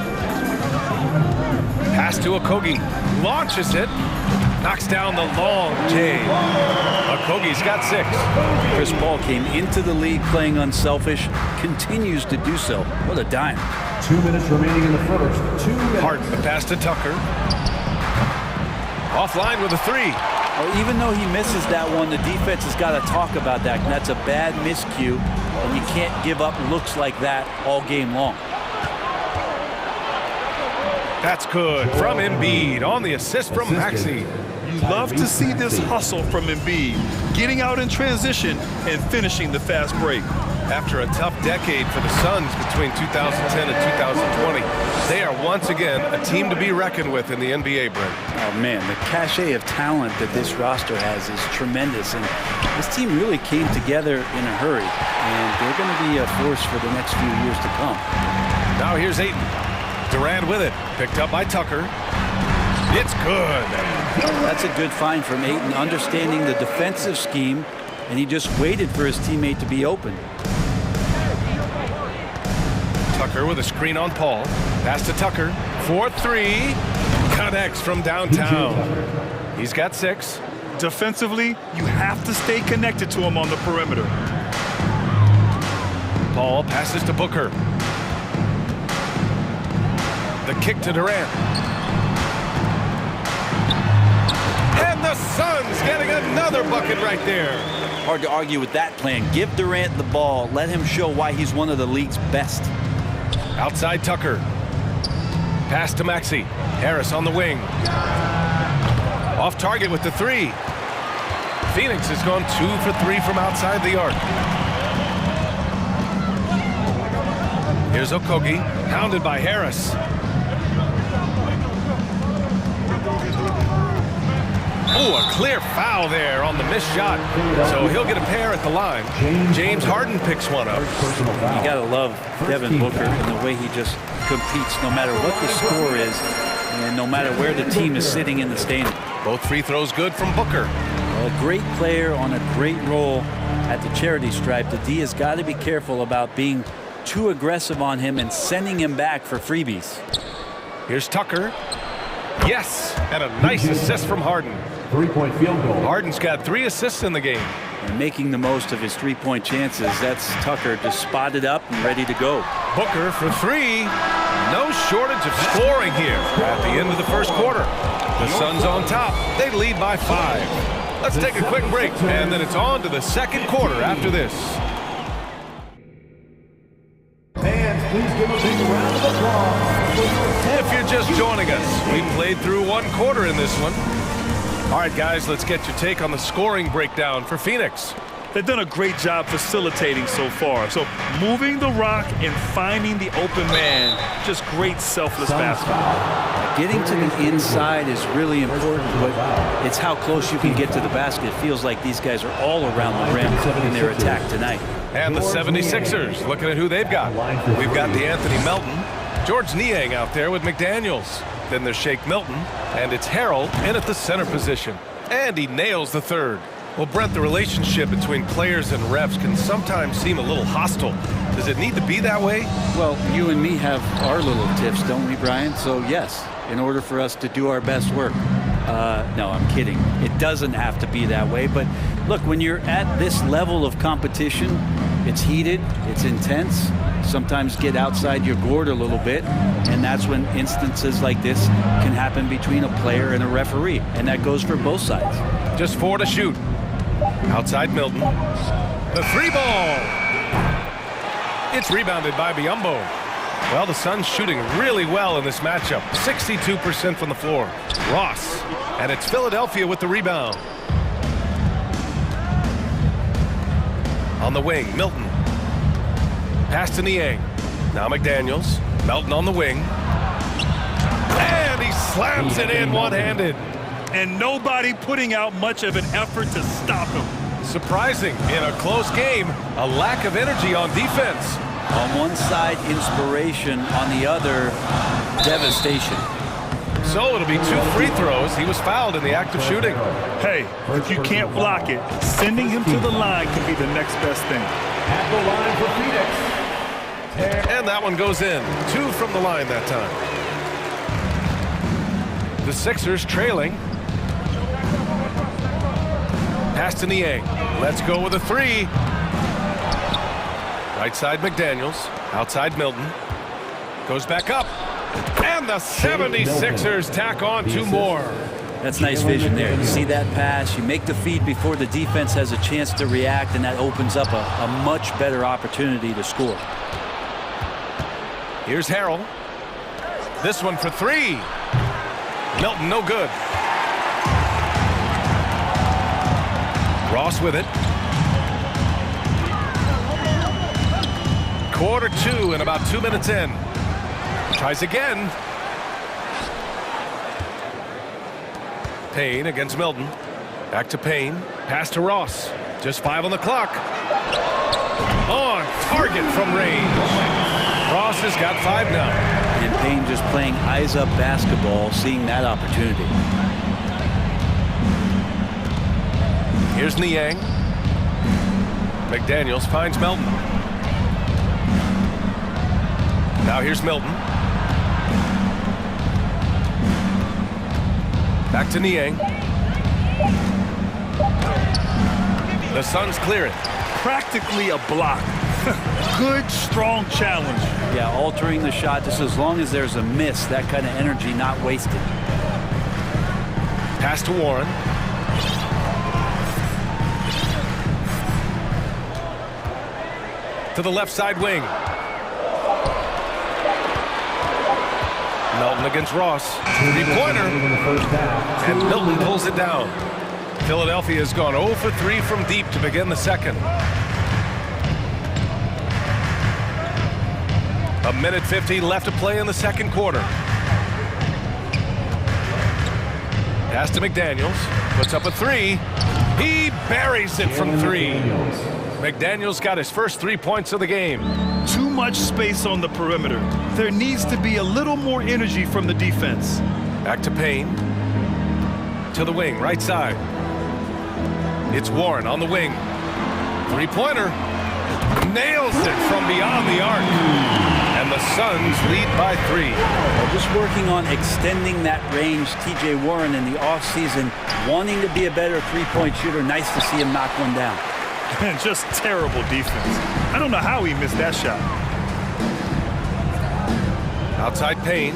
Pass to Okogie. Launches it. Knocks down the long J. Okogie's got 6. Chris Paul came into the league playing unselfish. Continues to do so. What a dime. 2 minutes remaining in the first. 2 minutes. Harden, the pass to Tucker. Offline with a 3. Well, even though he misses that one, the defense has got to talk about that. And that's a bad miscue, and you can't give up looks like that all game long. That's good from Embiid on the assist from Maxey. You love to see this hustle from Embiid, getting out in transition and finishing the fast break. After a tough decade for the Suns between 2010 and 2020, they are once again a team to be reckoned with in the NBA, Brent. Oh, man, the cachet of talent that this roster has is tremendous, and this team really came together in a hurry, and they're going to be a force for the next few years to come. Now here's Ayton. Durant with it, picked up by Tucker. It's good. That's a good find from Ayton, understanding the defensive scheme, and he just waited for his teammate to be open. Tucker with a screen on Paul. Pass to Tucker. 4-3. Connects from downtown. He's got 6. Defensively, you have to stay connected to him on the perimeter. Paul passes to Booker. The kick to Durant. And the Suns getting another bucket right there. Hard to argue with that plan. Give Durant the ball. Let him show why he's one of the league's best. Outside Tucker. Pass to Maxey. Harris on the wing. Off target with the three. Phoenix has gone 2 for 3 from outside the arc. Here's Okogie, hounded by Harris. Oh, a clear foul there on the missed shot. So he'll get a pair at the line. James Harden picks one up. You got to love Devin Booker and the way he just competes no matter what the score is and no matter where the team is sitting in the standing. Both free throws good from Booker. Well, a great player on a great role at the charity stripe. The D has got to be careful about being too aggressive on him and sending him back for freebies. Here's Tucker. Yes, and a nice assist from Harden. 3-point field goal. Harden's got 3 assists in the game. And making the most of his three-point chances. That's Tucker just spotted up and ready to go. Booker for 3. No shortage of scoring here at the end of the first quarter. The Suns on top. They lead by 5. Let's take a quick break, and then it's on to the second quarter after this. Fans, please give a big round of applause. If you're just joining us, we played through 1 quarter in this one. All right, guys, let's get your take on the scoring breakdown for Phoenix. They've done a great job facilitating so far. So moving the rock and finding the open man, just great selfless basketball. Getting to the inside is really important, but it's how close you can get to the basket. It feels like these guys are all around the rim in their attack tonight. And the 76ers, looking at who they've got. We've got DeAnthony Melton, George Niang out there with McDaniels. Then there's Shake Milton, and it's Harrell in at the center position. And he nails the third. Well, Brent, the relationship between players and refs can sometimes seem a little hostile. Does it need to be that way? Well, you and me have our little tips, don't we, Brian? So, yes, in order for us to do our best work. No, I'm kidding. It doesn't have to be that way. But, look, when you're at this level of competition, it's heated, it's intense. Sometimes get outside your gourd a little bit, and that's when instances like this can happen between a player and a referee, and that goes for both sides. Just 4 to shoot. Outside Milton. The 3-ball. It's rebounded by Biyombo. Well, the Suns shooting really well in this matchup. 62% from the floor. Ross. And it's Philadelphia with the rebound. On the wing, Milton. Pass to Niang. Now McDaniels. Melton on the wing. And he slams it in one-handed. And nobody putting out much of an effort to stop him. Surprising in a close game, a lack of energy on defense. On one side, inspiration. On the other, devastation. So it'll be 2 free throws. He was fouled in the act of shooting. Hey, if you can't block it, sending him to the line can be the next best thing. At the line for Phoenix. And that one goes in. 2 from the line that time. The Sixers trailing. Pass to Niang. Let's go with a 3. Right side McDaniels. Outside Milton. Goes back up. And the 76ers tack on 2 more. That's nice vision there. You see that pass, you make the feed before the defense has a chance to react, and that opens up a much better opportunity to score. Here's Harrell. This one for 3. Milton, no good. Ross with it. Quarter 2 and about 2 minutes in. Tries again. Payne against Milton. Back to Payne. Pass to Ross. Just 5 on the clock. On target from range. Ross has got 5 now. And Payne just playing eyes-up basketball, seeing that opportunity. Here's Niang. McDaniels finds Melton. Now here's Milton. Back to Niang. The Suns clear it. Practically a block. Good, strong challenge. Yeah, altering the shot just as long as there's a miss, that kind of energy not wasted. Pass to Warren. To the left side wing. Melton against Ross. Three-pointer. And Milton pulls it down. Philadelphia has gone 0 for 3 from deep to begin the second. A minute 50 left to play in the second quarter. Pass to McDaniels. Puts up a three. He buries it from three. McDaniels got his first 3 points of the game. Too much space on the perimeter. There needs to be a little more energy from the defense. Back to Payne. To the wing, right side. It's Warren on the wing. Three-pointer. Nails it from beyond the arc. And the Suns lead by 3. Well, just working on extending that range, TJ Warren in the offseason, wanting to be a better three-point shooter. Nice to see him knock one down. And just terrible defense. I don't know how he missed that shot. Outside Payne.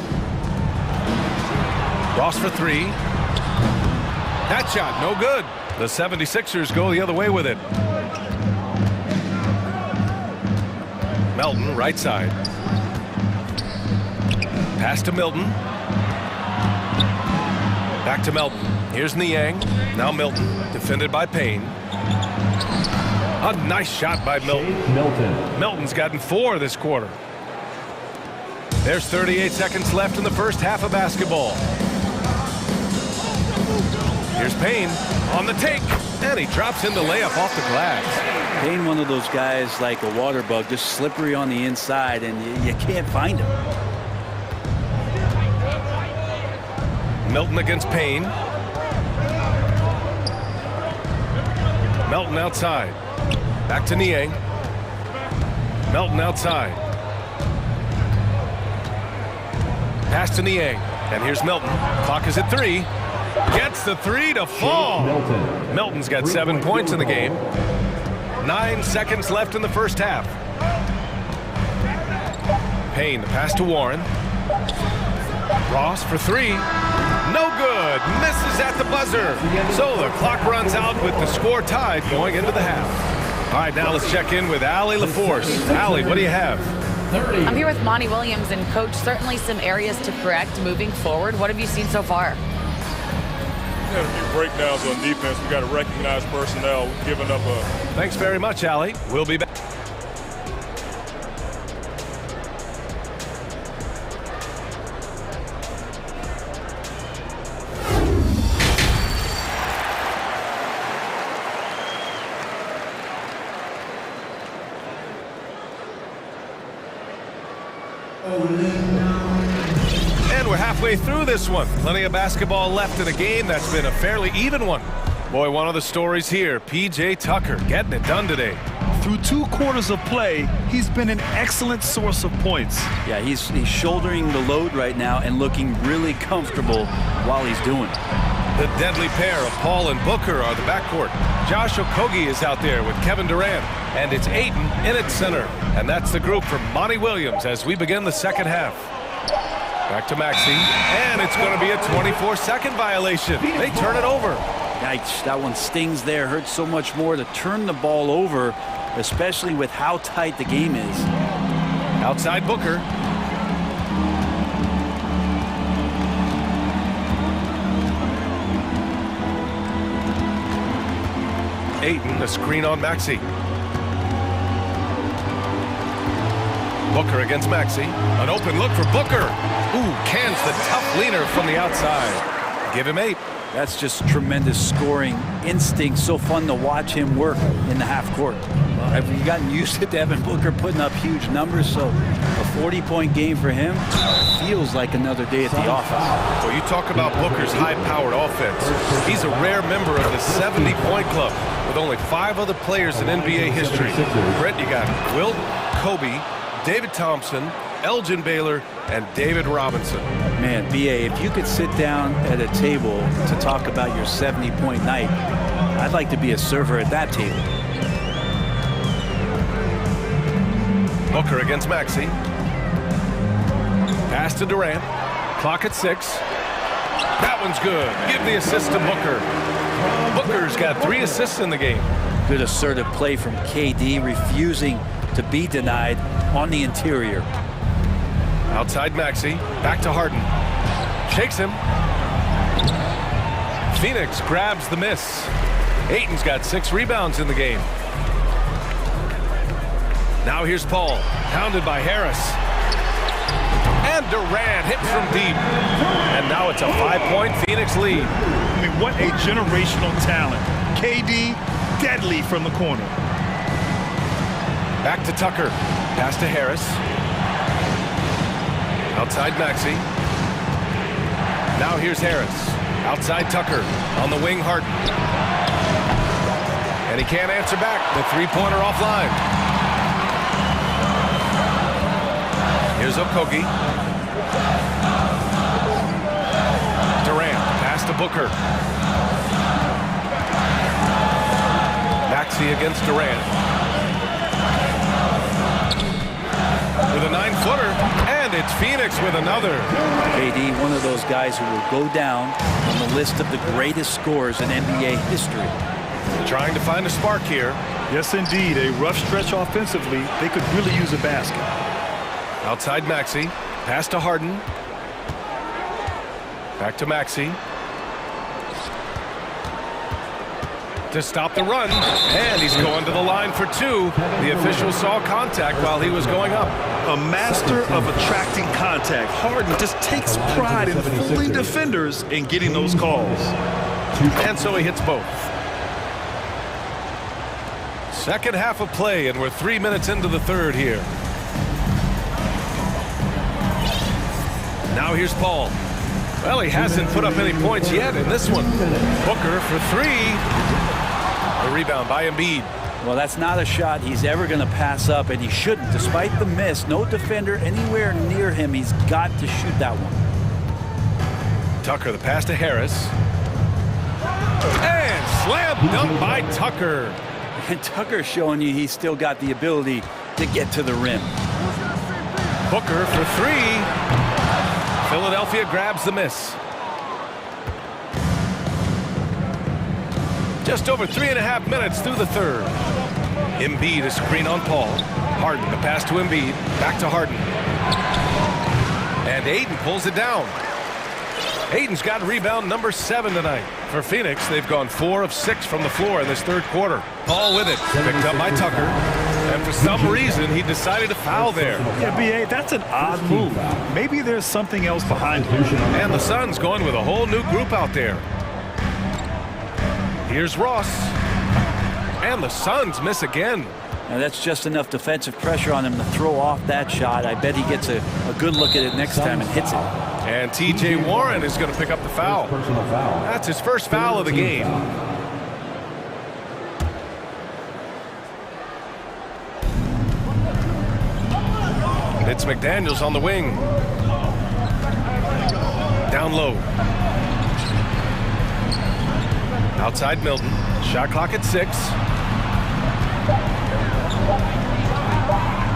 Ross for 3. That shot, no good. The 76ers go the other way with it. Melton, right side. Pass to Milton. Back to Melton. Here's Niang. Now Milton, defended by Payne. A nice shot by Milton. Milton's gotten 4 this quarter. There's 38 seconds left in the first half of basketball. Here's Payne on the take, and he drops in the layup off the glass. Payne, one of those guys like a water bug, just slippery on the inside, and you can't find him. Milton against Payne. Melton outside. Back to Niang. Melton outside. Pass to Niang. And here's Melton. Clock is at 3. Gets the 3 to fall. Melton's got 7 points in the game. 9 seconds left in the first half. Payne, the pass to Warren. Ross for 3. No good. Misses at the buzzer. So the clock runs out with the score tied going into the half. All right, now let's check in with Allie LaForce. Allie, what do you have? I'm here with Monty Williams, and Coach, certainly some areas to correct moving forward. What have you seen so far? We had a few breakdowns on defense. We got to recognize personnel giving up a... Thanks very much, Allie. We'll be back. And we're halfway through this one. Plenty of basketball left in a game that's been a fairly even one. Boy, one of the stories here, P.J. Tucker getting it done today. Through 2 quarters of play, he's been an excellent source of points. Yeah, he's shouldering the load right now and looking really comfortable while he's doing it. The deadly pair of Paul and Booker are the backcourt. Josh Okogie is out there with Kevin Durant, and it's Ayton in at center. And that's the group from Monty Williams as we begin the second half. Back to Maxey, and it's going to be a 24-second violation. They turn it over. Yikes, that one stings there. Hurts so much more to turn the ball over, especially with how tight the game is. Outside Booker. Ayton, the screen on Maxey. Booker against Maxey. An open look for Booker. Ooh, cans the tough leaner from the outside. Give him 8. That's just tremendous scoring instinct. So fun to watch him work in the half court. Have you gotten used to Devin Booker putting up huge numbers? So a 40-point game for him feels like another day at the office. Well, you talk about Booker's high-powered offense. He's a rare member of the 70-point club with only 5 other players in NBA history. Brett, you got Wilt, Kobe, David Thompson, Elgin Baylor, and David Robinson. Man, B.A., if you could sit down at a table to talk about your 70-point night, I'd like to be a server at that table. Booker against Maxey. Pass to Durant. Clock at 6. That one's good. Give the assist to Booker. Booker's got 3 assists in the game. Good assertive play from KD, refusing to be denied on the interior. Outside Maxey. Back to Harden. Shakes him. Phoenix grabs the miss. Ayton's got 6 rebounds in the game. Now here's Paul. Pounded by Harris. And Durant hits from deep. And now it's a 5-point Phoenix lead. I mean, what a generational talent. KD, deadly from the corner. Back to Tucker. Pass to Harris. Outside Maxey. Now here's Harris. Outside Tucker. On the wing, Harden. And he can't answer back. The three-pointer offline. Here's Okogie. Durant. Pass to Booker. Maxey against Durant. With a 9-footer, and it's Phoenix with another. KD, one of those guys who will go down on the list of the greatest scorers in NBA history. Trying to find a spark here. Yes, indeed. A rough stretch offensively. They could really use a basket. Outside Maxey. Pass to Harden. Back to Maxey. To stop the run, and he's going to the line for 2. The official saw contact while he was going up. A master of attracting contact. Harden just takes pride in fooling defenders and getting those calls. And so he hits both. Second half of play, and we're 3 minutes into the third here. Now here's Paul. Well, he hasn't put up any points yet in this one. Booker for 3. A rebound by Embiid. Well, that's not a shot he's ever going to pass up, and he shouldn't. Despite the miss, no defender anywhere near him. He's got to shoot that one. Tucker, the pass to Harris. And slam dunk by Tucker. And Tucker's showing you he's still got the ability to get to the rim. Booker for 3. Philadelphia grabs the miss. Just over 3.5 minutes through the third. Embiid, a screen on Paul. Harden, the pass to Embiid. Back to Harden. And Ayton pulls it down. Ayton's got rebound number 7 tonight. For Phoenix, they've gone 4 of 6 from the floor in this third quarter. Paul with it. Picked up by Tucker. And for some reason, he decided to foul there. Yeah, B.A., that's an odd move. Maybe there's something else behind it. And the Suns going with a whole new group out there. Here's Ross. And the Suns miss again. Now that's just enough defensive pressure on him to throw off that shot. I bet he gets a good look at it next time and hits it. And T.J. Warren is going to pick up the foul. That's his first foul of the game. It's McDaniels on the wing. Down low. Outside Milton. Shot clock at 6.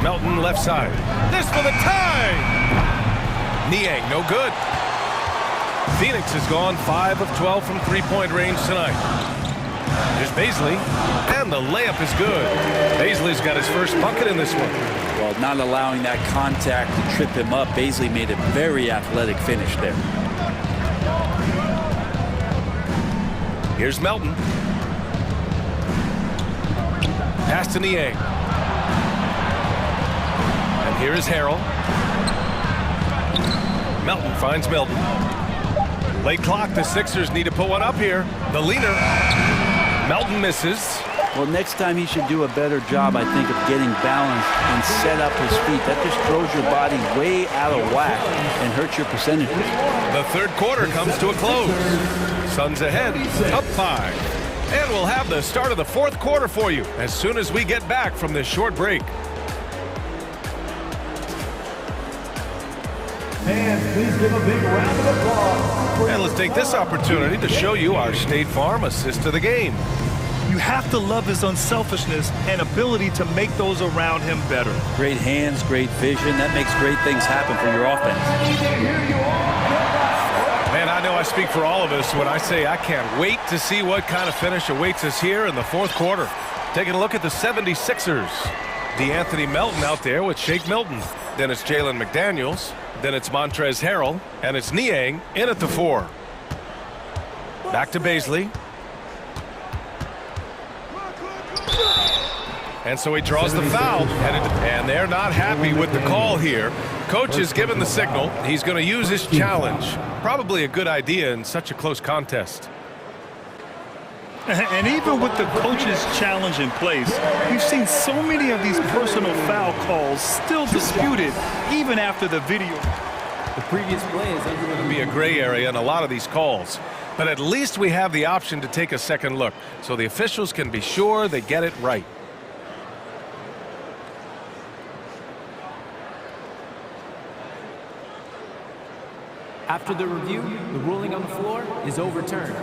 Melton left side. This for the tie! Niang, no good. Phoenix has gone 5 of 12 from three-point range tonight. Here's Baisley, and the layup is good. Baisley's got his first bucket in this one. Well, not allowing that contact to trip him up, Baisley made a very athletic finish there. Here's Melton. Pass to Niang. And here is Harrell. Melton finds Milton. Late clock, the Sixers need to put one up here. The leaner. Melton misses. Well, next time he should do a better job, I think, of getting balanced and set up his feet. That just throws your body way out of whack and hurts your percentages. The third quarter comes to a close. Suns ahead, up 5. And we'll have the start of the fourth quarter for you as soon as we get back from this short break. Fans, please give a big round of applause. And let's take this opportunity to show you our State Farm assist to the game. You have to love his unselfishness and ability to make those around him better. Great hands, great vision. That makes great things happen for your offense. Man, I know I speak for all of us when I say I can't wait to see what kind of finish awaits us here in the fourth quarter. Taking a look at the 76ers. DeAnthony Melton out there with Shake Milton. then it's Jalen McDaniels, then it's Montrezl Harrell, and it's Niang in at the 4. Back to Baisley. And so he draws the foul, and they're not happy with the call here. Coach is given the signal. He's going to use his challenge. Probably a good idea in such a close contest. And even with the coach's challenge in place, we've seen so many of these personal foul calls still disputed even after the video. The previous play is going to be a gray area in a lot of these calls. But at least we have the option to take a second look, so the officials can be sure they get it right. After the review, the ruling on the floor is overturned.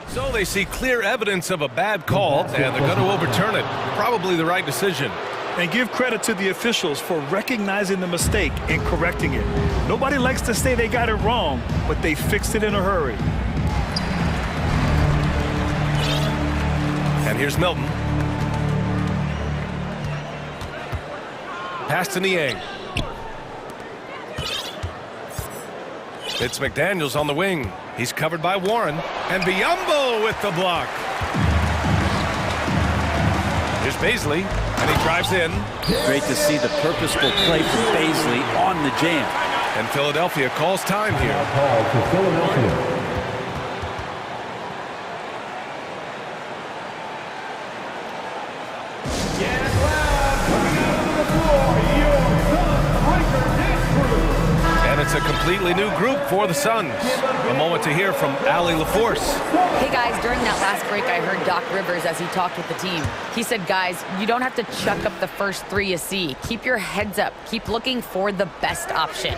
So they see clear evidence of a bad call, and they're going to overturn it. Probably the right decision. And give credit to the officials for recognizing the mistake and correcting it. Nobody likes to say they got it wrong, but they fixed it in a hurry. And here's Milton. Pass to Niang. It's McDaniels on the wing. He's covered by Warren. And Biyombo with the block. Here's Baisley, and he drives in. Great to see the purposeful play from Baisley on the jam. And Philadelphia calls time here. Call to Philadelphia. And it's a completely new group for the Suns. A moment to hear from Allie LaForce. Hey guys, during that last break, I heard Doc Rivers as he talked with the team. He said, guys, you don't have to chuck up the first 3 you see. Keep your heads up. Keep looking for the best option.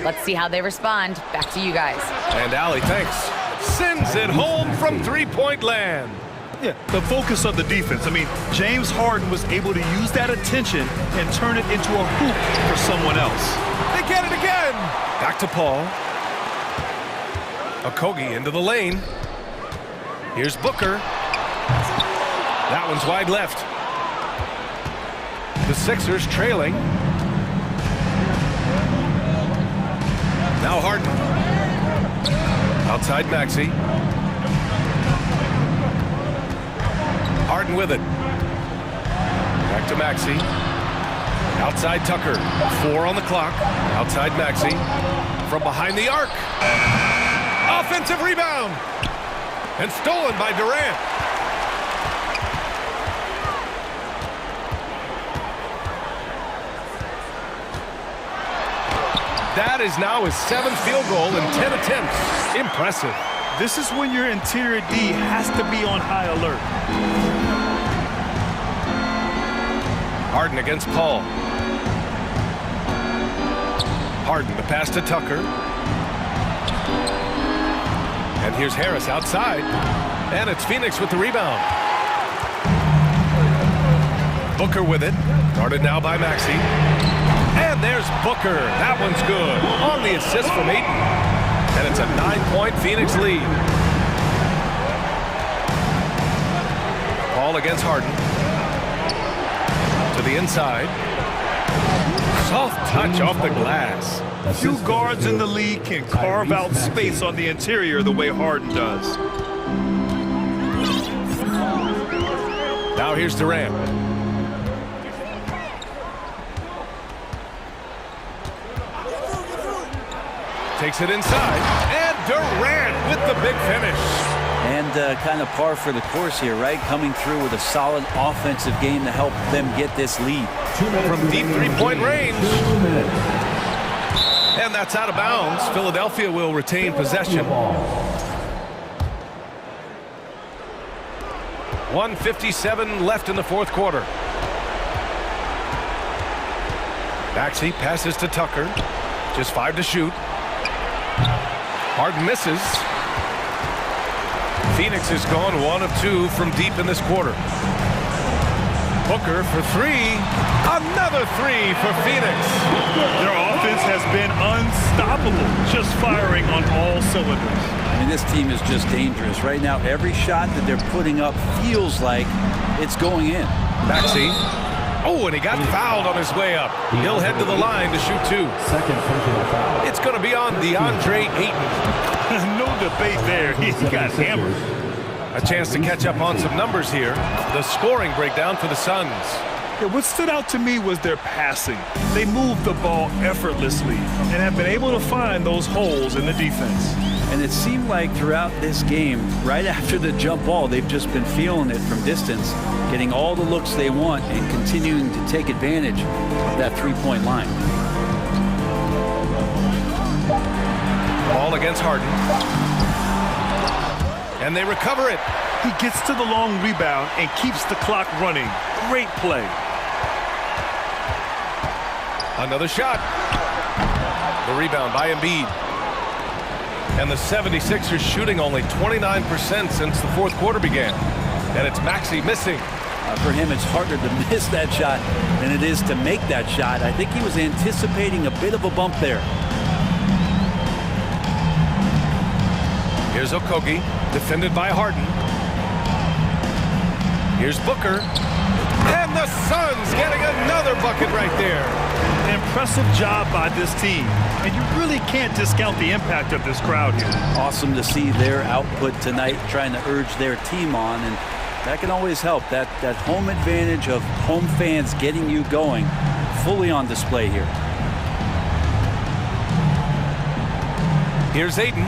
Let's see how they respond. Back to you guys. And Allie, thanks. Sends it home from three-point land. Yeah, the focus of the defense. I mean, James Harden was able to use that attention and turn it into a hoop for someone else. They get it again. Back to Paul. Okogie into the lane. Here's Booker. That one's wide left. The Sixers trailing. Now Harden. Outside Maxey. Harden with it. Back to Maxey. Outside Tucker. 4 on the clock. Outside Maxey. From behind the arc. Offensive rebound. And stolen by Durant. That is now his 7th field goal in 10 attempts. Impressive. This is when your interior D has to be on high alert. Harden against Paul. Harden, the pass to Tucker. And here's Harris outside. And it's Phoenix with the rebound. Booker with it. Guarded now by Maxey. And there's Booker. That one's good. On the assist from Ayton. And it's a 9-point Phoenix lead. Paul against Harden. To the inside. Soft touch off the glass. Few guards in the league can carve out space on the interior the way Harden does. Now here's Durant. Takes it inside. And Durant with the big finish. And kind of par for the course here, right? Coming through with a solid offensive game to help them get this lead. From deep three-point range. And that's out of bounds. Philadelphia will retain possession. 1:57 left in the fourth quarter. Maxey passes to Tucker. Just 5 to shoot. Harden misses. Phoenix has gone 1 of 2 from deep in this quarter. Booker for 3. Another 3 for Phoenix. Their offense has been unstoppable, just firing on all cylinders. I mean, this team is just dangerous. Right now, every shot that they're putting up feels like it's going in. Maxey Oh, and he got fouled on his way up. He'll head to the line to shoot 2. Second personal foul. It's going to be on DeAndre Ayton. No debate there. He got hammered. A chance to catch up on some numbers here. The scoring breakdown for the Suns. Yeah, what stood out to me was their passing. They moved the ball effortlessly and have been able to find those holes in the defense. And it seemed like throughout this game, right after the jump ball, they've just been feeling it from distance, getting all the looks they want and continuing to take advantage of that three-point line. Ball against Harden. And they recover it. He gets to the long rebound and keeps the clock running. Great play. Another shot. The rebound by Embiid. And the 76ers shooting only 29% since the fourth quarter began. And it's Maxey missing. For him, it's harder to miss that shot than it is to make that shot. I think he was anticipating a bit of a bump there. Here's Okogie, defended by Harden. Here's Booker. And the Suns getting another bucket right there. An impressive job by this team. And you really can't discount the impact of this crowd here. Awesome to see their output tonight, trying to urge their team on. And that can always help. That home advantage of home fans getting you going, fully on display here. Here's Ayton.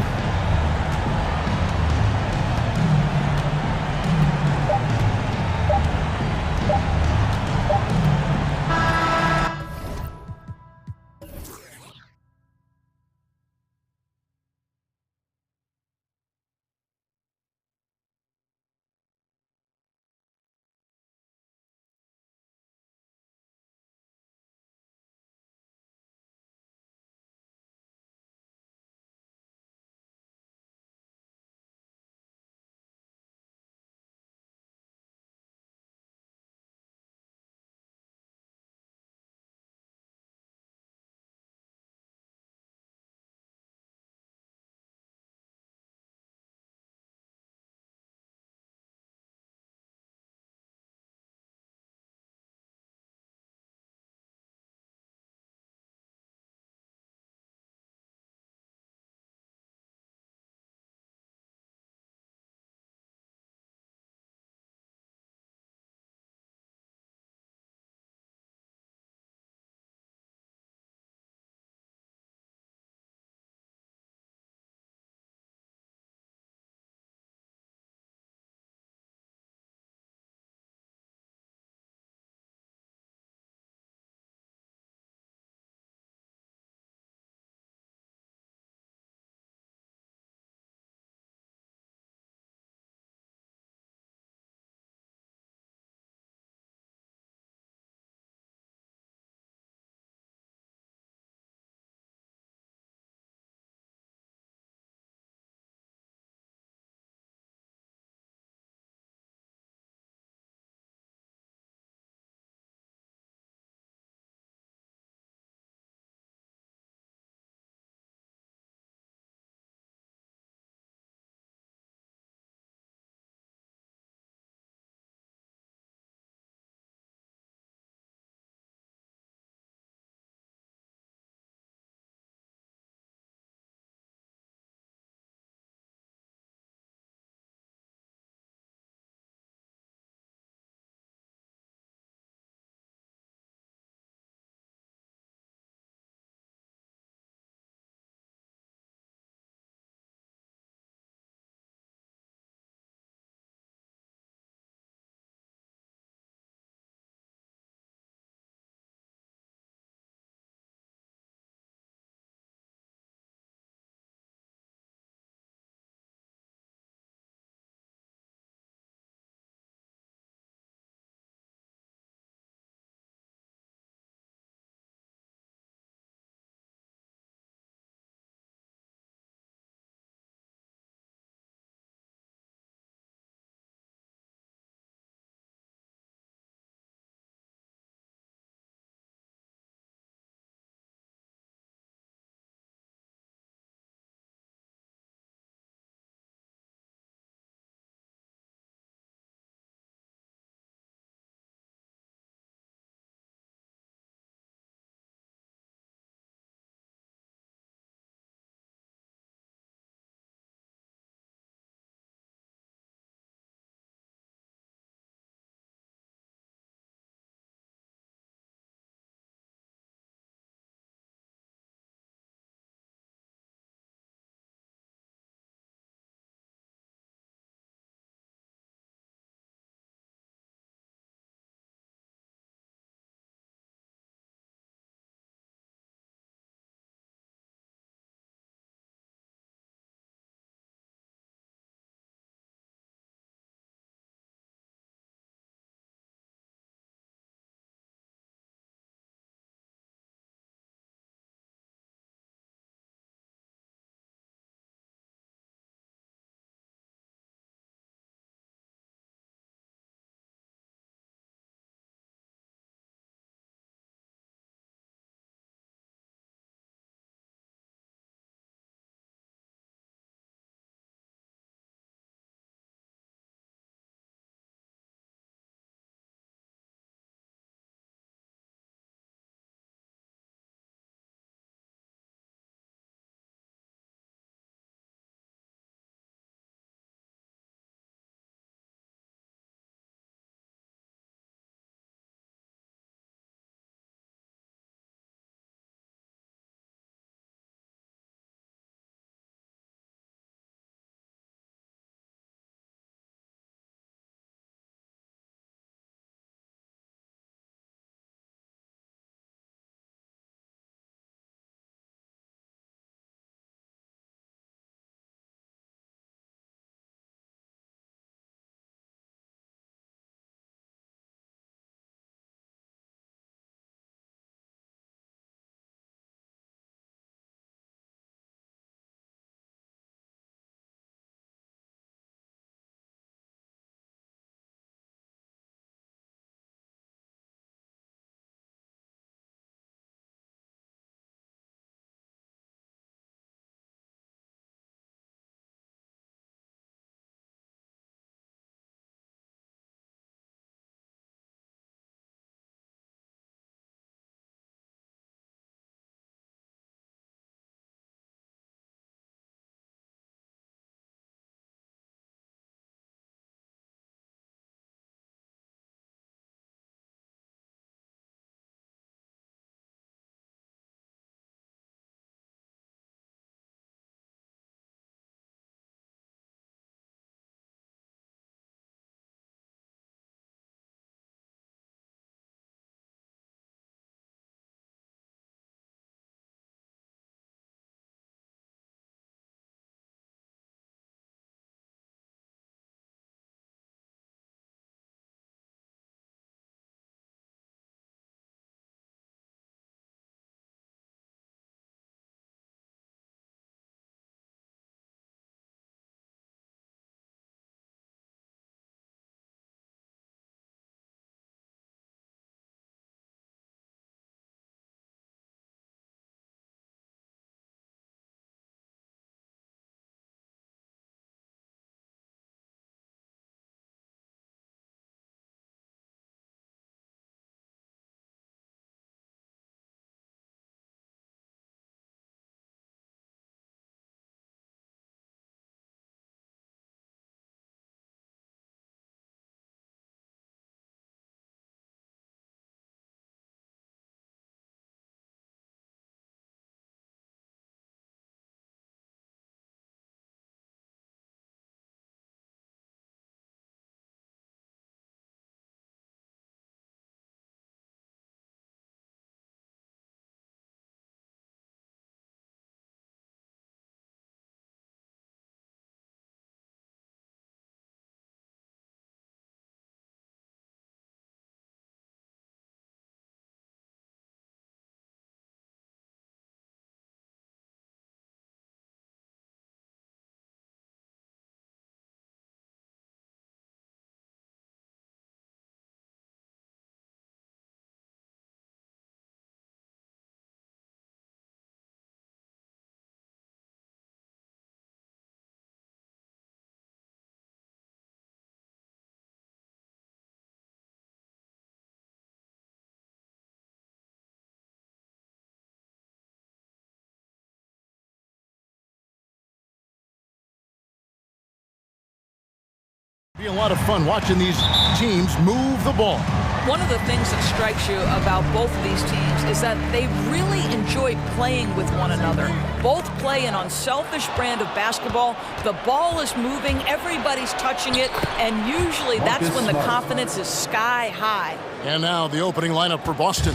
Be a lot of fun watching these teams move the ball. One of the things that strikes you about both of these teams is that they really enjoy playing with one another. Both play an unselfish brand of basketball. The ball is moving, everybody's touching it, and usually that's when the confidence is sky high. And now the opening lineup for Boston.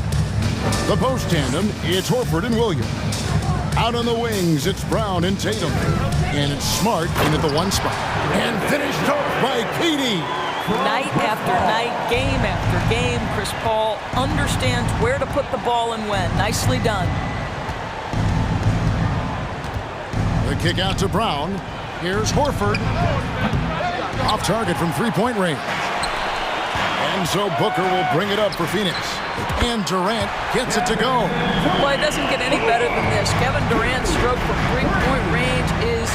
The post tandem, it's Horford and Williams. Out on the wings, it's Brown and Tatum. And it's Smart in at the one spot. And finished off by Katie. Night after night, game after game, Chris Paul understands where to put the ball and when. Nicely done. The kick out to Brown. Here's Horford. Off target from three-point range. And so Booker will bring it up for Phoenix. And Durant gets it to go. Well, it doesn't get any better than this. Kevin Durant's stroke from three-point range is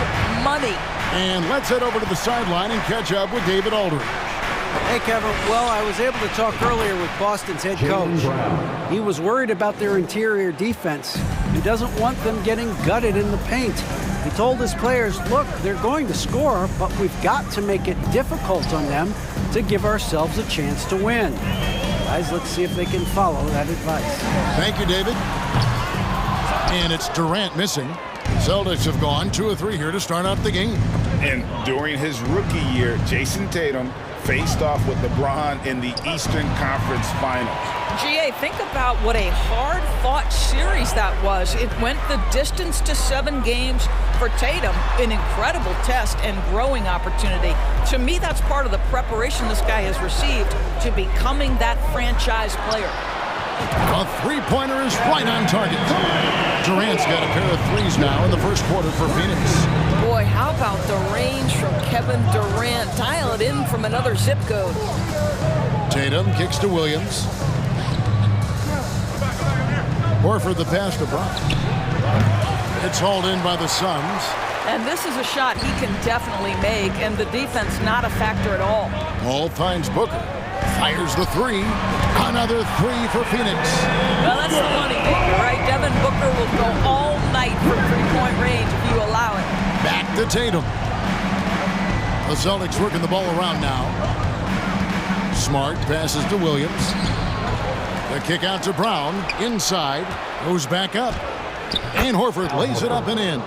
money. And let's head over to the sideline and catch up with David Aldridge. Hey, Kevin. Well, I was able to talk earlier with Boston's head coach. He was worried about their interior defense. He doesn't want them getting gutted in the paint. He told his players, look, they're going to score, but we've got to make it difficult on them to give ourselves a chance to win. Guys, let's see if they can follow that advice. Thank you, David. And it's Durant missing. Celtics have gone 2 of 3 here to start out the game. And during his rookie year, Jason Tatum faced off with LeBron in the Eastern Conference Finals. GA, think about what a hard-fought series that was. It went the distance to 7 games for Tatum, an incredible test and growing opportunity. To me, that's part of the preparation this guy has received to becoming that franchise player. A three-pointer is right on target. Durant's got a pair of threes now in the first quarter for Phoenix. Boy, how about the range from Kevin Durant? Dial it in from another zip code. Tatum kicks to Williams. Horford the pass to Brown. It's hauled in by the Suns. And this is a shot he can definitely make, and the defense not a factor at all. Paul finds Booker. Fires the three. Another three for Phoenix. Well, that's the money maker, right? Devin Booker will go all night from three-point range if you allow it. Back to Tatum. The Celtics working the ball around now. Smart passes to Williams. The kick out to Brown. Inside. Goes back up. And Horford lays it up and in.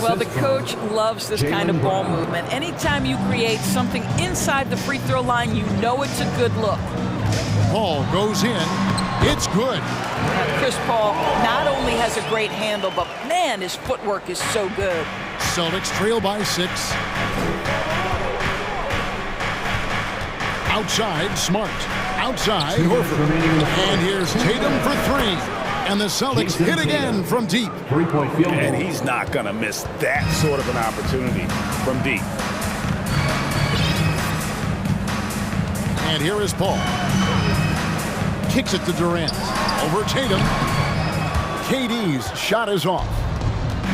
Well, the coach loves this kind of ball movement. Anytime you create something inside the free throw line, you know it's a good look. Paul goes in. It's good. Chris Paul not only has a great handle, but man, his footwork is so good. Celtics trail by 6. Outside, Smart. Outside, Horford. And here's Tatum for 3. And the Celtics hit again from deep. Three-point field goal. And he's not going to miss that sort of an opportunity from deep. And here is Paul. Kicks it to Durant. Over Tatum. KD's shot is off.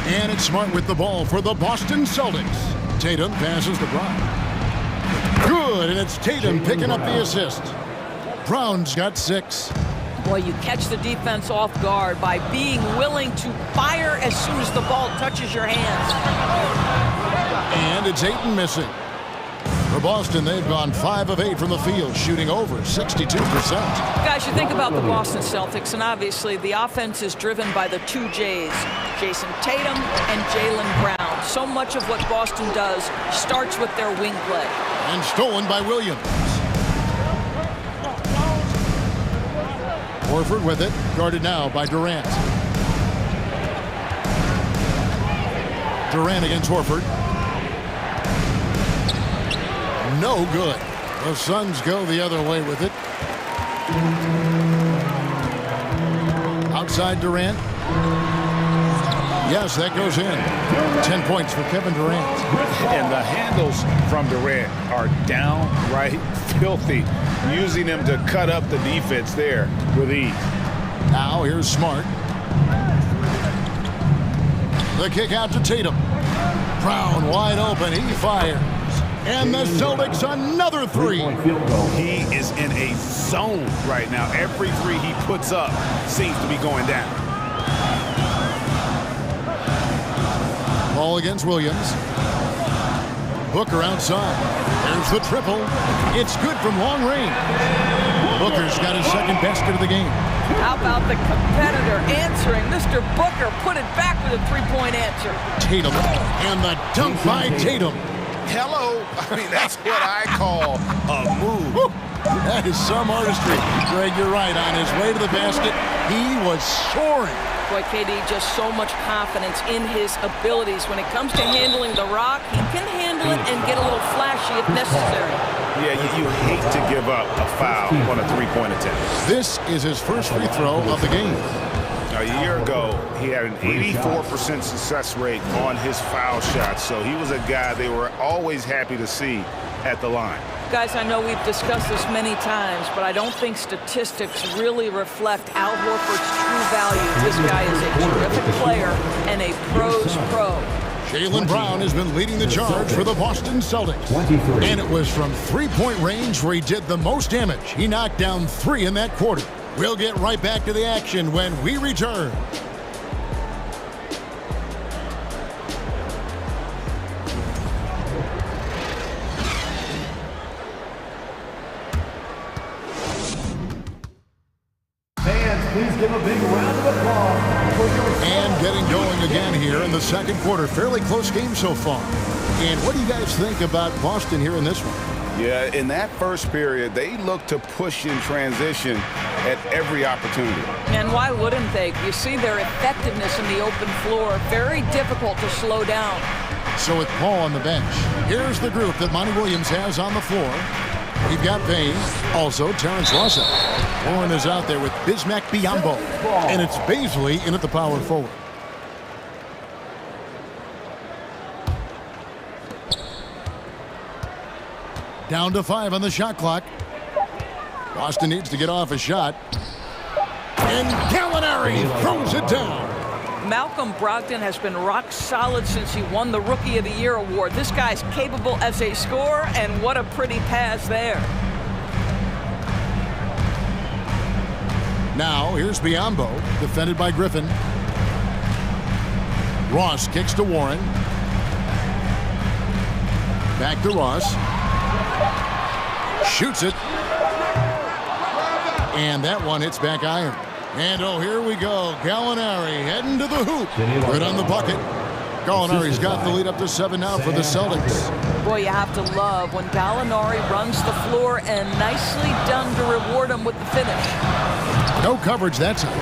And it's Smart with the ball for the Boston Celtics. Tatum passes to Brown. Good, and it's Tatum picking up the assist. Brown's got 6. Boy, you catch the defense off guard by being willing to fire as soon as the ball touches your hands. And it's Ayton missing. For Boston, they've gone 5 of 8 from the field, shooting over 62%. Guys, you think about the Boston Celtics, and obviously the offense is driven by the 2 J's, Jason Tatum and Jaylen Brown. So much of what Boston does starts with their wing play. And stolen by Williams. Horford with it, guarded now by Durant. Durant against Horford. No good. The Suns go the other way with it. Outside Durant. Yes, that goes in. 10 points for Kevin Durant. And the handles from Durant are downright filthy, using him to cut up the defense there with ease. Now here's Smart. The kick out to Tatum. Brown wide open. He fires. And the Celtics another 3. He is in a zone right now. Every 3 he puts up seems to be going down. Ball against Williams. Booker outside. There's the triple. It's good from long range. Booker's got his second basket of the game. How about the competitor answering? Mr. Booker put it back with a three-point answer. Tatum, and the dunk by Tatum. Hello. I mean, that's what I call a move. Woo. That is some artistry. Greg, you're right. On his way to the basket, he was soaring. Boy, KD, just so much confidence in his abilities. When it comes to handling the rock, he can handle it and get a little flashy if necessary. Yeah, you hate to give up a foul on a three-point attempt. This is his first free throw of the game. A year ago, he had an 84% success rate on his foul shots, so he was a guy they were always happy to see at the line. Guys, I know we've discussed this many times, but I don't think statistics really reflect Al Horford's true value. This guy is a terrific player and a pro's pro. Jaylen Brown has been leading the charge for the Boston Celtics. And it was from three-point range where he did the most damage. He knocked down 3 in that quarter. We'll get right back to the action when we return. Please give a big round of applause for your... And getting going again here in the second quarter. Fairly close game so far. And what do you guys think about Boston here in this one? Yeah, in that first period, they looked to push in transition at every opportunity. And why wouldn't they? You see their effectiveness in the open floor. Very difficult to slow down. So with Paul on the bench, here's the group that Monty Williams has on the floor. We've got Payne, also Terrence Russell. Warren is out there with Bismack Biyombo. And it's Baisley in at the power forward. Down to 5 on the shot clock. Boston needs to get off a shot. And Gallinari throws it down. Malcolm Brogdon has been rock solid since he won the Rookie of the Year award. This guy's capable as a scorer, and what a pretty pass there. Now, here's Biyombo, defended by Griffin. Ross kicks to Warren. Back to Ross. Shoots it. And that one hits back iron. And oh, here we go. Gallinari heading to the hoop. Right on the bucket. Gallinari's got the lead up to 7 now for the Celtics. Boy, you have to love when Gallinari runs the floor, and nicely done to reward him with the finish. No coverage that time.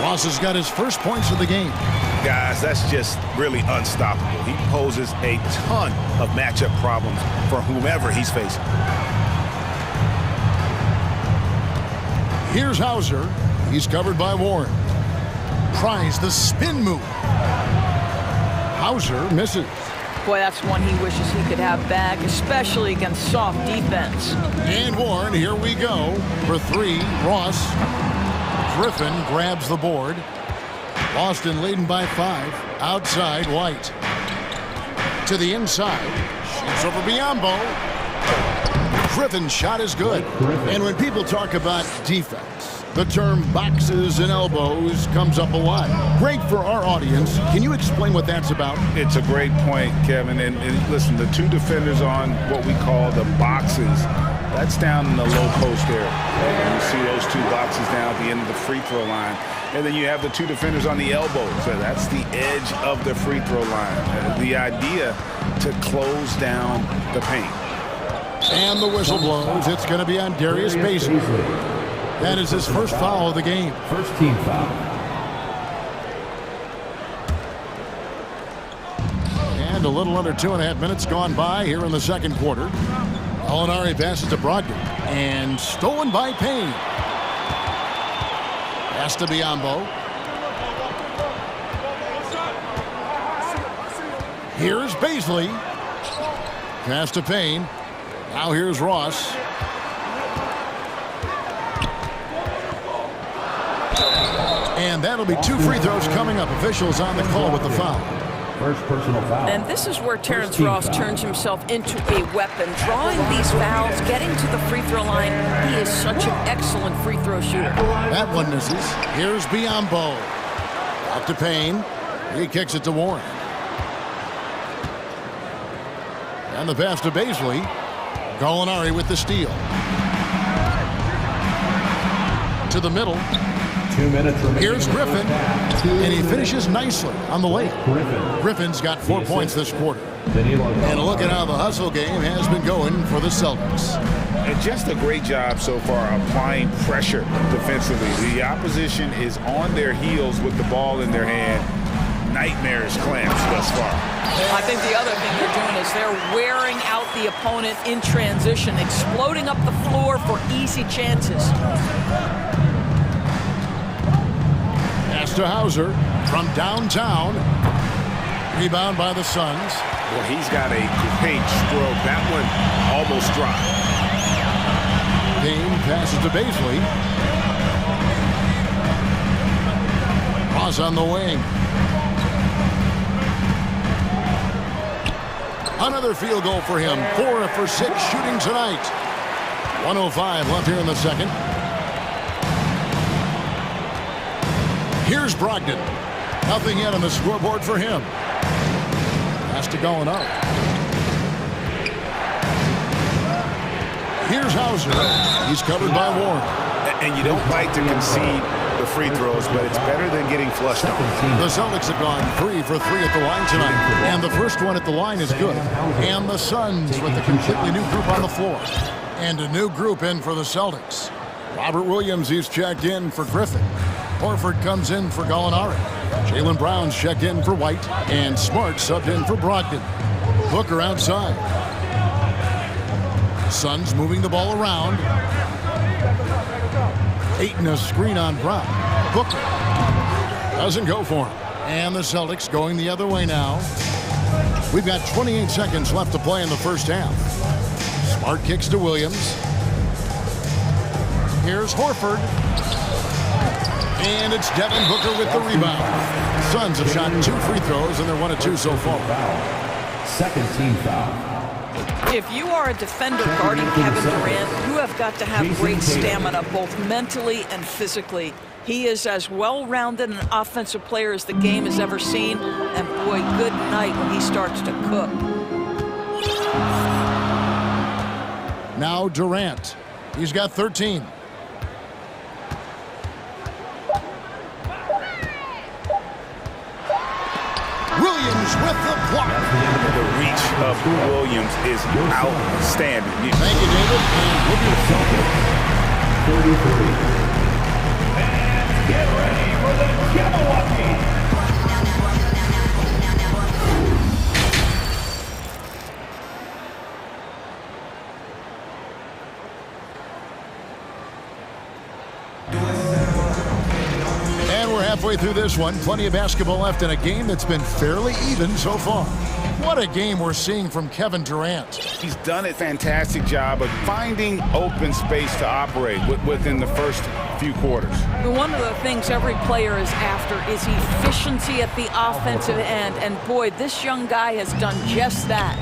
Ross has got his first points of the game. Guys, that's just really unstoppable. He poses a ton of matchup problems for whomever he's facing. Here's Hauser. He's covered by Warren. Tries the spin move. Hauser misses. Boy, that's one he wishes he could have back, especially against soft defense. And Warren, here we go. For 3, Ross. Griffin grabs the board. Boston leading by 5. Outside, White. To the inside. Shoots over Biyombo. Griffin's shot is good. And when people talk about defense, the term boxes and elbows comes up a lot. Great for our audience. Can you explain what that's about? It's a great point, Kevin. And listen, the 2 defenders on what we call the boxes, that's down in the low post area. And you see those 2 boxes down at the end of the free throw line. And then you have the 2 defenders on the elbows. So that's the edge of the free throw line. The idea to close down the paint. And the whistle blows. It's going to be on Darius Baisley. That is his first foul of the game. First team foul. And a little under 2.5 minutes gone by here in the second quarter. Gallinari passes to Brogdon. And stolen by Payne. Pass to Biyombo. Here's Baisley. Pass to Payne. Now here's Ross. And that'll be 2 free throws coming up. Officials on the call with the foul. First personal foul. And this is where Terrence Ross turns himself into a weapon. Drawing these fouls, getting to the free throw line. He is such an excellent free throw shooter. That one misses. Here's Biyombo. Up to Payne. He kicks it to Warren. And the pass to Baisley. Gallinari with the steal. To the middle. 2 minutes remaining. Here's Griffin, and he finishes nicely on the lane. Griffin's got 4 points this quarter. And look at how the hustle game has been going for the Celtics. And just a great job so far applying pressure defensively. The opposition is on their heels with the ball in their hand. Nightmarish clamps thus far. I think the other thing they're doing is they're wearing out the opponent in transition, exploding up the floor for easy chances. Pass to Hauser from downtown. Rebound by the Suns. Well, he's got a great stroke. That one almost dropped. Dame passes to Baisley. Ross on the wing. Another field goal for him. 4 for 6 shooting tonight. 1:05 left here in the second. Here's Brogdon. Nothing yet on the scoreboard for him. Has to go up. Here's Hauser. He's covered by Warren. And you don't like to concede the free throws, but it's better than getting flushed on. The Celtics have gone 3 for 3 at the line tonight. And the first one at the line is good. And the Suns with a completely new group on the floor. And a new group in for the Celtics. Robert Williams, he's checked in for Griffin. Horford comes in for Gallinari. Jaylen Brown's checked in for White. And Smart subbed in for Brogdon. Booker outside. Suns moving the ball around. Ayton a screen on Brown. Booker doesn't go for him. And the Celtics going the other way now. We've got 28 seconds left to play in the first half. Smart kicks to Williams. Here's Horford. And it's Devin Booker with the rebound. Suns have shot 2 free throws, and they're 1 of 2 so far. Second team foul. If you are a defender guarding Kevin Durant, you have got to have great stamina, both mentally and physically. He is as well-rounded an offensive player as the game has ever seen, and boy, good night when he starts to cook. Now Durant. He's got 13. Williams with the block. The reach of Williams is outstanding. Thank you, David. And we'll be 33. And get ready for the Jabberwocky. Halfway through this one, plenty of basketball left in a game that's been fairly even so far. What a game we're seeing from Kevin Durant. He's done a fantastic job of finding open space to operate within the first few quarters. One of the things every player is after is efficiency at the offensive end, and boy, this young guy has done just that.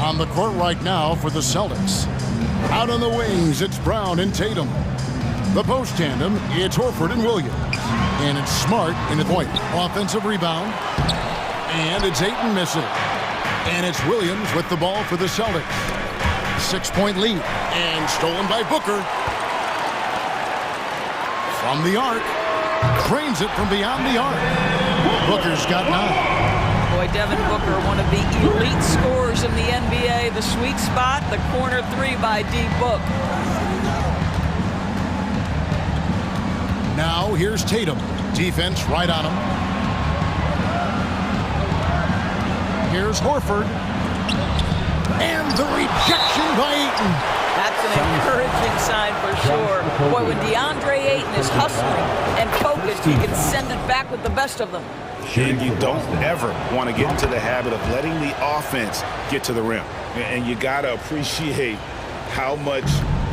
On the court right now for the Celtics. Out on the wings, it's Brown and Tatum. The post tandem, it's Horford and Williams. And it's Smart in the point. Offensive rebound. And it's Ayton missing. And it's Williams with the ball for the Celtics. 6-point lead. And stolen by Booker. From the arc. Drains it from beyond the arc. Booker's got 9. Boy, Devin Booker, one of the elite scorers in the NBA. The sweet spot, the corner 3 by D-Book. Now here's Tatum. Defense right on him. Here's Horford. And the rejection by Ayton. That's an encouraging sign for sure. Boy, when DeAndre Ayton is hustling and focused, he can send it back with the best of them. And you don't ever want to get into the habit of letting the offense get to the rim. And you got to appreciate how much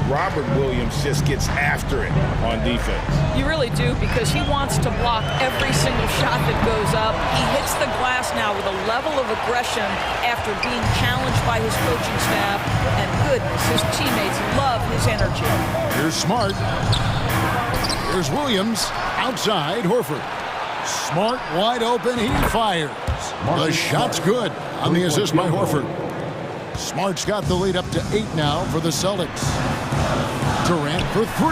Robert Williams just gets after it on defense. You really do, because he wants to block every single shot that goes up. He hits the glass now with a level of aggression after being challenged by his coaching staff. And goodness, his teammates love his energy. Here's Smart. Here's Williams. Outside, Horford. Smart wide open. He fires. The shot's good on the assist by Horford. Smart's got the lead up to 8 now for the Celtics. Durant for 3.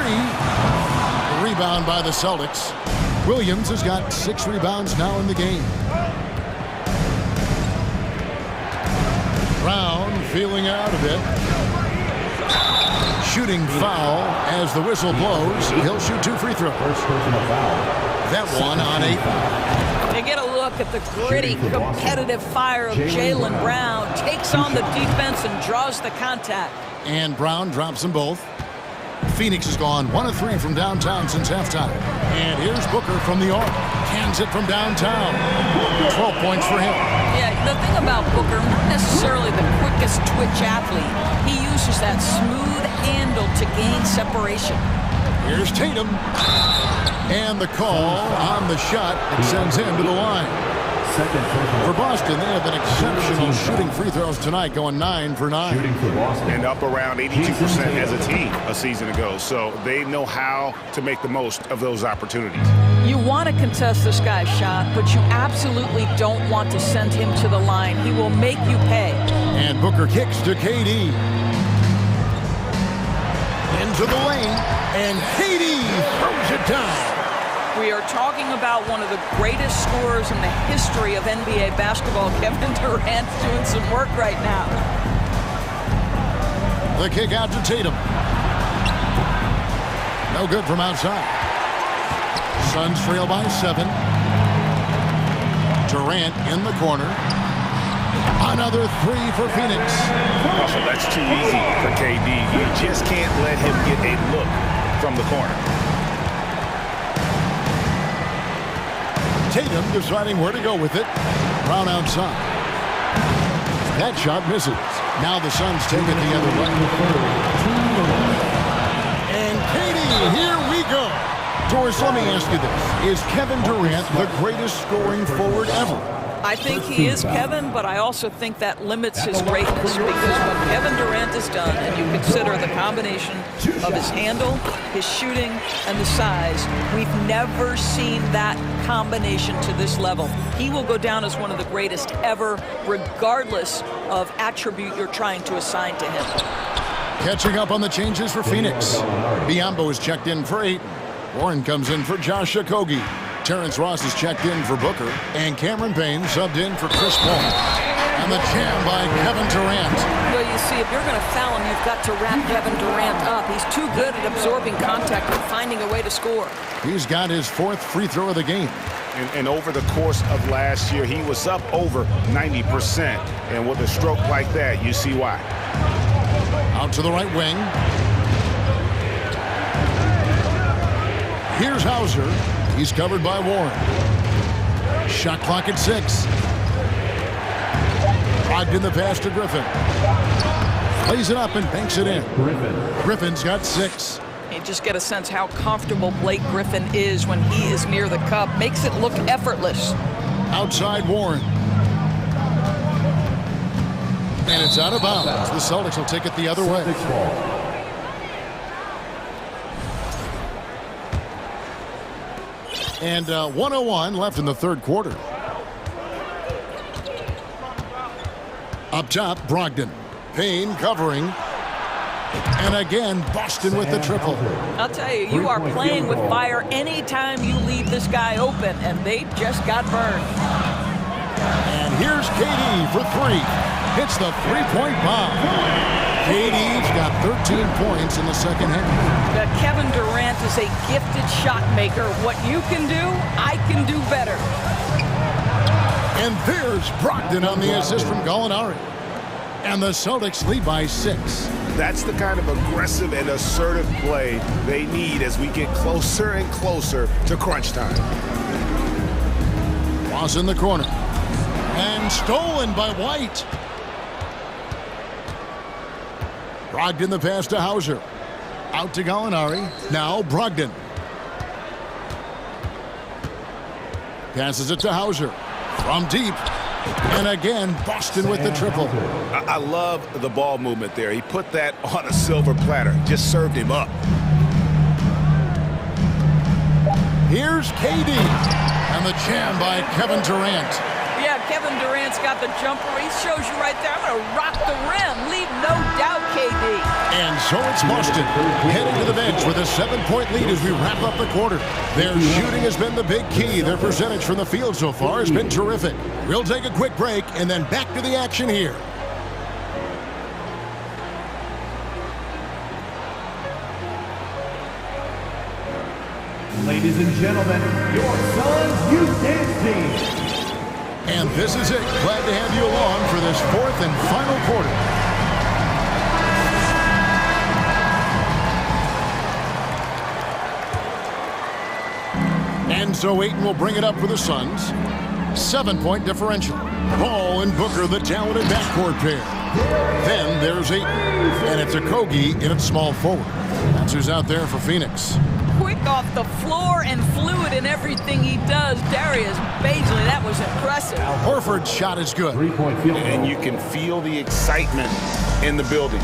Rebound by the Celtics. Williams has got 6 rebounds now in the game. Brown feeling out a bit. Shooting foul as the whistle blows. He'll shoot 2 free throws. That one on 8. They get a look at the gritty, competitive fire of Jaylen Brown. Takes on the defense and draws the contact. And Brown drops them both. Phoenix has gone 1 of 3 from downtown since halftime. And here's Booker from the arc. Cans it from downtown. 12 points for him. Yeah, the thing about Booker, not necessarily the quickest twitch athlete. He uses that smooth handle to gain separation. Here's Tatum. And the call on the shot that sends him to the line. For Boston, they have been exceptional shooting free throws tonight, going 9 for 9. And up around 82% as a team a season ago. So they know how to make the most of those opportunities. You want to contest this guy's shot, but you absolutely don't want to send him to the line. He will make you pay. And Booker kicks to KD. Into the lane, and KD throws it down. We are talking about one of the greatest scorers in the history of NBA basketball. Kevin Durant's doing some work right now. The kick out to Tatum. No good from outside. Suns trail by 7. Durant in the corner. Another 3 for Phoenix. Oh, that's too easy for KD. You just can't let him get a look from the corner. Tatum deciding where to go with it. Brown outside. That shot misses. Now the Suns take it the other way. And KD, here we go. Doris, let me ask you this. Is Kevin Durant the greatest scoring forward ever? I think he is, Kevin, but I also think that limits his greatness, because what Kevin Durant has done, and you consider the combination of his handle, his shooting, and the size, we've never seen that combination to this level. He will go down as one of the greatest ever, regardless of attribute you're trying to assign to him. Catching up on the changes for Phoenix. Biombo is checked in for 8. Warren comes in for Josh Okogie. Terrence Ross is checked in for Booker, and Cameron Payne subbed in for Chris Paul. And the jam by Kevin Durant. Well, you see, if you're going to foul him, you've got to wrap Kevin Durant up. He's too good at absorbing contact and finding a way to score. He's got his 4th free throw of the game. And over the course of last year, he was up over 90%. And with a stroke like that, you see why. Out to the right wing. Here's Hauser. He's covered by Warren. Shot clock at 6. Brogdon the pass to Griffin. Plays it up and banks it in. Griffin's got 6. You just get a sense how comfortable Blake Griffin is when he is near the cup. Makes it look effortless. Outside Warren. And it's out of bounds. The Celtics will take it the other way. And 1:01 left in the 3rd quarter. Up top, Brogdon. Payne covering. And again, Boston with the triple. I'll tell you, you are playing with fire anytime you leave this guy open, and they just got burned. And here's KD for 3. Hits the 3-point bomb. KD's got 13 points in the second half. Kevin Durant is a gifted shot maker. What you can do, I can do better. And there's Brogdon on the assist from Gallinari. And the Celtics lead by 6. That's the kind of aggressive and assertive play they need as we get closer and closer to crunch time. Ross in the corner. And stolen by White. Brogdon the pass to Hauser. Out to Gallinari. Now Brogdon. Passes it to Hauser. From deep. And again, Boston with the triple. I love the ball movement there. He put that on a silver platter. Just served him up. Here's KD. And the jam by Kevin Durant. Yeah, Kevin Durant's got the jumper. He shows you right there. I'm going to rock the rim. Leave no doubt, KD. And so it's Boston heading to the bench with a 7-point lead as we wrap up the quarter. Their shooting has been the big key. Their percentage from the field so far has been terrific. We'll take a quick break and then back to the action here. Ladies and gentlemen, your son's youth dance team. And this is it. Glad to have you along for this fourth and final quarter. And so Ayton will bring it up for the Suns. 7-point differential. Ball and Booker, the talented backcourt pair. Then there's Ayton, and it's Okogie in its small forward. That's who's out there for Phoenix. Quick off the floor and fluid in everything he does. Darius Bazley, that was impressive. Horford's shot is good. And you can feel the excitement in the building.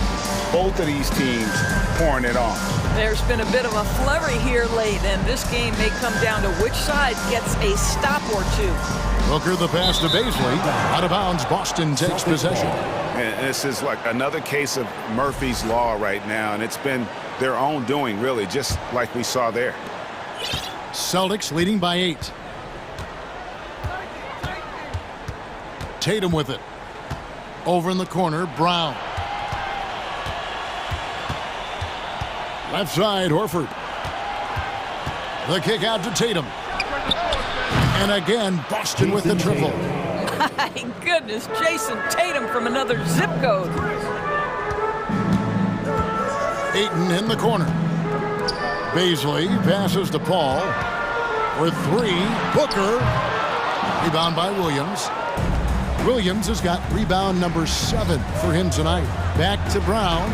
Both of these teams pouring it on. There's been a bit of a flurry here late, and this game may come down to which side gets a stop or two. Booker the pass to Bazley. Out of bounds, Boston takes possession. And this is like another case of Murphy's Law right now, and it's been their own doing, really, just like we saw there. Celtics leading by 8. Tatum with it. Over in the corner, Brown. Left side, Horford. The kick out to Tatum. And again, Boston with the triple. My goodness, Jason Tatum from another zip code. Ayton in the corner. Bazley passes to Paul. For 3, Booker. Rebound by Williams. Williams has got rebound number 7 for him tonight. Back to Brown.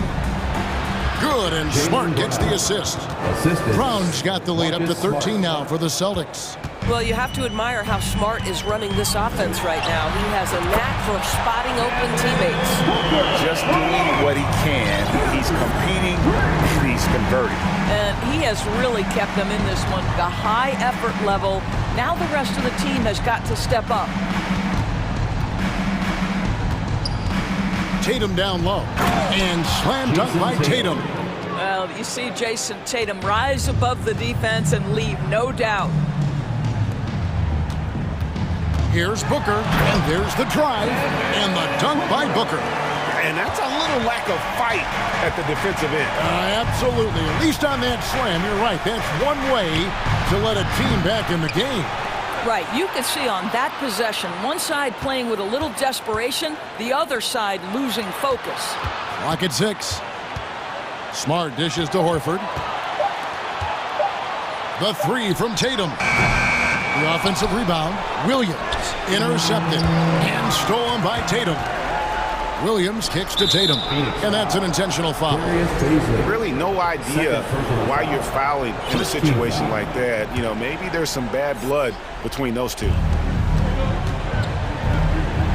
Good, and Smart gets the assist. Brown's got the lead up to 13 now for the Celtics. Well, you have to admire how Smart is running this offense right now. He has a knack for spotting open teammates. Just doing what he can. He's competing, he's converting. And he has really kept them in this one. The high effort level. Now the rest of the team has got to step up. Tatum down low. And slam dunk by Tatum. Well, you see Jason Tatum rise above the defense and leave no doubt. Here's Booker, and there's the drive, and the dunk by Booker. And that's a little lack of fight at the defensive end. Absolutely. At least on that slam, you're right. That's one way to let a team back in the game. Right. You can see on that possession, one side playing with a little desperation, the other side losing focus. Clock at 6. Smart dishes to Horford. The 3 from Tatum. The offensive rebound. Williams intercepted and stolen by Tatum. Williams kicks to Tatum, and that's an intentional foul. Really no idea why you're fouling in a situation like that. You know, maybe there's some bad blood between those two.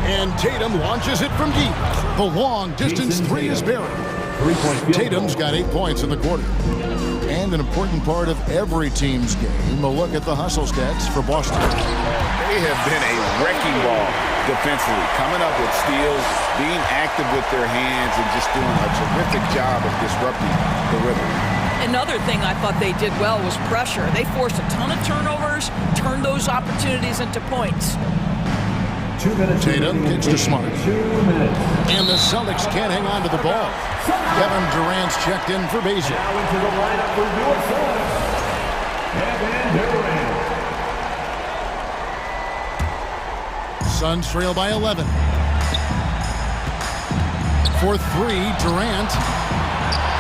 And Tatum launches it from deep. The long-distance 3 is buried. Tatum's got 8 points in the quarter. And an important part of every team's game, a look at the hustle stats for Boston. They have been a wrecking ball defensively, coming up with steals, being active with their hands, and just doing a terrific job of disrupting the rhythm. Another thing I thought they did well was pressure. They forced a ton of turnovers, turned those opportunities into points. Tatum kicks to Smart. And the Celtics can't hang on to the ball. Kevin Durant's checked in for Bazley. Now into the lineup for your Kevin Durant. Suns trail by 11. For 3, Durant.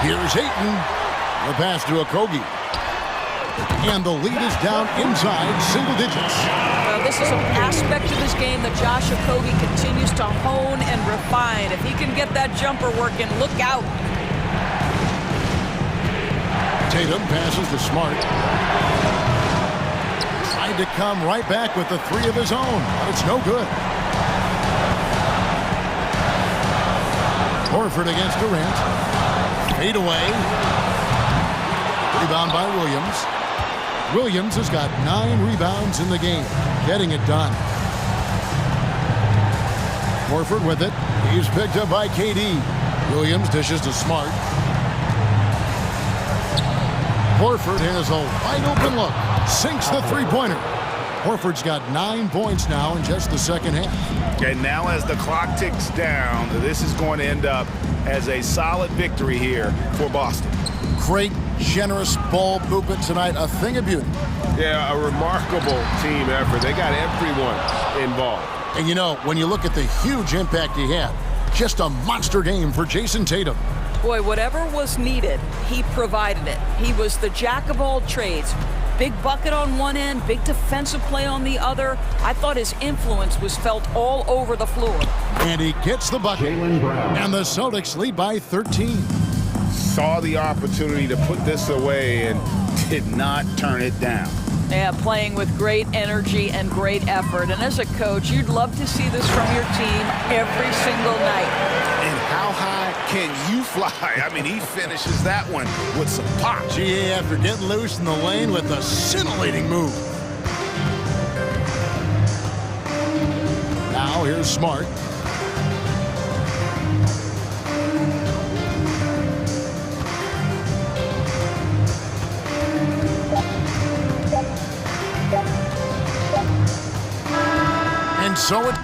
Here's Ayton. The pass to Okogie. And the lead is down inside single digits. Well, this is an aspect of his game that Josh Okogie continues to hone and refine. If he can get that jumper working, look out. Tatum passes to Smart. Tried to come right back with the 3 of his own, but it's no good. Horford against Durant. Fade away. Rebound by Williams. Williams has got 9 rebounds in the game, getting it done. Horford with it. He's picked up by KD. Williams dishes to Smart. Horford has a wide open look. Sinks the three-pointer. Horford's got 9 points now in just the second half. And now as the clock ticks down, this is going to end up as a solid victory here for Boston. Great, generous ball movement tonight. A thing of beauty. Yeah, a remarkable team effort. They got everyone involved. And you know, when you look at the huge impact he had, just a monster game for Jason Tatum. Boy, whatever was needed, he provided it. He was the jack of all trades. Big bucket on one end, big defensive play on the other. I thought his influence was felt all over the floor. And he gets the bucket. And the Celtics lead by 13. Saw the opportunity to put this away and did not turn it down. Yeah, playing with great energy and great effort. And as a coach, you'd love to see this from your team every single night. And how high can you fly? I mean, he finishes that one with some pop. GA after getting loose in the lane with a scintillating move. Now here's Smart. And so it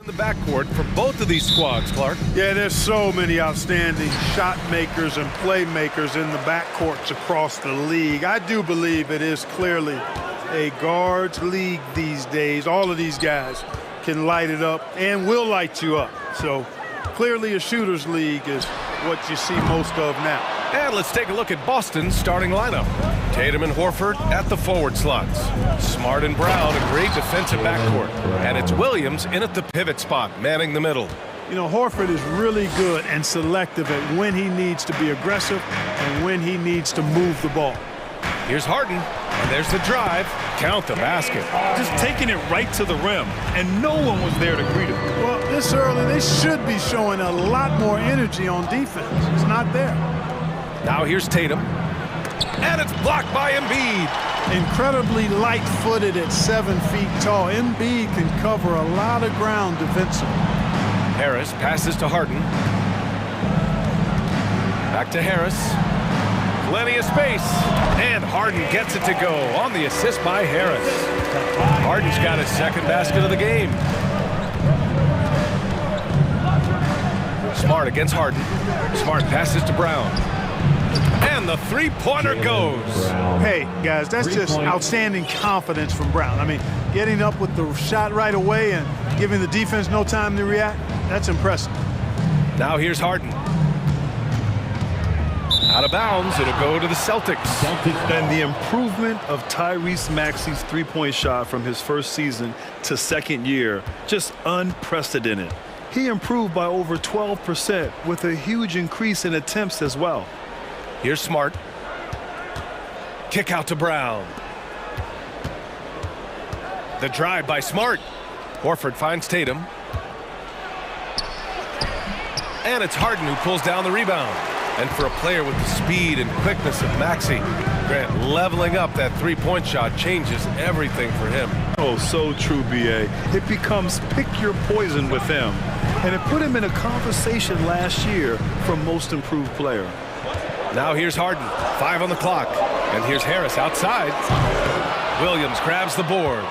the backcourt for both of these squads, Clark. Yeah, there's so many outstanding shot makers and playmakers in the backcourts across the league. I do believe it is clearly a guards league these days. All of these guys can light it up and will light you up. So clearly a shooters league is what you see most of now. And let's take a look at Boston's starting lineup. Tatum and Horford at the forward slots. Smart and Brown, a great defensive backcourt. And it's Williams in at the pivot spot, manning the middle. You know, Horford is really good and selective at when he needs to be aggressive and when he needs to move the ball. Here's Harden, and there's the drive. Count the basket. Just taking it right to the rim, and no one was there to greet him. Well, this early, they should be showing a lot more energy on defense. It's not there. Now here's Tatum, and it's blocked by Embiid. Incredibly light-footed at 7 feet tall. Embiid can cover a lot of ground defensively. Harris passes to Harden. Back to Harris. Plenty of space. And Harden gets it to go on the assist by Harris. Harden's got his second basket of the game. Smart against Harden. Smart passes to Brown. And the three-pointer goes. Hey, guys, that's just outstanding confidence from Brown. I mean, getting up with the shot right away and giving the defense no time to react, that's impressive. Now here's Harden. Out of bounds, it'll go to the Celtics. And the improvement of Tyrese Maxey's three-point shot from his first season to second year, just unprecedented. He improved by over 12% with a huge increase in attempts as well. Here's Smart. Kick out to Brown. The drive by Smart. Horford finds Tatum. And it's Harden who pulls down the rebound. And for a player with the speed and quickness of Maxey, Grant, leveling up that three-point shot changes everything for him. Oh, so true, B.A. It becomes pick your poison with him. And it put him in a conversation last year for most improved player. Now here's Harden, 5 on the clock. And here's Harris outside. Williams grabs the board.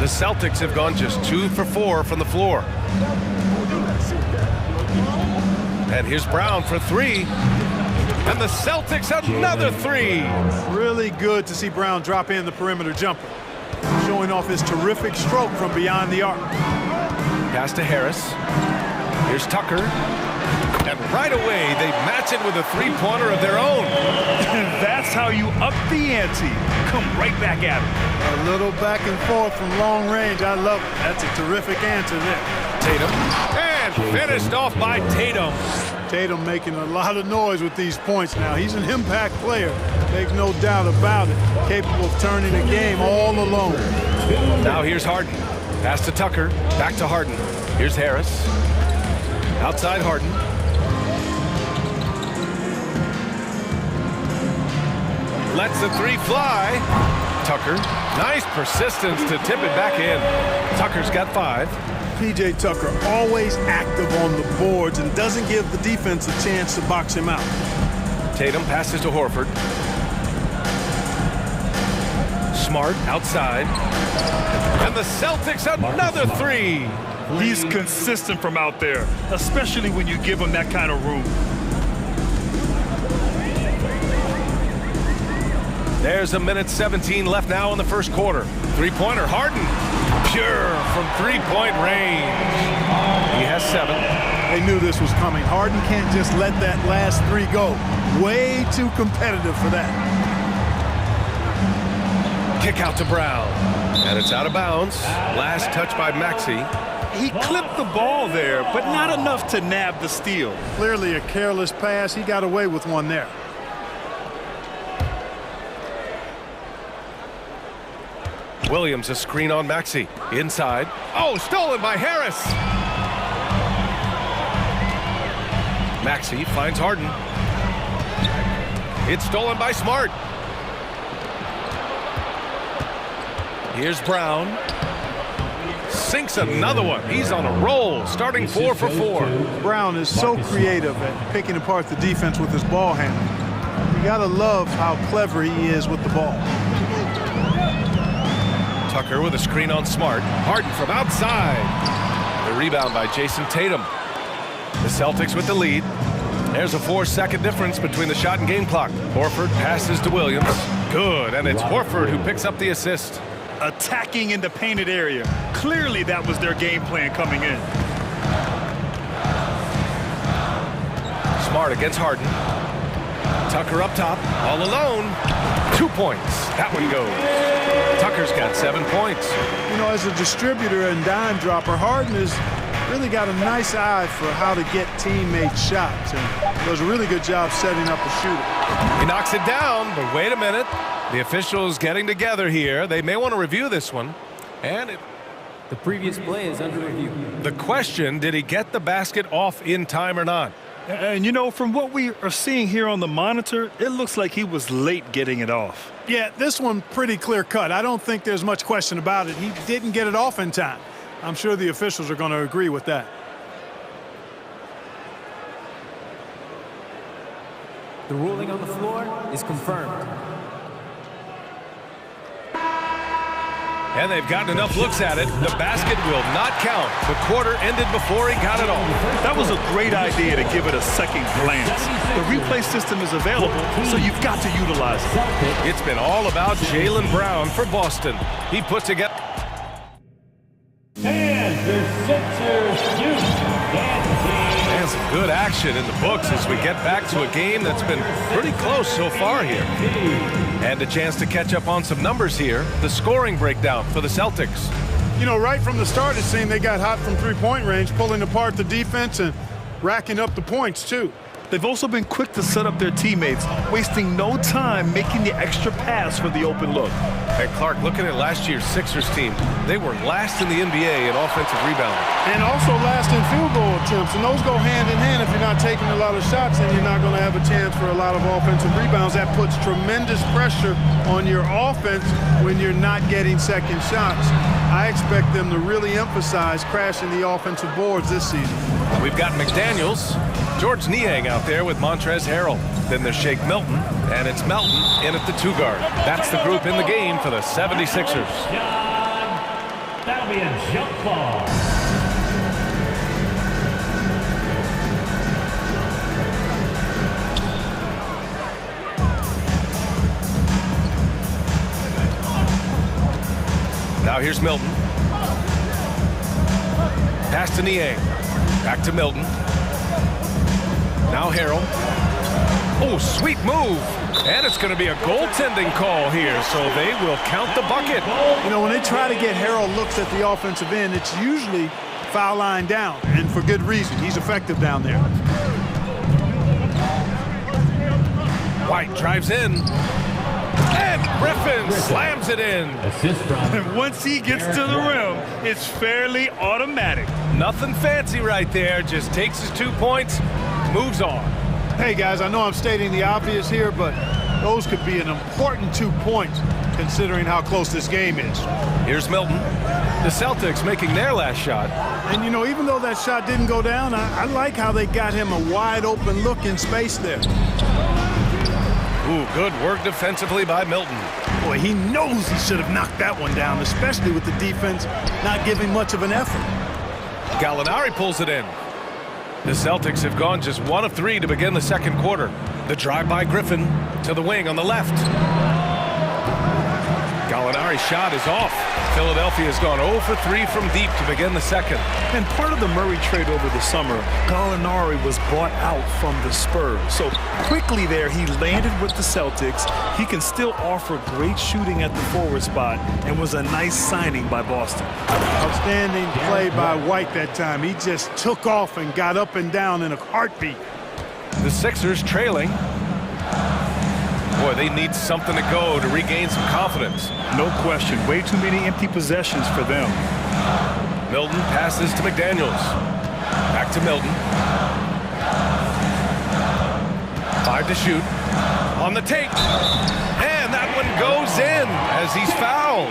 The Celtics have gone just 2 for 4 from the floor. And here's Brown for 3. And the Celtics another 3. Really good to see Brown drop in the perimeter jumper, showing off his terrific stroke from beyond the arc. Pass to Harris. Here's Tucker. And right away, they match it with a three-pointer of their own. That's how you up the ante. Come right back at him. A little back and forth from long range. I love it. That's a terrific answer there. Tatum. And finished off by Tatum. Tatum making a lot of noise with these points now. He's an impact player. Make no doubt about it. Capable of turning the game all alone. Now here's Harden. Pass to Tucker. Back to Harden. Here's Harris. Outside Harden. Lets the 3 fly. Tucker. Nice persistence to tip it back in. Tucker's got 5. P.J. Tucker always active on the boards and doesn't give the defense a chance to box him out. Tatum passes to Horford. Smart outside. And the Celtics another 3. He's consistent from out there, especially when you give him that kind of room. There's a minute 17 left now in the first quarter. Three-pointer, Harden. Pure from three-point range. He has 7. They knew this was coming. Harden can't just let that last 3 go. Way too competitive for that. Kick out to Brown. And it's out of bounds. Last touch by Maxey. He clipped the ball there, but not enough to nab the steal. Clearly a careless pass. He got away with one there. Williams, a screen on Maxey. Inside. Oh, stolen by Harris. Maxey finds Harden. It's stolen by Smart. Here's Brown. Sinks another one. He's on a roll, starting 4 for 4. Brown is so creative at picking apart the defense with his ball handling. You gotta love how clever he is with the ball. Tucker with a screen on Smart. Harden from outside. rebound by Jason Tatum. The Celtics with the lead. There's a 4-second difference between the shot and game clock. Horford passes to Williams. Good, and it's Horford who picks up the assist. Attacking in the painted area. Clearly that was their game plan coming in. Smart against Harden. Tucker up top, all alone. 2 points. That one goes. Tucker's got 7 points. You know, as a distributor and dime dropper, Harden has really got a nice eye for how to get teammate shots, and does a really good job setting up a shooter. He knocks it down, but wait a minute. The officials getting together here. They may want to review this one. And the previous play is under review. The question, did he get the basket off in time or not? And, you know, from what we are seeing here on the monitor, it looks like he was late getting it off. Yeah, this one pretty clear-cut. I don't think there's much question about it. He didn't get it off in time. I'm sure the officials are going to agree with that. The ruling on the floor is confirmed. And they've gotten enough looks at it. The basket will not count. The quarter ended before he got it off. That was a great idea to give it a second glance. The replay system is available, so you've got to utilize it. It's been all about Jaylen Brown for Boston. He put together... And the Sixers youth dance team. And some good action in the books as we get back to a game that's been pretty close so far here. And a chance to catch up on some numbers here. The scoring breakdown for the Celtics. You know, right from the start, it seemed they got hot from three-point range, pulling apart the defense and racking up the points, too. They've also been quick to set up their teammates, wasting no time making the extra pass for the open look. Hey, Clark, looking at last year's Sixers team, they were last in the NBA in offensive rebounding. And also last in field goal attempts, and those go hand in hand. If you're not taking a lot of shots, then you're not going to have a chance for a lot of offensive rebounds. That puts tremendous pressure on your offense when you're not getting second shots. I expect them to really emphasize crashing the offensive boards this season. We've got McDaniels, George Niang out there with Montrezl Harrell. Then there's Shake Milton, and it's Melton in at the 2 guard. That's the group in the game for the 76ers. That'll be a jump ball. Now here's Milton. Pass to Niang. Back to Milton. Now Harrell. Oh, sweet move. And it's going to be a goaltending call here, so they will count the bucket. You know, when they try to get Harrell looks at the offensive end, it's usually foul line down, and for good reason. He's effective down there. White drives in. And Griffin slams it in. And once he gets to the rim, it's fairly automatic. Nothing fancy right there. Just takes his 2 points, moves on. Hey, guys, I know I'm stating the obvious here, but those could be an important 2 points considering how close this game is. Here's Milton. The Celtics making their last shot. And, you know, even though that shot didn't go down, I like how they got him a wide-open look in space there. Ooh, good work defensively by Milton. Boy, he knows he should have knocked that one down, especially with the defense not giving much of an effort. Gallinari pulls it in. The Celtics have gone just 1 of 3 to begin the second quarter. The drive by Griffin to the wing on the left. Gallinari's shot is off. Philadelphia's gone 0 for 3 from deep to begin the second. And part of the Murray trade over the summer, Gallinari was bought out from the Spurs. So quickly there, he landed with the Celtics. He can still offer great shooting at the forward spot and was a nice signing by Boston. Outstanding play by White that time. He just took off and got up and down in a heartbeat. The Sixers trailing. Boy, they need something to go to regain some confidence. No question. Way too many empty possessions for them. Milton passes to McDaniels. Back to Milton. 5 to shoot. On the take. And that one goes in as he's fouled.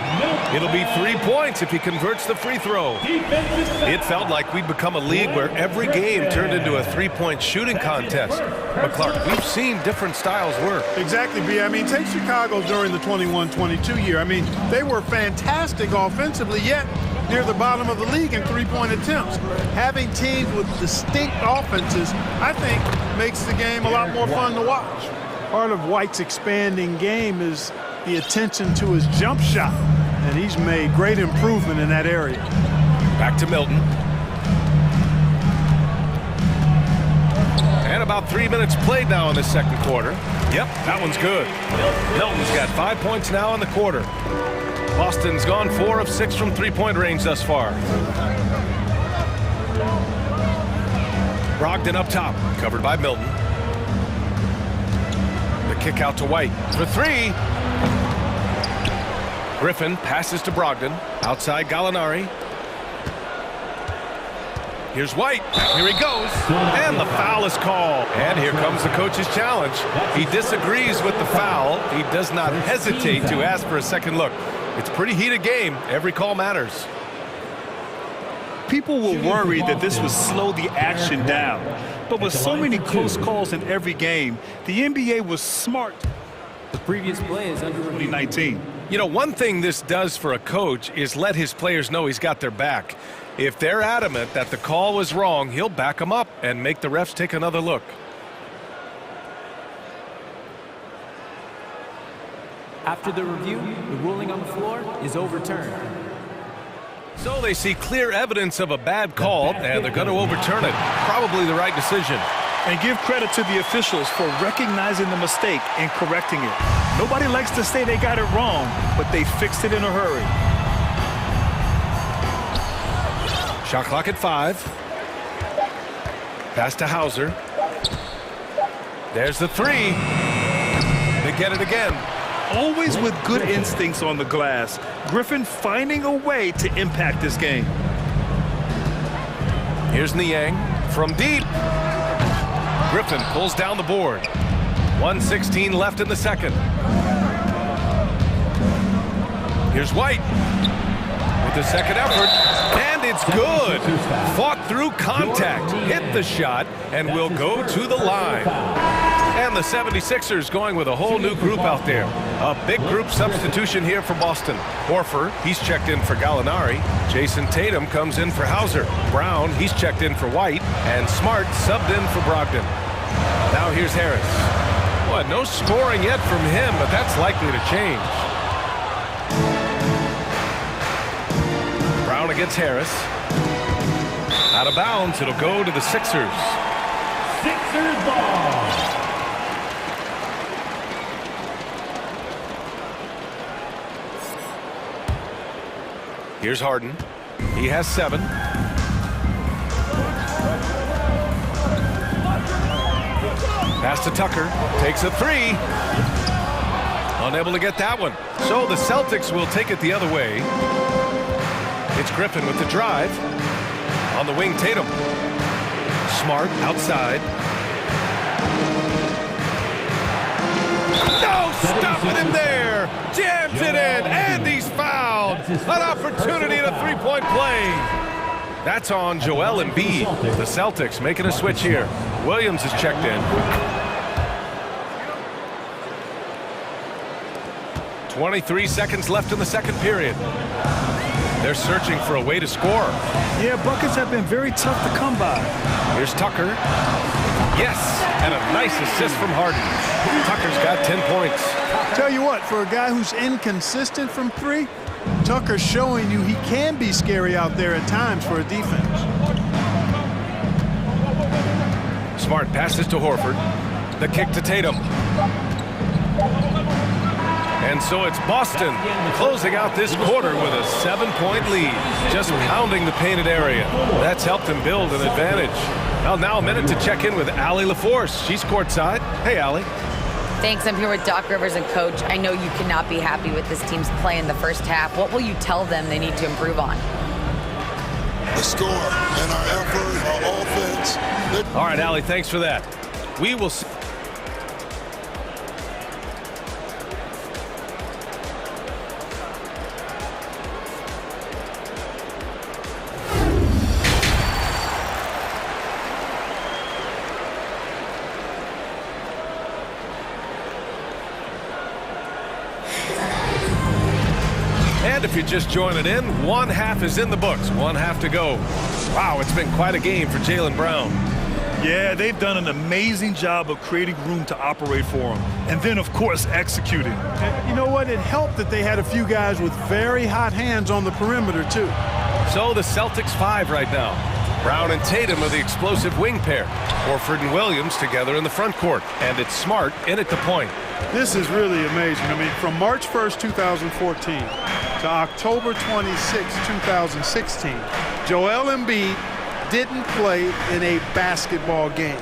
It'll be 3 points if he converts the free throw. It felt like we'd become a league where every game turned into a 3-point shooting contest. But Clark, we've seen different styles work. Exactly, B. I mean, take Chicago during the 21-22 year. I mean, they were fantastic offensively, yet near the bottom of the league in three-point attempts. Having teams with distinct offenses, I think, makes the game a lot more fun to watch. Part of White's expanding game is the attention to his jump shot, and he's made great improvement in that area. Back to Milton. And about 3 minutes played now in the second quarter. Yep, that one's good. Milton's got 5 points now in the quarter. Boston's gone 4 of 6 from three-point range thus far. Brogdon up top, covered by Milton. The kick out to White for three. Griffin passes to Brogdon. Outside Gallinari. Here's White. Here he goes. And the foul is called. And here comes the coach's challenge. He disagrees with the foul. He does not hesitate to ask for a second look. It's a pretty heated game. Every call matters. People will worry that this would slow the action down. But with so many close calls in every game, the NBA was smart. The previous play is under 2019. You know, one thing this does for a coach is let his players know he's got their back. If they're adamant that the call was wrong, he'll back them up and make the refs take another look. After the review, the ruling on the floor is overturned. So they see clear evidence of a bad call, and they're going to overturn it. Probably the right decision. And give credit to the officials for recognizing the mistake and correcting it. Nobody likes to say they got it wrong, but they fixed it in a hurry. Shot clock at 5. Pass to Hauser. There's the three. They get it again. Always with good instincts on the glass. Griffin finding a way to impact this game. Here's Niang from deep. Griffin pulls down the board. 1:16 left in the second. Here's White with the second effort, and it's good. Fought through contact, hit the shot, and will go to the line. And the 76ers going with a whole new group out there. A big group substitution here for Boston. Horford, he's checked in for Gallinari. Jason Tatum comes in for Hauser. Brown, he's checked in for White. And Smart subbed in for Brogdon. Now here's Harris. Well, no scoring yet from him, but that's likely to change. Brown against Harris. Out of bounds, it'll go to the Sixers. Sixers ball. Here's Harden. He has 7. Pass to Tucker. Takes a 3. Unable to get that one. So the Celtics will take it the other way. It's Griffin with the drive. On the wing, Tatum. Smart outside. No, stopping him there. Jams it in, and he's fouled. An opportunity at a three-point play. That's on Joel Embiid. The Celtics making a switch here. Williams is checked in. 23 seconds left in the second period. They're searching for a way to score. Yeah, buckets have been very tough to come by. Here's Tucker. Yes, and a nice assist from Harden. Tucker's got 10 points. Tell you what, for a guy who's inconsistent from 3, Tucker's showing you he can be scary out there at times for a defense. Smart passes to Horford. The kick to Tatum. And so it's Boston closing out this quarter with a 7-point lead, just pounding the painted area. That's helped them build an advantage. Well, now a minute to check in with Allie LaForce. She's courtside. Hey, Allie. Thanks. I'm here with Doc Rivers and Coach. I know you cannot be happy with this team's play in the first half. What will you tell them they need to improve on? The score and our effort, our offense. All right, Allie, thanks for that. We will see. And if you're just joining in, one half is in the books. One half to go. Wow, it's been quite a game for Jaylen Brown. Yeah, they've done an amazing job of creating room to operate for him. And then, of course, executing. And you know what? It helped that they had a few guys with very hot hands on the perimeter, too. So the Celtics 5 right now. Brown and Tatum are the explosive wing pair. Horford and Williams together in the front court. And it's Smart in at the point. This is really amazing. I mean, from March 1st, 2014 to October 26, 2016, Joel Embiid didn't play in a basketball game.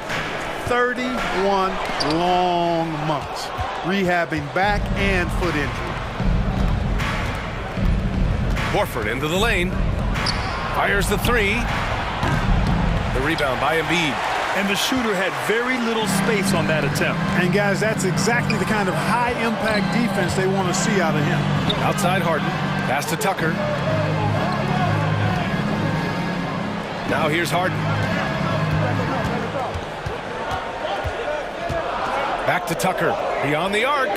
31 long months, rehabbing back and foot injury. Horford into the lane. Fires the three. The rebound by Embiid. And the shooter had very little space on that attempt. And guys, that's exactly the kind of high-impact defense they want to see out of him. Outside Harden. Pass to Tucker. Now here's Harden. Back to Tucker. Beyond the arc.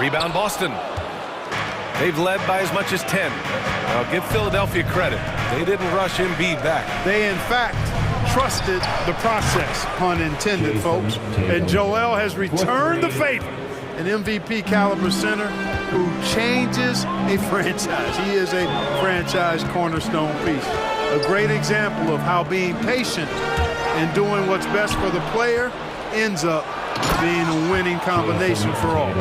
Rebound Boston. They've led by as much as 10. I'll give Philadelphia credit. They didn't rush Embiid back. They, in fact, trusted the process, pun intended, folks. And Joel has returned the favor. An MVP caliber center who changes a franchise. He is a franchise cornerstone piece. A great example of how being patient and doing what's best for the player ends up being a winning combination for all.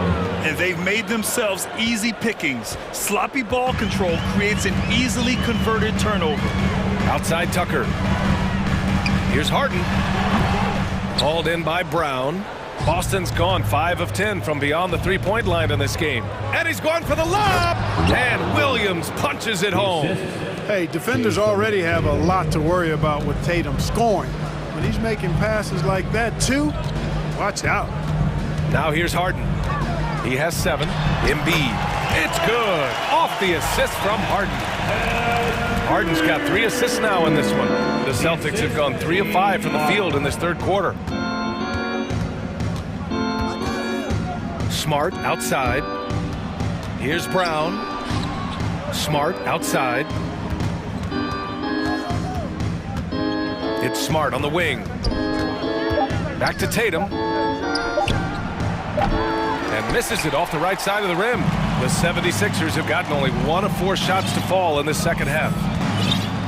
And they've made themselves easy pickings. Sloppy ball control creates an easily converted turnover. Outside Tucker. Here's Harden. Hauled in by Brown. Boston's gone 5 of 10 from beyond the three-point line in this game. And he's going for the lob. And Williams punches it home. Hey, defenders already have a lot to worry about with Tatum scoring. When he's making passes like that, too, watch out. Now here's Harden. He has 7. Embiid. It's good. Off the assist from Harden. Harden's got 3 assists now in this one. The Celtics have gone 3 of 5 from the field in this third quarter. Smart outside. Here's Brown. Smart outside. It's Smart on the wing. Back to Tatum. And misses it off the right side of the rim. The 76ers have gotten only 1 of 4 shots to fall in this second half.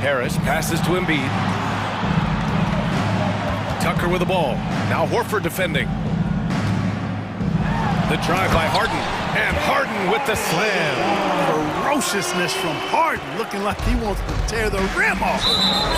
Harris passes to Embiid. Tucker with the ball. Now Horford defending. The drive by Harden. And Harden with the slam. Ferociousness from Harden, looking like he wants to tear the rim off.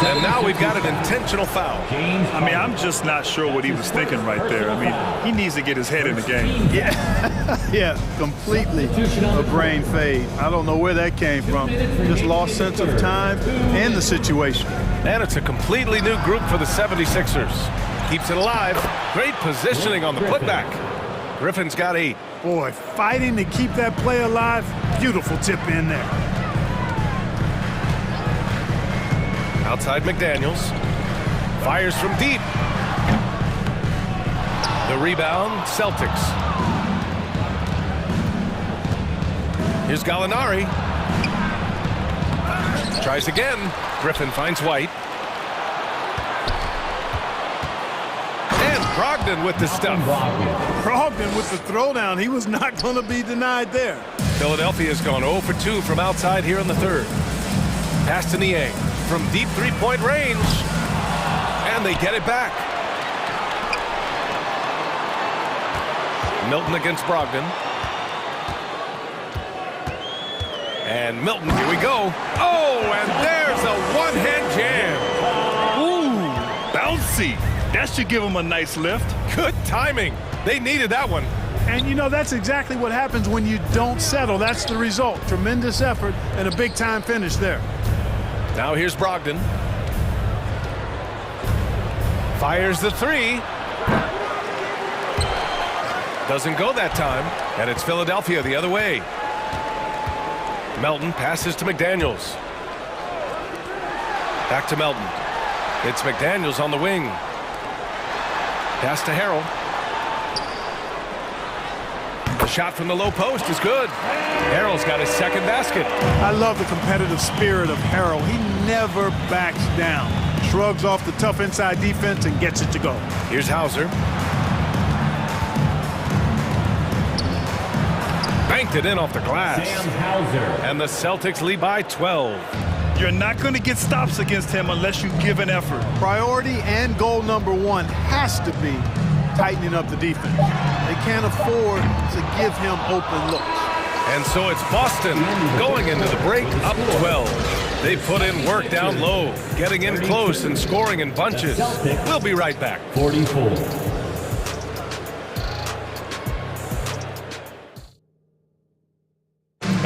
And now we've got an intentional foul. I mean, I'm just not sure what he was thinking right there. I mean, he needs to get his head in the game. Yeah, yeah, completely a brain fade. I don't know where that came from. Just lost sense of time and the situation. And it's a completely new group for the 76ers. Keeps it alive. Great positioning on the putback. Griffin's got 8. Boy, fighting to keep that play alive. Beautiful tip in there. Outside McDaniels. Fires from deep. The rebound, Celtics. Here's Gallinari. Tries again. Griffin finds White. And Brogdon with the stuff. Brogdon with the throwdown. He was not going to be denied there. Philadelphia's gone 0 for 2 from outside here in the third. Pass to Niang from deep three-point range. And they get it back. Milton against Brogdon. And Milton, here we go. Oh, and there's a one-hand jam. Ooh, bouncy. That should give him a nice lift. Good timing. They needed that one. And, you know, that's exactly what happens when you don't settle. That's the result. Tremendous effort and a big-time finish there. Now here's Brogdon. Fires the three. Doesn't go that time. And it's Philadelphia the other way. Melton passes to McDaniels. Back to Melton. It's McDaniels on the wing. Pass to Harrell. The shot from the low post is good. Harrell's got his second basket. I love the competitive spirit of Harrell. He never backs down. Shrugs off the tough inside defense and gets it to go. Here's Hauser. Banked it in off the glass. And the Celtics lead by 12. You're not going to get stops against him unless you give an effort. Priority and goal number one has to be tightening up the defense. They can't afford to give him open looks. And so it's Boston going into the break up 12. They put in work down low, getting in close and scoring in bunches. We'll be right back. 44.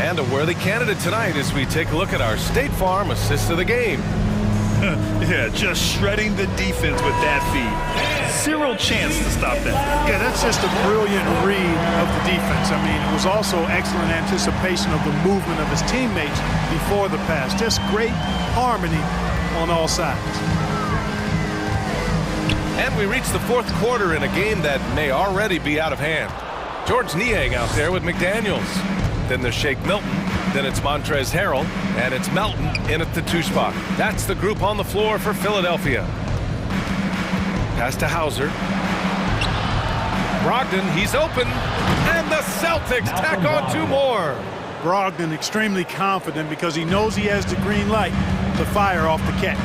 And a worthy candidate tonight as we take a look at our State Farm assist of the game. Yeah, just shredding the defense with that feed. Zero chance to stop that. Yeah, that's just a brilliant read of the defense. I mean, it was also excellent anticipation of the movement of his teammates before the pass. Just great harmony on all sides. And we reach the fourth quarter in a game that may already be out of hand. George Niang out there with McDaniels. Then there's Shake Milton. Then it's Montrezl Harrell. And it's Melton in at the 2 spot. That's the group on the floor for Philadelphia. Pass to Hauser. Brogdon, he's open. And the Celtics tack on 2 more. Brogdon extremely confident because he knows he has the green light to fire off the catch.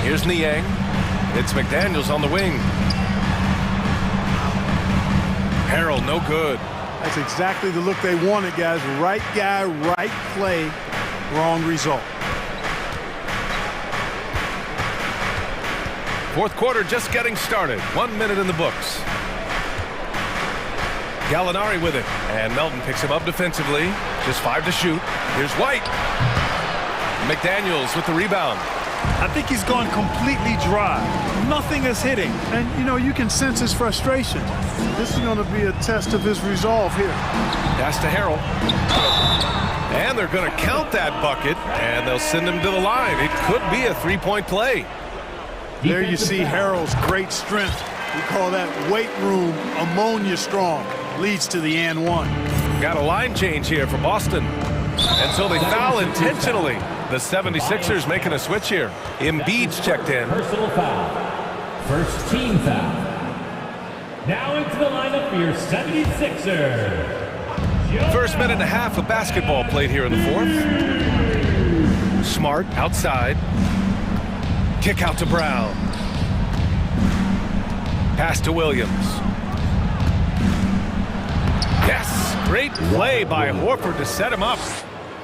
Here's Niang. It's McDaniels on the wing. Harrell, no good. That's exactly the look they wanted, guys. Right guy, right play, wrong result. Fourth quarter just getting started. 1 minute in the books. Gallinari with it. And Melton picks him up defensively. Just 5 to shoot. Here's White. McDaniels with the rebound. I think he's gone completely dry. Nothing is hitting. And, you know, you can sense his frustration. This is going to be a test of his resolve here. Pass to Harrell. And they're going to count that bucket, and they'll send him to the line. It could be a 3-point play. There you see Harrell's great strength. We call that weight room ammonia strong. Leads to the and one. Got a line change here for Boston. And so they foul intentionally. The 76ers making a switch here. Embiid's checked in. Personal foul. First team foul. Now into the lineup for your 76ers. First minute and a half of basketball played here in the fourth. Smart outside. Kick out to Brown. Pass to Williams. Yes, great play by Horford to set him up.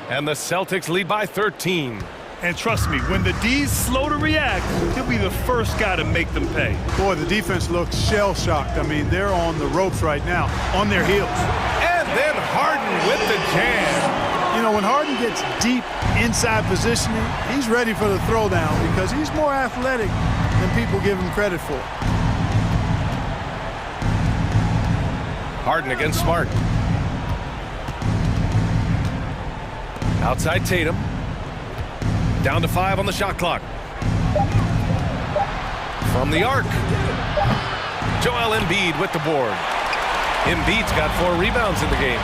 And the Celtics lead by 13. And trust me, when the D's slow to react, he'll be the first guy to make them pay. Boy, the defense looks shell-shocked. I mean, they're on the ropes right now, on their heels. And then Harden with the jam. You know, when Harden gets deep inside positioning, he's ready for the throwdown because he's more athletic than people give him credit for. Harden against Smart. Outside Tatum. Down to 5 on the shot clock. From the arc. Joel Embiid with the board. Embiid's got 4 rebounds in the game.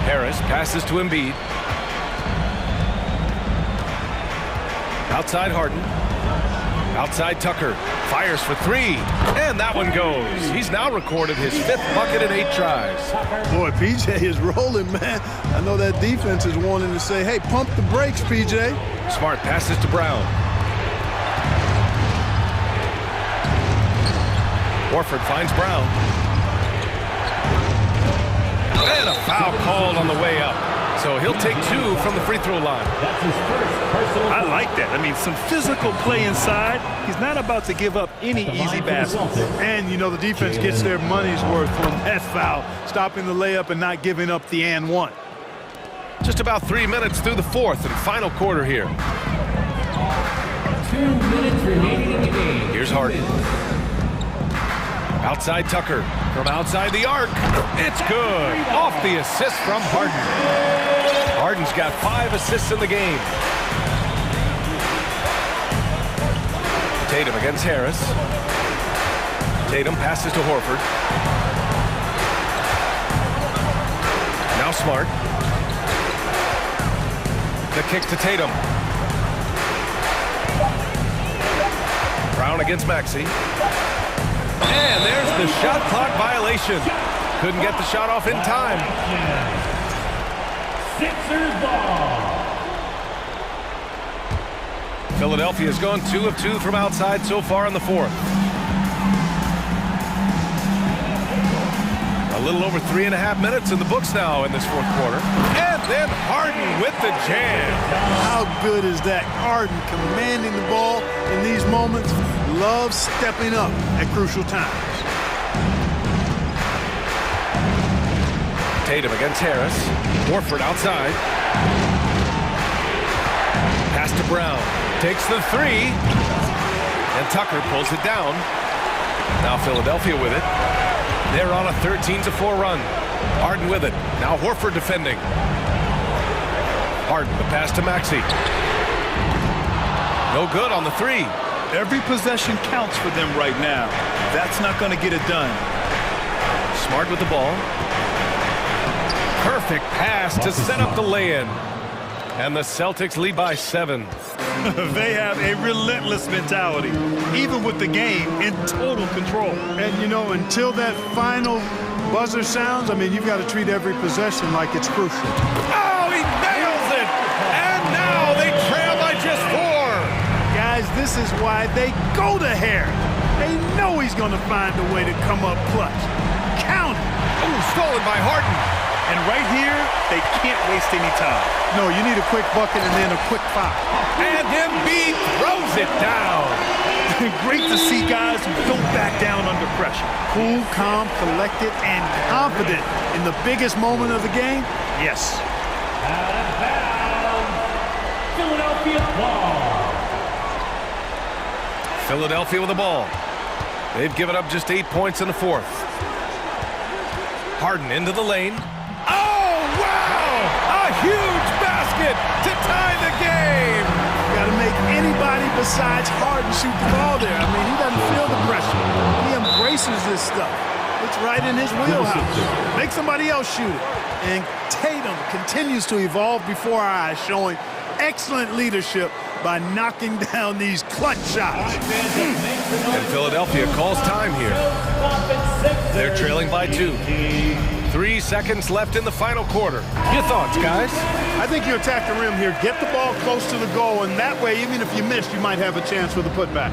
Harris passes to Embiid. Outside Harden. Outside Tucker. Fires for 3. And that one goes. He's now recorded his 5th bucket in 8 tries. Boy, PJ is rolling, man. I know that defense is wanting to say, hey, pump the brakes, PJ. Smart passes to Brown. Horford finds Brown. And a foul called on the way up. So he'll take 2 from the free throw line. That's his first personal. I like that. I mean, some physical play inside. He's not about to give up any easy baskets. And, you know, the defense gets their money's worth from that foul, stopping the layup and not giving up the and one. Just about 3 minutes through the fourth and final quarter here. 2 minutes remaining in the game. Here's Harden. Outside Tucker. From outside the arc. It's good. Off the assist from Harden. Harden's got 5 assists in the game. Tatum against Harris. Tatum passes to Horford. Now Smart. The kick to Tatum. Brown against Maxey. And there's the shot clock violation. Couldn't get the shot off in time. Sixers ball. Philadelphia's gone 2 of 2 from outside so far in the fourth. A little over 3.5 minutes in the books now in this fourth quarter. And then Harden with the jam. How good is that? Harden commanding the ball in these moments. Loves stepping up at crucial times. Tatum against Harris. Horford outside. Pass to Brown. Takes the three. And Tucker pulls it down. Now Philadelphia with it. They're on a 13-4 run. Harden with it. Now Horford defending. Harden, the pass to Maxey. No good on the three. Every possession counts for them right now. That's not going to get it done. Smart with the ball. Perfect pass to set up the lay-in. And the Celtics lead by 7. They have a relentless mentality, even with the game in total control. And, you know, until that final buzzer sounds, I mean, you've got to treat every possession like it's crucial. Oh, he nails it! And now they trail by just 4. Guys, this is why they go to Harris. They know he's going to find a way to come up clutch. Count it. Oh, stolen by Harden. And right here, they can't waste any time. No, you need a quick bucket and then a quick foul. And Embiid throws it down. Great to see guys who don't back down under pressure. Cool, calm, collected, and confident in the biggest moment of the game. Yes. Out of bounds. Philadelphia ball. Philadelphia with the ball. They've given up just 8 points in the fourth. Harden into the lane. Oh, wow! A huge basket to tie the game! Got to make anybody besides Harden shoot the ball there. I mean, he doesn't feel the pressure. He embraces this stuff. It's right in his wheelhouse. Make somebody else shoot it. And Tatum continues to evolve before our eyes, showing excellent leadership by knocking down these clutch shots. And Philadelphia calls time here. They're trailing by 2. 3 seconds left in the final quarter. Your thoughts, guys? I think you attack the rim here. Get the ball close to the goal, and that way, even if you miss, you might have a chance for the putback.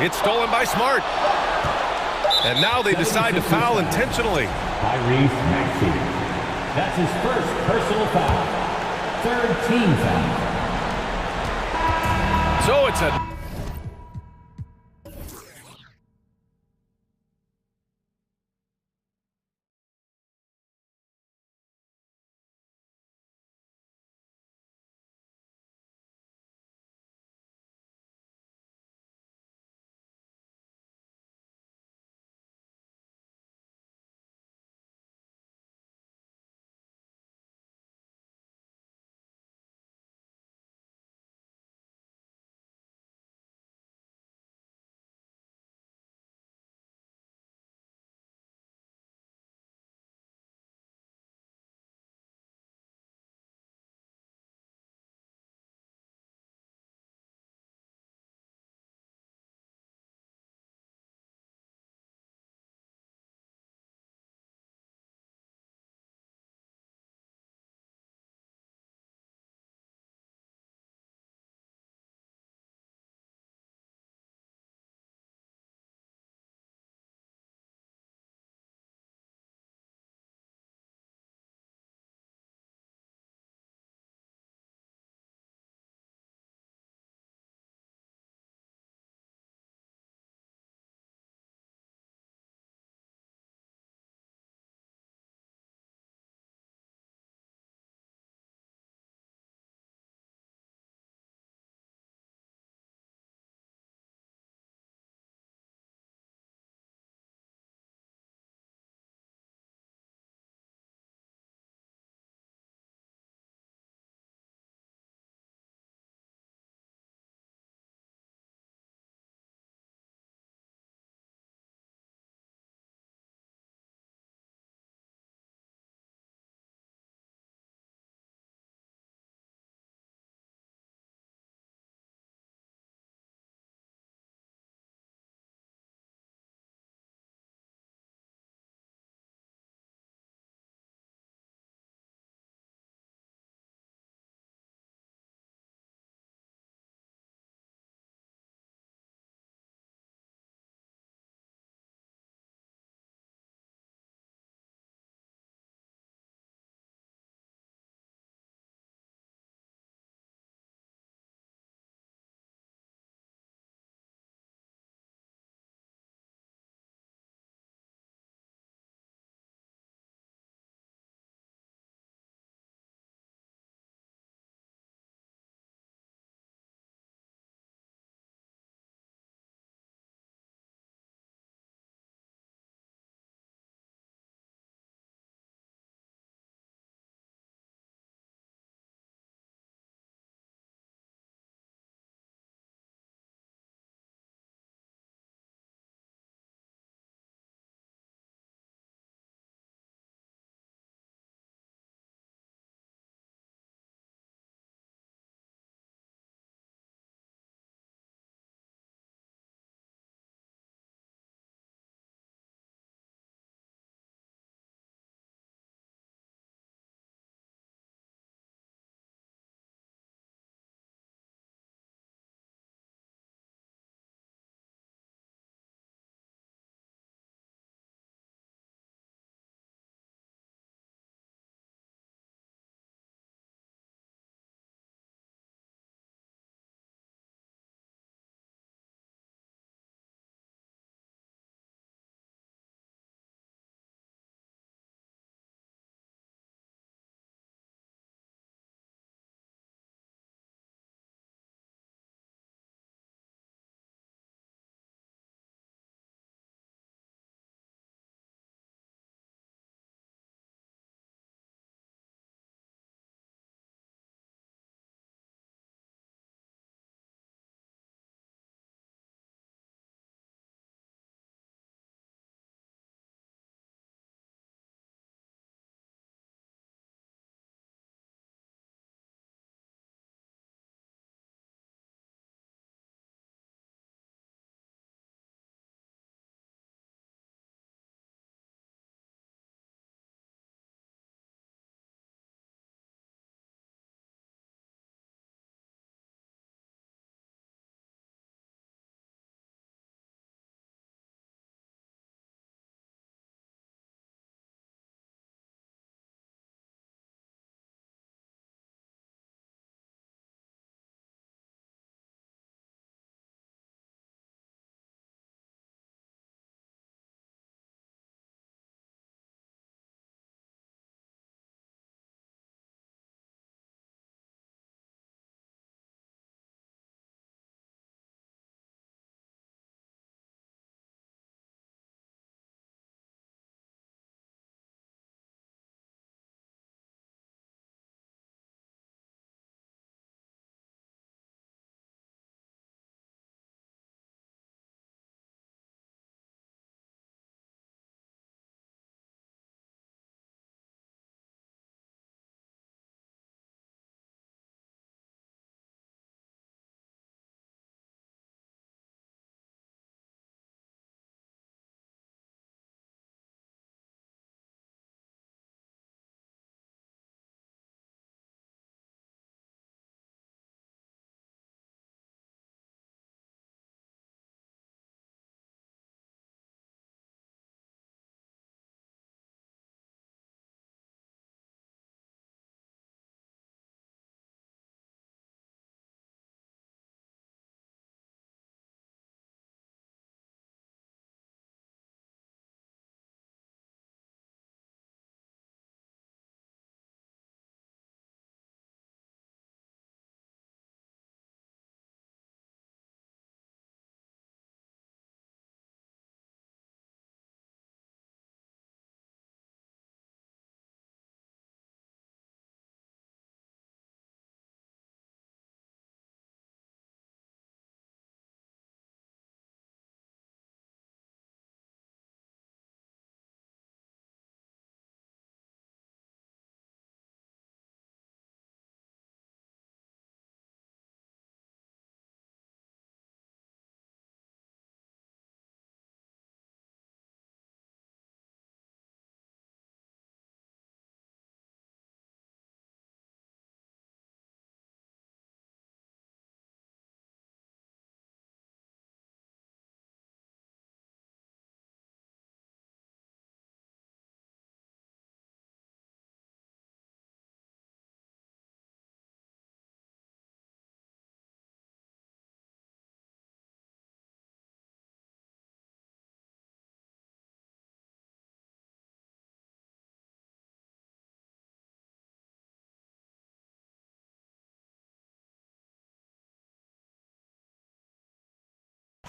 It's stolen by Smart. And now they decide to foul intentionally. Tyrese Maxey. That's his first personal foul. 3rd team foul. So it's a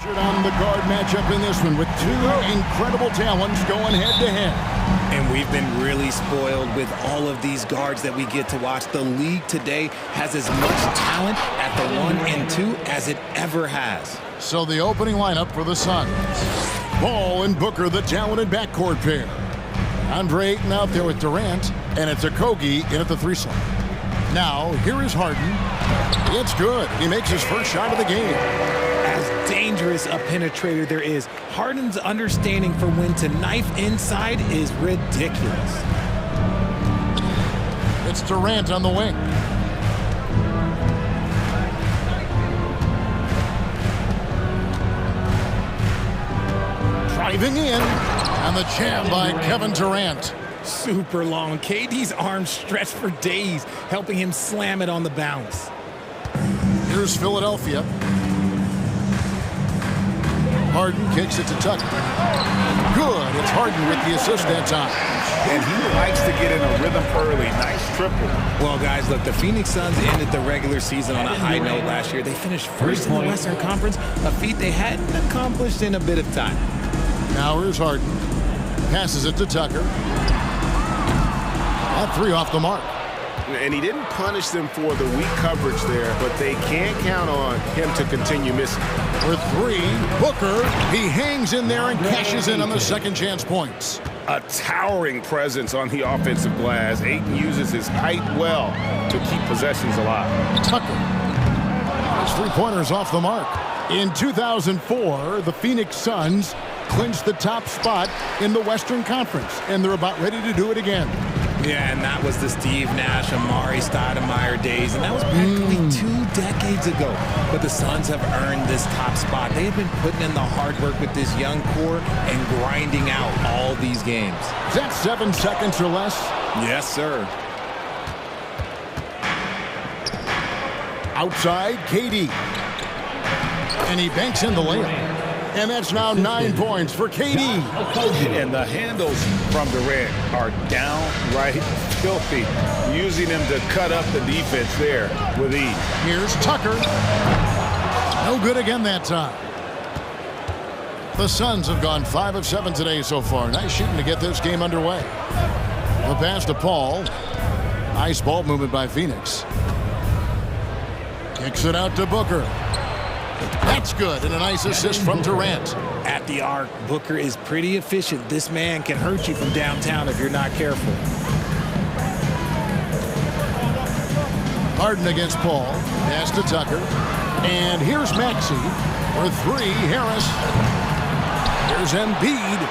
On the guard matchup in this one with two incredible talents going head-to-head. And we've been really spoiled with all of these guards that we get to watch. The league today has as much talent at the 1 and 2 as it ever has. So the opening lineup for the Suns. Ball and Booker, the talented backcourt pair. Andre Ayton out there with Durant, and it's Okogie in at the 3 slot. Now, here is Harden. It's good. He makes his first shot of the game. As dangerous a penetrator there is, Harden's understanding for when to knife inside is ridiculous. It's Durant on the wing. Driving in, and the jam by Kevin Durant. Super long. KD's arms stretched for days, helping him slam it on the bounce. Here's Philadelphia. Harden kicks it to Tucker. Good. It's Harden with the assist that time. And he likes to get in a rhythm early. Nice triple. Well, guys, look, the Phoenix Suns ended the regular season on a high note last year. They finished first in the Western Conference, a feat they hadn't accomplished in a bit of time. Now here's Harden. Passes it to Tucker. That 3 off the mark. And he didn't punish them for the weak coverage there, but they can't count on him to continue missing. For 3, Booker. He hangs in there and cashes in on the second chance points. A towering presence on the offensive glass. Ayton uses his height well to keep possessions alive. Tucker. His 3-pointers off the mark. In 2004, the Phoenix Suns clinched the top spot in the Western Conference, and they're about ready to do it again. Yeah, and that was the Steve Nash, Amari Stoudemire days, and that was practically 2 decades ago. But the Suns have earned this top spot. They have been putting in the hard work with this young core and grinding out all these games. Is that 7 seconds or less? Yes, sir. Outside, KD. And he banks in the layup. And that's now 9 points for KD. And the handles from Durant are downright filthy, using him to cut up the defense there with ease. Here's Tucker. No good again that time. The Suns have gone 5 of 7 today so far. Nice shooting to get this game underway. The pass to Paul. Nice ball movement by Phoenix. Kicks it out to Booker. That's good, and a nice assist from Durant. At the arc, Booker is pretty efficient. This man can hurt you from downtown if you're not careful. Harden against Paul. Pass to Tucker. And here's Maxey for 3. Harris. Here's Embiid.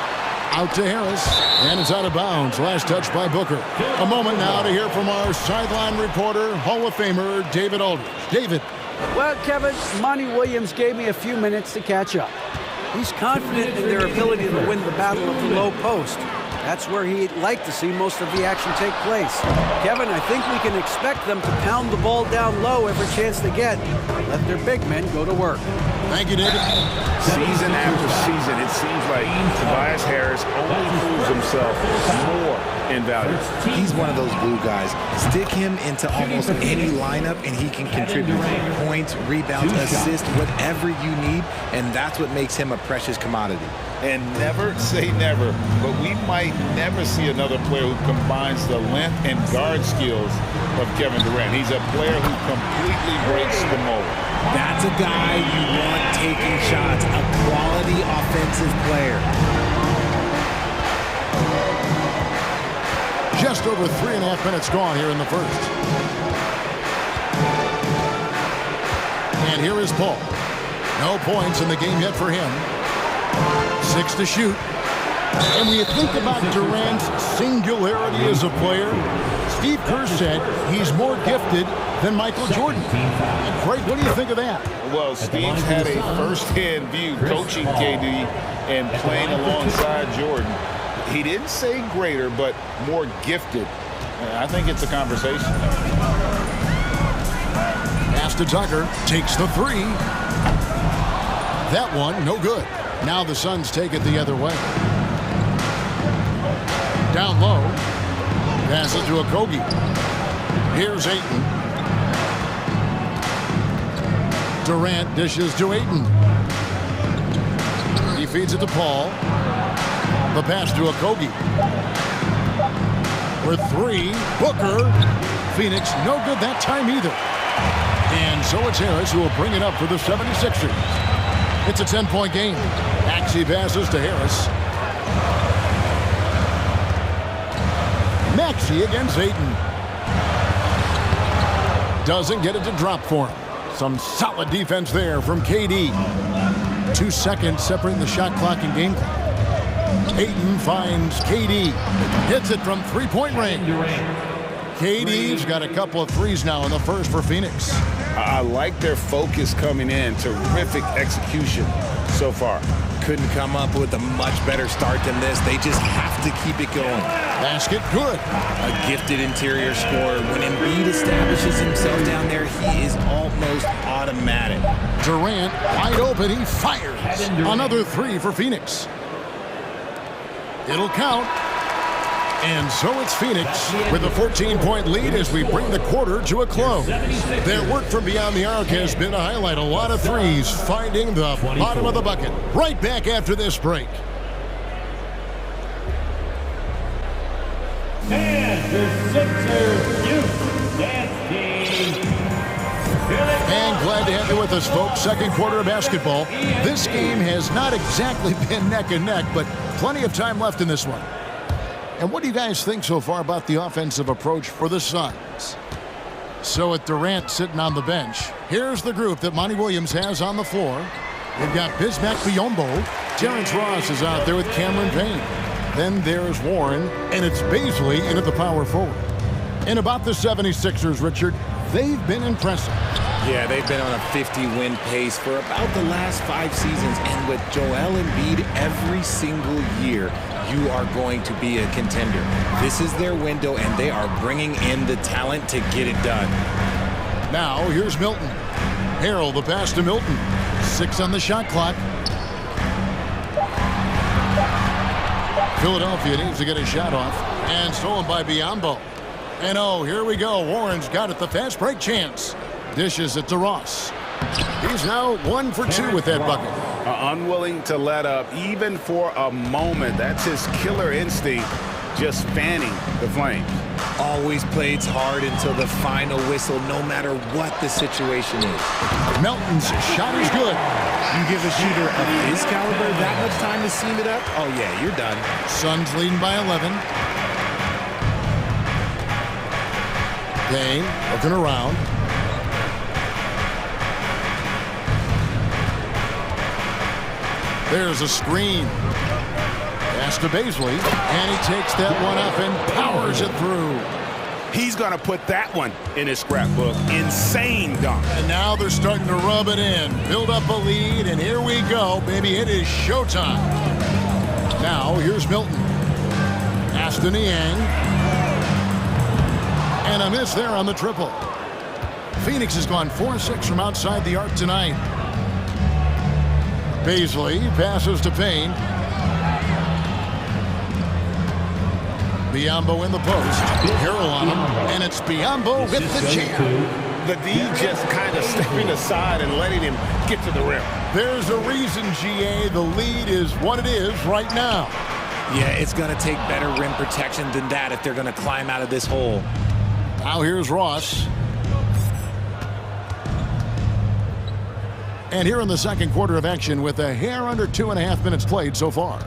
Out to Harris. And it's out of bounds. Last touch by Booker. A moment now to hear from our sideline reporter, Hall of Famer David Aldridge. David. Well, Kevin, Monty Williams gave me a few minutes to catch up. He's confident in their ability to win the battle of the low post. That's where he'd like to see most of the action take place. Kevin, I think we can expect them to pound the ball down low every chance they get. Let their big men go to work. Thank you, David. Season after season, it seems like Tobias Harris only proves himself more in value. He's one of those glue guys. Stick him into almost any lineup and he can contribute points, rebounds, assists, whatever you need, and that's what makes him a precious commodity. And never say never, but we might never see another player who combines the length and guard skills of Kevin Durant. He's a player who completely breaks the mold. That's a guy you want taking shots, a quality offensive player. Just over 3.5 minutes gone here in the first. And here is Paul. No points in the game yet for him. 6 to shoot. And when you think about Durant's singularity as a player, Steve Kerr said he's more gifted than Michael Jordan. Craig, what do you think of that? Well, Steve's had a first-hand view coaching KD and playing alongside Jordan. He didn't say greater, but more gifted. I think it's a conversation. Pass to Tucker. Takes the 3. That one, no good. Now the Suns take it the other way. Down low. Passes to Okogie. Here's Ayton. Durant dishes to Ayton. feeds it to Paul. The pass to Okogie. For three, Booker. Phoenix no good that time either. And so it's Harris who will bring it up for the 76ers. It's a 10-point game. Maxey passes to Harris. Maxey against Ayton. Doesn't get it to drop for him. Some solid defense there from KD. 2 seconds separating the shot clock and game clock. Ayton finds KD. Hits it from three-point range. KD's got a couple of threes now in the first for Phoenix. I like their focus coming in. Terrific execution so far. Couldn't come up with a much better start than this. They just have to keep it going. Basket good. A gifted interior scorer. When Embiid establishes himself down there, he is almost automatic. Durant wide open. He fires. Another three for Phoenix. It'll count. And so it's Phoenix with a 14-point lead as we bring the quarter to a close. Their work from beyond the arc has been to highlight a lot of threes, finding the bottom of the bucket. Right back after this break. And the Sixers youth dance team. And glad to have you with us, folks. Second quarter of basketball. This game has not exactly been neck and neck, but plenty of time left in this one. And what do you guys think so far about the offensive approach for the Suns? So with Durant sitting on the bench, here's the group that Monty Williams has on the floor. We've got Bismack Biyombo. Terrence Ross is out there with Cameron Payne. Then there's Warren, and it's Bazley in at the power forward. And about the 76ers, Richard, they've been impressive. Yeah, they've been on a 50-win pace for about the last 5 seasons. And with Joel Embiid every single year, you are going to be a contender. This is their window, and they are bringing in the talent to get it done. Now, here's Milton. Harrell, the pass to Milton. 6 on the shot clock. Philadelphia needs to get a shot off. And stolen by Biyombo. And oh, here we go. Warren's got it. The fast break chance. Dishes it to Ross. He's now 1 for 2 with that bucket. Unwilling to let up, even for a moment. That's his killer instinct, just fanning the flames. Always plays hard until the final whistle, no matter what the situation is. Melton's shot is good. You give a shooter of his caliber that much time to seam it up? Oh, yeah, you're done. Suns leading by 11. Payne looking around. There's a screen. Pass to Bazley, and he takes that one up and powers it through. He's going to put that one in his scrapbook. Insane dunk. And now they're starting to rub it in, build up a lead, and here we go, baby. It is showtime. Now, here's Milton. Pass to Niang. And a miss there on the triple. Phoenix has gone 4-6 from outside the arc tonight. Bazley passes to Payne. Biyombo in the post. Harrell on him. And it's Biyombo with the jam. The D just kind of stepping aside and letting him get to the rim. There's a reason, GA. The lead is what it is right now. Yeah, it's going to take better rim protection than that if they're going to climb out of this hole. Now here's Ross. And here in the second quarter of action with a hair under 2.5 minutes played so far.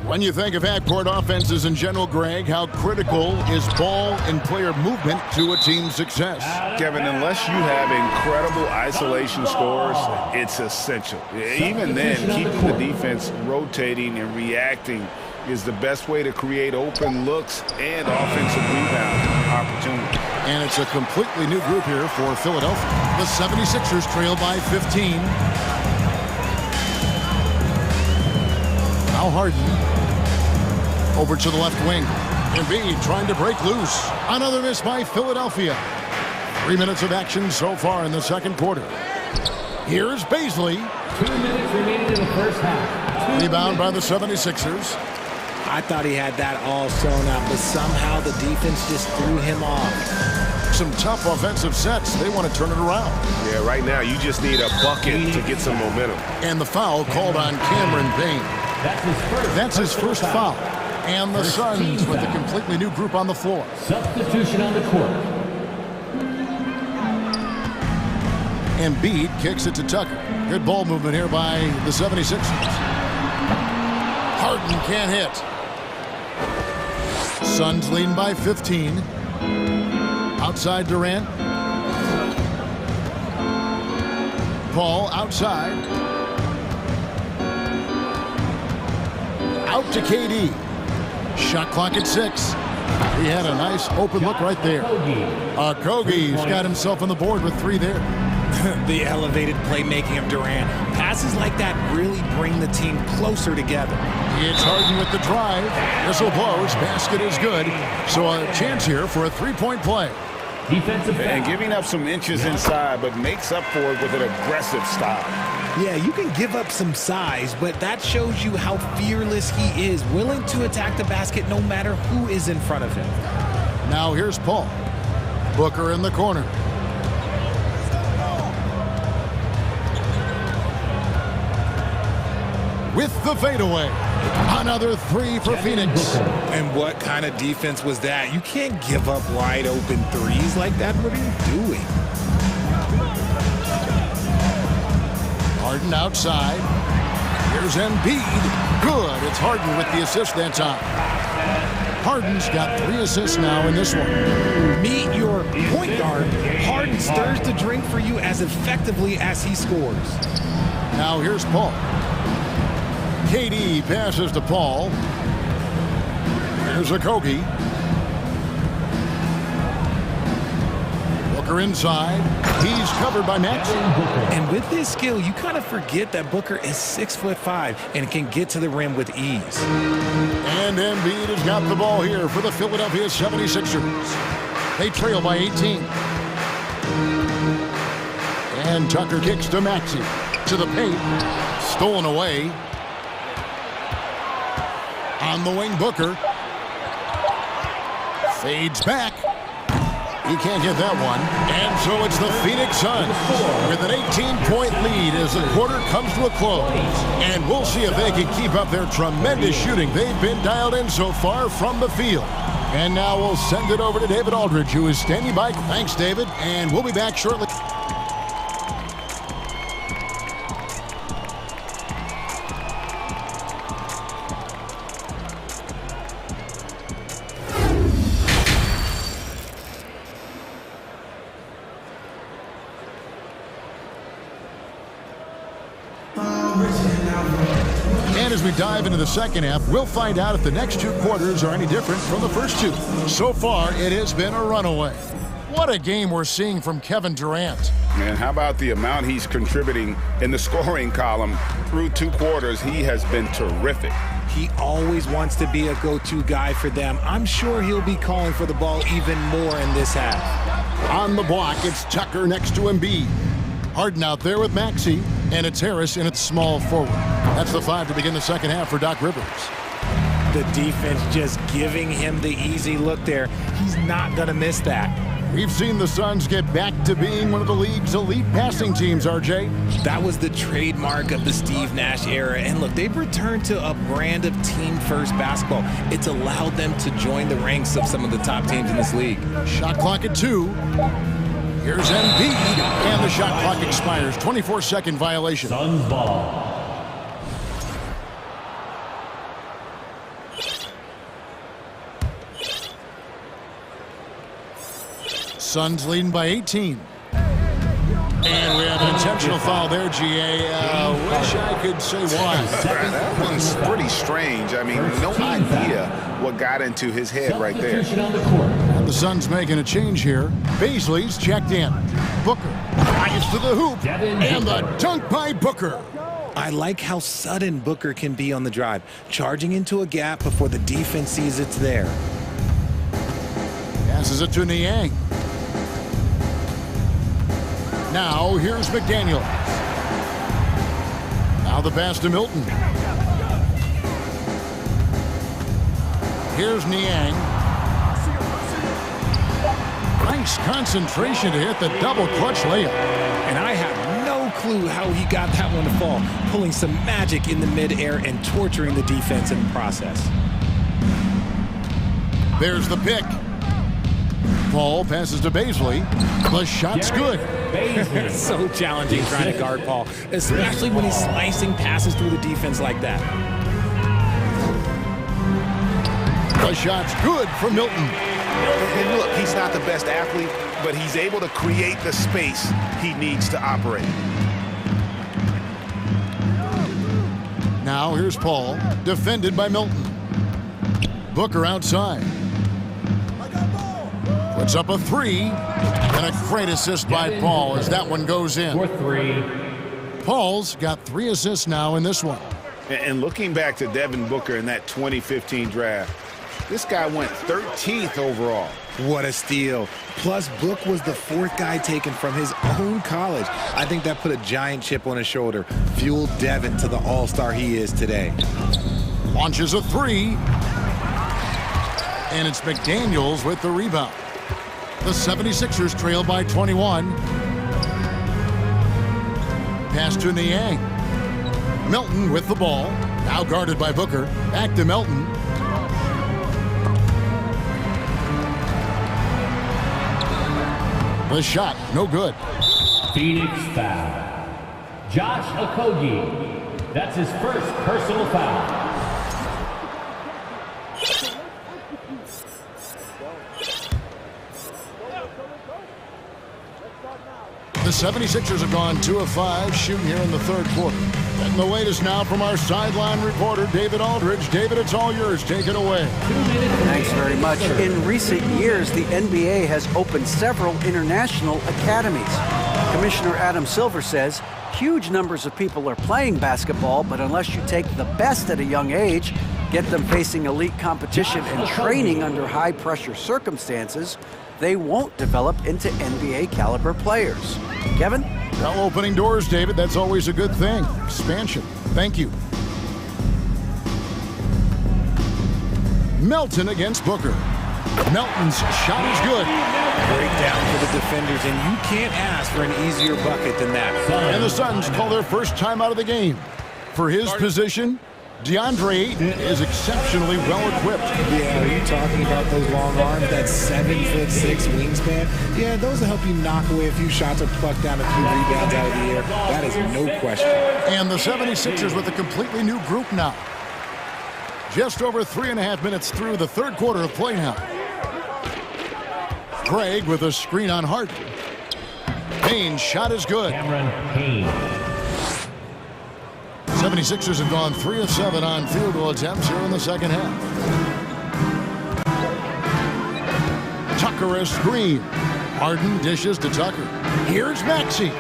When you think of half-court offenses in general, Greg, how critical is ball and player movement to a team's success? Kevin, unless you have incredible isolation scores, it's essential. Even then, keeping the defense rotating and reacting is the best way to create open looks and offensive rebound opportunities. And it's a completely new group here for Philadelphia. The 76ers trail by 15. Now Harden. Over to the left wing. Embiid trying to break loose. Another miss by Philadelphia. 3 minutes of action so far in the second quarter. Here's Bazley. 2 minutes remaining in the first half. Rebound by the 76ers. I thought he had that all sewn up, but somehow the defense just threw him off. some tough offensive sets. They want to turn it around. Yeah, right now you just need a bucket to get some momentum. And the foul called on Cameron Payne. That's his first foul. And the Suns with a completely new group on the floor. Substitution on the court. Embiid kicks it to Tucker. Good ball movement here by the 76ers. Harden can't hit. Suns leading by 15. Outside Durant. Paul outside. Out to KD. Shot clock at 6. He had a nice open look right there. Okogie's got himself on the board with 3 there. The elevated playmaking of Durant. Passes like that really bring the team closer together. It's Harden with the drive. Whistle blows. Basket is good. So a chance here for a 3-point play. Defensive foul. And giving up some inches inside, but makes up for it with an aggressive style. Yeah, you can give up some size, but that shows you how fearless he is, willing to attack the basket no matter who is in front of him. Now here's Paul. Booker in the corner. With the fadeaway. Another 3 for Phoenix. And what kind of defense was that? You can't give up wide open threes like that. What are you doing? Harden outside. Here's Embiid. Good. It's Harden with the assist that time. Harden's got 3 assists now in this one. Meet your point guard. Harden stirs the drink for you as effectively as he scores. Now here's Paul. KD passes to Paul. Here's Okogie. Booker inside. He's covered by Maxey. And with this skill, you kind of forget that Booker is 6'5" and can get to the rim with ease. And Embiid has got the ball here for the Philadelphia 76ers. They trail by 18. And Tucker kicks to Maxey. To the paint. Stolen away. On the wing, Booker. Fades back. He can't get that one. And so it's the Phoenix Suns with an 18-point lead as the quarter comes to a close. And we'll see if they can keep up their tremendous shooting. They've been dialed in so far from the field. And now we'll send it over to David Aldridge, who is standing by. Thanks, David. And we'll be back shortly. And as we dive into the second half, we'll find out if the next 2 quarters are any different from the first 2. So far, it has been a runaway. What a game we're seeing from Kevin Durant. Man, how about the amount he's contributing in the scoring column through 2 quarters? He has been terrific. He always wants to be a go-to guy for them. I'm sure he'll be calling for the ball even more in this half. On the block, it's Tucker next to Embiid. Harden out there with Maxey, and it's Harris in its small forward. That's the 5 to begin the second half for Doc Rivers. The defense just giving him the easy look there. He's not going to miss that. We've seen the Suns get back to being one of the league's elite passing teams, RJ. That was the trademark of the Steve Nash era. And look, they've returned to a brand of team-first basketball. It's allowed them to join the ranks of some of the top teams in this league. Shot clock at 2. Here's Embiid, and the shot clock expires. 24-second violation. Suns ball. Suns leading by 18. And we have an intentional foul there, GA. Wish I could say why. That one's pretty strange. I mean, no idea what got into his head right there. The Suns making a change here. Baisley's checked in. Booker drives to the hoop, and the dunk by Booker. I like how sudden Booker can be on the drive, charging into a gap before the defense sees it's there. Passes it to Niang. Now here's McDaniel. Now the pass to Milton. Here's Niang. Nice concentration to hit the double clutch layup. And I have no clue how he got that one to fall, pulling some magic in the midair and torturing the defense in the process. There's the pick. Paul passes to Baisley. The shot's good. It's so challenging trying to guard Paul, especially when he's slicing passes through the defense like that. The shot's good for Milton. And look, he's not the best athlete, but he's able to create the space he needs to operate. Now here's Paul, defended by Milton. Booker outside. Puts up a three, and a great assist by Paul as that one goes in. For three. Paul's got 3 assists now in this one. And looking back to Devin Booker in that 2015 draft, this guy went 13th overall. What a steal. Plus, Book was the 4th guy taken from his own college. I think that put a giant chip on his shoulder, fueled Devin to the all-star he is today. Launches a three, and it's McDaniels with the rebound. The 76ers trail by 21. Pass to Niang. Milton with the ball. Now guarded by Booker. Back to Milton. The shot, no good. Phoenix foul. Josh Okogie. That's his first personal foul. The 76ers have gone 2 of 5 shooting here in the third quarter. And the latest now from our sideline reporter, David Aldridge. David, it's all yours. Take it away. Thanks very much. In recent years, the NBA has opened several international academies. Commissioner Adam Silver says huge numbers of people are playing basketball, but unless you take the best at a young age, get them facing elite competition and training under high-pressure circumstances, they won't develop into NBA-caliber players. Kevin? Well, opening doors, David. That's always a good thing. Expansion. Thank you. Melton against Booker. Melton's shot is good. Breakdown for the defenders, and you can't ask for an easier bucket than that. And the Suns call their first time out of the game. For his position, DeAndre Ayton is exceptionally well-equipped. Yeah, are you talking about those long arms, that 7'6" wingspan? Yeah, those will help you knock away a few shots or pluck down a few rebounds out of the air. That is no question. And the 76ers with a completely new group now. Just over 3.5 minutes through the third quarter of play now. Craig with a screen on Harden. Payne's shot is good. Cameron Payne. 76ers have gone 3 of 7 on field goal attempts here in the second half. Tucker a screen. Harden dishes to Tucker. Here's Maxey.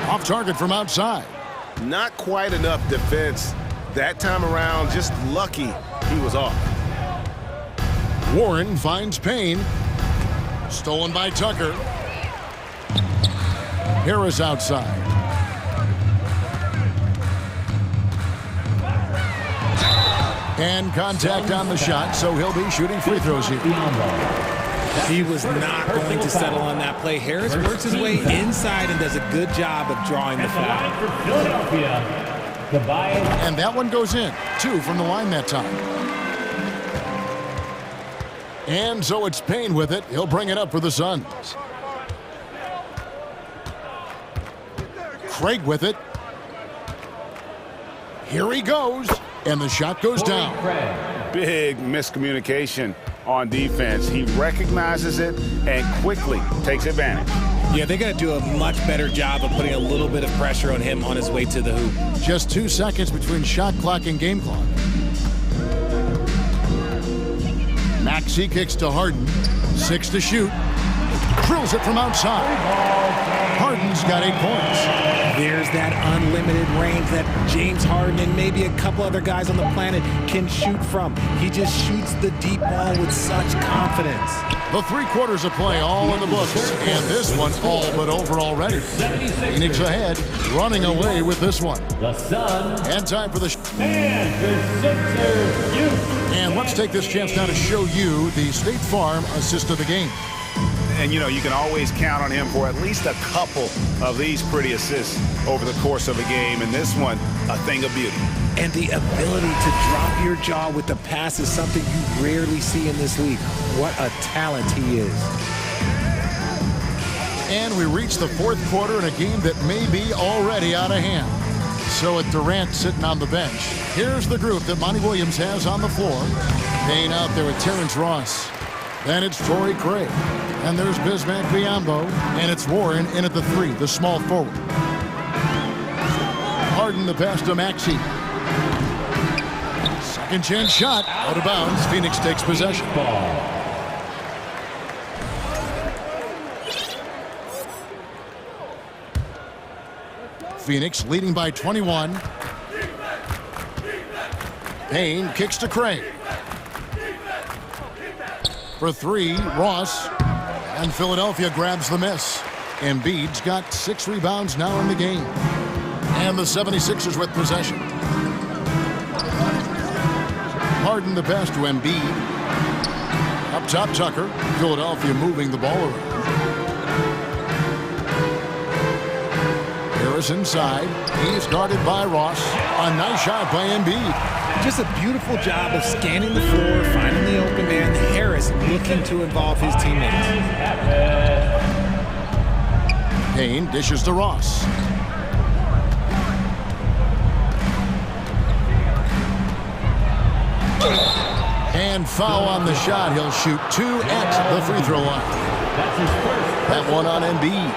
Off target from outside. Not quite enough defense that time around. Just lucky he was off. Warren finds Payne. Stolen by Tucker. Harris outside. And contact on the shot, so he'll be shooting free throws here. He was not going to settle on that play. Harris works his way inside and does a good job of drawing the foul. And that one goes in. 2 from the line that time. And so it's Payne with it. He'll bring it up for the Suns. Craig with it. Here he goes. And the shot goes down. Big miscommunication on defense. He recognizes it and quickly takes advantage. Yeah, they got to do a much better job of putting a little bit of pressure on him on his way to the hoop. Just 2 seconds between shot clock and game clock. Maxey kicks to Harden. 6 to shoot. Drills it from outside. Harden's got 8 points. There's that unlimited range that James Harden and maybe a couple other guys on the planet can shoot from. He just shoots the deep ball with such confidence. The 3 quarters of play all in the books, and this one all but over already. Phoenix ahead, running away with this one. The Suns. And time for the And the Sixers. And let's take this chance now to show you the State Farm assist of the game. And, you know, you can always count on him for at least a couple of these pretty assists over the course of a game. And this one, a thing of beauty. And the ability to drop your jaw with the pass is something you rarely see in this league. What a talent he is. And we reach the fourth quarter in a game that may be already out of hand. So with Durant sitting on the bench, here's the group that Monty Williams has on the floor. Payne out there with Terrence Ross. Then it's Torrey Craig. And there's Bismack Biyombo. And it's Warren in at the 3, the small forward. Harden the pass to Maxey. Second chance shot. Out of bounds. Phoenix takes possession. Phoenix leading by 21. Payne kicks to Craig. For 3, Ross. And Philadelphia grabs the miss. Embiid's got 6 rebounds now in the game. And the 76ers with possession. Harden the pass to Embiid. Up top, Tucker. Philadelphia moving the ball around. Harris inside. He's guarded by Ross. A nice shot by Embiid. Just a beautiful job of scanning the floor, finding the open man. Harris looking to involve his teammates. Payne dishes to Ross. And foul on the shot. He'll shoot 2 at the free throw line. That one on Embiid.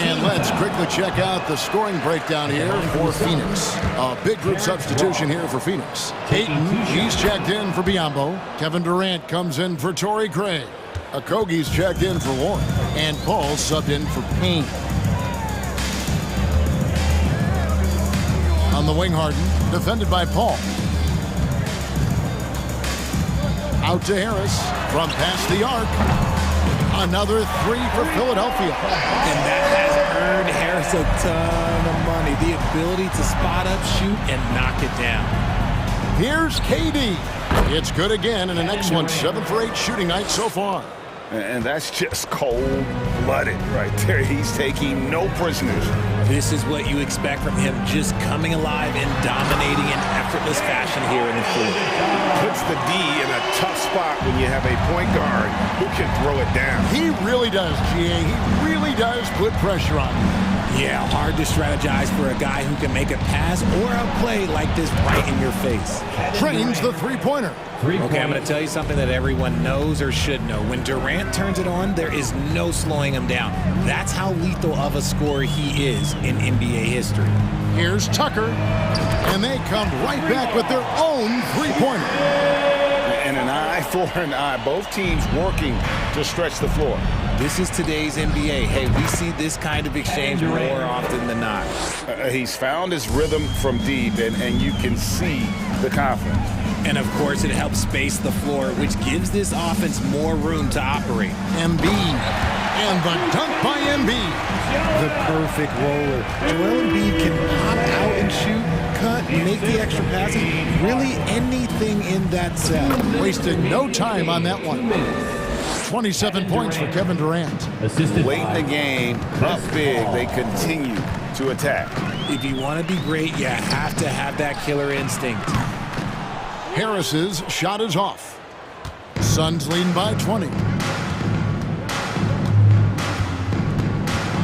And let's quickly check out the scoring breakdown here for Phoenix. A big group substitution here for Phoenix. Ayton, he's checked in for Biyombo. Kevin Durant comes in for Torrey Craig. Okogie's checked in for Warren. And Paul subbed in for Payne. On the wing, Harden, defended by Paul. Out to Harris from past the arc. Another 3 for Philadelphia. And that has earned Harris a ton of money. The ability to spot up, shoot, and knock it down. Here's KD. It's good again in an excellent 7 for 8 shooting night so far. And that's just cold-blooded right there. He's taking no prisoners. This is what you expect from him, just coming alive and dominating in effortless fashion here in the fourth. Puts the D in a tough spot when you have a point guard who can throw it down. He really does, GA. He really does put pressure on him. Yeah, hard to strategize for a guy who can make a pass or a play like this right in your face. Trains the three-pointer. Okay, I'm going to tell you something that everyone knows or should know. When Durant turns it on, there is no slowing him down. That's how lethal of a scorer he is in NBA history. Here's Tucker, and they come right back with their own three-pointer. And an eye for an eye. Both teams working to stretch the floor. This is today's NBA. Hey, we see this kind of exchange more often than not. He's found his rhythm from deep, and you can see the confidence. And, of course, it helps space the floor, which gives this offense more room to operate. Embiid. And the dunk by Embiid. The perfect roller. Joel Embiid can pop out and shoot, cut, make the extra passes. Really anything in that set. Wasted no time on that one. 27 points for Kevin Durant. Late in the game, up big, they continue to attack. If you want to be great, you have to have that killer instinct. Harris's shot is off. Suns leading by 20.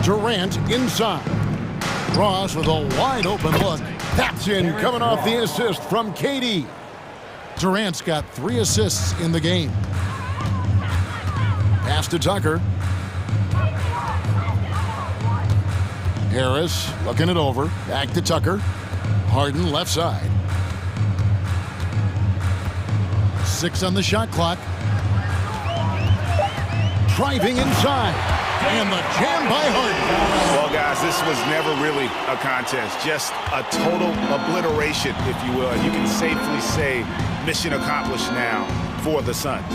Durant inside. Ross with a wide open look. That's in, coming off the assist from KD. Durant's got 3 assists in the game. Pass to Tucker. Harris looking it over. Back to Tucker. Harden left side. 6 on the shot clock. Driving inside. And the jam by Harden. Well, guys, this was never really a contest. Just a total obliteration, if you will. And you can safely say mission accomplished now for the Suns.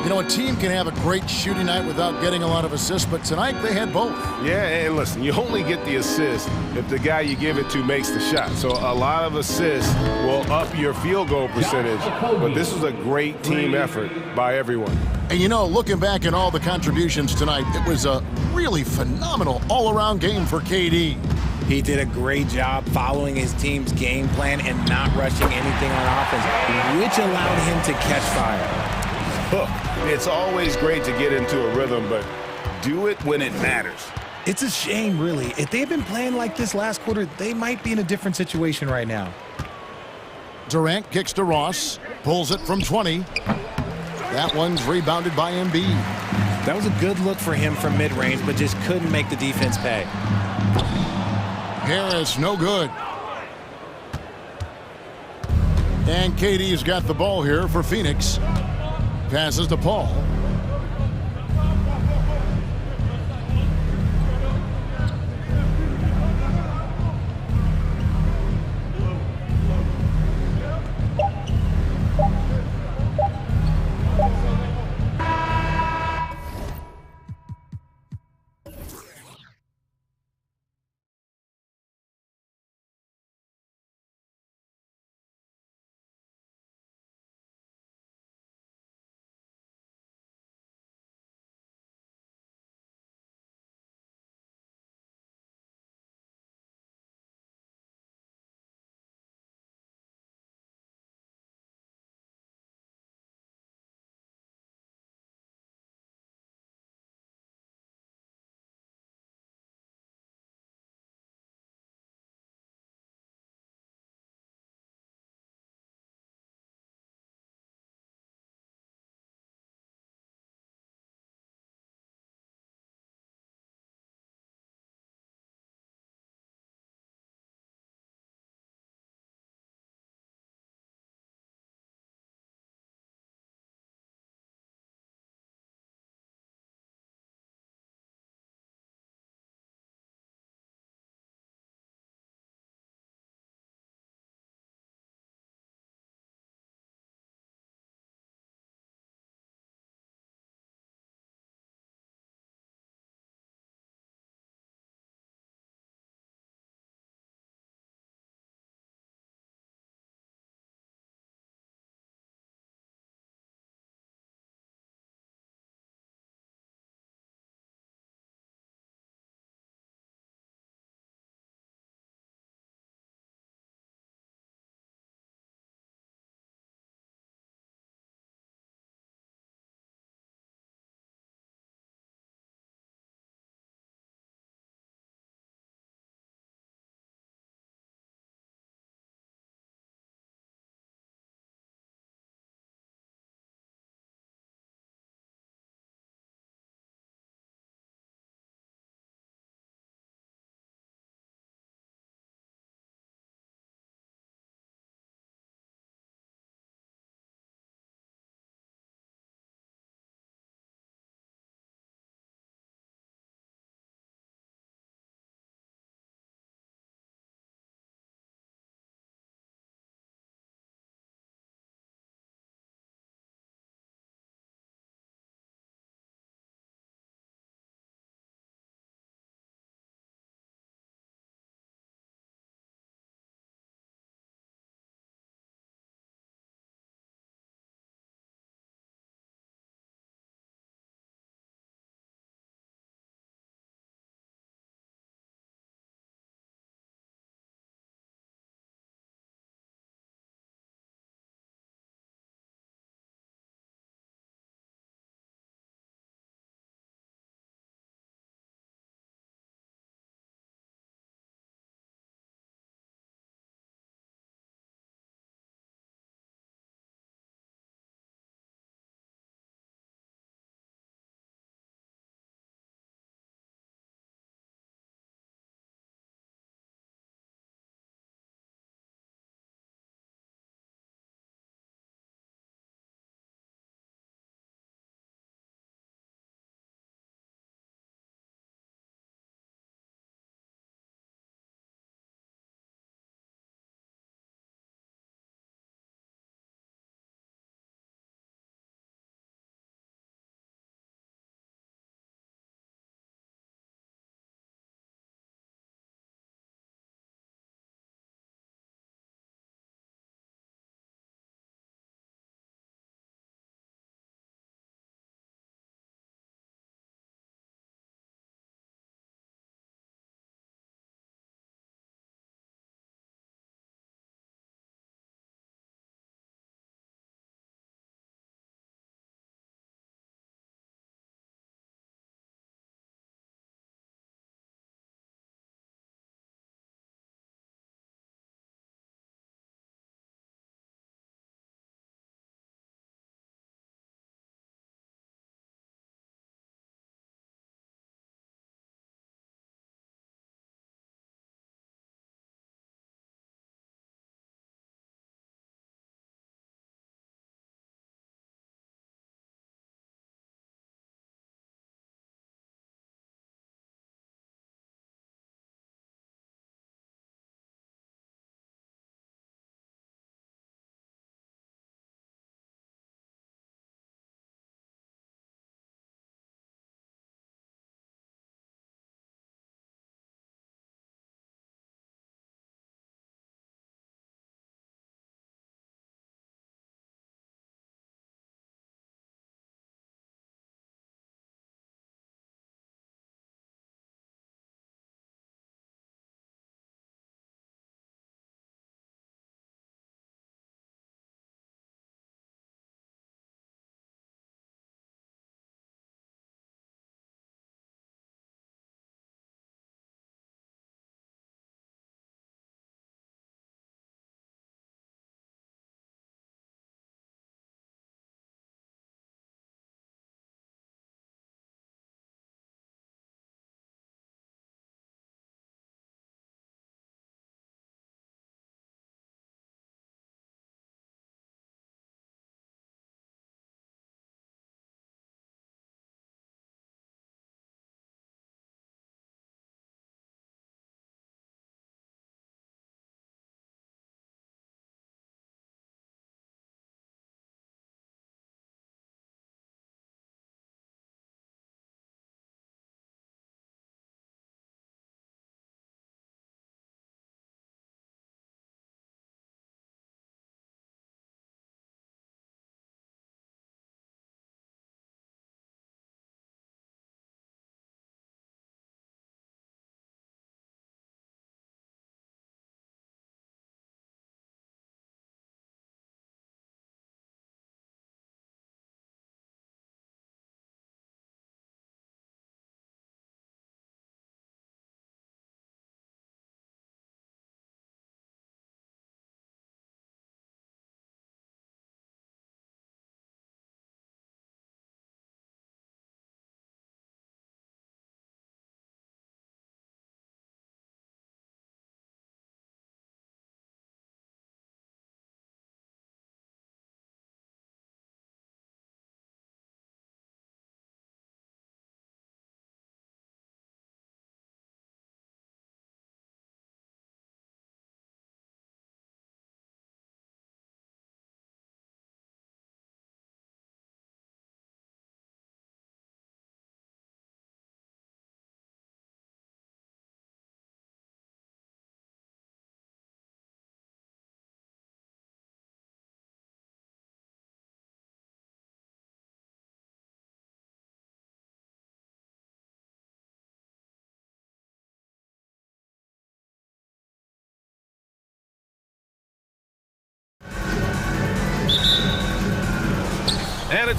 You know, a team can have a great shooting night without getting a lot of assists, but tonight they had both. Yeah, and listen, you only get the assist if the guy you give it to makes the shot. So a lot of assists will up your field goal percentage, but this was a great team effort by everyone. And you know, looking back at all the contributions tonight, it was a really phenomenal all-around game for KD. He did a great job following his team's game plan and not rushing anything on offense, which allowed him to catch fire. Look, it's always great to get into a rhythm, but do it when it matters. It's a shame, really. If they had been playing like this last quarter, they might be in a different situation right now. Durant kicks to Ross, pulls it from 20. That one's rebounded by Embiid. That was a good look for him from mid-range, but just couldn't make the defense pay. Harris, no good. And KD's got the ball here for Phoenix. Passes to Paul.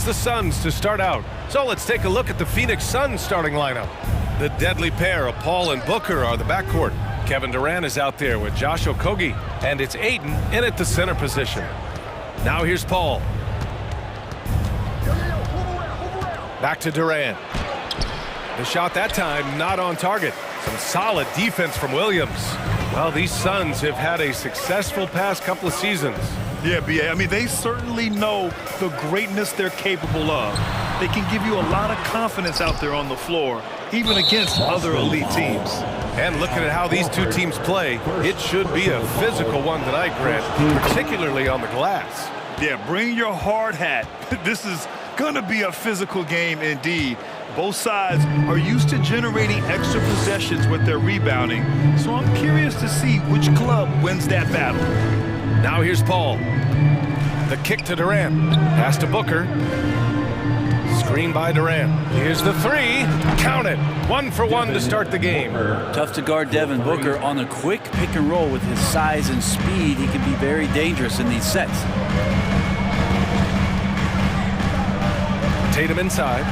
It's the Suns to start out. So let's take a look at the Phoenix Suns starting lineup. The deadly pair of Paul and Booker are the backcourt. Kevin Durant is out there with Josh Okogie, and it's Ayton in at the center position. Now here's Paul. Back to Durant. The shot that time not on target. Some solid defense from Williams. Well, these Suns have had a successful past couple of seasons. Yeah, B.A. I mean, they certainly know the greatness they're capable of. They can give you a lot of confidence out there on the floor, even against other elite teams. And looking at how these two teams play, it should be a physical one tonight, Grant, particularly on the glass. Yeah, bring your hard hat. This is going to be a physical game indeed. Both sides are used to generating extra possessions with their rebounding, so I'm curious to see which club wins that battle. Now here's Paul. The kick to Durant. Pass to Booker. Screen by Durant. Here's the three. Count it. 1 for 1 to start the game. Tough to guard Devin Booker on a quick pick and roll with his size and speed. He can be very dangerous in these sets. Tatum inside.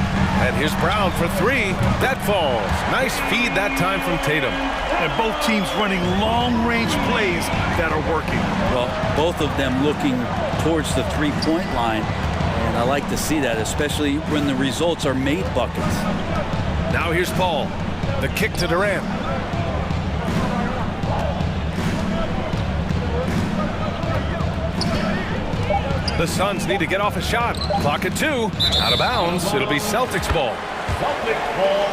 And here's Brown for three. That falls. Nice feed that time from Tatum. And both teams running long-range plays that are working. Well, both of them looking towards the three-point line. And I like to see that, especially when the results are made buckets. Now here's Paul. The kick to Durant. The Suns need to get off a shot. Clock at 2. Out of bounds. It'll be Celtics ball. Celtics ball.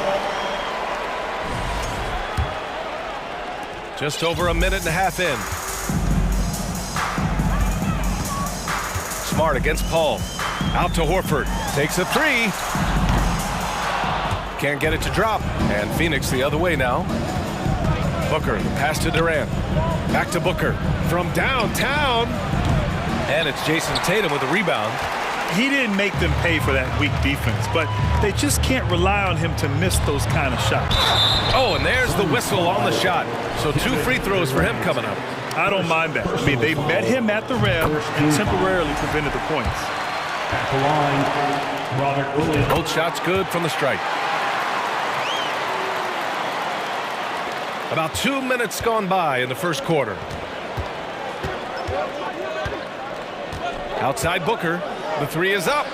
Just over a minute and a half in. Smart against Paul. Out to Horford. Takes a three. Can't get it to drop. And Phoenix the other way now. Booker, pass to Durant. Back to Booker. From downtown. And it's Jason Tatum with the rebound. He didn't make them pay for that weak defense, but they just can't rely on him to miss those kind of shots. Oh, and there's the whistle on the shot. So 2 free throws for him coming up. I don't mind that. I mean, they met him at the rim and temporarily prevented the points. At the line, Robert Williams. Both shots good from the strike. About 2 minutes gone by in the first quarter. Outside Booker. The three is up.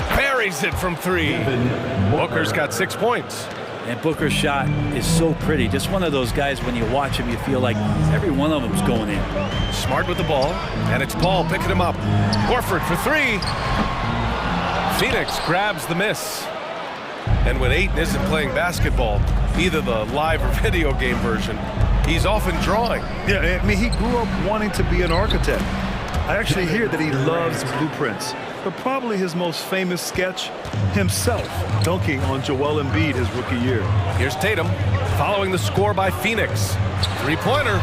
Buries it from 3. Booker's got 6 points. And Booker's shot is so pretty. Just one of those guys, when you watch him, you feel like every one of them's going in. Smart with the ball. And it's Paul picking him up. Horford for 3. Phoenix grabs the miss. And when Ayton isn't playing basketball, either the live or video game version, he's often drawing. Yeah, I mean, he grew up wanting to be an architect. I actually hear that he loves blueprints, but probably his most famous sketch, himself dunking on Joel Embiid his rookie year. Here's Tatum following the score by Phoenix. Three-pointer.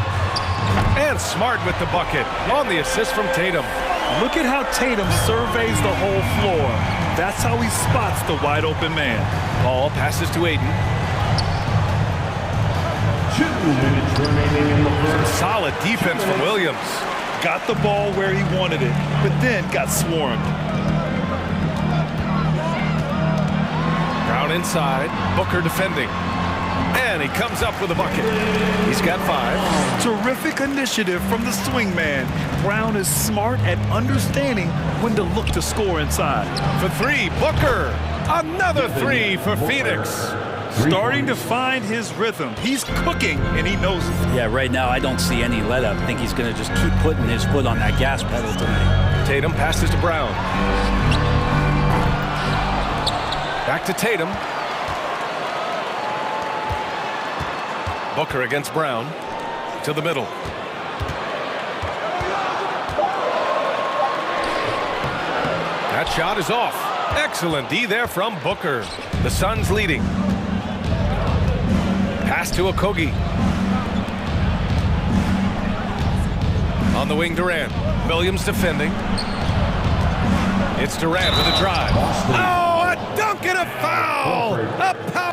And Smart with the bucket on the assist from Tatum. Look at how Tatum surveys the whole floor. That's how he spots the wide open man. Ball passes to Ayton. 2 minutes remaining in the first. Solid defense from Williams. Got the ball where he wanted it, but then got swarmed. Brown inside. Booker defending. And he comes up with a bucket. He's got 5. Terrific initiative from the swing man. Brown is smart at understanding when to look to score inside. For 3, Booker. Another 3 for Phoenix. Starting to find his rhythm. He's cooking, and he knows it. Yeah, right now I don't see any let up. I think he's going to just keep putting his foot on that gas pedal tonight. Tatum passes to Brown. Back to Tatum. Booker against Brown. To the middle. That shot is off. Excellent D there from Booker. The Suns leading. Pass to Okogie. On the wing, Durant. Williams defending. It's Durant with a drive. Oh, a dunk and a foul!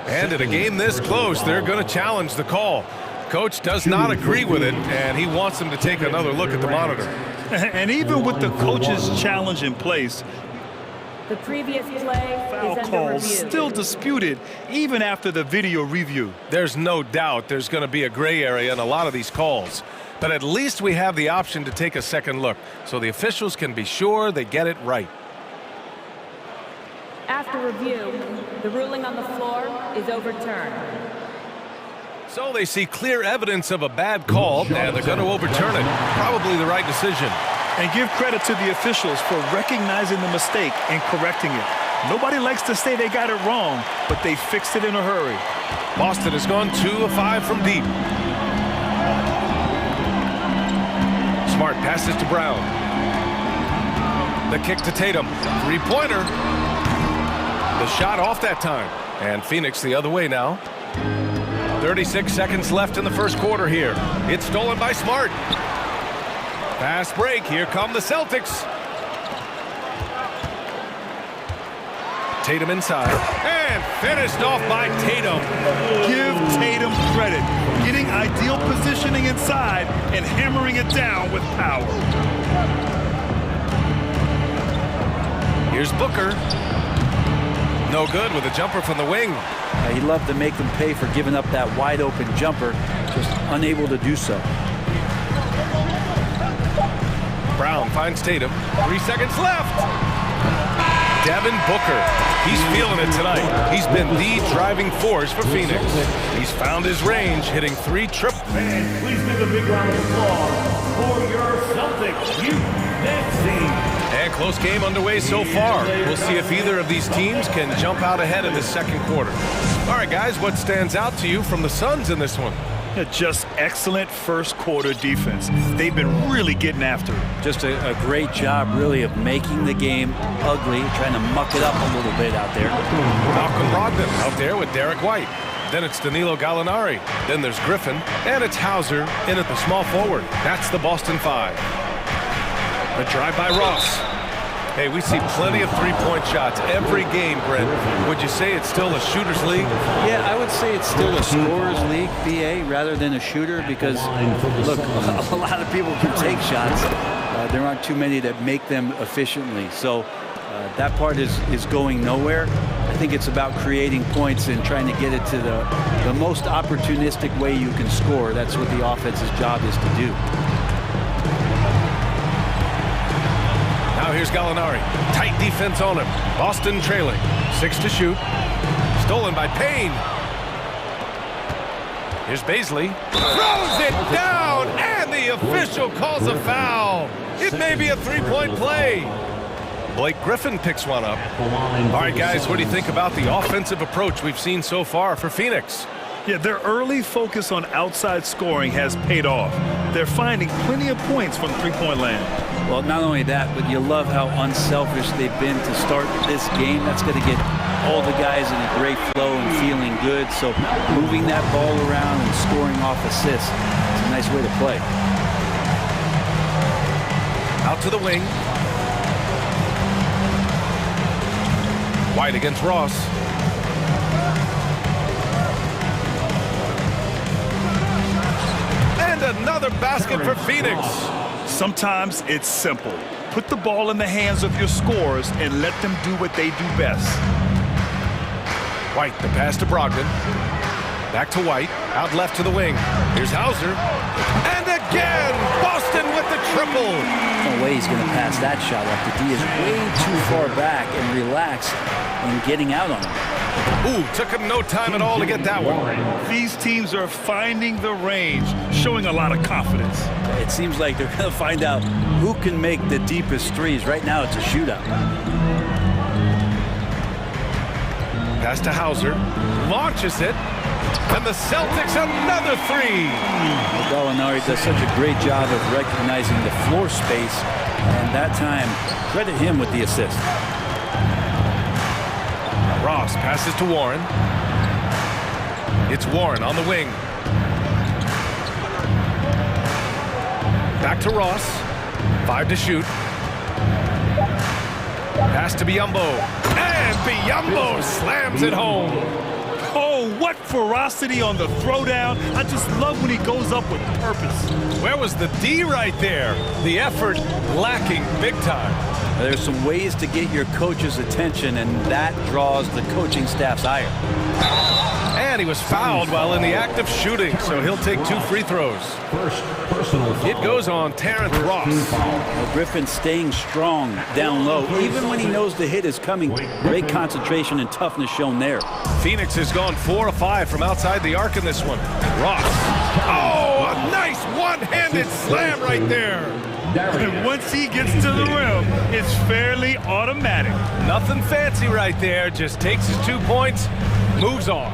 And in a game this close, they're going to challenge the call. Coach does not agree with it, and he wants them to take another look at the monitor. And even with the coach's challenge in place, The previous play Foul is under calls review. still disputed even after the video review. There's no doubt there's going to be a gray area in a lot of these calls. But at least we have the option to take a second look, so the officials can be sure they get it right. After review, the ruling on the floor is overturned. So they see clear evidence of a bad call, and they're going to overturn it. Probably the right decision. And give credit to the officials for recognizing the mistake and correcting it. Nobody likes to say they got it wrong, but they fixed it in a hurry. Boston has gone 2 of 5 from deep. Smart passes to Brown. The kick to Tatum. Three-pointer. The shot off that time. And Phoenix the other way now. 36 seconds left in the first quarter here. It's stolen by Smart. Fast break. Here come the Celtics. Tatum inside. And finished off by Tatum. Give Tatum credit. Getting ideal positioning inside and hammering it down with power. Here's Booker. No good with a jumper from the wing. He loved to make them pay for giving up that wide open jumper, just unable to do so. Brown finds Tatum. 3 seconds left. Devin Booker. He's feeling it tonight. He's been the driving force for Phoenix. He's found his range, hitting 3 triples. Fans, please give a big round of applause for your Celtics youth dance team. And close game underway so far. We'll see if either of these teams can jump out ahead in the second quarter. All right, guys, what stands out to you from the Suns in this one? Just excellent first quarter defense. They've been really getting after it. Just a great job, really, of making the game ugly, trying to muck it up a little bit out there. Malcolm Brogdon out there with Derek White. Then it's Danilo Gallinari. Then there's Griffin. And it's Hauser in at the small forward. That's the Boston 5. The drive by Ross. Hey, we see plenty of three-point shots every game, Brent. Would you say it's still a shooter's league? Yeah, I would say it's still a scorer's league, BA, rather than a shooter, because, look, a lot of people can take shots. There aren't too many that make them efficiently. So that part is going nowhere. I think it's about creating points and trying to get it to the most opportunistic way you can score. That's what the offense's job is to do. Now here's Gallinari. Tight defense on him. Boston trailing. 6 to shoot. Stolen by Payne. Here's Baisley. Throws it down, and the official calls a foul. It may be a three-point play. Blake Griffin picks one up. All right, guys, what do you think about the offensive approach we've seen so far for Phoenix? Yeah, their early focus on outside scoring has paid off. They're finding plenty of points from three-point land. Well, not only that, but you love how unselfish they've been to start this game. That's going to get all the guys in a great flow and feeling good. So moving that ball around and scoring off assists, it's a nice way to play. Out to the wing. White against Ross. And another basket for Phoenix. Sometimes it's simple. Put the ball in the hands of your scorers and let them do what they do best. White, the pass to Brogdon. Back to White. Out left to the wing. Here's Hauser. And again, Boston with the triple. No way he's going to pass that shot up. The D is way too far back and relaxed in getting out on him. Ooh, took him no time at all to get that one. These teams are finding the range, showing a lot of confidence. It seems like they're going to find out who can make the deepest threes. Right now, it's a shootout. Pass to Hauser. Launches it. And the Celtics another three. Gallinari does such a great job of recognizing the floor space. And that time, credit him with the assist. Ross passes to Warren. It's Warren on the wing. Back to Ross. 5 to shoot. Pass to Biyombo. And Biyombo slams it home. Oh, what ferocity on the throwdown. I just love when he goes up with purpose. Where was the D right there? The effort lacking big time. There's some ways to get your coach's attention, and that draws the coaching staff's ire. And he was fouled while in the act of shooting, so he'll take 2 free throws. It goes on Terrence Ross. Well, Griffin staying strong down low, even when he knows the hit is coming. Great concentration and toughness shown there. Phoenix has gone 4 of 5 from outside the arc in this one. Ross. Oh, a nice one-handed slam right there. And once he gets to the rim, it's fairly automatic. Nothing fancy right there. Just takes his 2 points, moves on.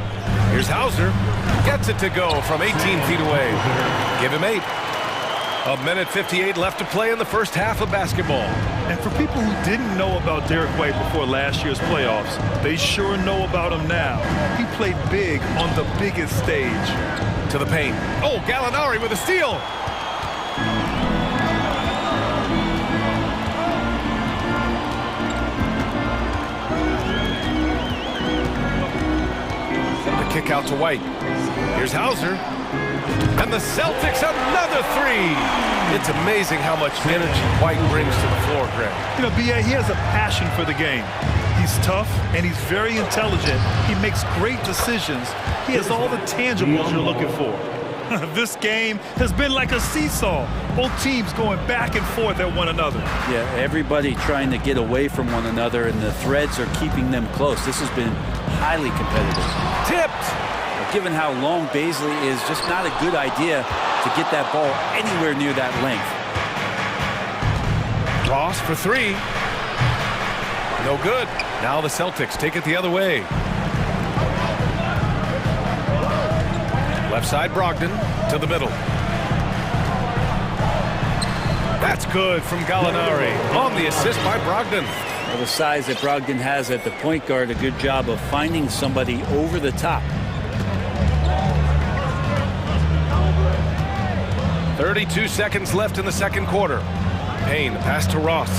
Here's Hauser. Gets it to go from 18 feet away. Give him 8. 1:58 left to play in the first half of basketball. And for people who didn't know about Derek White before last year's playoffs, they sure know about him now. He played big on the biggest stage. To the paint. Oh, Gallinari with a steal. Kick out to White. Here's Hauser. And the Celtics another 3. It's amazing how much energy White brings to the floor, Greg. You know, B.A., he has a passion for the game. He's tough and he's very intelligent. He makes great decisions. He has all the tangibles you're looking for. This game has been like a seesaw. Both teams going back and forth at one another. Yeah, everybody trying to get away from one another, and the threads are keeping them close. This has been highly competitive. Tipped! Given how long Baisley is, just not a good idea to get that ball anywhere near that length. Ross for 3. No good. Now the Celtics take it the other way. Left side Brogdon to the middle. That's good from Gallinari on the assist by Brogdon. Well, the size that Brogdon has at the point guard, a good job of finding somebody over the top. 32 seconds left in the second quarter. Payne, pass to Ross.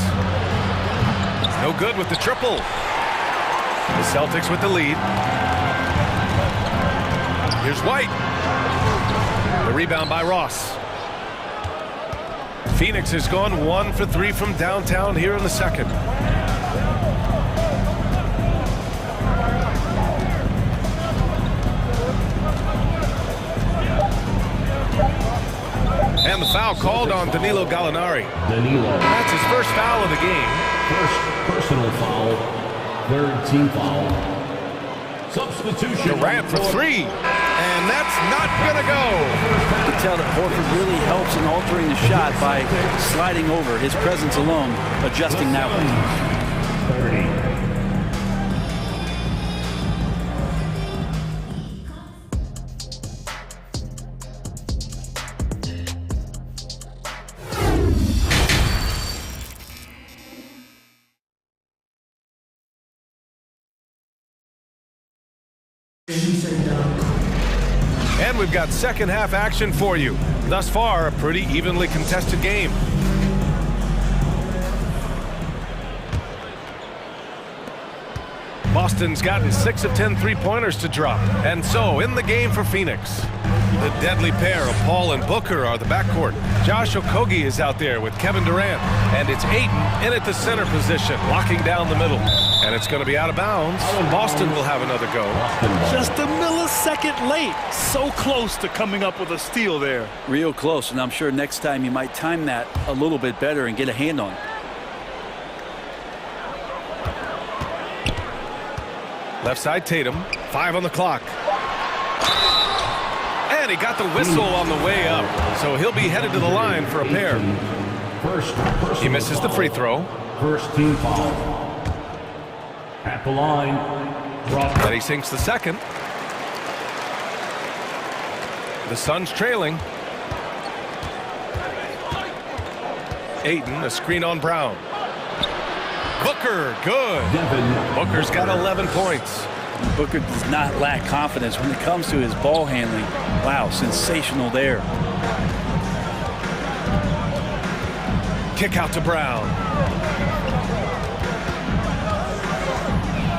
No good with the triple. The Celtics with the lead. Here's White. The rebound by Ross. Phoenix has gone 1 for 3 from downtown here in the second. And the foul called on Danilo Gallinari. That's his first foul of the game. First personal foul, 3rd team foul. Substitution. Durant for 3. And that's not gonna go. You can tell that Horford really helps in altering the shot by sliding over. His presence alone adjusting that one. 30. And we've got second half action for you. Thus far, a pretty evenly contested game. Boston's gotten 6 of 10 three-pointers to drop. And so, in the game for Phoenix, the deadly pair of Paul and Booker are the backcourt. Josh Okogie is out there with Kevin Durant. And it's Ayton in at the center position, locking down the middle. And it's going to be out of bounds. Boston will have another go. Just a millisecond late. So close to coming up with a steal there. Real close, and I'm sure next time you might time that a little bit better and get a hand on it. Left side Tatum, 5 on the clock. And he got the whistle on the way up, so he'll be headed to the line for a pair. He misses the free throw. First team foul. At the line. Then he sinks the second. The Suns trailing. Ayton, a screen on Brown. Booker, good. Booker's got 11 points. Booker does not lack confidence when it comes to his ball handling. Wow, sensational there. Kick out to Brown.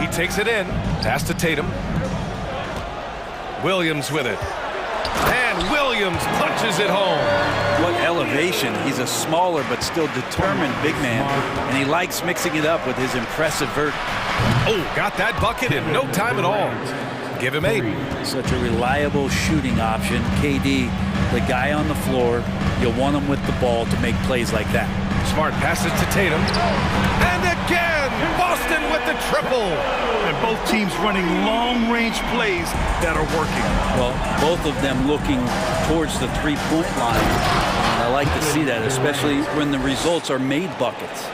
He takes it in. Pass to Tatum. Williams with it. And Williams punches it home. What elevation. He's a smaller but still determined big man, and he likes mixing it up with his impressive vert. Oh, got that bucket in no time at all. Give him 8. Such a reliable shooting option. KD, the guy on the floor, you'll want him with the ball to make plays like that. Smart passes to Tatum. And again, Boston with the triple. And both teams running long-range plays that are working. Well, both of them looking towards the three-point line. And I like to see that, especially when the results are made buckets.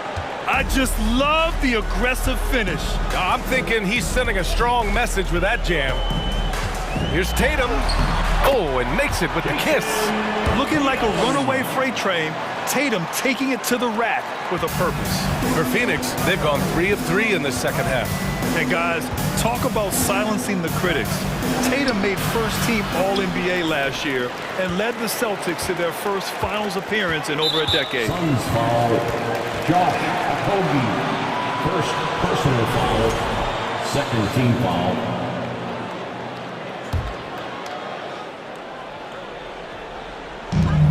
I just love the aggressive finish. I'm thinking he's sending a strong message with that jam. Here's Tatum. Oh, and makes it with the kiss. Looking like a runaway freight train, Tatum taking it to the rack with a purpose. For Phoenix, they've gone 3 of 3 in the second half. And guys, talk about silencing the critics. Tatum made first-team All-NBA last year and led the Celtics to their first finals appearance in over a decade. Suns foul. Josh Okogie. First personal foul. Second team foul.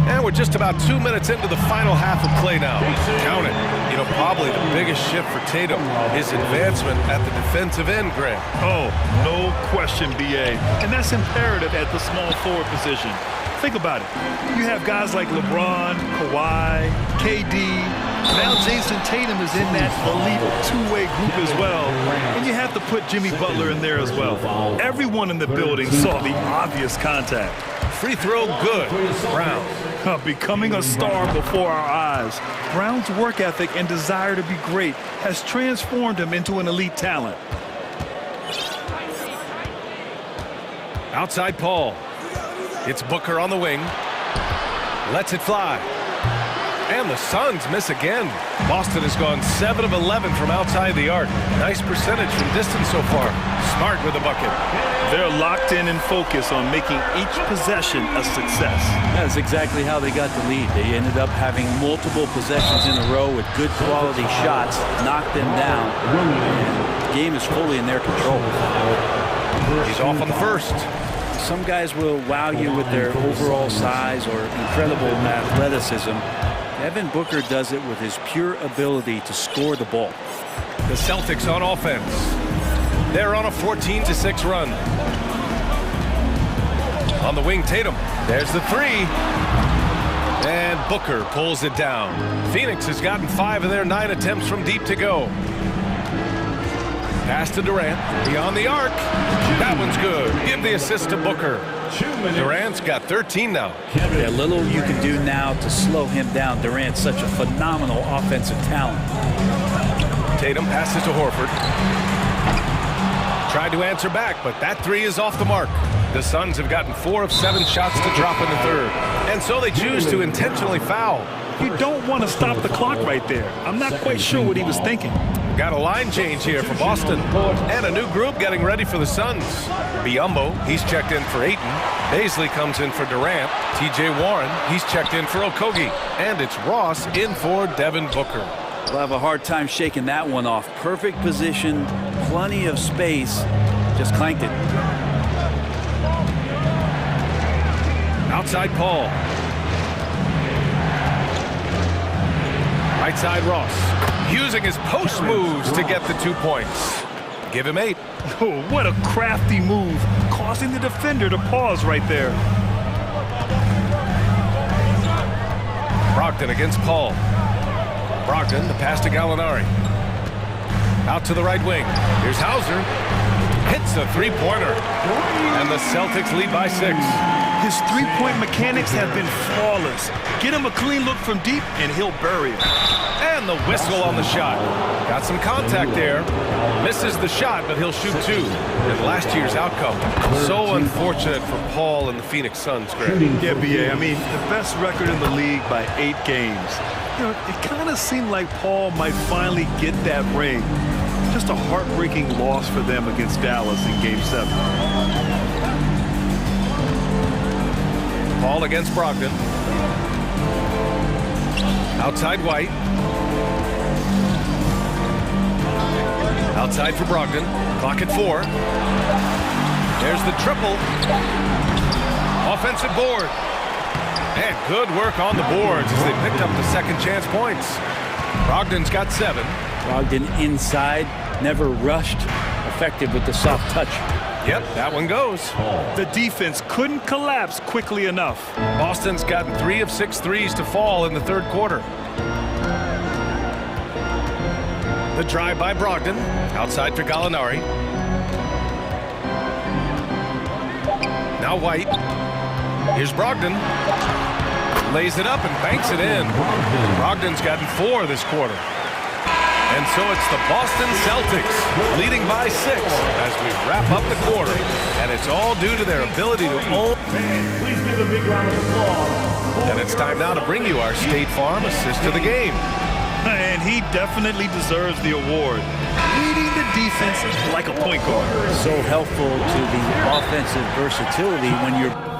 And we're just about 2 minutes into the final half of play now. Count it. You know, probably the biggest shift for Tatum, his advancement at the defensive end, Grant. Oh, no question, B.A. And that's imperative at the small forward position. Think about it. You have guys like LeBron, Kawhi, KD. Now Jason Tatum is in that elite two-way group as well. And you have to put Jimmy Butler in there as well. Everyone in the building saw the obvious contact. Free throw good. Brown. Becoming a star before our eyes. Brown's work ethic and desire to be great has transformed him into an elite talent. Outside Paul. It's Booker on the wing. Lets it fly. And the Suns miss again. Boston has gone 7 of 11 from outside the arc. Nice percentage from distance so far. Smart with the bucket. They're locked in and focused on making each possession a success. That's exactly how they got the lead. They ended up having multiple possessions in a row with good quality shots, knocked them down. And the game is fully in their control. He's off on the first. Some guys will wow you with their overall size or incredible athleticism. Devin Booker does it with his pure ability to score the ball. The Celtics on offense. They're on a 14-6 run. On the wing, Tatum. There's the 3. And Booker pulls it down. Phoenix has gotten 5 of their 9 attempts from deep to go. Pass to Durant. Beyond the arc. That one's good. Give the assist to Booker. Durant's got 13 now. Yeah, little you can do now to slow him down. Durant's such a phenomenal offensive talent. Tatum passes to Horford. Tried to answer back, but that 3 is off the mark. The Suns have gotten 4 of 7 shots to drop in the third. And so they choose to intentionally foul. You don't want to stop the clock right there. I'm not quite sure what he was thinking. Got a line change here for Boston. And a new group getting ready for the Suns. Biyombo, he's checked in for Ayton. Baisley comes in for Durant. T.J. Warren, he's checked in for Okogie. And it's Ross in for Devin Booker. We'll have a hard time shaking that one off. Perfect position, plenty of space. Just clanked it. Outside Paul. Right side Ross. Using his post moves to get the 2 points. Give him 8. Oh, what a crafty move, causing the defender to pause right there. Brogdon against Paul. Brogdon, the pass to Gallinari. Out to the right wing. Here's Hauser. Hits a three-pointer. And the Celtics lead by 6. His three-point mechanics have been flawless. Get him a clean look from deep, and he'll bury it. And the whistle on the shot. Got some contact there. Misses the shot, but he'll shoot 2. And last year's outcome. So unfortunate for Paul and the Phoenix Suns, Greg. Yeah, B.A. I mean, the best record in the league by 8 games. You know, it kind of seemed like Paul might finally get that ring. Just a heartbreaking loss for them against Dallas in Game 7. Paul against Brogdon. Outside White. Outside for Brogdon. Clock at 4. There's the triple. Offensive board. And good work on the boards as they picked up the second chance points. Brogdon's got 7. Brogdon inside, never rushed, effective with the soft touch. Yep, that one goes. The defense couldn't collapse quickly enough. Boston's gotten 3 of 6 threes to fall in the third quarter. The drive by Brogdon, outside for Gallinari. Now White. Here's Brogdon. Lays it up and banks it in. Brogdon's gotten 4 this quarter. And so it's the Boston Celtics leading by 6 as we wrap up the quarter. And it's all due to their ability to own. Please give a big round of applause. And it's time now to bring you our State Farm assist of the game. And he definitely deserves the award. Leading the defense like a point guard. So helpful to the offensive versatility when you're...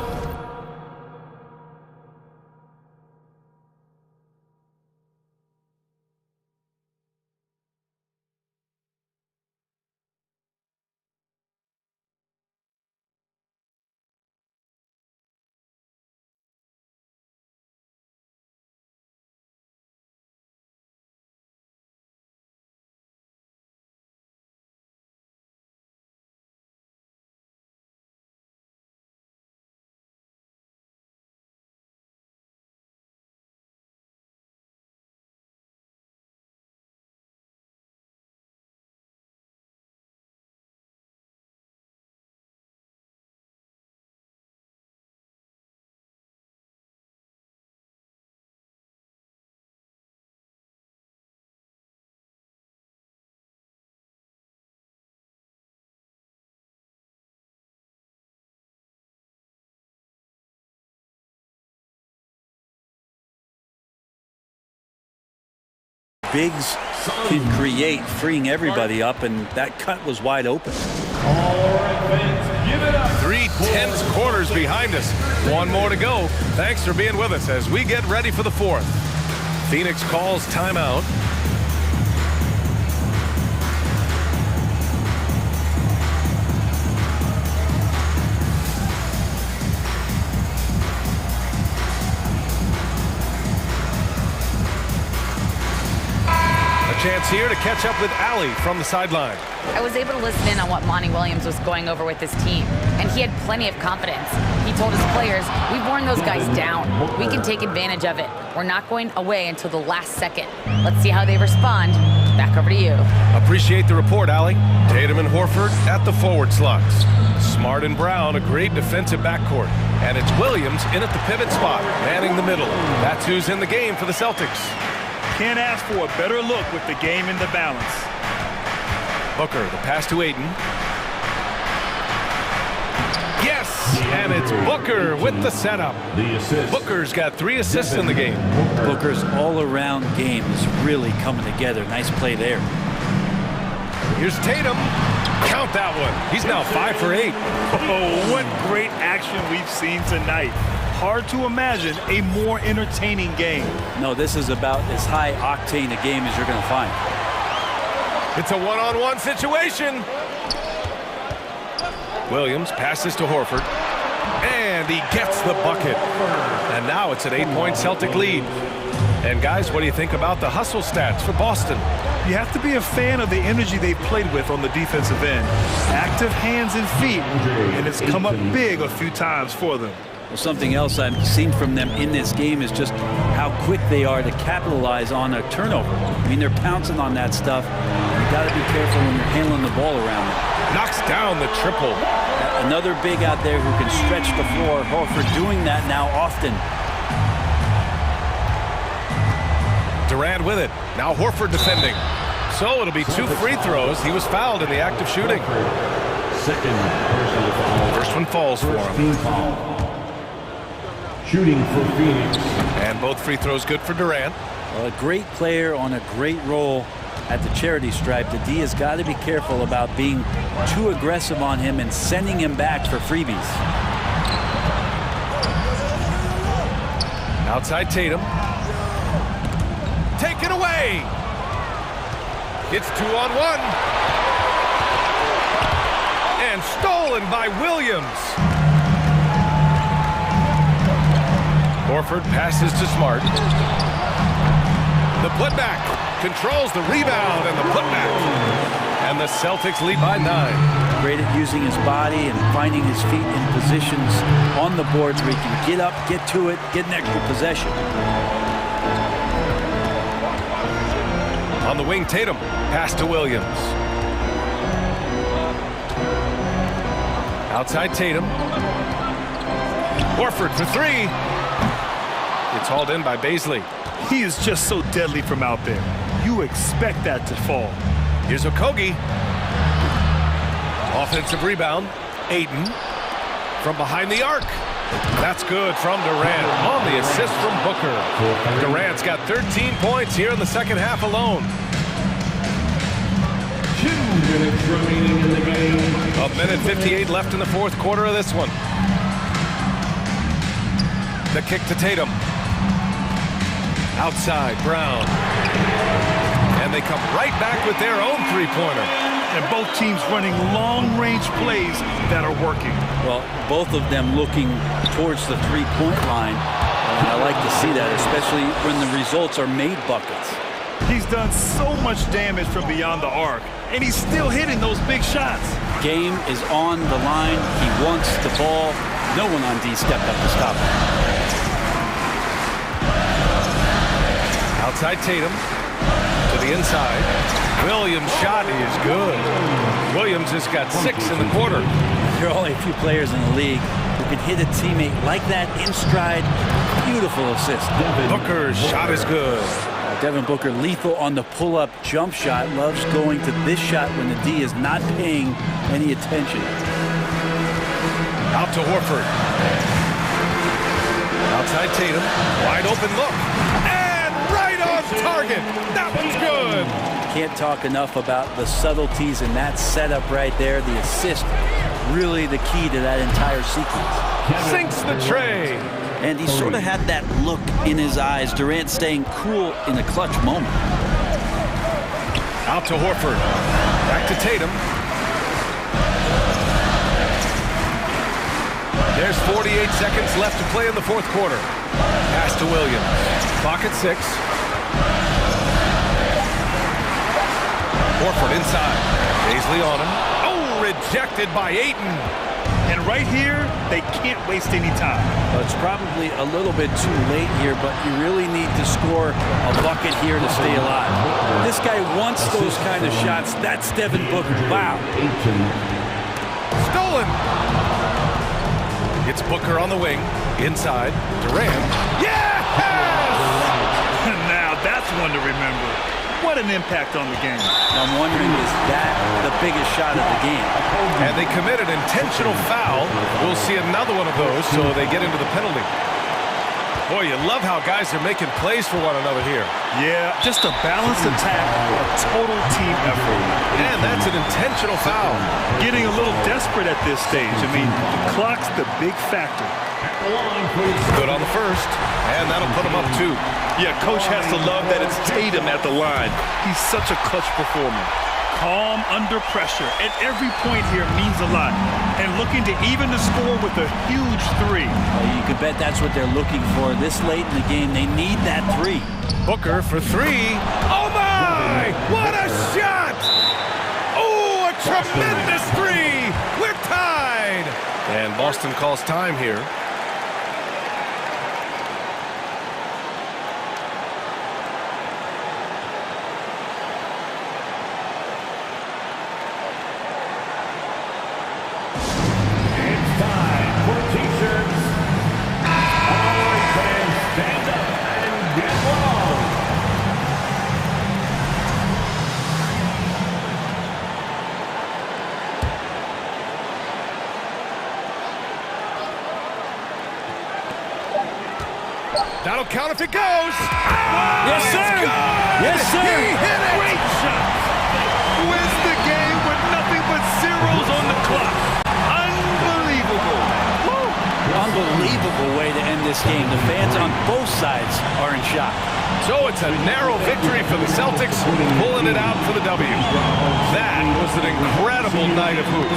Bigs can create, freeing everybody up, and that cut was wide open. 3 tense quarters behind us. 1 more to go. Thanks for being with us as we get ready for the 4th. Phoenix calls timeout. Chance here to catch up with Allie from the sideline. I was able to listen in on what Monty Williams was going over with his team, and he had plenty of confidence. He told his players, we've worn those guys down. We can take advantage of it. We're not going away until the last second. Let's see how they respond. Back over to you. Appreciate the report, Allie. Tatum and Horford at the forward slots. Smart and Brown, a great defensive backcourt. And it's Williams in at the pivot spot, manning the middle. That's who's in the game for the Celtics. Can't ask for a better look with the game in the balance. Booker, the pass to Aiden. Yes! And it's Booker with the setup. Booker's got 3 assists in the game. Booker's all-around game is really coming together. Nice play there. Here's Tatum. Count that one. He's now 5 for 8. Oh, what great action we've seen tonight. Hard to imagine a more entertaining game. No, this is about as high-octane a game as you're going to find. It's a one-on-one situation. Williams passes to Horford. And he gets the bucket. And now it's an 8-point Celtic lead. And guys, what do you think about the hustle stats for Boston? You have to be a fan of the energy they've played with on the defensive end. Active hands and feet, and it's come up big a few times for them. Well, something else I've seen from them in this game is just how quick they are to capitalize on a turnover. I mean, they're pouncing on that stuff. You got to be careful when you're handling the ball around them. Knocks down the triple. Another big out there who can stretch the floor. Horford doing that now often. Durant with it. Now Horford defending. So it'll be 2 free throws. He was fouled in the act of shooting. Second personal foul. First one falls for him. Shooting for Phoenix. And both free throws good for Durant. Well, a great player on a great role at the charity stripe. The D has got to be careful about being too aggressive on him and sending him back for freebies. Outside Tatum. Taken away. It's 2-on-1. And stolen by Williams. Horford passes to Smart. The putback controls the rebound and the putback. And the Celtics lead by 9. Great at using his body and finding his feet in positions on the boards where he can get up, get to it, get an extra possession. On the wing, Tatum. Pass to Williams. Outside Tatum. Horford for 3. It's hauled in by Baisley. He is just so deadly from out there. You expect that to fall. Here's Okogie. Offensive rebound. Ayton from behind the arc. That's good from Durant on the assist from Booker. Durant's got 13 points here in the second half alone. 2 minutes remaining in the game. 1:58 left in the fourth quarter of this one. The kick to Tatum. Outside, Brown. And they come right back with their own three-pointer. And both teams running long-range plays that are working. Well, both of them looking towards the three-point line. And I like to see that, especially when the results are made buckets. He's done so much damage from beyond the arc, and he's still hitting those big shots. Game is on the line. He wants the ball. No one on D stepped up to stop him. Outside Tatum to the inside. Williams' shot is good. Williams has got 6 in the quarter. There are only a few players in the league who can hit a teammate like that in stride. Beautiful assist. Booker's shot is good. Devin Booker lethal on the pull-up jump shot. Loves going to this shot when the D is not paying any attention. Out to Horford. Outside Tatum. Wide open look. And right on target. That one's good. Can't talk enough about the subtleties in that setup right there. The assist, really the key to that entire sequence. Sinks the tray. And he sort of had that look in his eyes. Durant staying cool in a clutch moment. Out to Horford. Back to Tatum. There's 48 seconds left to play in the fourth quarter. Pass to Williams. Clock at 6. Horford inside. Baisley on him. Oh, rejected by Ayton. And right here, they can't waste any time. Well, it's probably a little bit too late here, but you really need to score a bucket here to stay alive. This guy wants those kind of shots. That's Devin Booker. Wow. Stolen. It's Booker on the wing. Inside. Durant. Yes! Now that's one to remember. What an impact on the game. I'm wondering, is that the biggest shot of the game? And they committed intentional foul. We'll see another one of those, so they get into the penalty. Boy, you love how guys are making plays for one another here. Yeah, just a balanced attack, a total team effort. And that's an intentional foul. Getting a little desperate at this stage. I mean, the clock's the big factor. Good on the first, and that'll put him up 2. Yeah, coach has to love that it's Tatum at the line. He's such a clutch performer. Calm under pressure, and every point here means a lot. And looking to even the score with a huge 3. Well, you can bet that's what they're looking for this late in the game. They need that 3. Booker for 3. Oh my! What a shot! Oh, a tremendous 3! We're tied! And Boston calls time here. That'll count if it goes. Oh, yes, sir. Yes, sir. He hit it. Great shot. Wins the game with nothing but zeros on the clock. Unbelievable. Woo. unbelievable way to end this game. The fans on both sides are in shock. So it's a narrow victory for the Celtics, pulling it out for the W. That was an incredible night of hoops.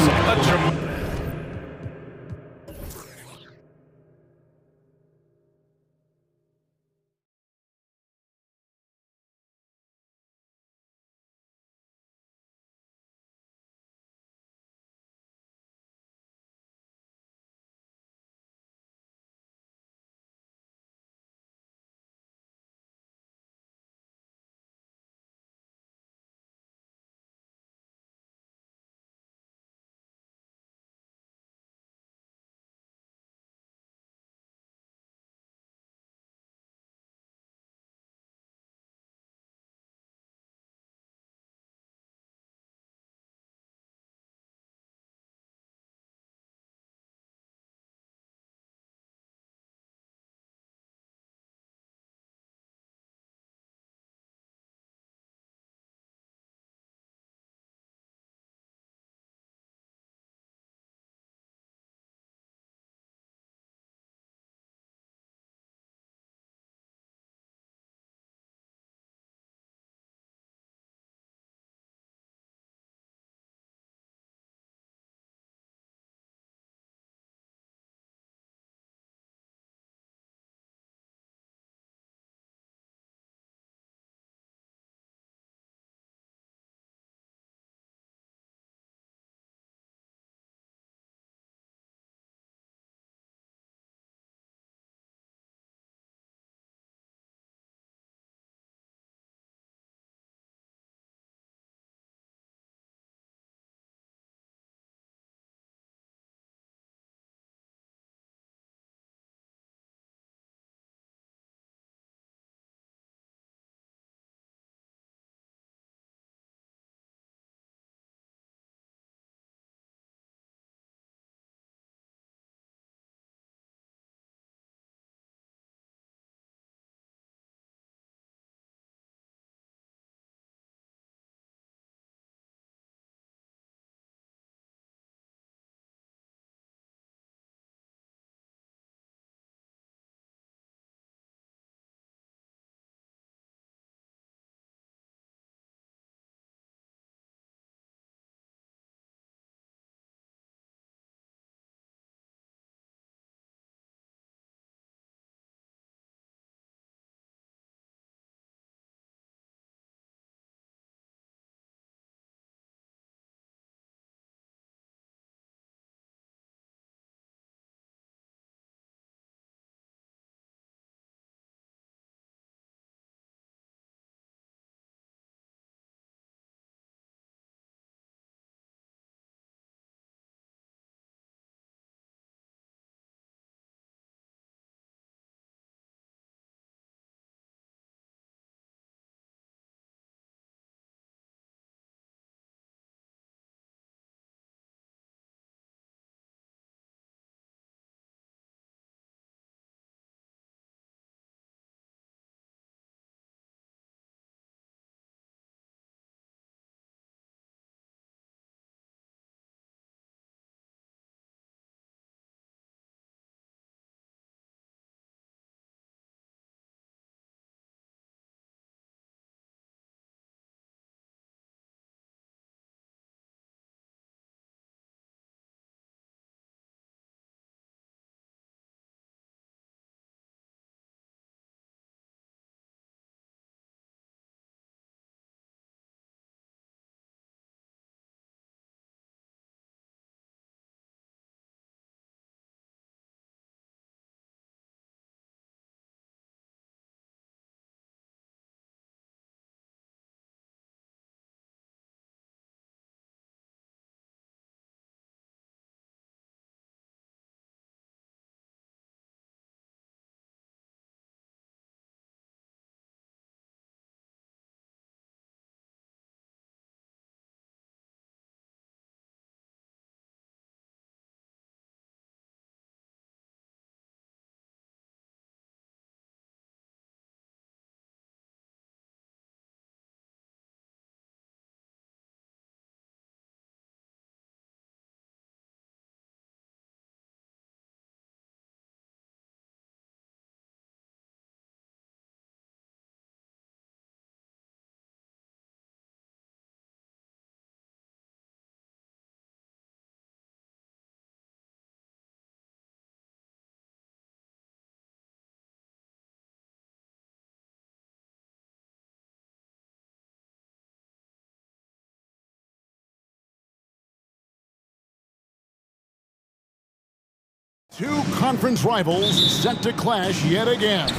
Two conference rivals set to clash yet again.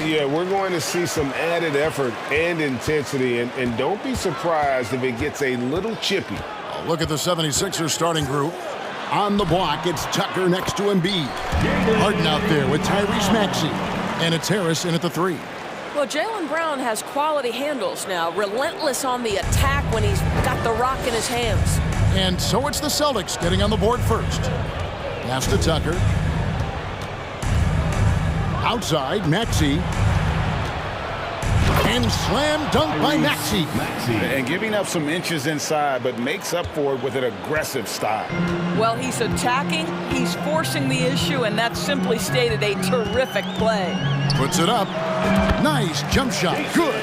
Yeah, we're going to see some added effort and intensity, and don't be surprised if it gets a little chippy. Look at the 76ers starting group. On the block, it's Tucker next to Embiid. Harden out there with Tyrese Maxey. And it's Harris in at the three. Well, Jaylen Brown has quality handles now, relentless on the attack when he's got the rock in his hands. And so it's the Celtics getting on the board first. Pass to Tucker. Outside, Maxey. And slam dunk by Maxey. And giving up some inches inside, but makes up for it with an aggressive style. Well, he's attacking, he's forcing the issue, and that's simply stated a terrific play. Puts it up. Nice jump shot. Good.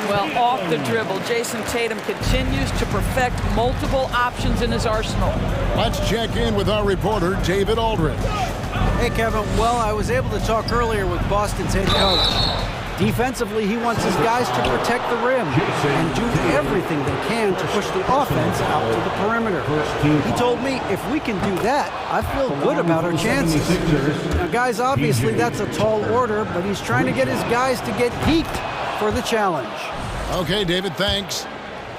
Well, off the dribble, Jason Tatum continues to perfect multiple options in his arsenal. Let's check in with our reporter, David Aldridge. Hey, Kevin. Well, I was able to talk earlier with Boston's head coach. Defensively, he wants his guys to protect the rim and do everything they can to push the offense out to the perimeter. He told me if we can do that, I feel good about our chances. Now, guys, obviously that's a tall order, but he's trying to get his guys to get peaked for the challenge. Okay, David, thanks.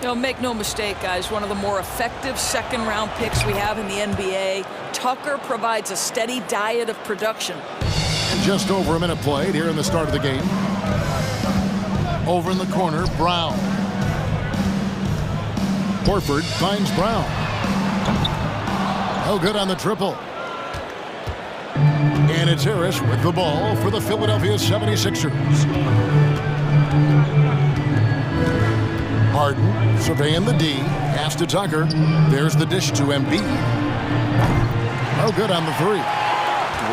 You know, make no mistake, guys, one of the more effective second-round picks we have in the NBA. Tucker provides a steady diet of production. And just over a minute played here in the start of the game. Over in the corner, Brown. Horford finds Brown. No good on the triple. And it's Harris with the ball for the Philadelphia 76ers. Harden surveying the D. Pass to Tucker. There's the dish to Embiid. No good on the three.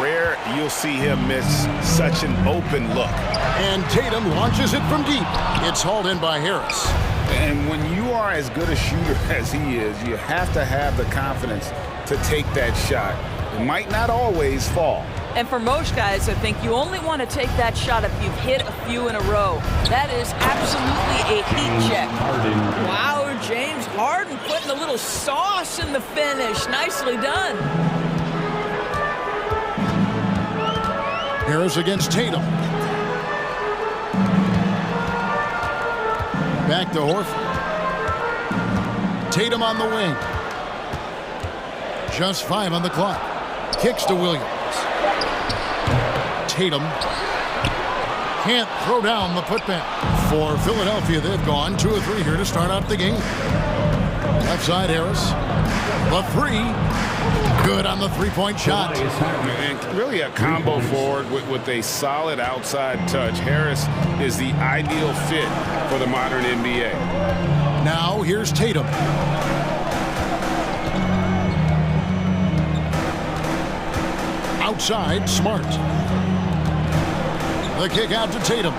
Rare you'll see him miss such an open look. And Tatum launches it from deep. It's hauled in by Harris. And when you are as good a shooter as he is, you have to have the confidence to take that shot. It might not always fall. And for most guys, I think you only want to take that shot if you've hit a few in a row. That is absolutely a heat check. Wow, James Harden putting a little sauce in the finish. Nicely done. Harris against Tatum. Back to Horford. Tatum on the wing. Just 5 on the clock. Kicks to Williams. Tatum can't throw down the putback. For Philadelphia, they've gone 2 of 3 here to start out the game. Left side, Harris. The three. Good on the three-point shot. And really a combo forward with a solid outside touch. Harris is the ideal fit for the modern NBA. Now here's Tatum. Outside, Smart. The kick out to Tatum.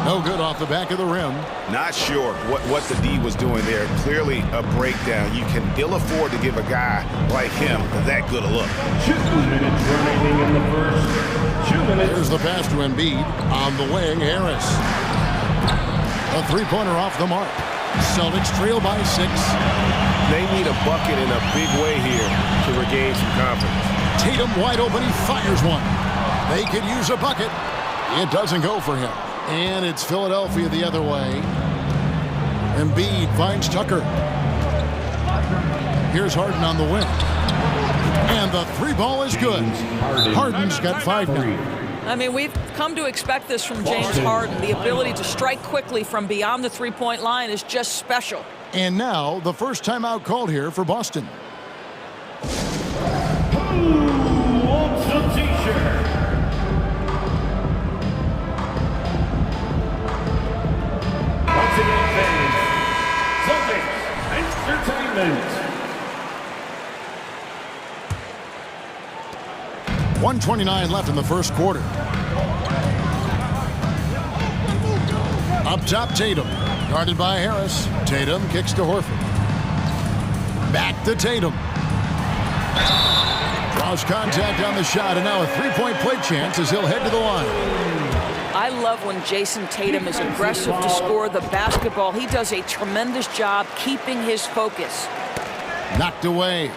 No good off the back of the rim. Not sure what the D was doing there. Clearly a breakdown. You can ill afford to give a guy like him that good a look. 2 minutes remaining in the first. 2 minutes. There's the pass to Embiid. On the wing, Harris. A three-pointer off the mark. Celtics trail by 6. They need a bucket in a big way here to regain some confidence. Tatum wide open. He fires one. They could use a bucket. It doesn't go for him. And it's Philadelphia the other way. Embiid finds Tucker. Here's Harden on the wing. And the three ball is good. Harden's got 5 now. I mean, we've come to expect this from James Harden. The ability to strike quickly from beyond the three-point line is just special. And now the first timeout called here for Boston. Who wants a t-shirt? Once again, fans, Celtics Entertainment. 1:29 left in the first quarter. Up top, Tatum. Guarded by Harris. Tatum kicks to Horford. Back to Tatum. Draws contact on the shot, and now a three-point play chance as he'll head to the line. I love when Jason Tatum is aggressive to score the basketball. He does a tremendous job keeping his focus. Knocked away.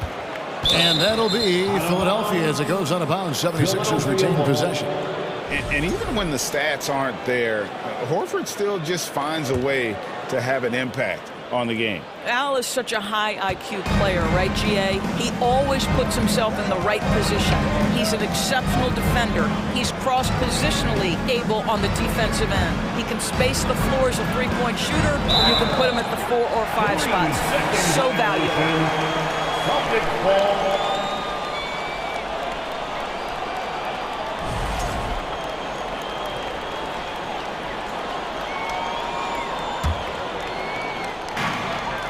And that'll be Philadelphia as it goes out of bounds. 76ers retain possession. And even when the stats aren't there, Horford still just finds a way to have an impact on the game. Al is such a high IQ player, right, GA? He always puts himself in the right position. He's an exceptional defender. He's cross-positionally able on the defensive end. He can space the floor as a three-point shooter, or you can put him at the 4 or 5 spots. So valuable. Celtics ball.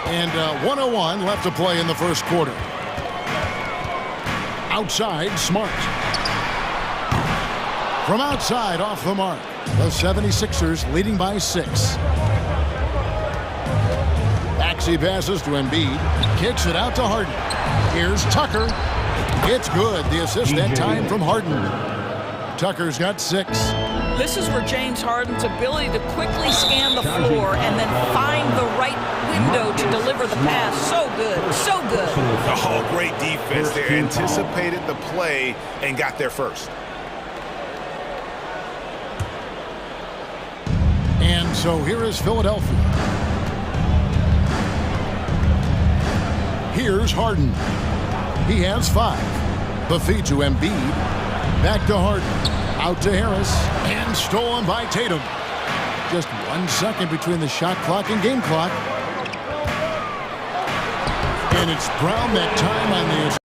And 1:01 left to play in the first quarter. Outside, Smart. From outside, off the mark. The 76ers leading by 6. Maxey passes to Embiid. Kicks it out to Harden. Here's Tucker. It's good. The assist that time from Harden. Tucker's got 6. This is where James Harden's ability to quickly scan the floor and then find the right window to deliver the pass. So good. So good. Oh, great defense. They anticipated the play and got there first. And so here is Philadelphia. Here's Harden. He has 5. The feed to Embiid. Back to Harden. Out to Harris. And stolen by Tatum. Just 1 second between the shot clock and game clock. And it's Brown that time on the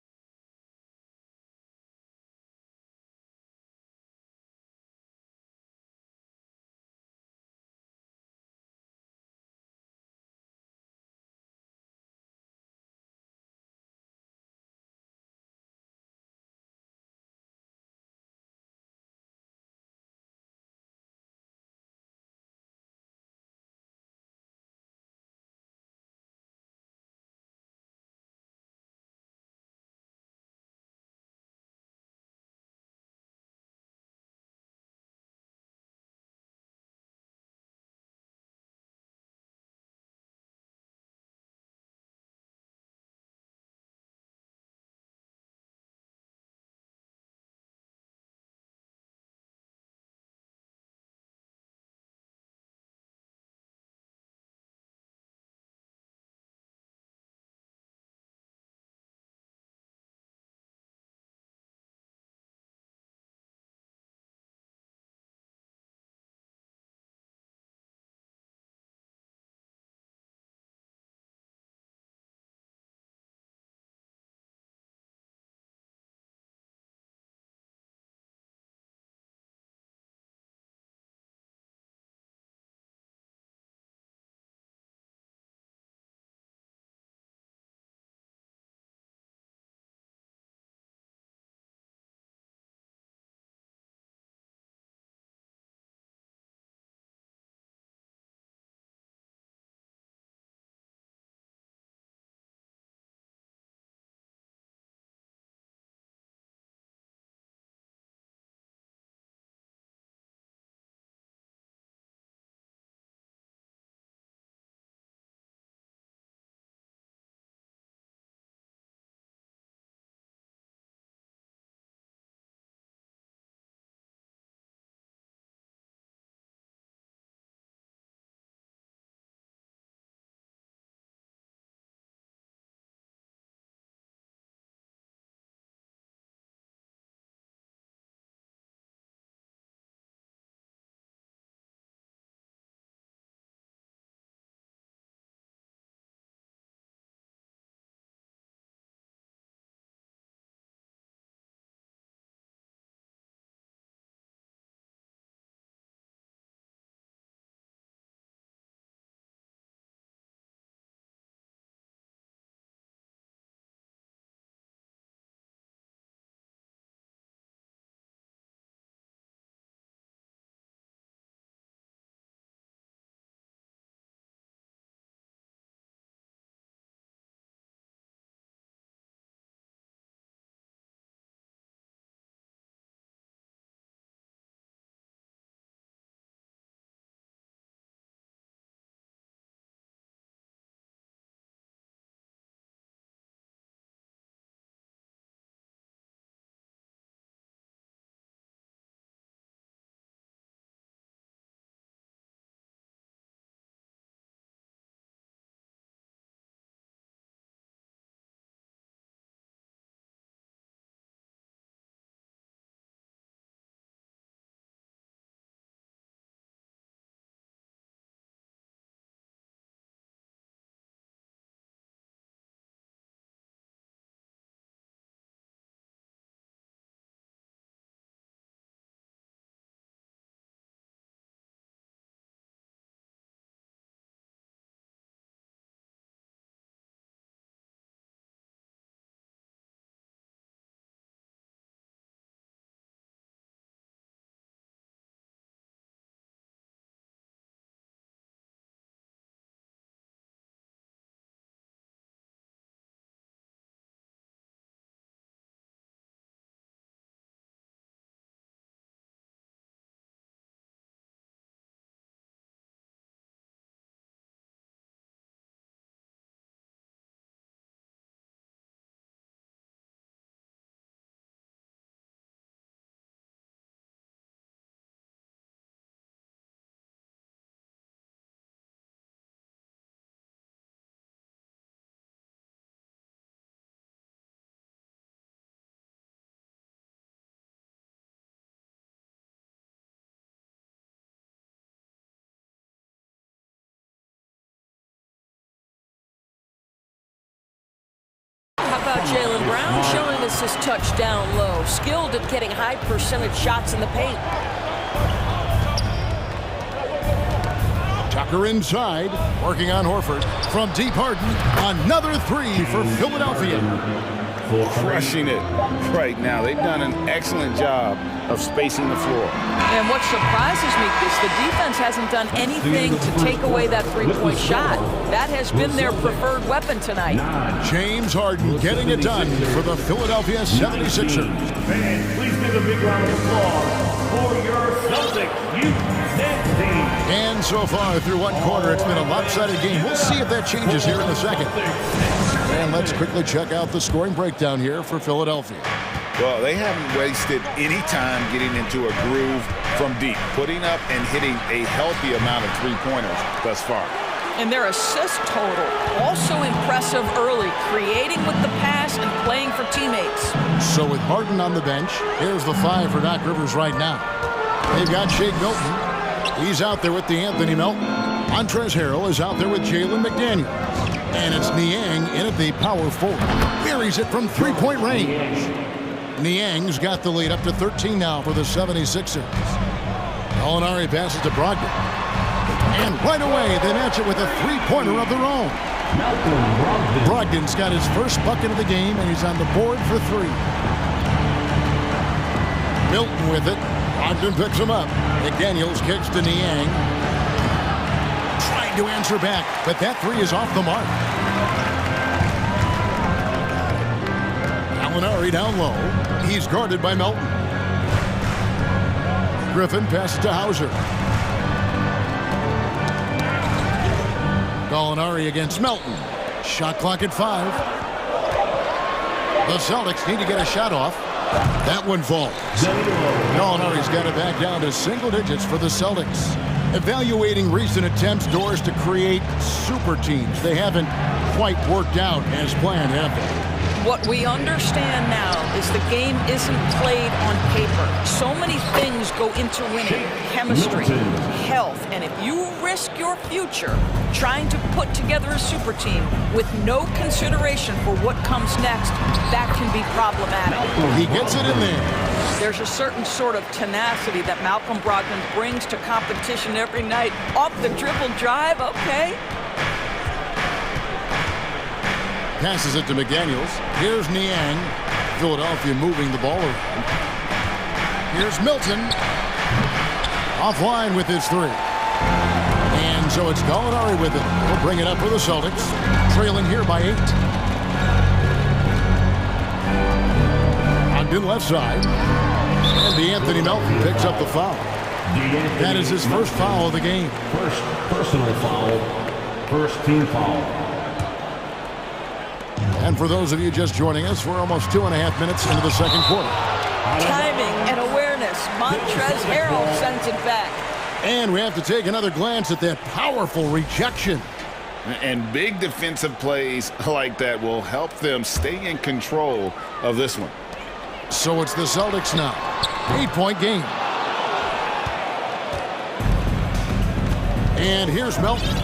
about Jaylen Brown showing us his touch down low? Skilled at getting high percentage shots in the paint. Tucker inside, working on Horford. From deep Harden, another three for Philadelphia. Crushing it right now. They've done an excellent job of spacing the floor. And what surprises me is the defense hasn't done anything to take away that three-point shot. That has been their preferred weapon tonight. James Harden getting it done for the Philadelphia 76ers. Fans, please give a big round of applause for your Celtics youth next team. And so far through one quarter, it's been a lopsided game. We'll see if that changes here in the second. And let's quickly check out the scoring breakdown here for Philadelphia. Well, they haven't wasted any time getting into a groove from deep, putting up and hitting a healthy amount of three-pointers thus far. And their assist total, also impressive early, creating with the pass and playing for teammates. So with Harden on the bench, here's the five for Doc Rivers right now. They've got Shake Milton. He's out there with Anthony Melton. Montrezl Harrell is out there with Jalen McDaniels. And it's Niang in at the power forward. Buries it from three-point range. Niang's got the lead up to 13 now for the 76ers. Gallinari passes to Brogdon. And right away, they match it with a three-pointer of their own. Brogdon's got his first bucket of the game, and he's on the board for three. Milton with it. Brogdon picks him up. McDaniels kicks to Niang. Trying to answer back, but that three is off the mark. Gallinari down low. He's guarded by Melton. Griffin passes to Hauser. Gallinari against Melton. Shot clock at 5. The Celtics need to get a shot off. That one falls. Gallinari's got it back down to single digits for the Celtics. Evaluating recent attempts, Doors, to create super teams. They haven't quite worked out as planned, have they? What we understand now is the game isn't played on paper. So many things go into winning. Chemistry, health, and if you risk your future trying to put together a super team with no consideration for what comes next, that can be problematic. He gets it in there. There's a certain sort of tenacity that Malcolm Brogdon brings to competition every night. Off the dribble drive, okay. Passes it to McDaniels. Here's Niang. Philadelphia moving the ball around. Here's Milton. Offline with his three. And so it's Gallinari with it. He'll bring it up for the Celtics. Trailing here by 8. Ogden left side. And Anthony Melton picks up the foul. That is his first foul of the game. First personal foul. First team foul. And for those of you just joining us, we're almost 2.5 minutes into the second quarter. Timing and awareness. Montrezl Harrell sends it back. And we have to take another glance at that powerful rejection. And big defensive plays like that will help them stay in control of this one. So it's the Celtics now. 8-point game. And here's Melton.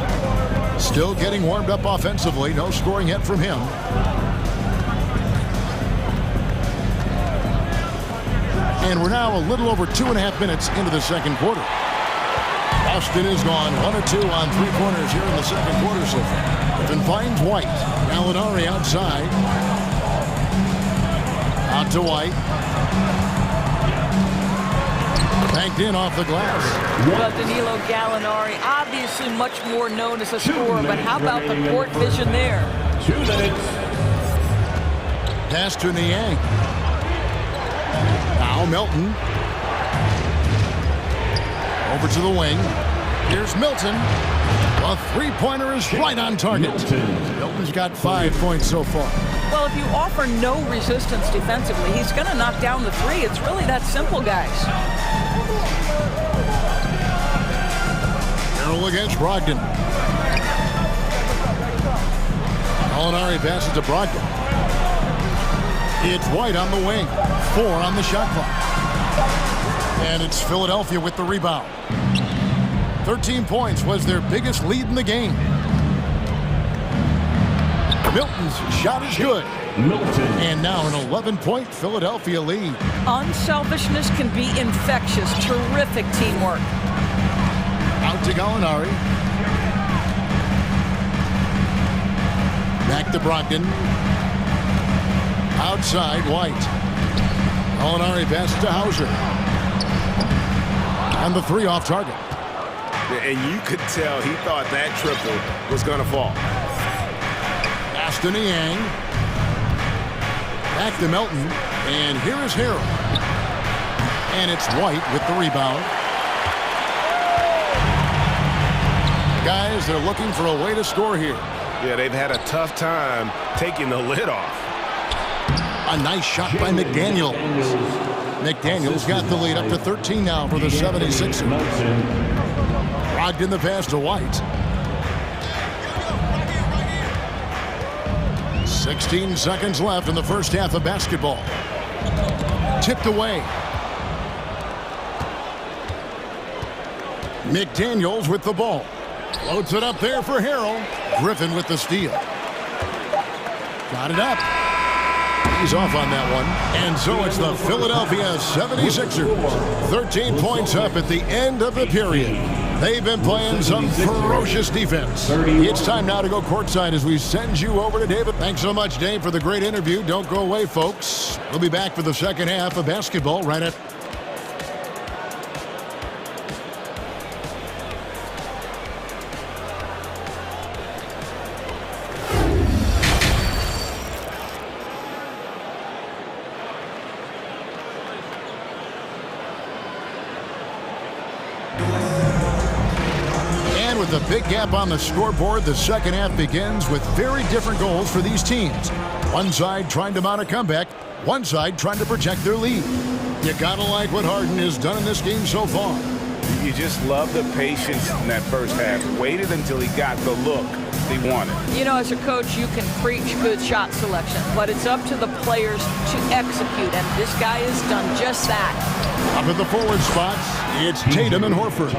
Still getting warmed up offensively. No scoring yet from him. And we're now a little over 2.5 minutes into the second quarter. Austin is gone 1 of 2 on three-pointers here in the second quarter so far. Griffin finds White. Gallinari outside. Out to White. Banked in off the glass. Well, Danilo Gallinari, obviously much more known as a scorer, but how about the court vision there? 2 minutes. Pass to Niang. Now Melton. Over to the wing. Here's Milton. A three-pointer is right on target. Milton's got 5 points so far. Well, if you offer no resistance defensively, he's going to knock down the three. It's really that simple, guys. Harrell against Brogdon. Gallinari passes to Brogdon. It's White on the wing. 4 on the shot clock. And it's Philadelphia with the rebound. 13 points was their biggest lead in the game. Milton's shot is good. And now an 11-point Philadelphia lead. Unselfishness can be infectious. Terrific teamwork. Out to Gallinari. Back to Brogdon. Outside, White. Gallinari pass to Hauser. And the three off target. And you could tell he thought that triple was going to fall. Aston Yang. Back to Melton. And here is Harrell. And it's White with the rebound. Guys, they're looking for a way to score here. Yeah, they've had a tough time taking the lid off. A nice shot by McDaniels. McDaniels got the lead up to 13 now for the 76ers. Brogdon the pass to White. 16 seconds left in the first half of basketball. Tipped away. McDaniels with the ball. Loads it up there for Harrell. Griffin with the steal. Got it up. He's off on that one. And so it's the Philadelphia 76ers. 13 points up at the end of the period. They've been playing some ferocious defense. It's time now to go courtside as we send you over to David. Thanks so much, Dave, for the great interview. Don't go away, folks. We'll be back for the second half of basketball right at... The big gap on the scoreboard. The second half begins with very different goals for these teams. One side trying to mount a comeback, one side trying to protect their lead. You gotta like what Harden has done in this game so far. You just love the patience in that first half. Waited until he got the look he wanted. You know, as a coach, you can preach good shot selection, but it's up to the players to execute, and this guy has done just that. Up at the forward spots, it's Tatum and Horford.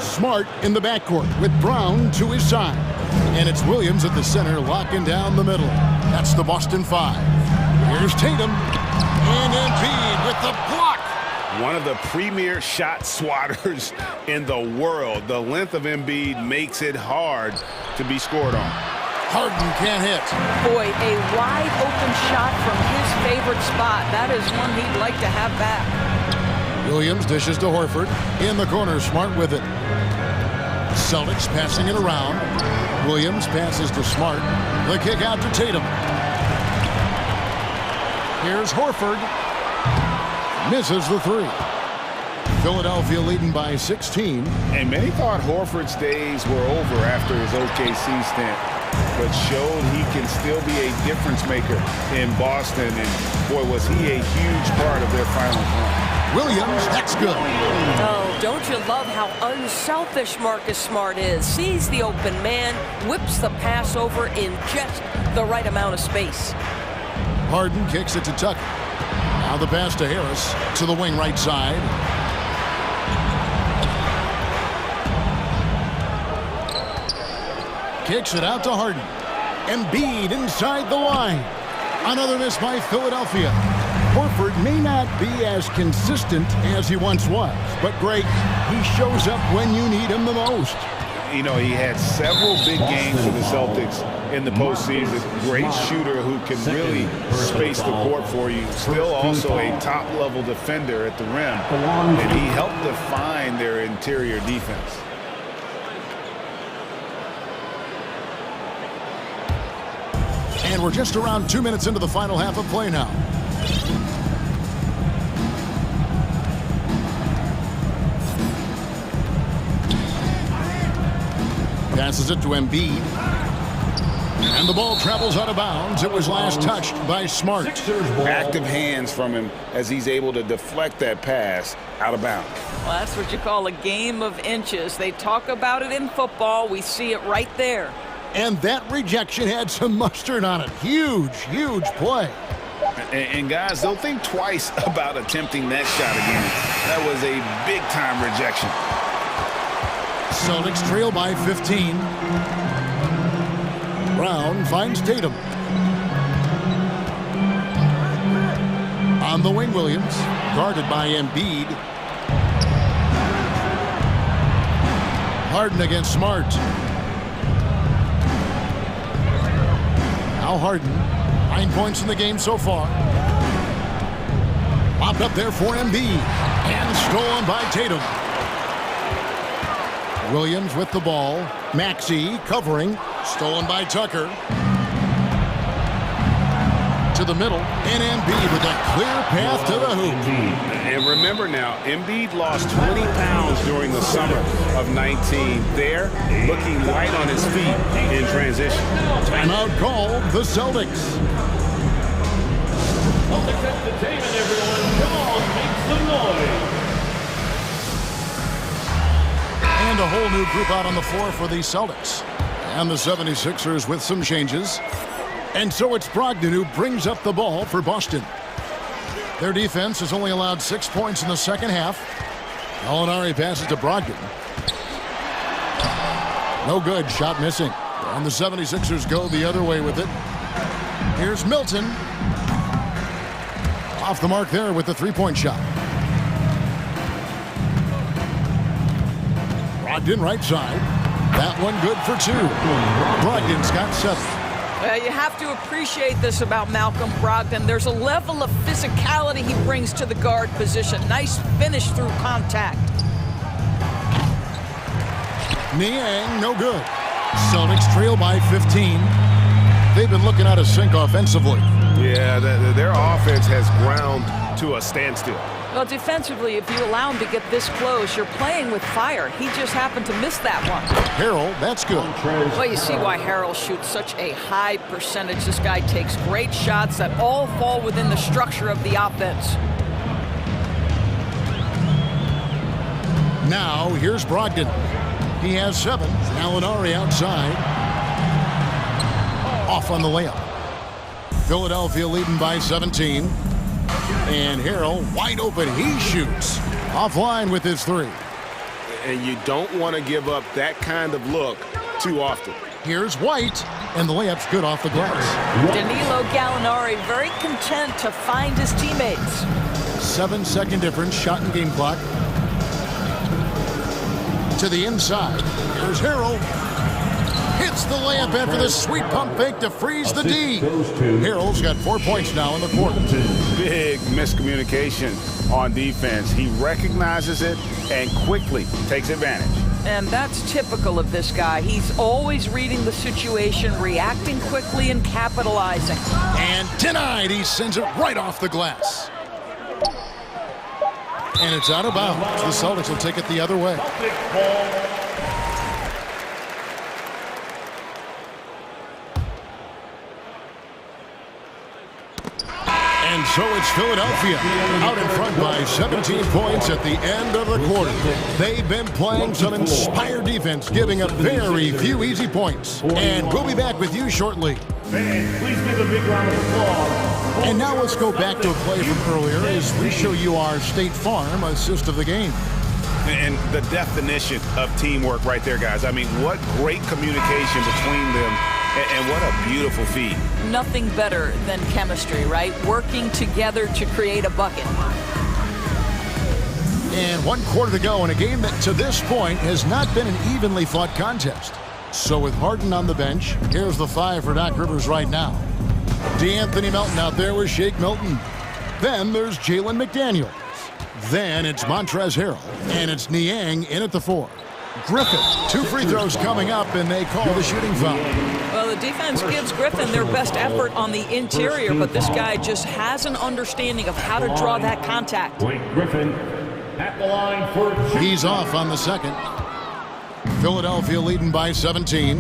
Smart in the backcourt with Brown to his side. And it's Williams at the center locking down the middle. That's the Boston Five. Here's Tatum. And Embiid with the block. One of the premier shot swatters in the world. The length of Embiid makes it hard to be scored on. Harden can't hit. Boy, a wide open shot from his favorite spot. That is one he'd like to have back. Williams dishes to Horford. In the corner, Smart with it. Celtics passing it around. Williams passes to Smart. The kick out to Tatum. Here's Horford. Misses the three. Philadelphia leading by 16. And many thought Horford's days were over after his OKC stint, but showed he can still be a difference maker in Boston. And boy, was he a huge part of their final run. Williams, that's good. Oh, don't you love how unselfish Marcus Smart is? Sees the open man, whips the pass over in just the right amount of space. Harden kicks it to Tucker. Now the pass to Harris to the wing right side. Kicks it out to Harden. Embiid inside the line. Another miss by Philadelphia. Horford may not be as consistent as he once was, but Greg, he shows up when you need him the most. You know, he had several big games for the Celtics in the postseason. Great shooter who can really space the court for you. Still also a top-level defender at the rim, and he helped define their interior defense. And we're just around 2 minutes into the final half of play now. Passes it to Embiid. And the ball travels out of bounds. It was last touched by Smart. Active hands from him as he's able to deflect that pass out of bounds. Well, that's what you call a game of inches. They talk about it in football. We see it right there. And that rejection had some mustard on it. Huge, huge play. And guys, don't think twice about attempting that shot again. That was a big-time rejection. Celtics trail by 15. Brown finds Tatum. On the wing, Williams, guarded by Embiid. Harden against Smart. Now Harden, 9 points in the game so far. Popped up there for Embiid, and stolen by Tatum. Williams with the ball. Maxey covering, stolen by Tucker. To the middle, and Embiid with a clear path to the hoop. And remember now, Embiid lost 20 pounds during the summer of 19. There, looking light on his feet in transition. Timeout called the Celtics. Celtics entertainment, everyone. Come on, make some noise. And a whole new group out on the floor for the Celtics. And the 76ers with some changes. And so it's Brogdon who brings up the ball for Boston. Their defense has only allowed 6 points in the second half. Gallinari passes to Brogdon. No good, shot missing. And the 76ers go the other way with it. Here's Milton. Off the mark there with the three-point shot. Brogdon right side. That one good for 2. Brogdon's got 7. You have to appreciate this about Malcolm Brogdon. There's a level of physicality he brings to the guard position. Nice finish through contact. Niang, no good. Celtics trail by 15. They've been looking out of sync offensively. Yeah, their offense has ground to a standstill. Well, defensively, if you allow him to get this close, you're playing with fire. He just happened to miss that one. Harrell, that's good. Well, you see why Harrell shoots such a high percentage. This guy takes great shots that all fall within the structure of the offense. Now, here's Brogdon. He has 7. Gallinari outside. Off on the layup. Philadelphia leading by 17. And Harrell wide open. He shoots. Offline with his 3. And you don't want to give up that kind of look too often. Here's White. And the layup's good off the glass. Danilo Gallinari very content to find his teammates. 7-second difference. Shot and game clock. To the inside. Here's Harrell. Hits the layup after the sweet pump fake to freeze the D. Harrell's got 4 points now in the quarter. Big miscommunication on defense. He recognizes it and quickly takes advantage. And that's typical of this guy. He's always reading the situation, reacting quickly, and capitalizing. And denied. He sends it right off the glass. And it's out of bounds. The Celtics will take it the other way. And so it's Philadelphia out in front by 17 points at the end of the quarter. They've been playing some inspired defense, giving up very few easy points. And we'll be back with you shortly. Fans, please give a big round of applause. And now let's go back to a play from earlier as we show you our State Farm assist of the game. And the definition of teamwork right there, guys. I mean, what great communication between them. And what a beautiful feed. Nothing better than chemistry, right? Working together to create a bucket. And 1 quarter to go in a game that to this point has not been an evenly fought contest. So with Harden on the bench, here's the 5 for Doc Rivers right now. DeAnthony Melton out there with Shake Milton. Then there's Jalen McDaniels. Then it's Montrezl Harrell. And it's Niang in at the 4. Griffin, 2 free throws coming up, and they call the shooting foul. Well, the defense gives Griffin their best effort on the interior, but this guy just has an understanding of how to draw that contact. Blake Griffin at the line for 2. He's off on the second. Philadelphia leading by 17.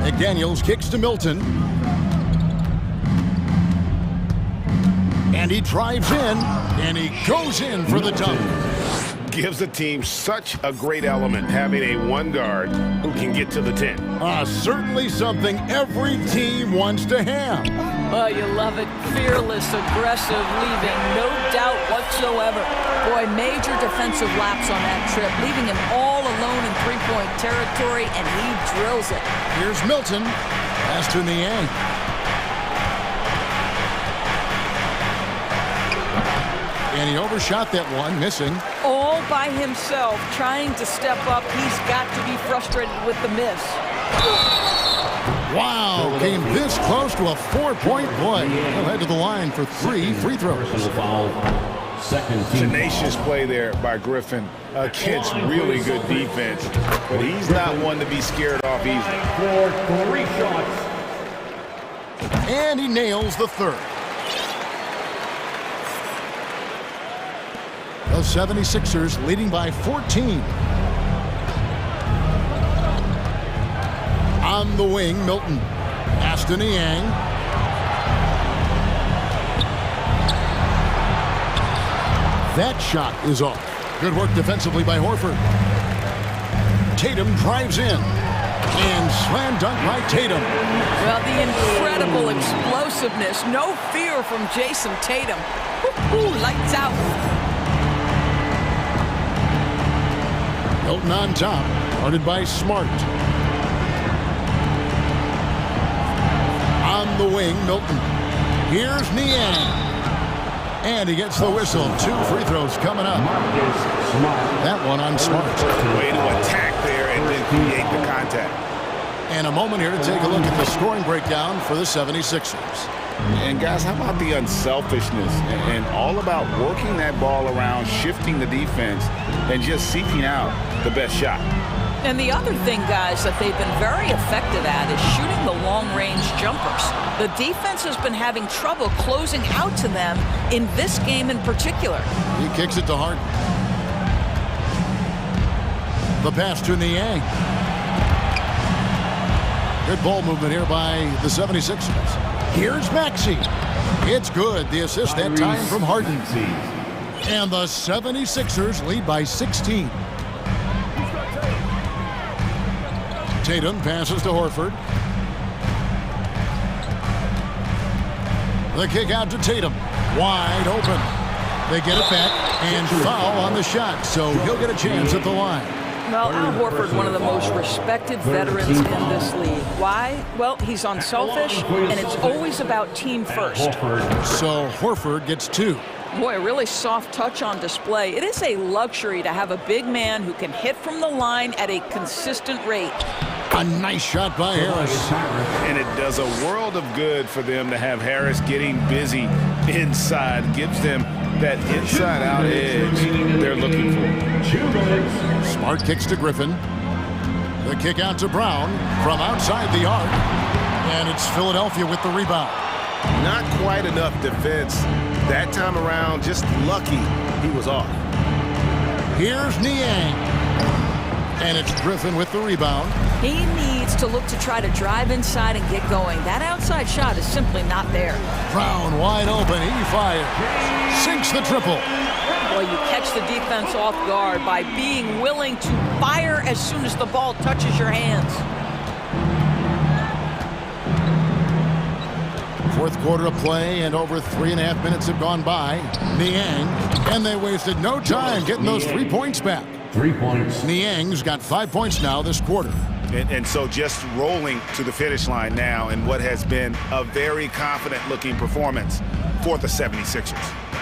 McDaniels kicks to Milton. And he drives in, and he goes in for the dunk. Gives the team such a great element, having a 1 guard who can get to the 10. Certainly something every team wants to have. Oh, you love it. Fearless, aggressive, leaving no doubt whatsoever. Boy, major defensive lapse on that trip, leaving him all alone in three-point territory, and he drills it. Here's Milton. Pass to Niang. And he overshot that one, missing. All by himself, trying to step up. He's got to be frustrated with the miss. Wow, came this close to a 4-point play. He'll head to the line for 3 free throws. Tenacious play there by Griffin against really good defense. But he's not one to be scared off easily. For 3 shots. And he nails the third. The 76ers leading by 14. On the wing, Milton. Pass to Niang. That shot is off. Good work defensively by Horford. Tatum drives in. And slam dunk by Tatum. Well, the incredible explosiveness. No fear from Jason Tatum. Lights out. Milton on top. Guarded by Smart. On the wing, Milton. Here's Niang. And he gets the whistle. 2 free throws coming up. That one on Smart. Way to attack there and then create the contact. And a moment here to take a look at the scoring breakdown for the 76ers. And guys, how about the unselfishness and all about working that ball around, shifting the defense, and just seeking out the best shot. And the other thing, guys, that they've been very effective at is shooting the long-range jumpers. The defense has been having trouble closing out to them in this game in particular. He kicks it to Harden. The pass to Niang. Good ball movement here by the 76ers. Here's Maxey. It's good. The assist that time from Harden. And the 76ers lead by 16. Tatum passes to Horford. The kick out to Tatum. Wide open. They get it back and foul on the shot, so he'll get a chance at the line. Well, Al Horford, one of the most respected veterans in this league. Why? Well, he's unselfish, and it's always about team first. So Horford gets 2. Boy, a really soft touch on display. It is a luxury to have a big man who can hit from the line at a consistent rate. A nice shot by Harris. And it does a world of good for them to have Harris getting busy inside. Gives them that inside-out edge they're looking for. Smart kicks to Griffin. The kick out to Brown from outside the arc. And it's Philadelphia with the rebound. Not quite enough defense that time around. Just lucky he was off. Here's Niang. And it's Griffin with the rebound. He needs to look to try to drive inside and get going. That outside shot is simply not there. Brown wide open. He fires. Sinks the triple. Well, you catch the defense off guard by being willing to fire as soon as the ball touches your hands. Fourth quarter of play, and over 3.5 minutes have gone by. Niang, and they wasted no time getting those 3 points back. 3 points. Niang's got 5 points now this quarter. And so just rolling to the finish line now in what has been a very confident-looking performance for the 76ers.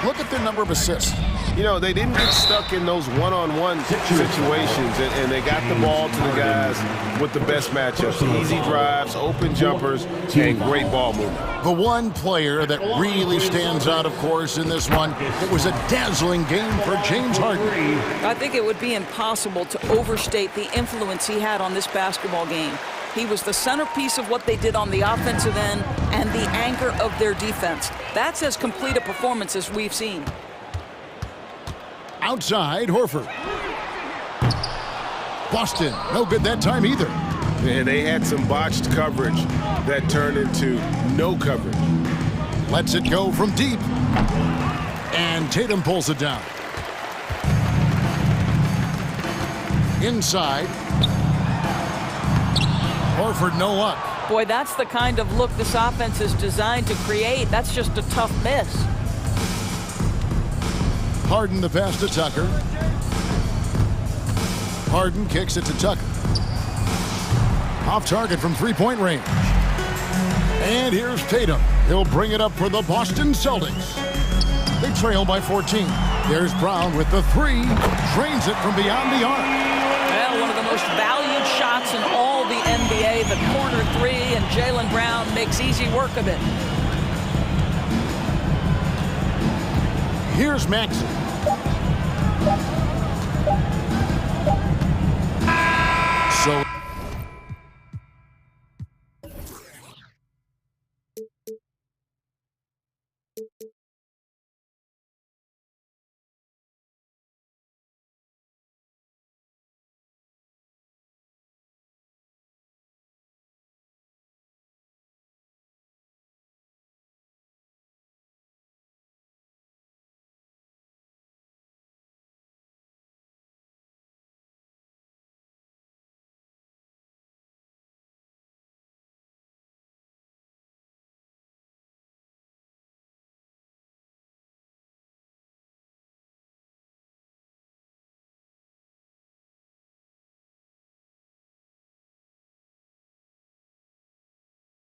Look at their number of assists. You know, they didn't get stuck in those one-on-one situations, and they got the ball to the guys with the best matchups. Easy drives, open jumpers, and great ball movement. The one player that really stands out, of course, in this one, it was a dazzling game for James Harden. I think it would be impossible to overstate the influence he had on this basketball game. He was the centerpiece of what they did on the offensive end and the anchor of their defense. That's as complete a performance as we've seen. Outside, Horford. Boston, no good that time either. And they had some botched coverage that turned into no coverage. Lets it go from deep. And Tatum pulls it down. Inside. Horford, no luck. Boy, that's the kind of look this offense is designed to create. That's just a tough miss. Harden the pass to Tucker. Harden kicks it to Tucker. Off target from three-point range. And here's Tatum. He'll bring it up for the Boston Celtics. They trail by 14. There's Brown with the three. Drains it from beyond the arc. Well, one of the most valued shots in all the NBA, the corner three, and Jaylen Brown makes easy work of it. Here's Maxey.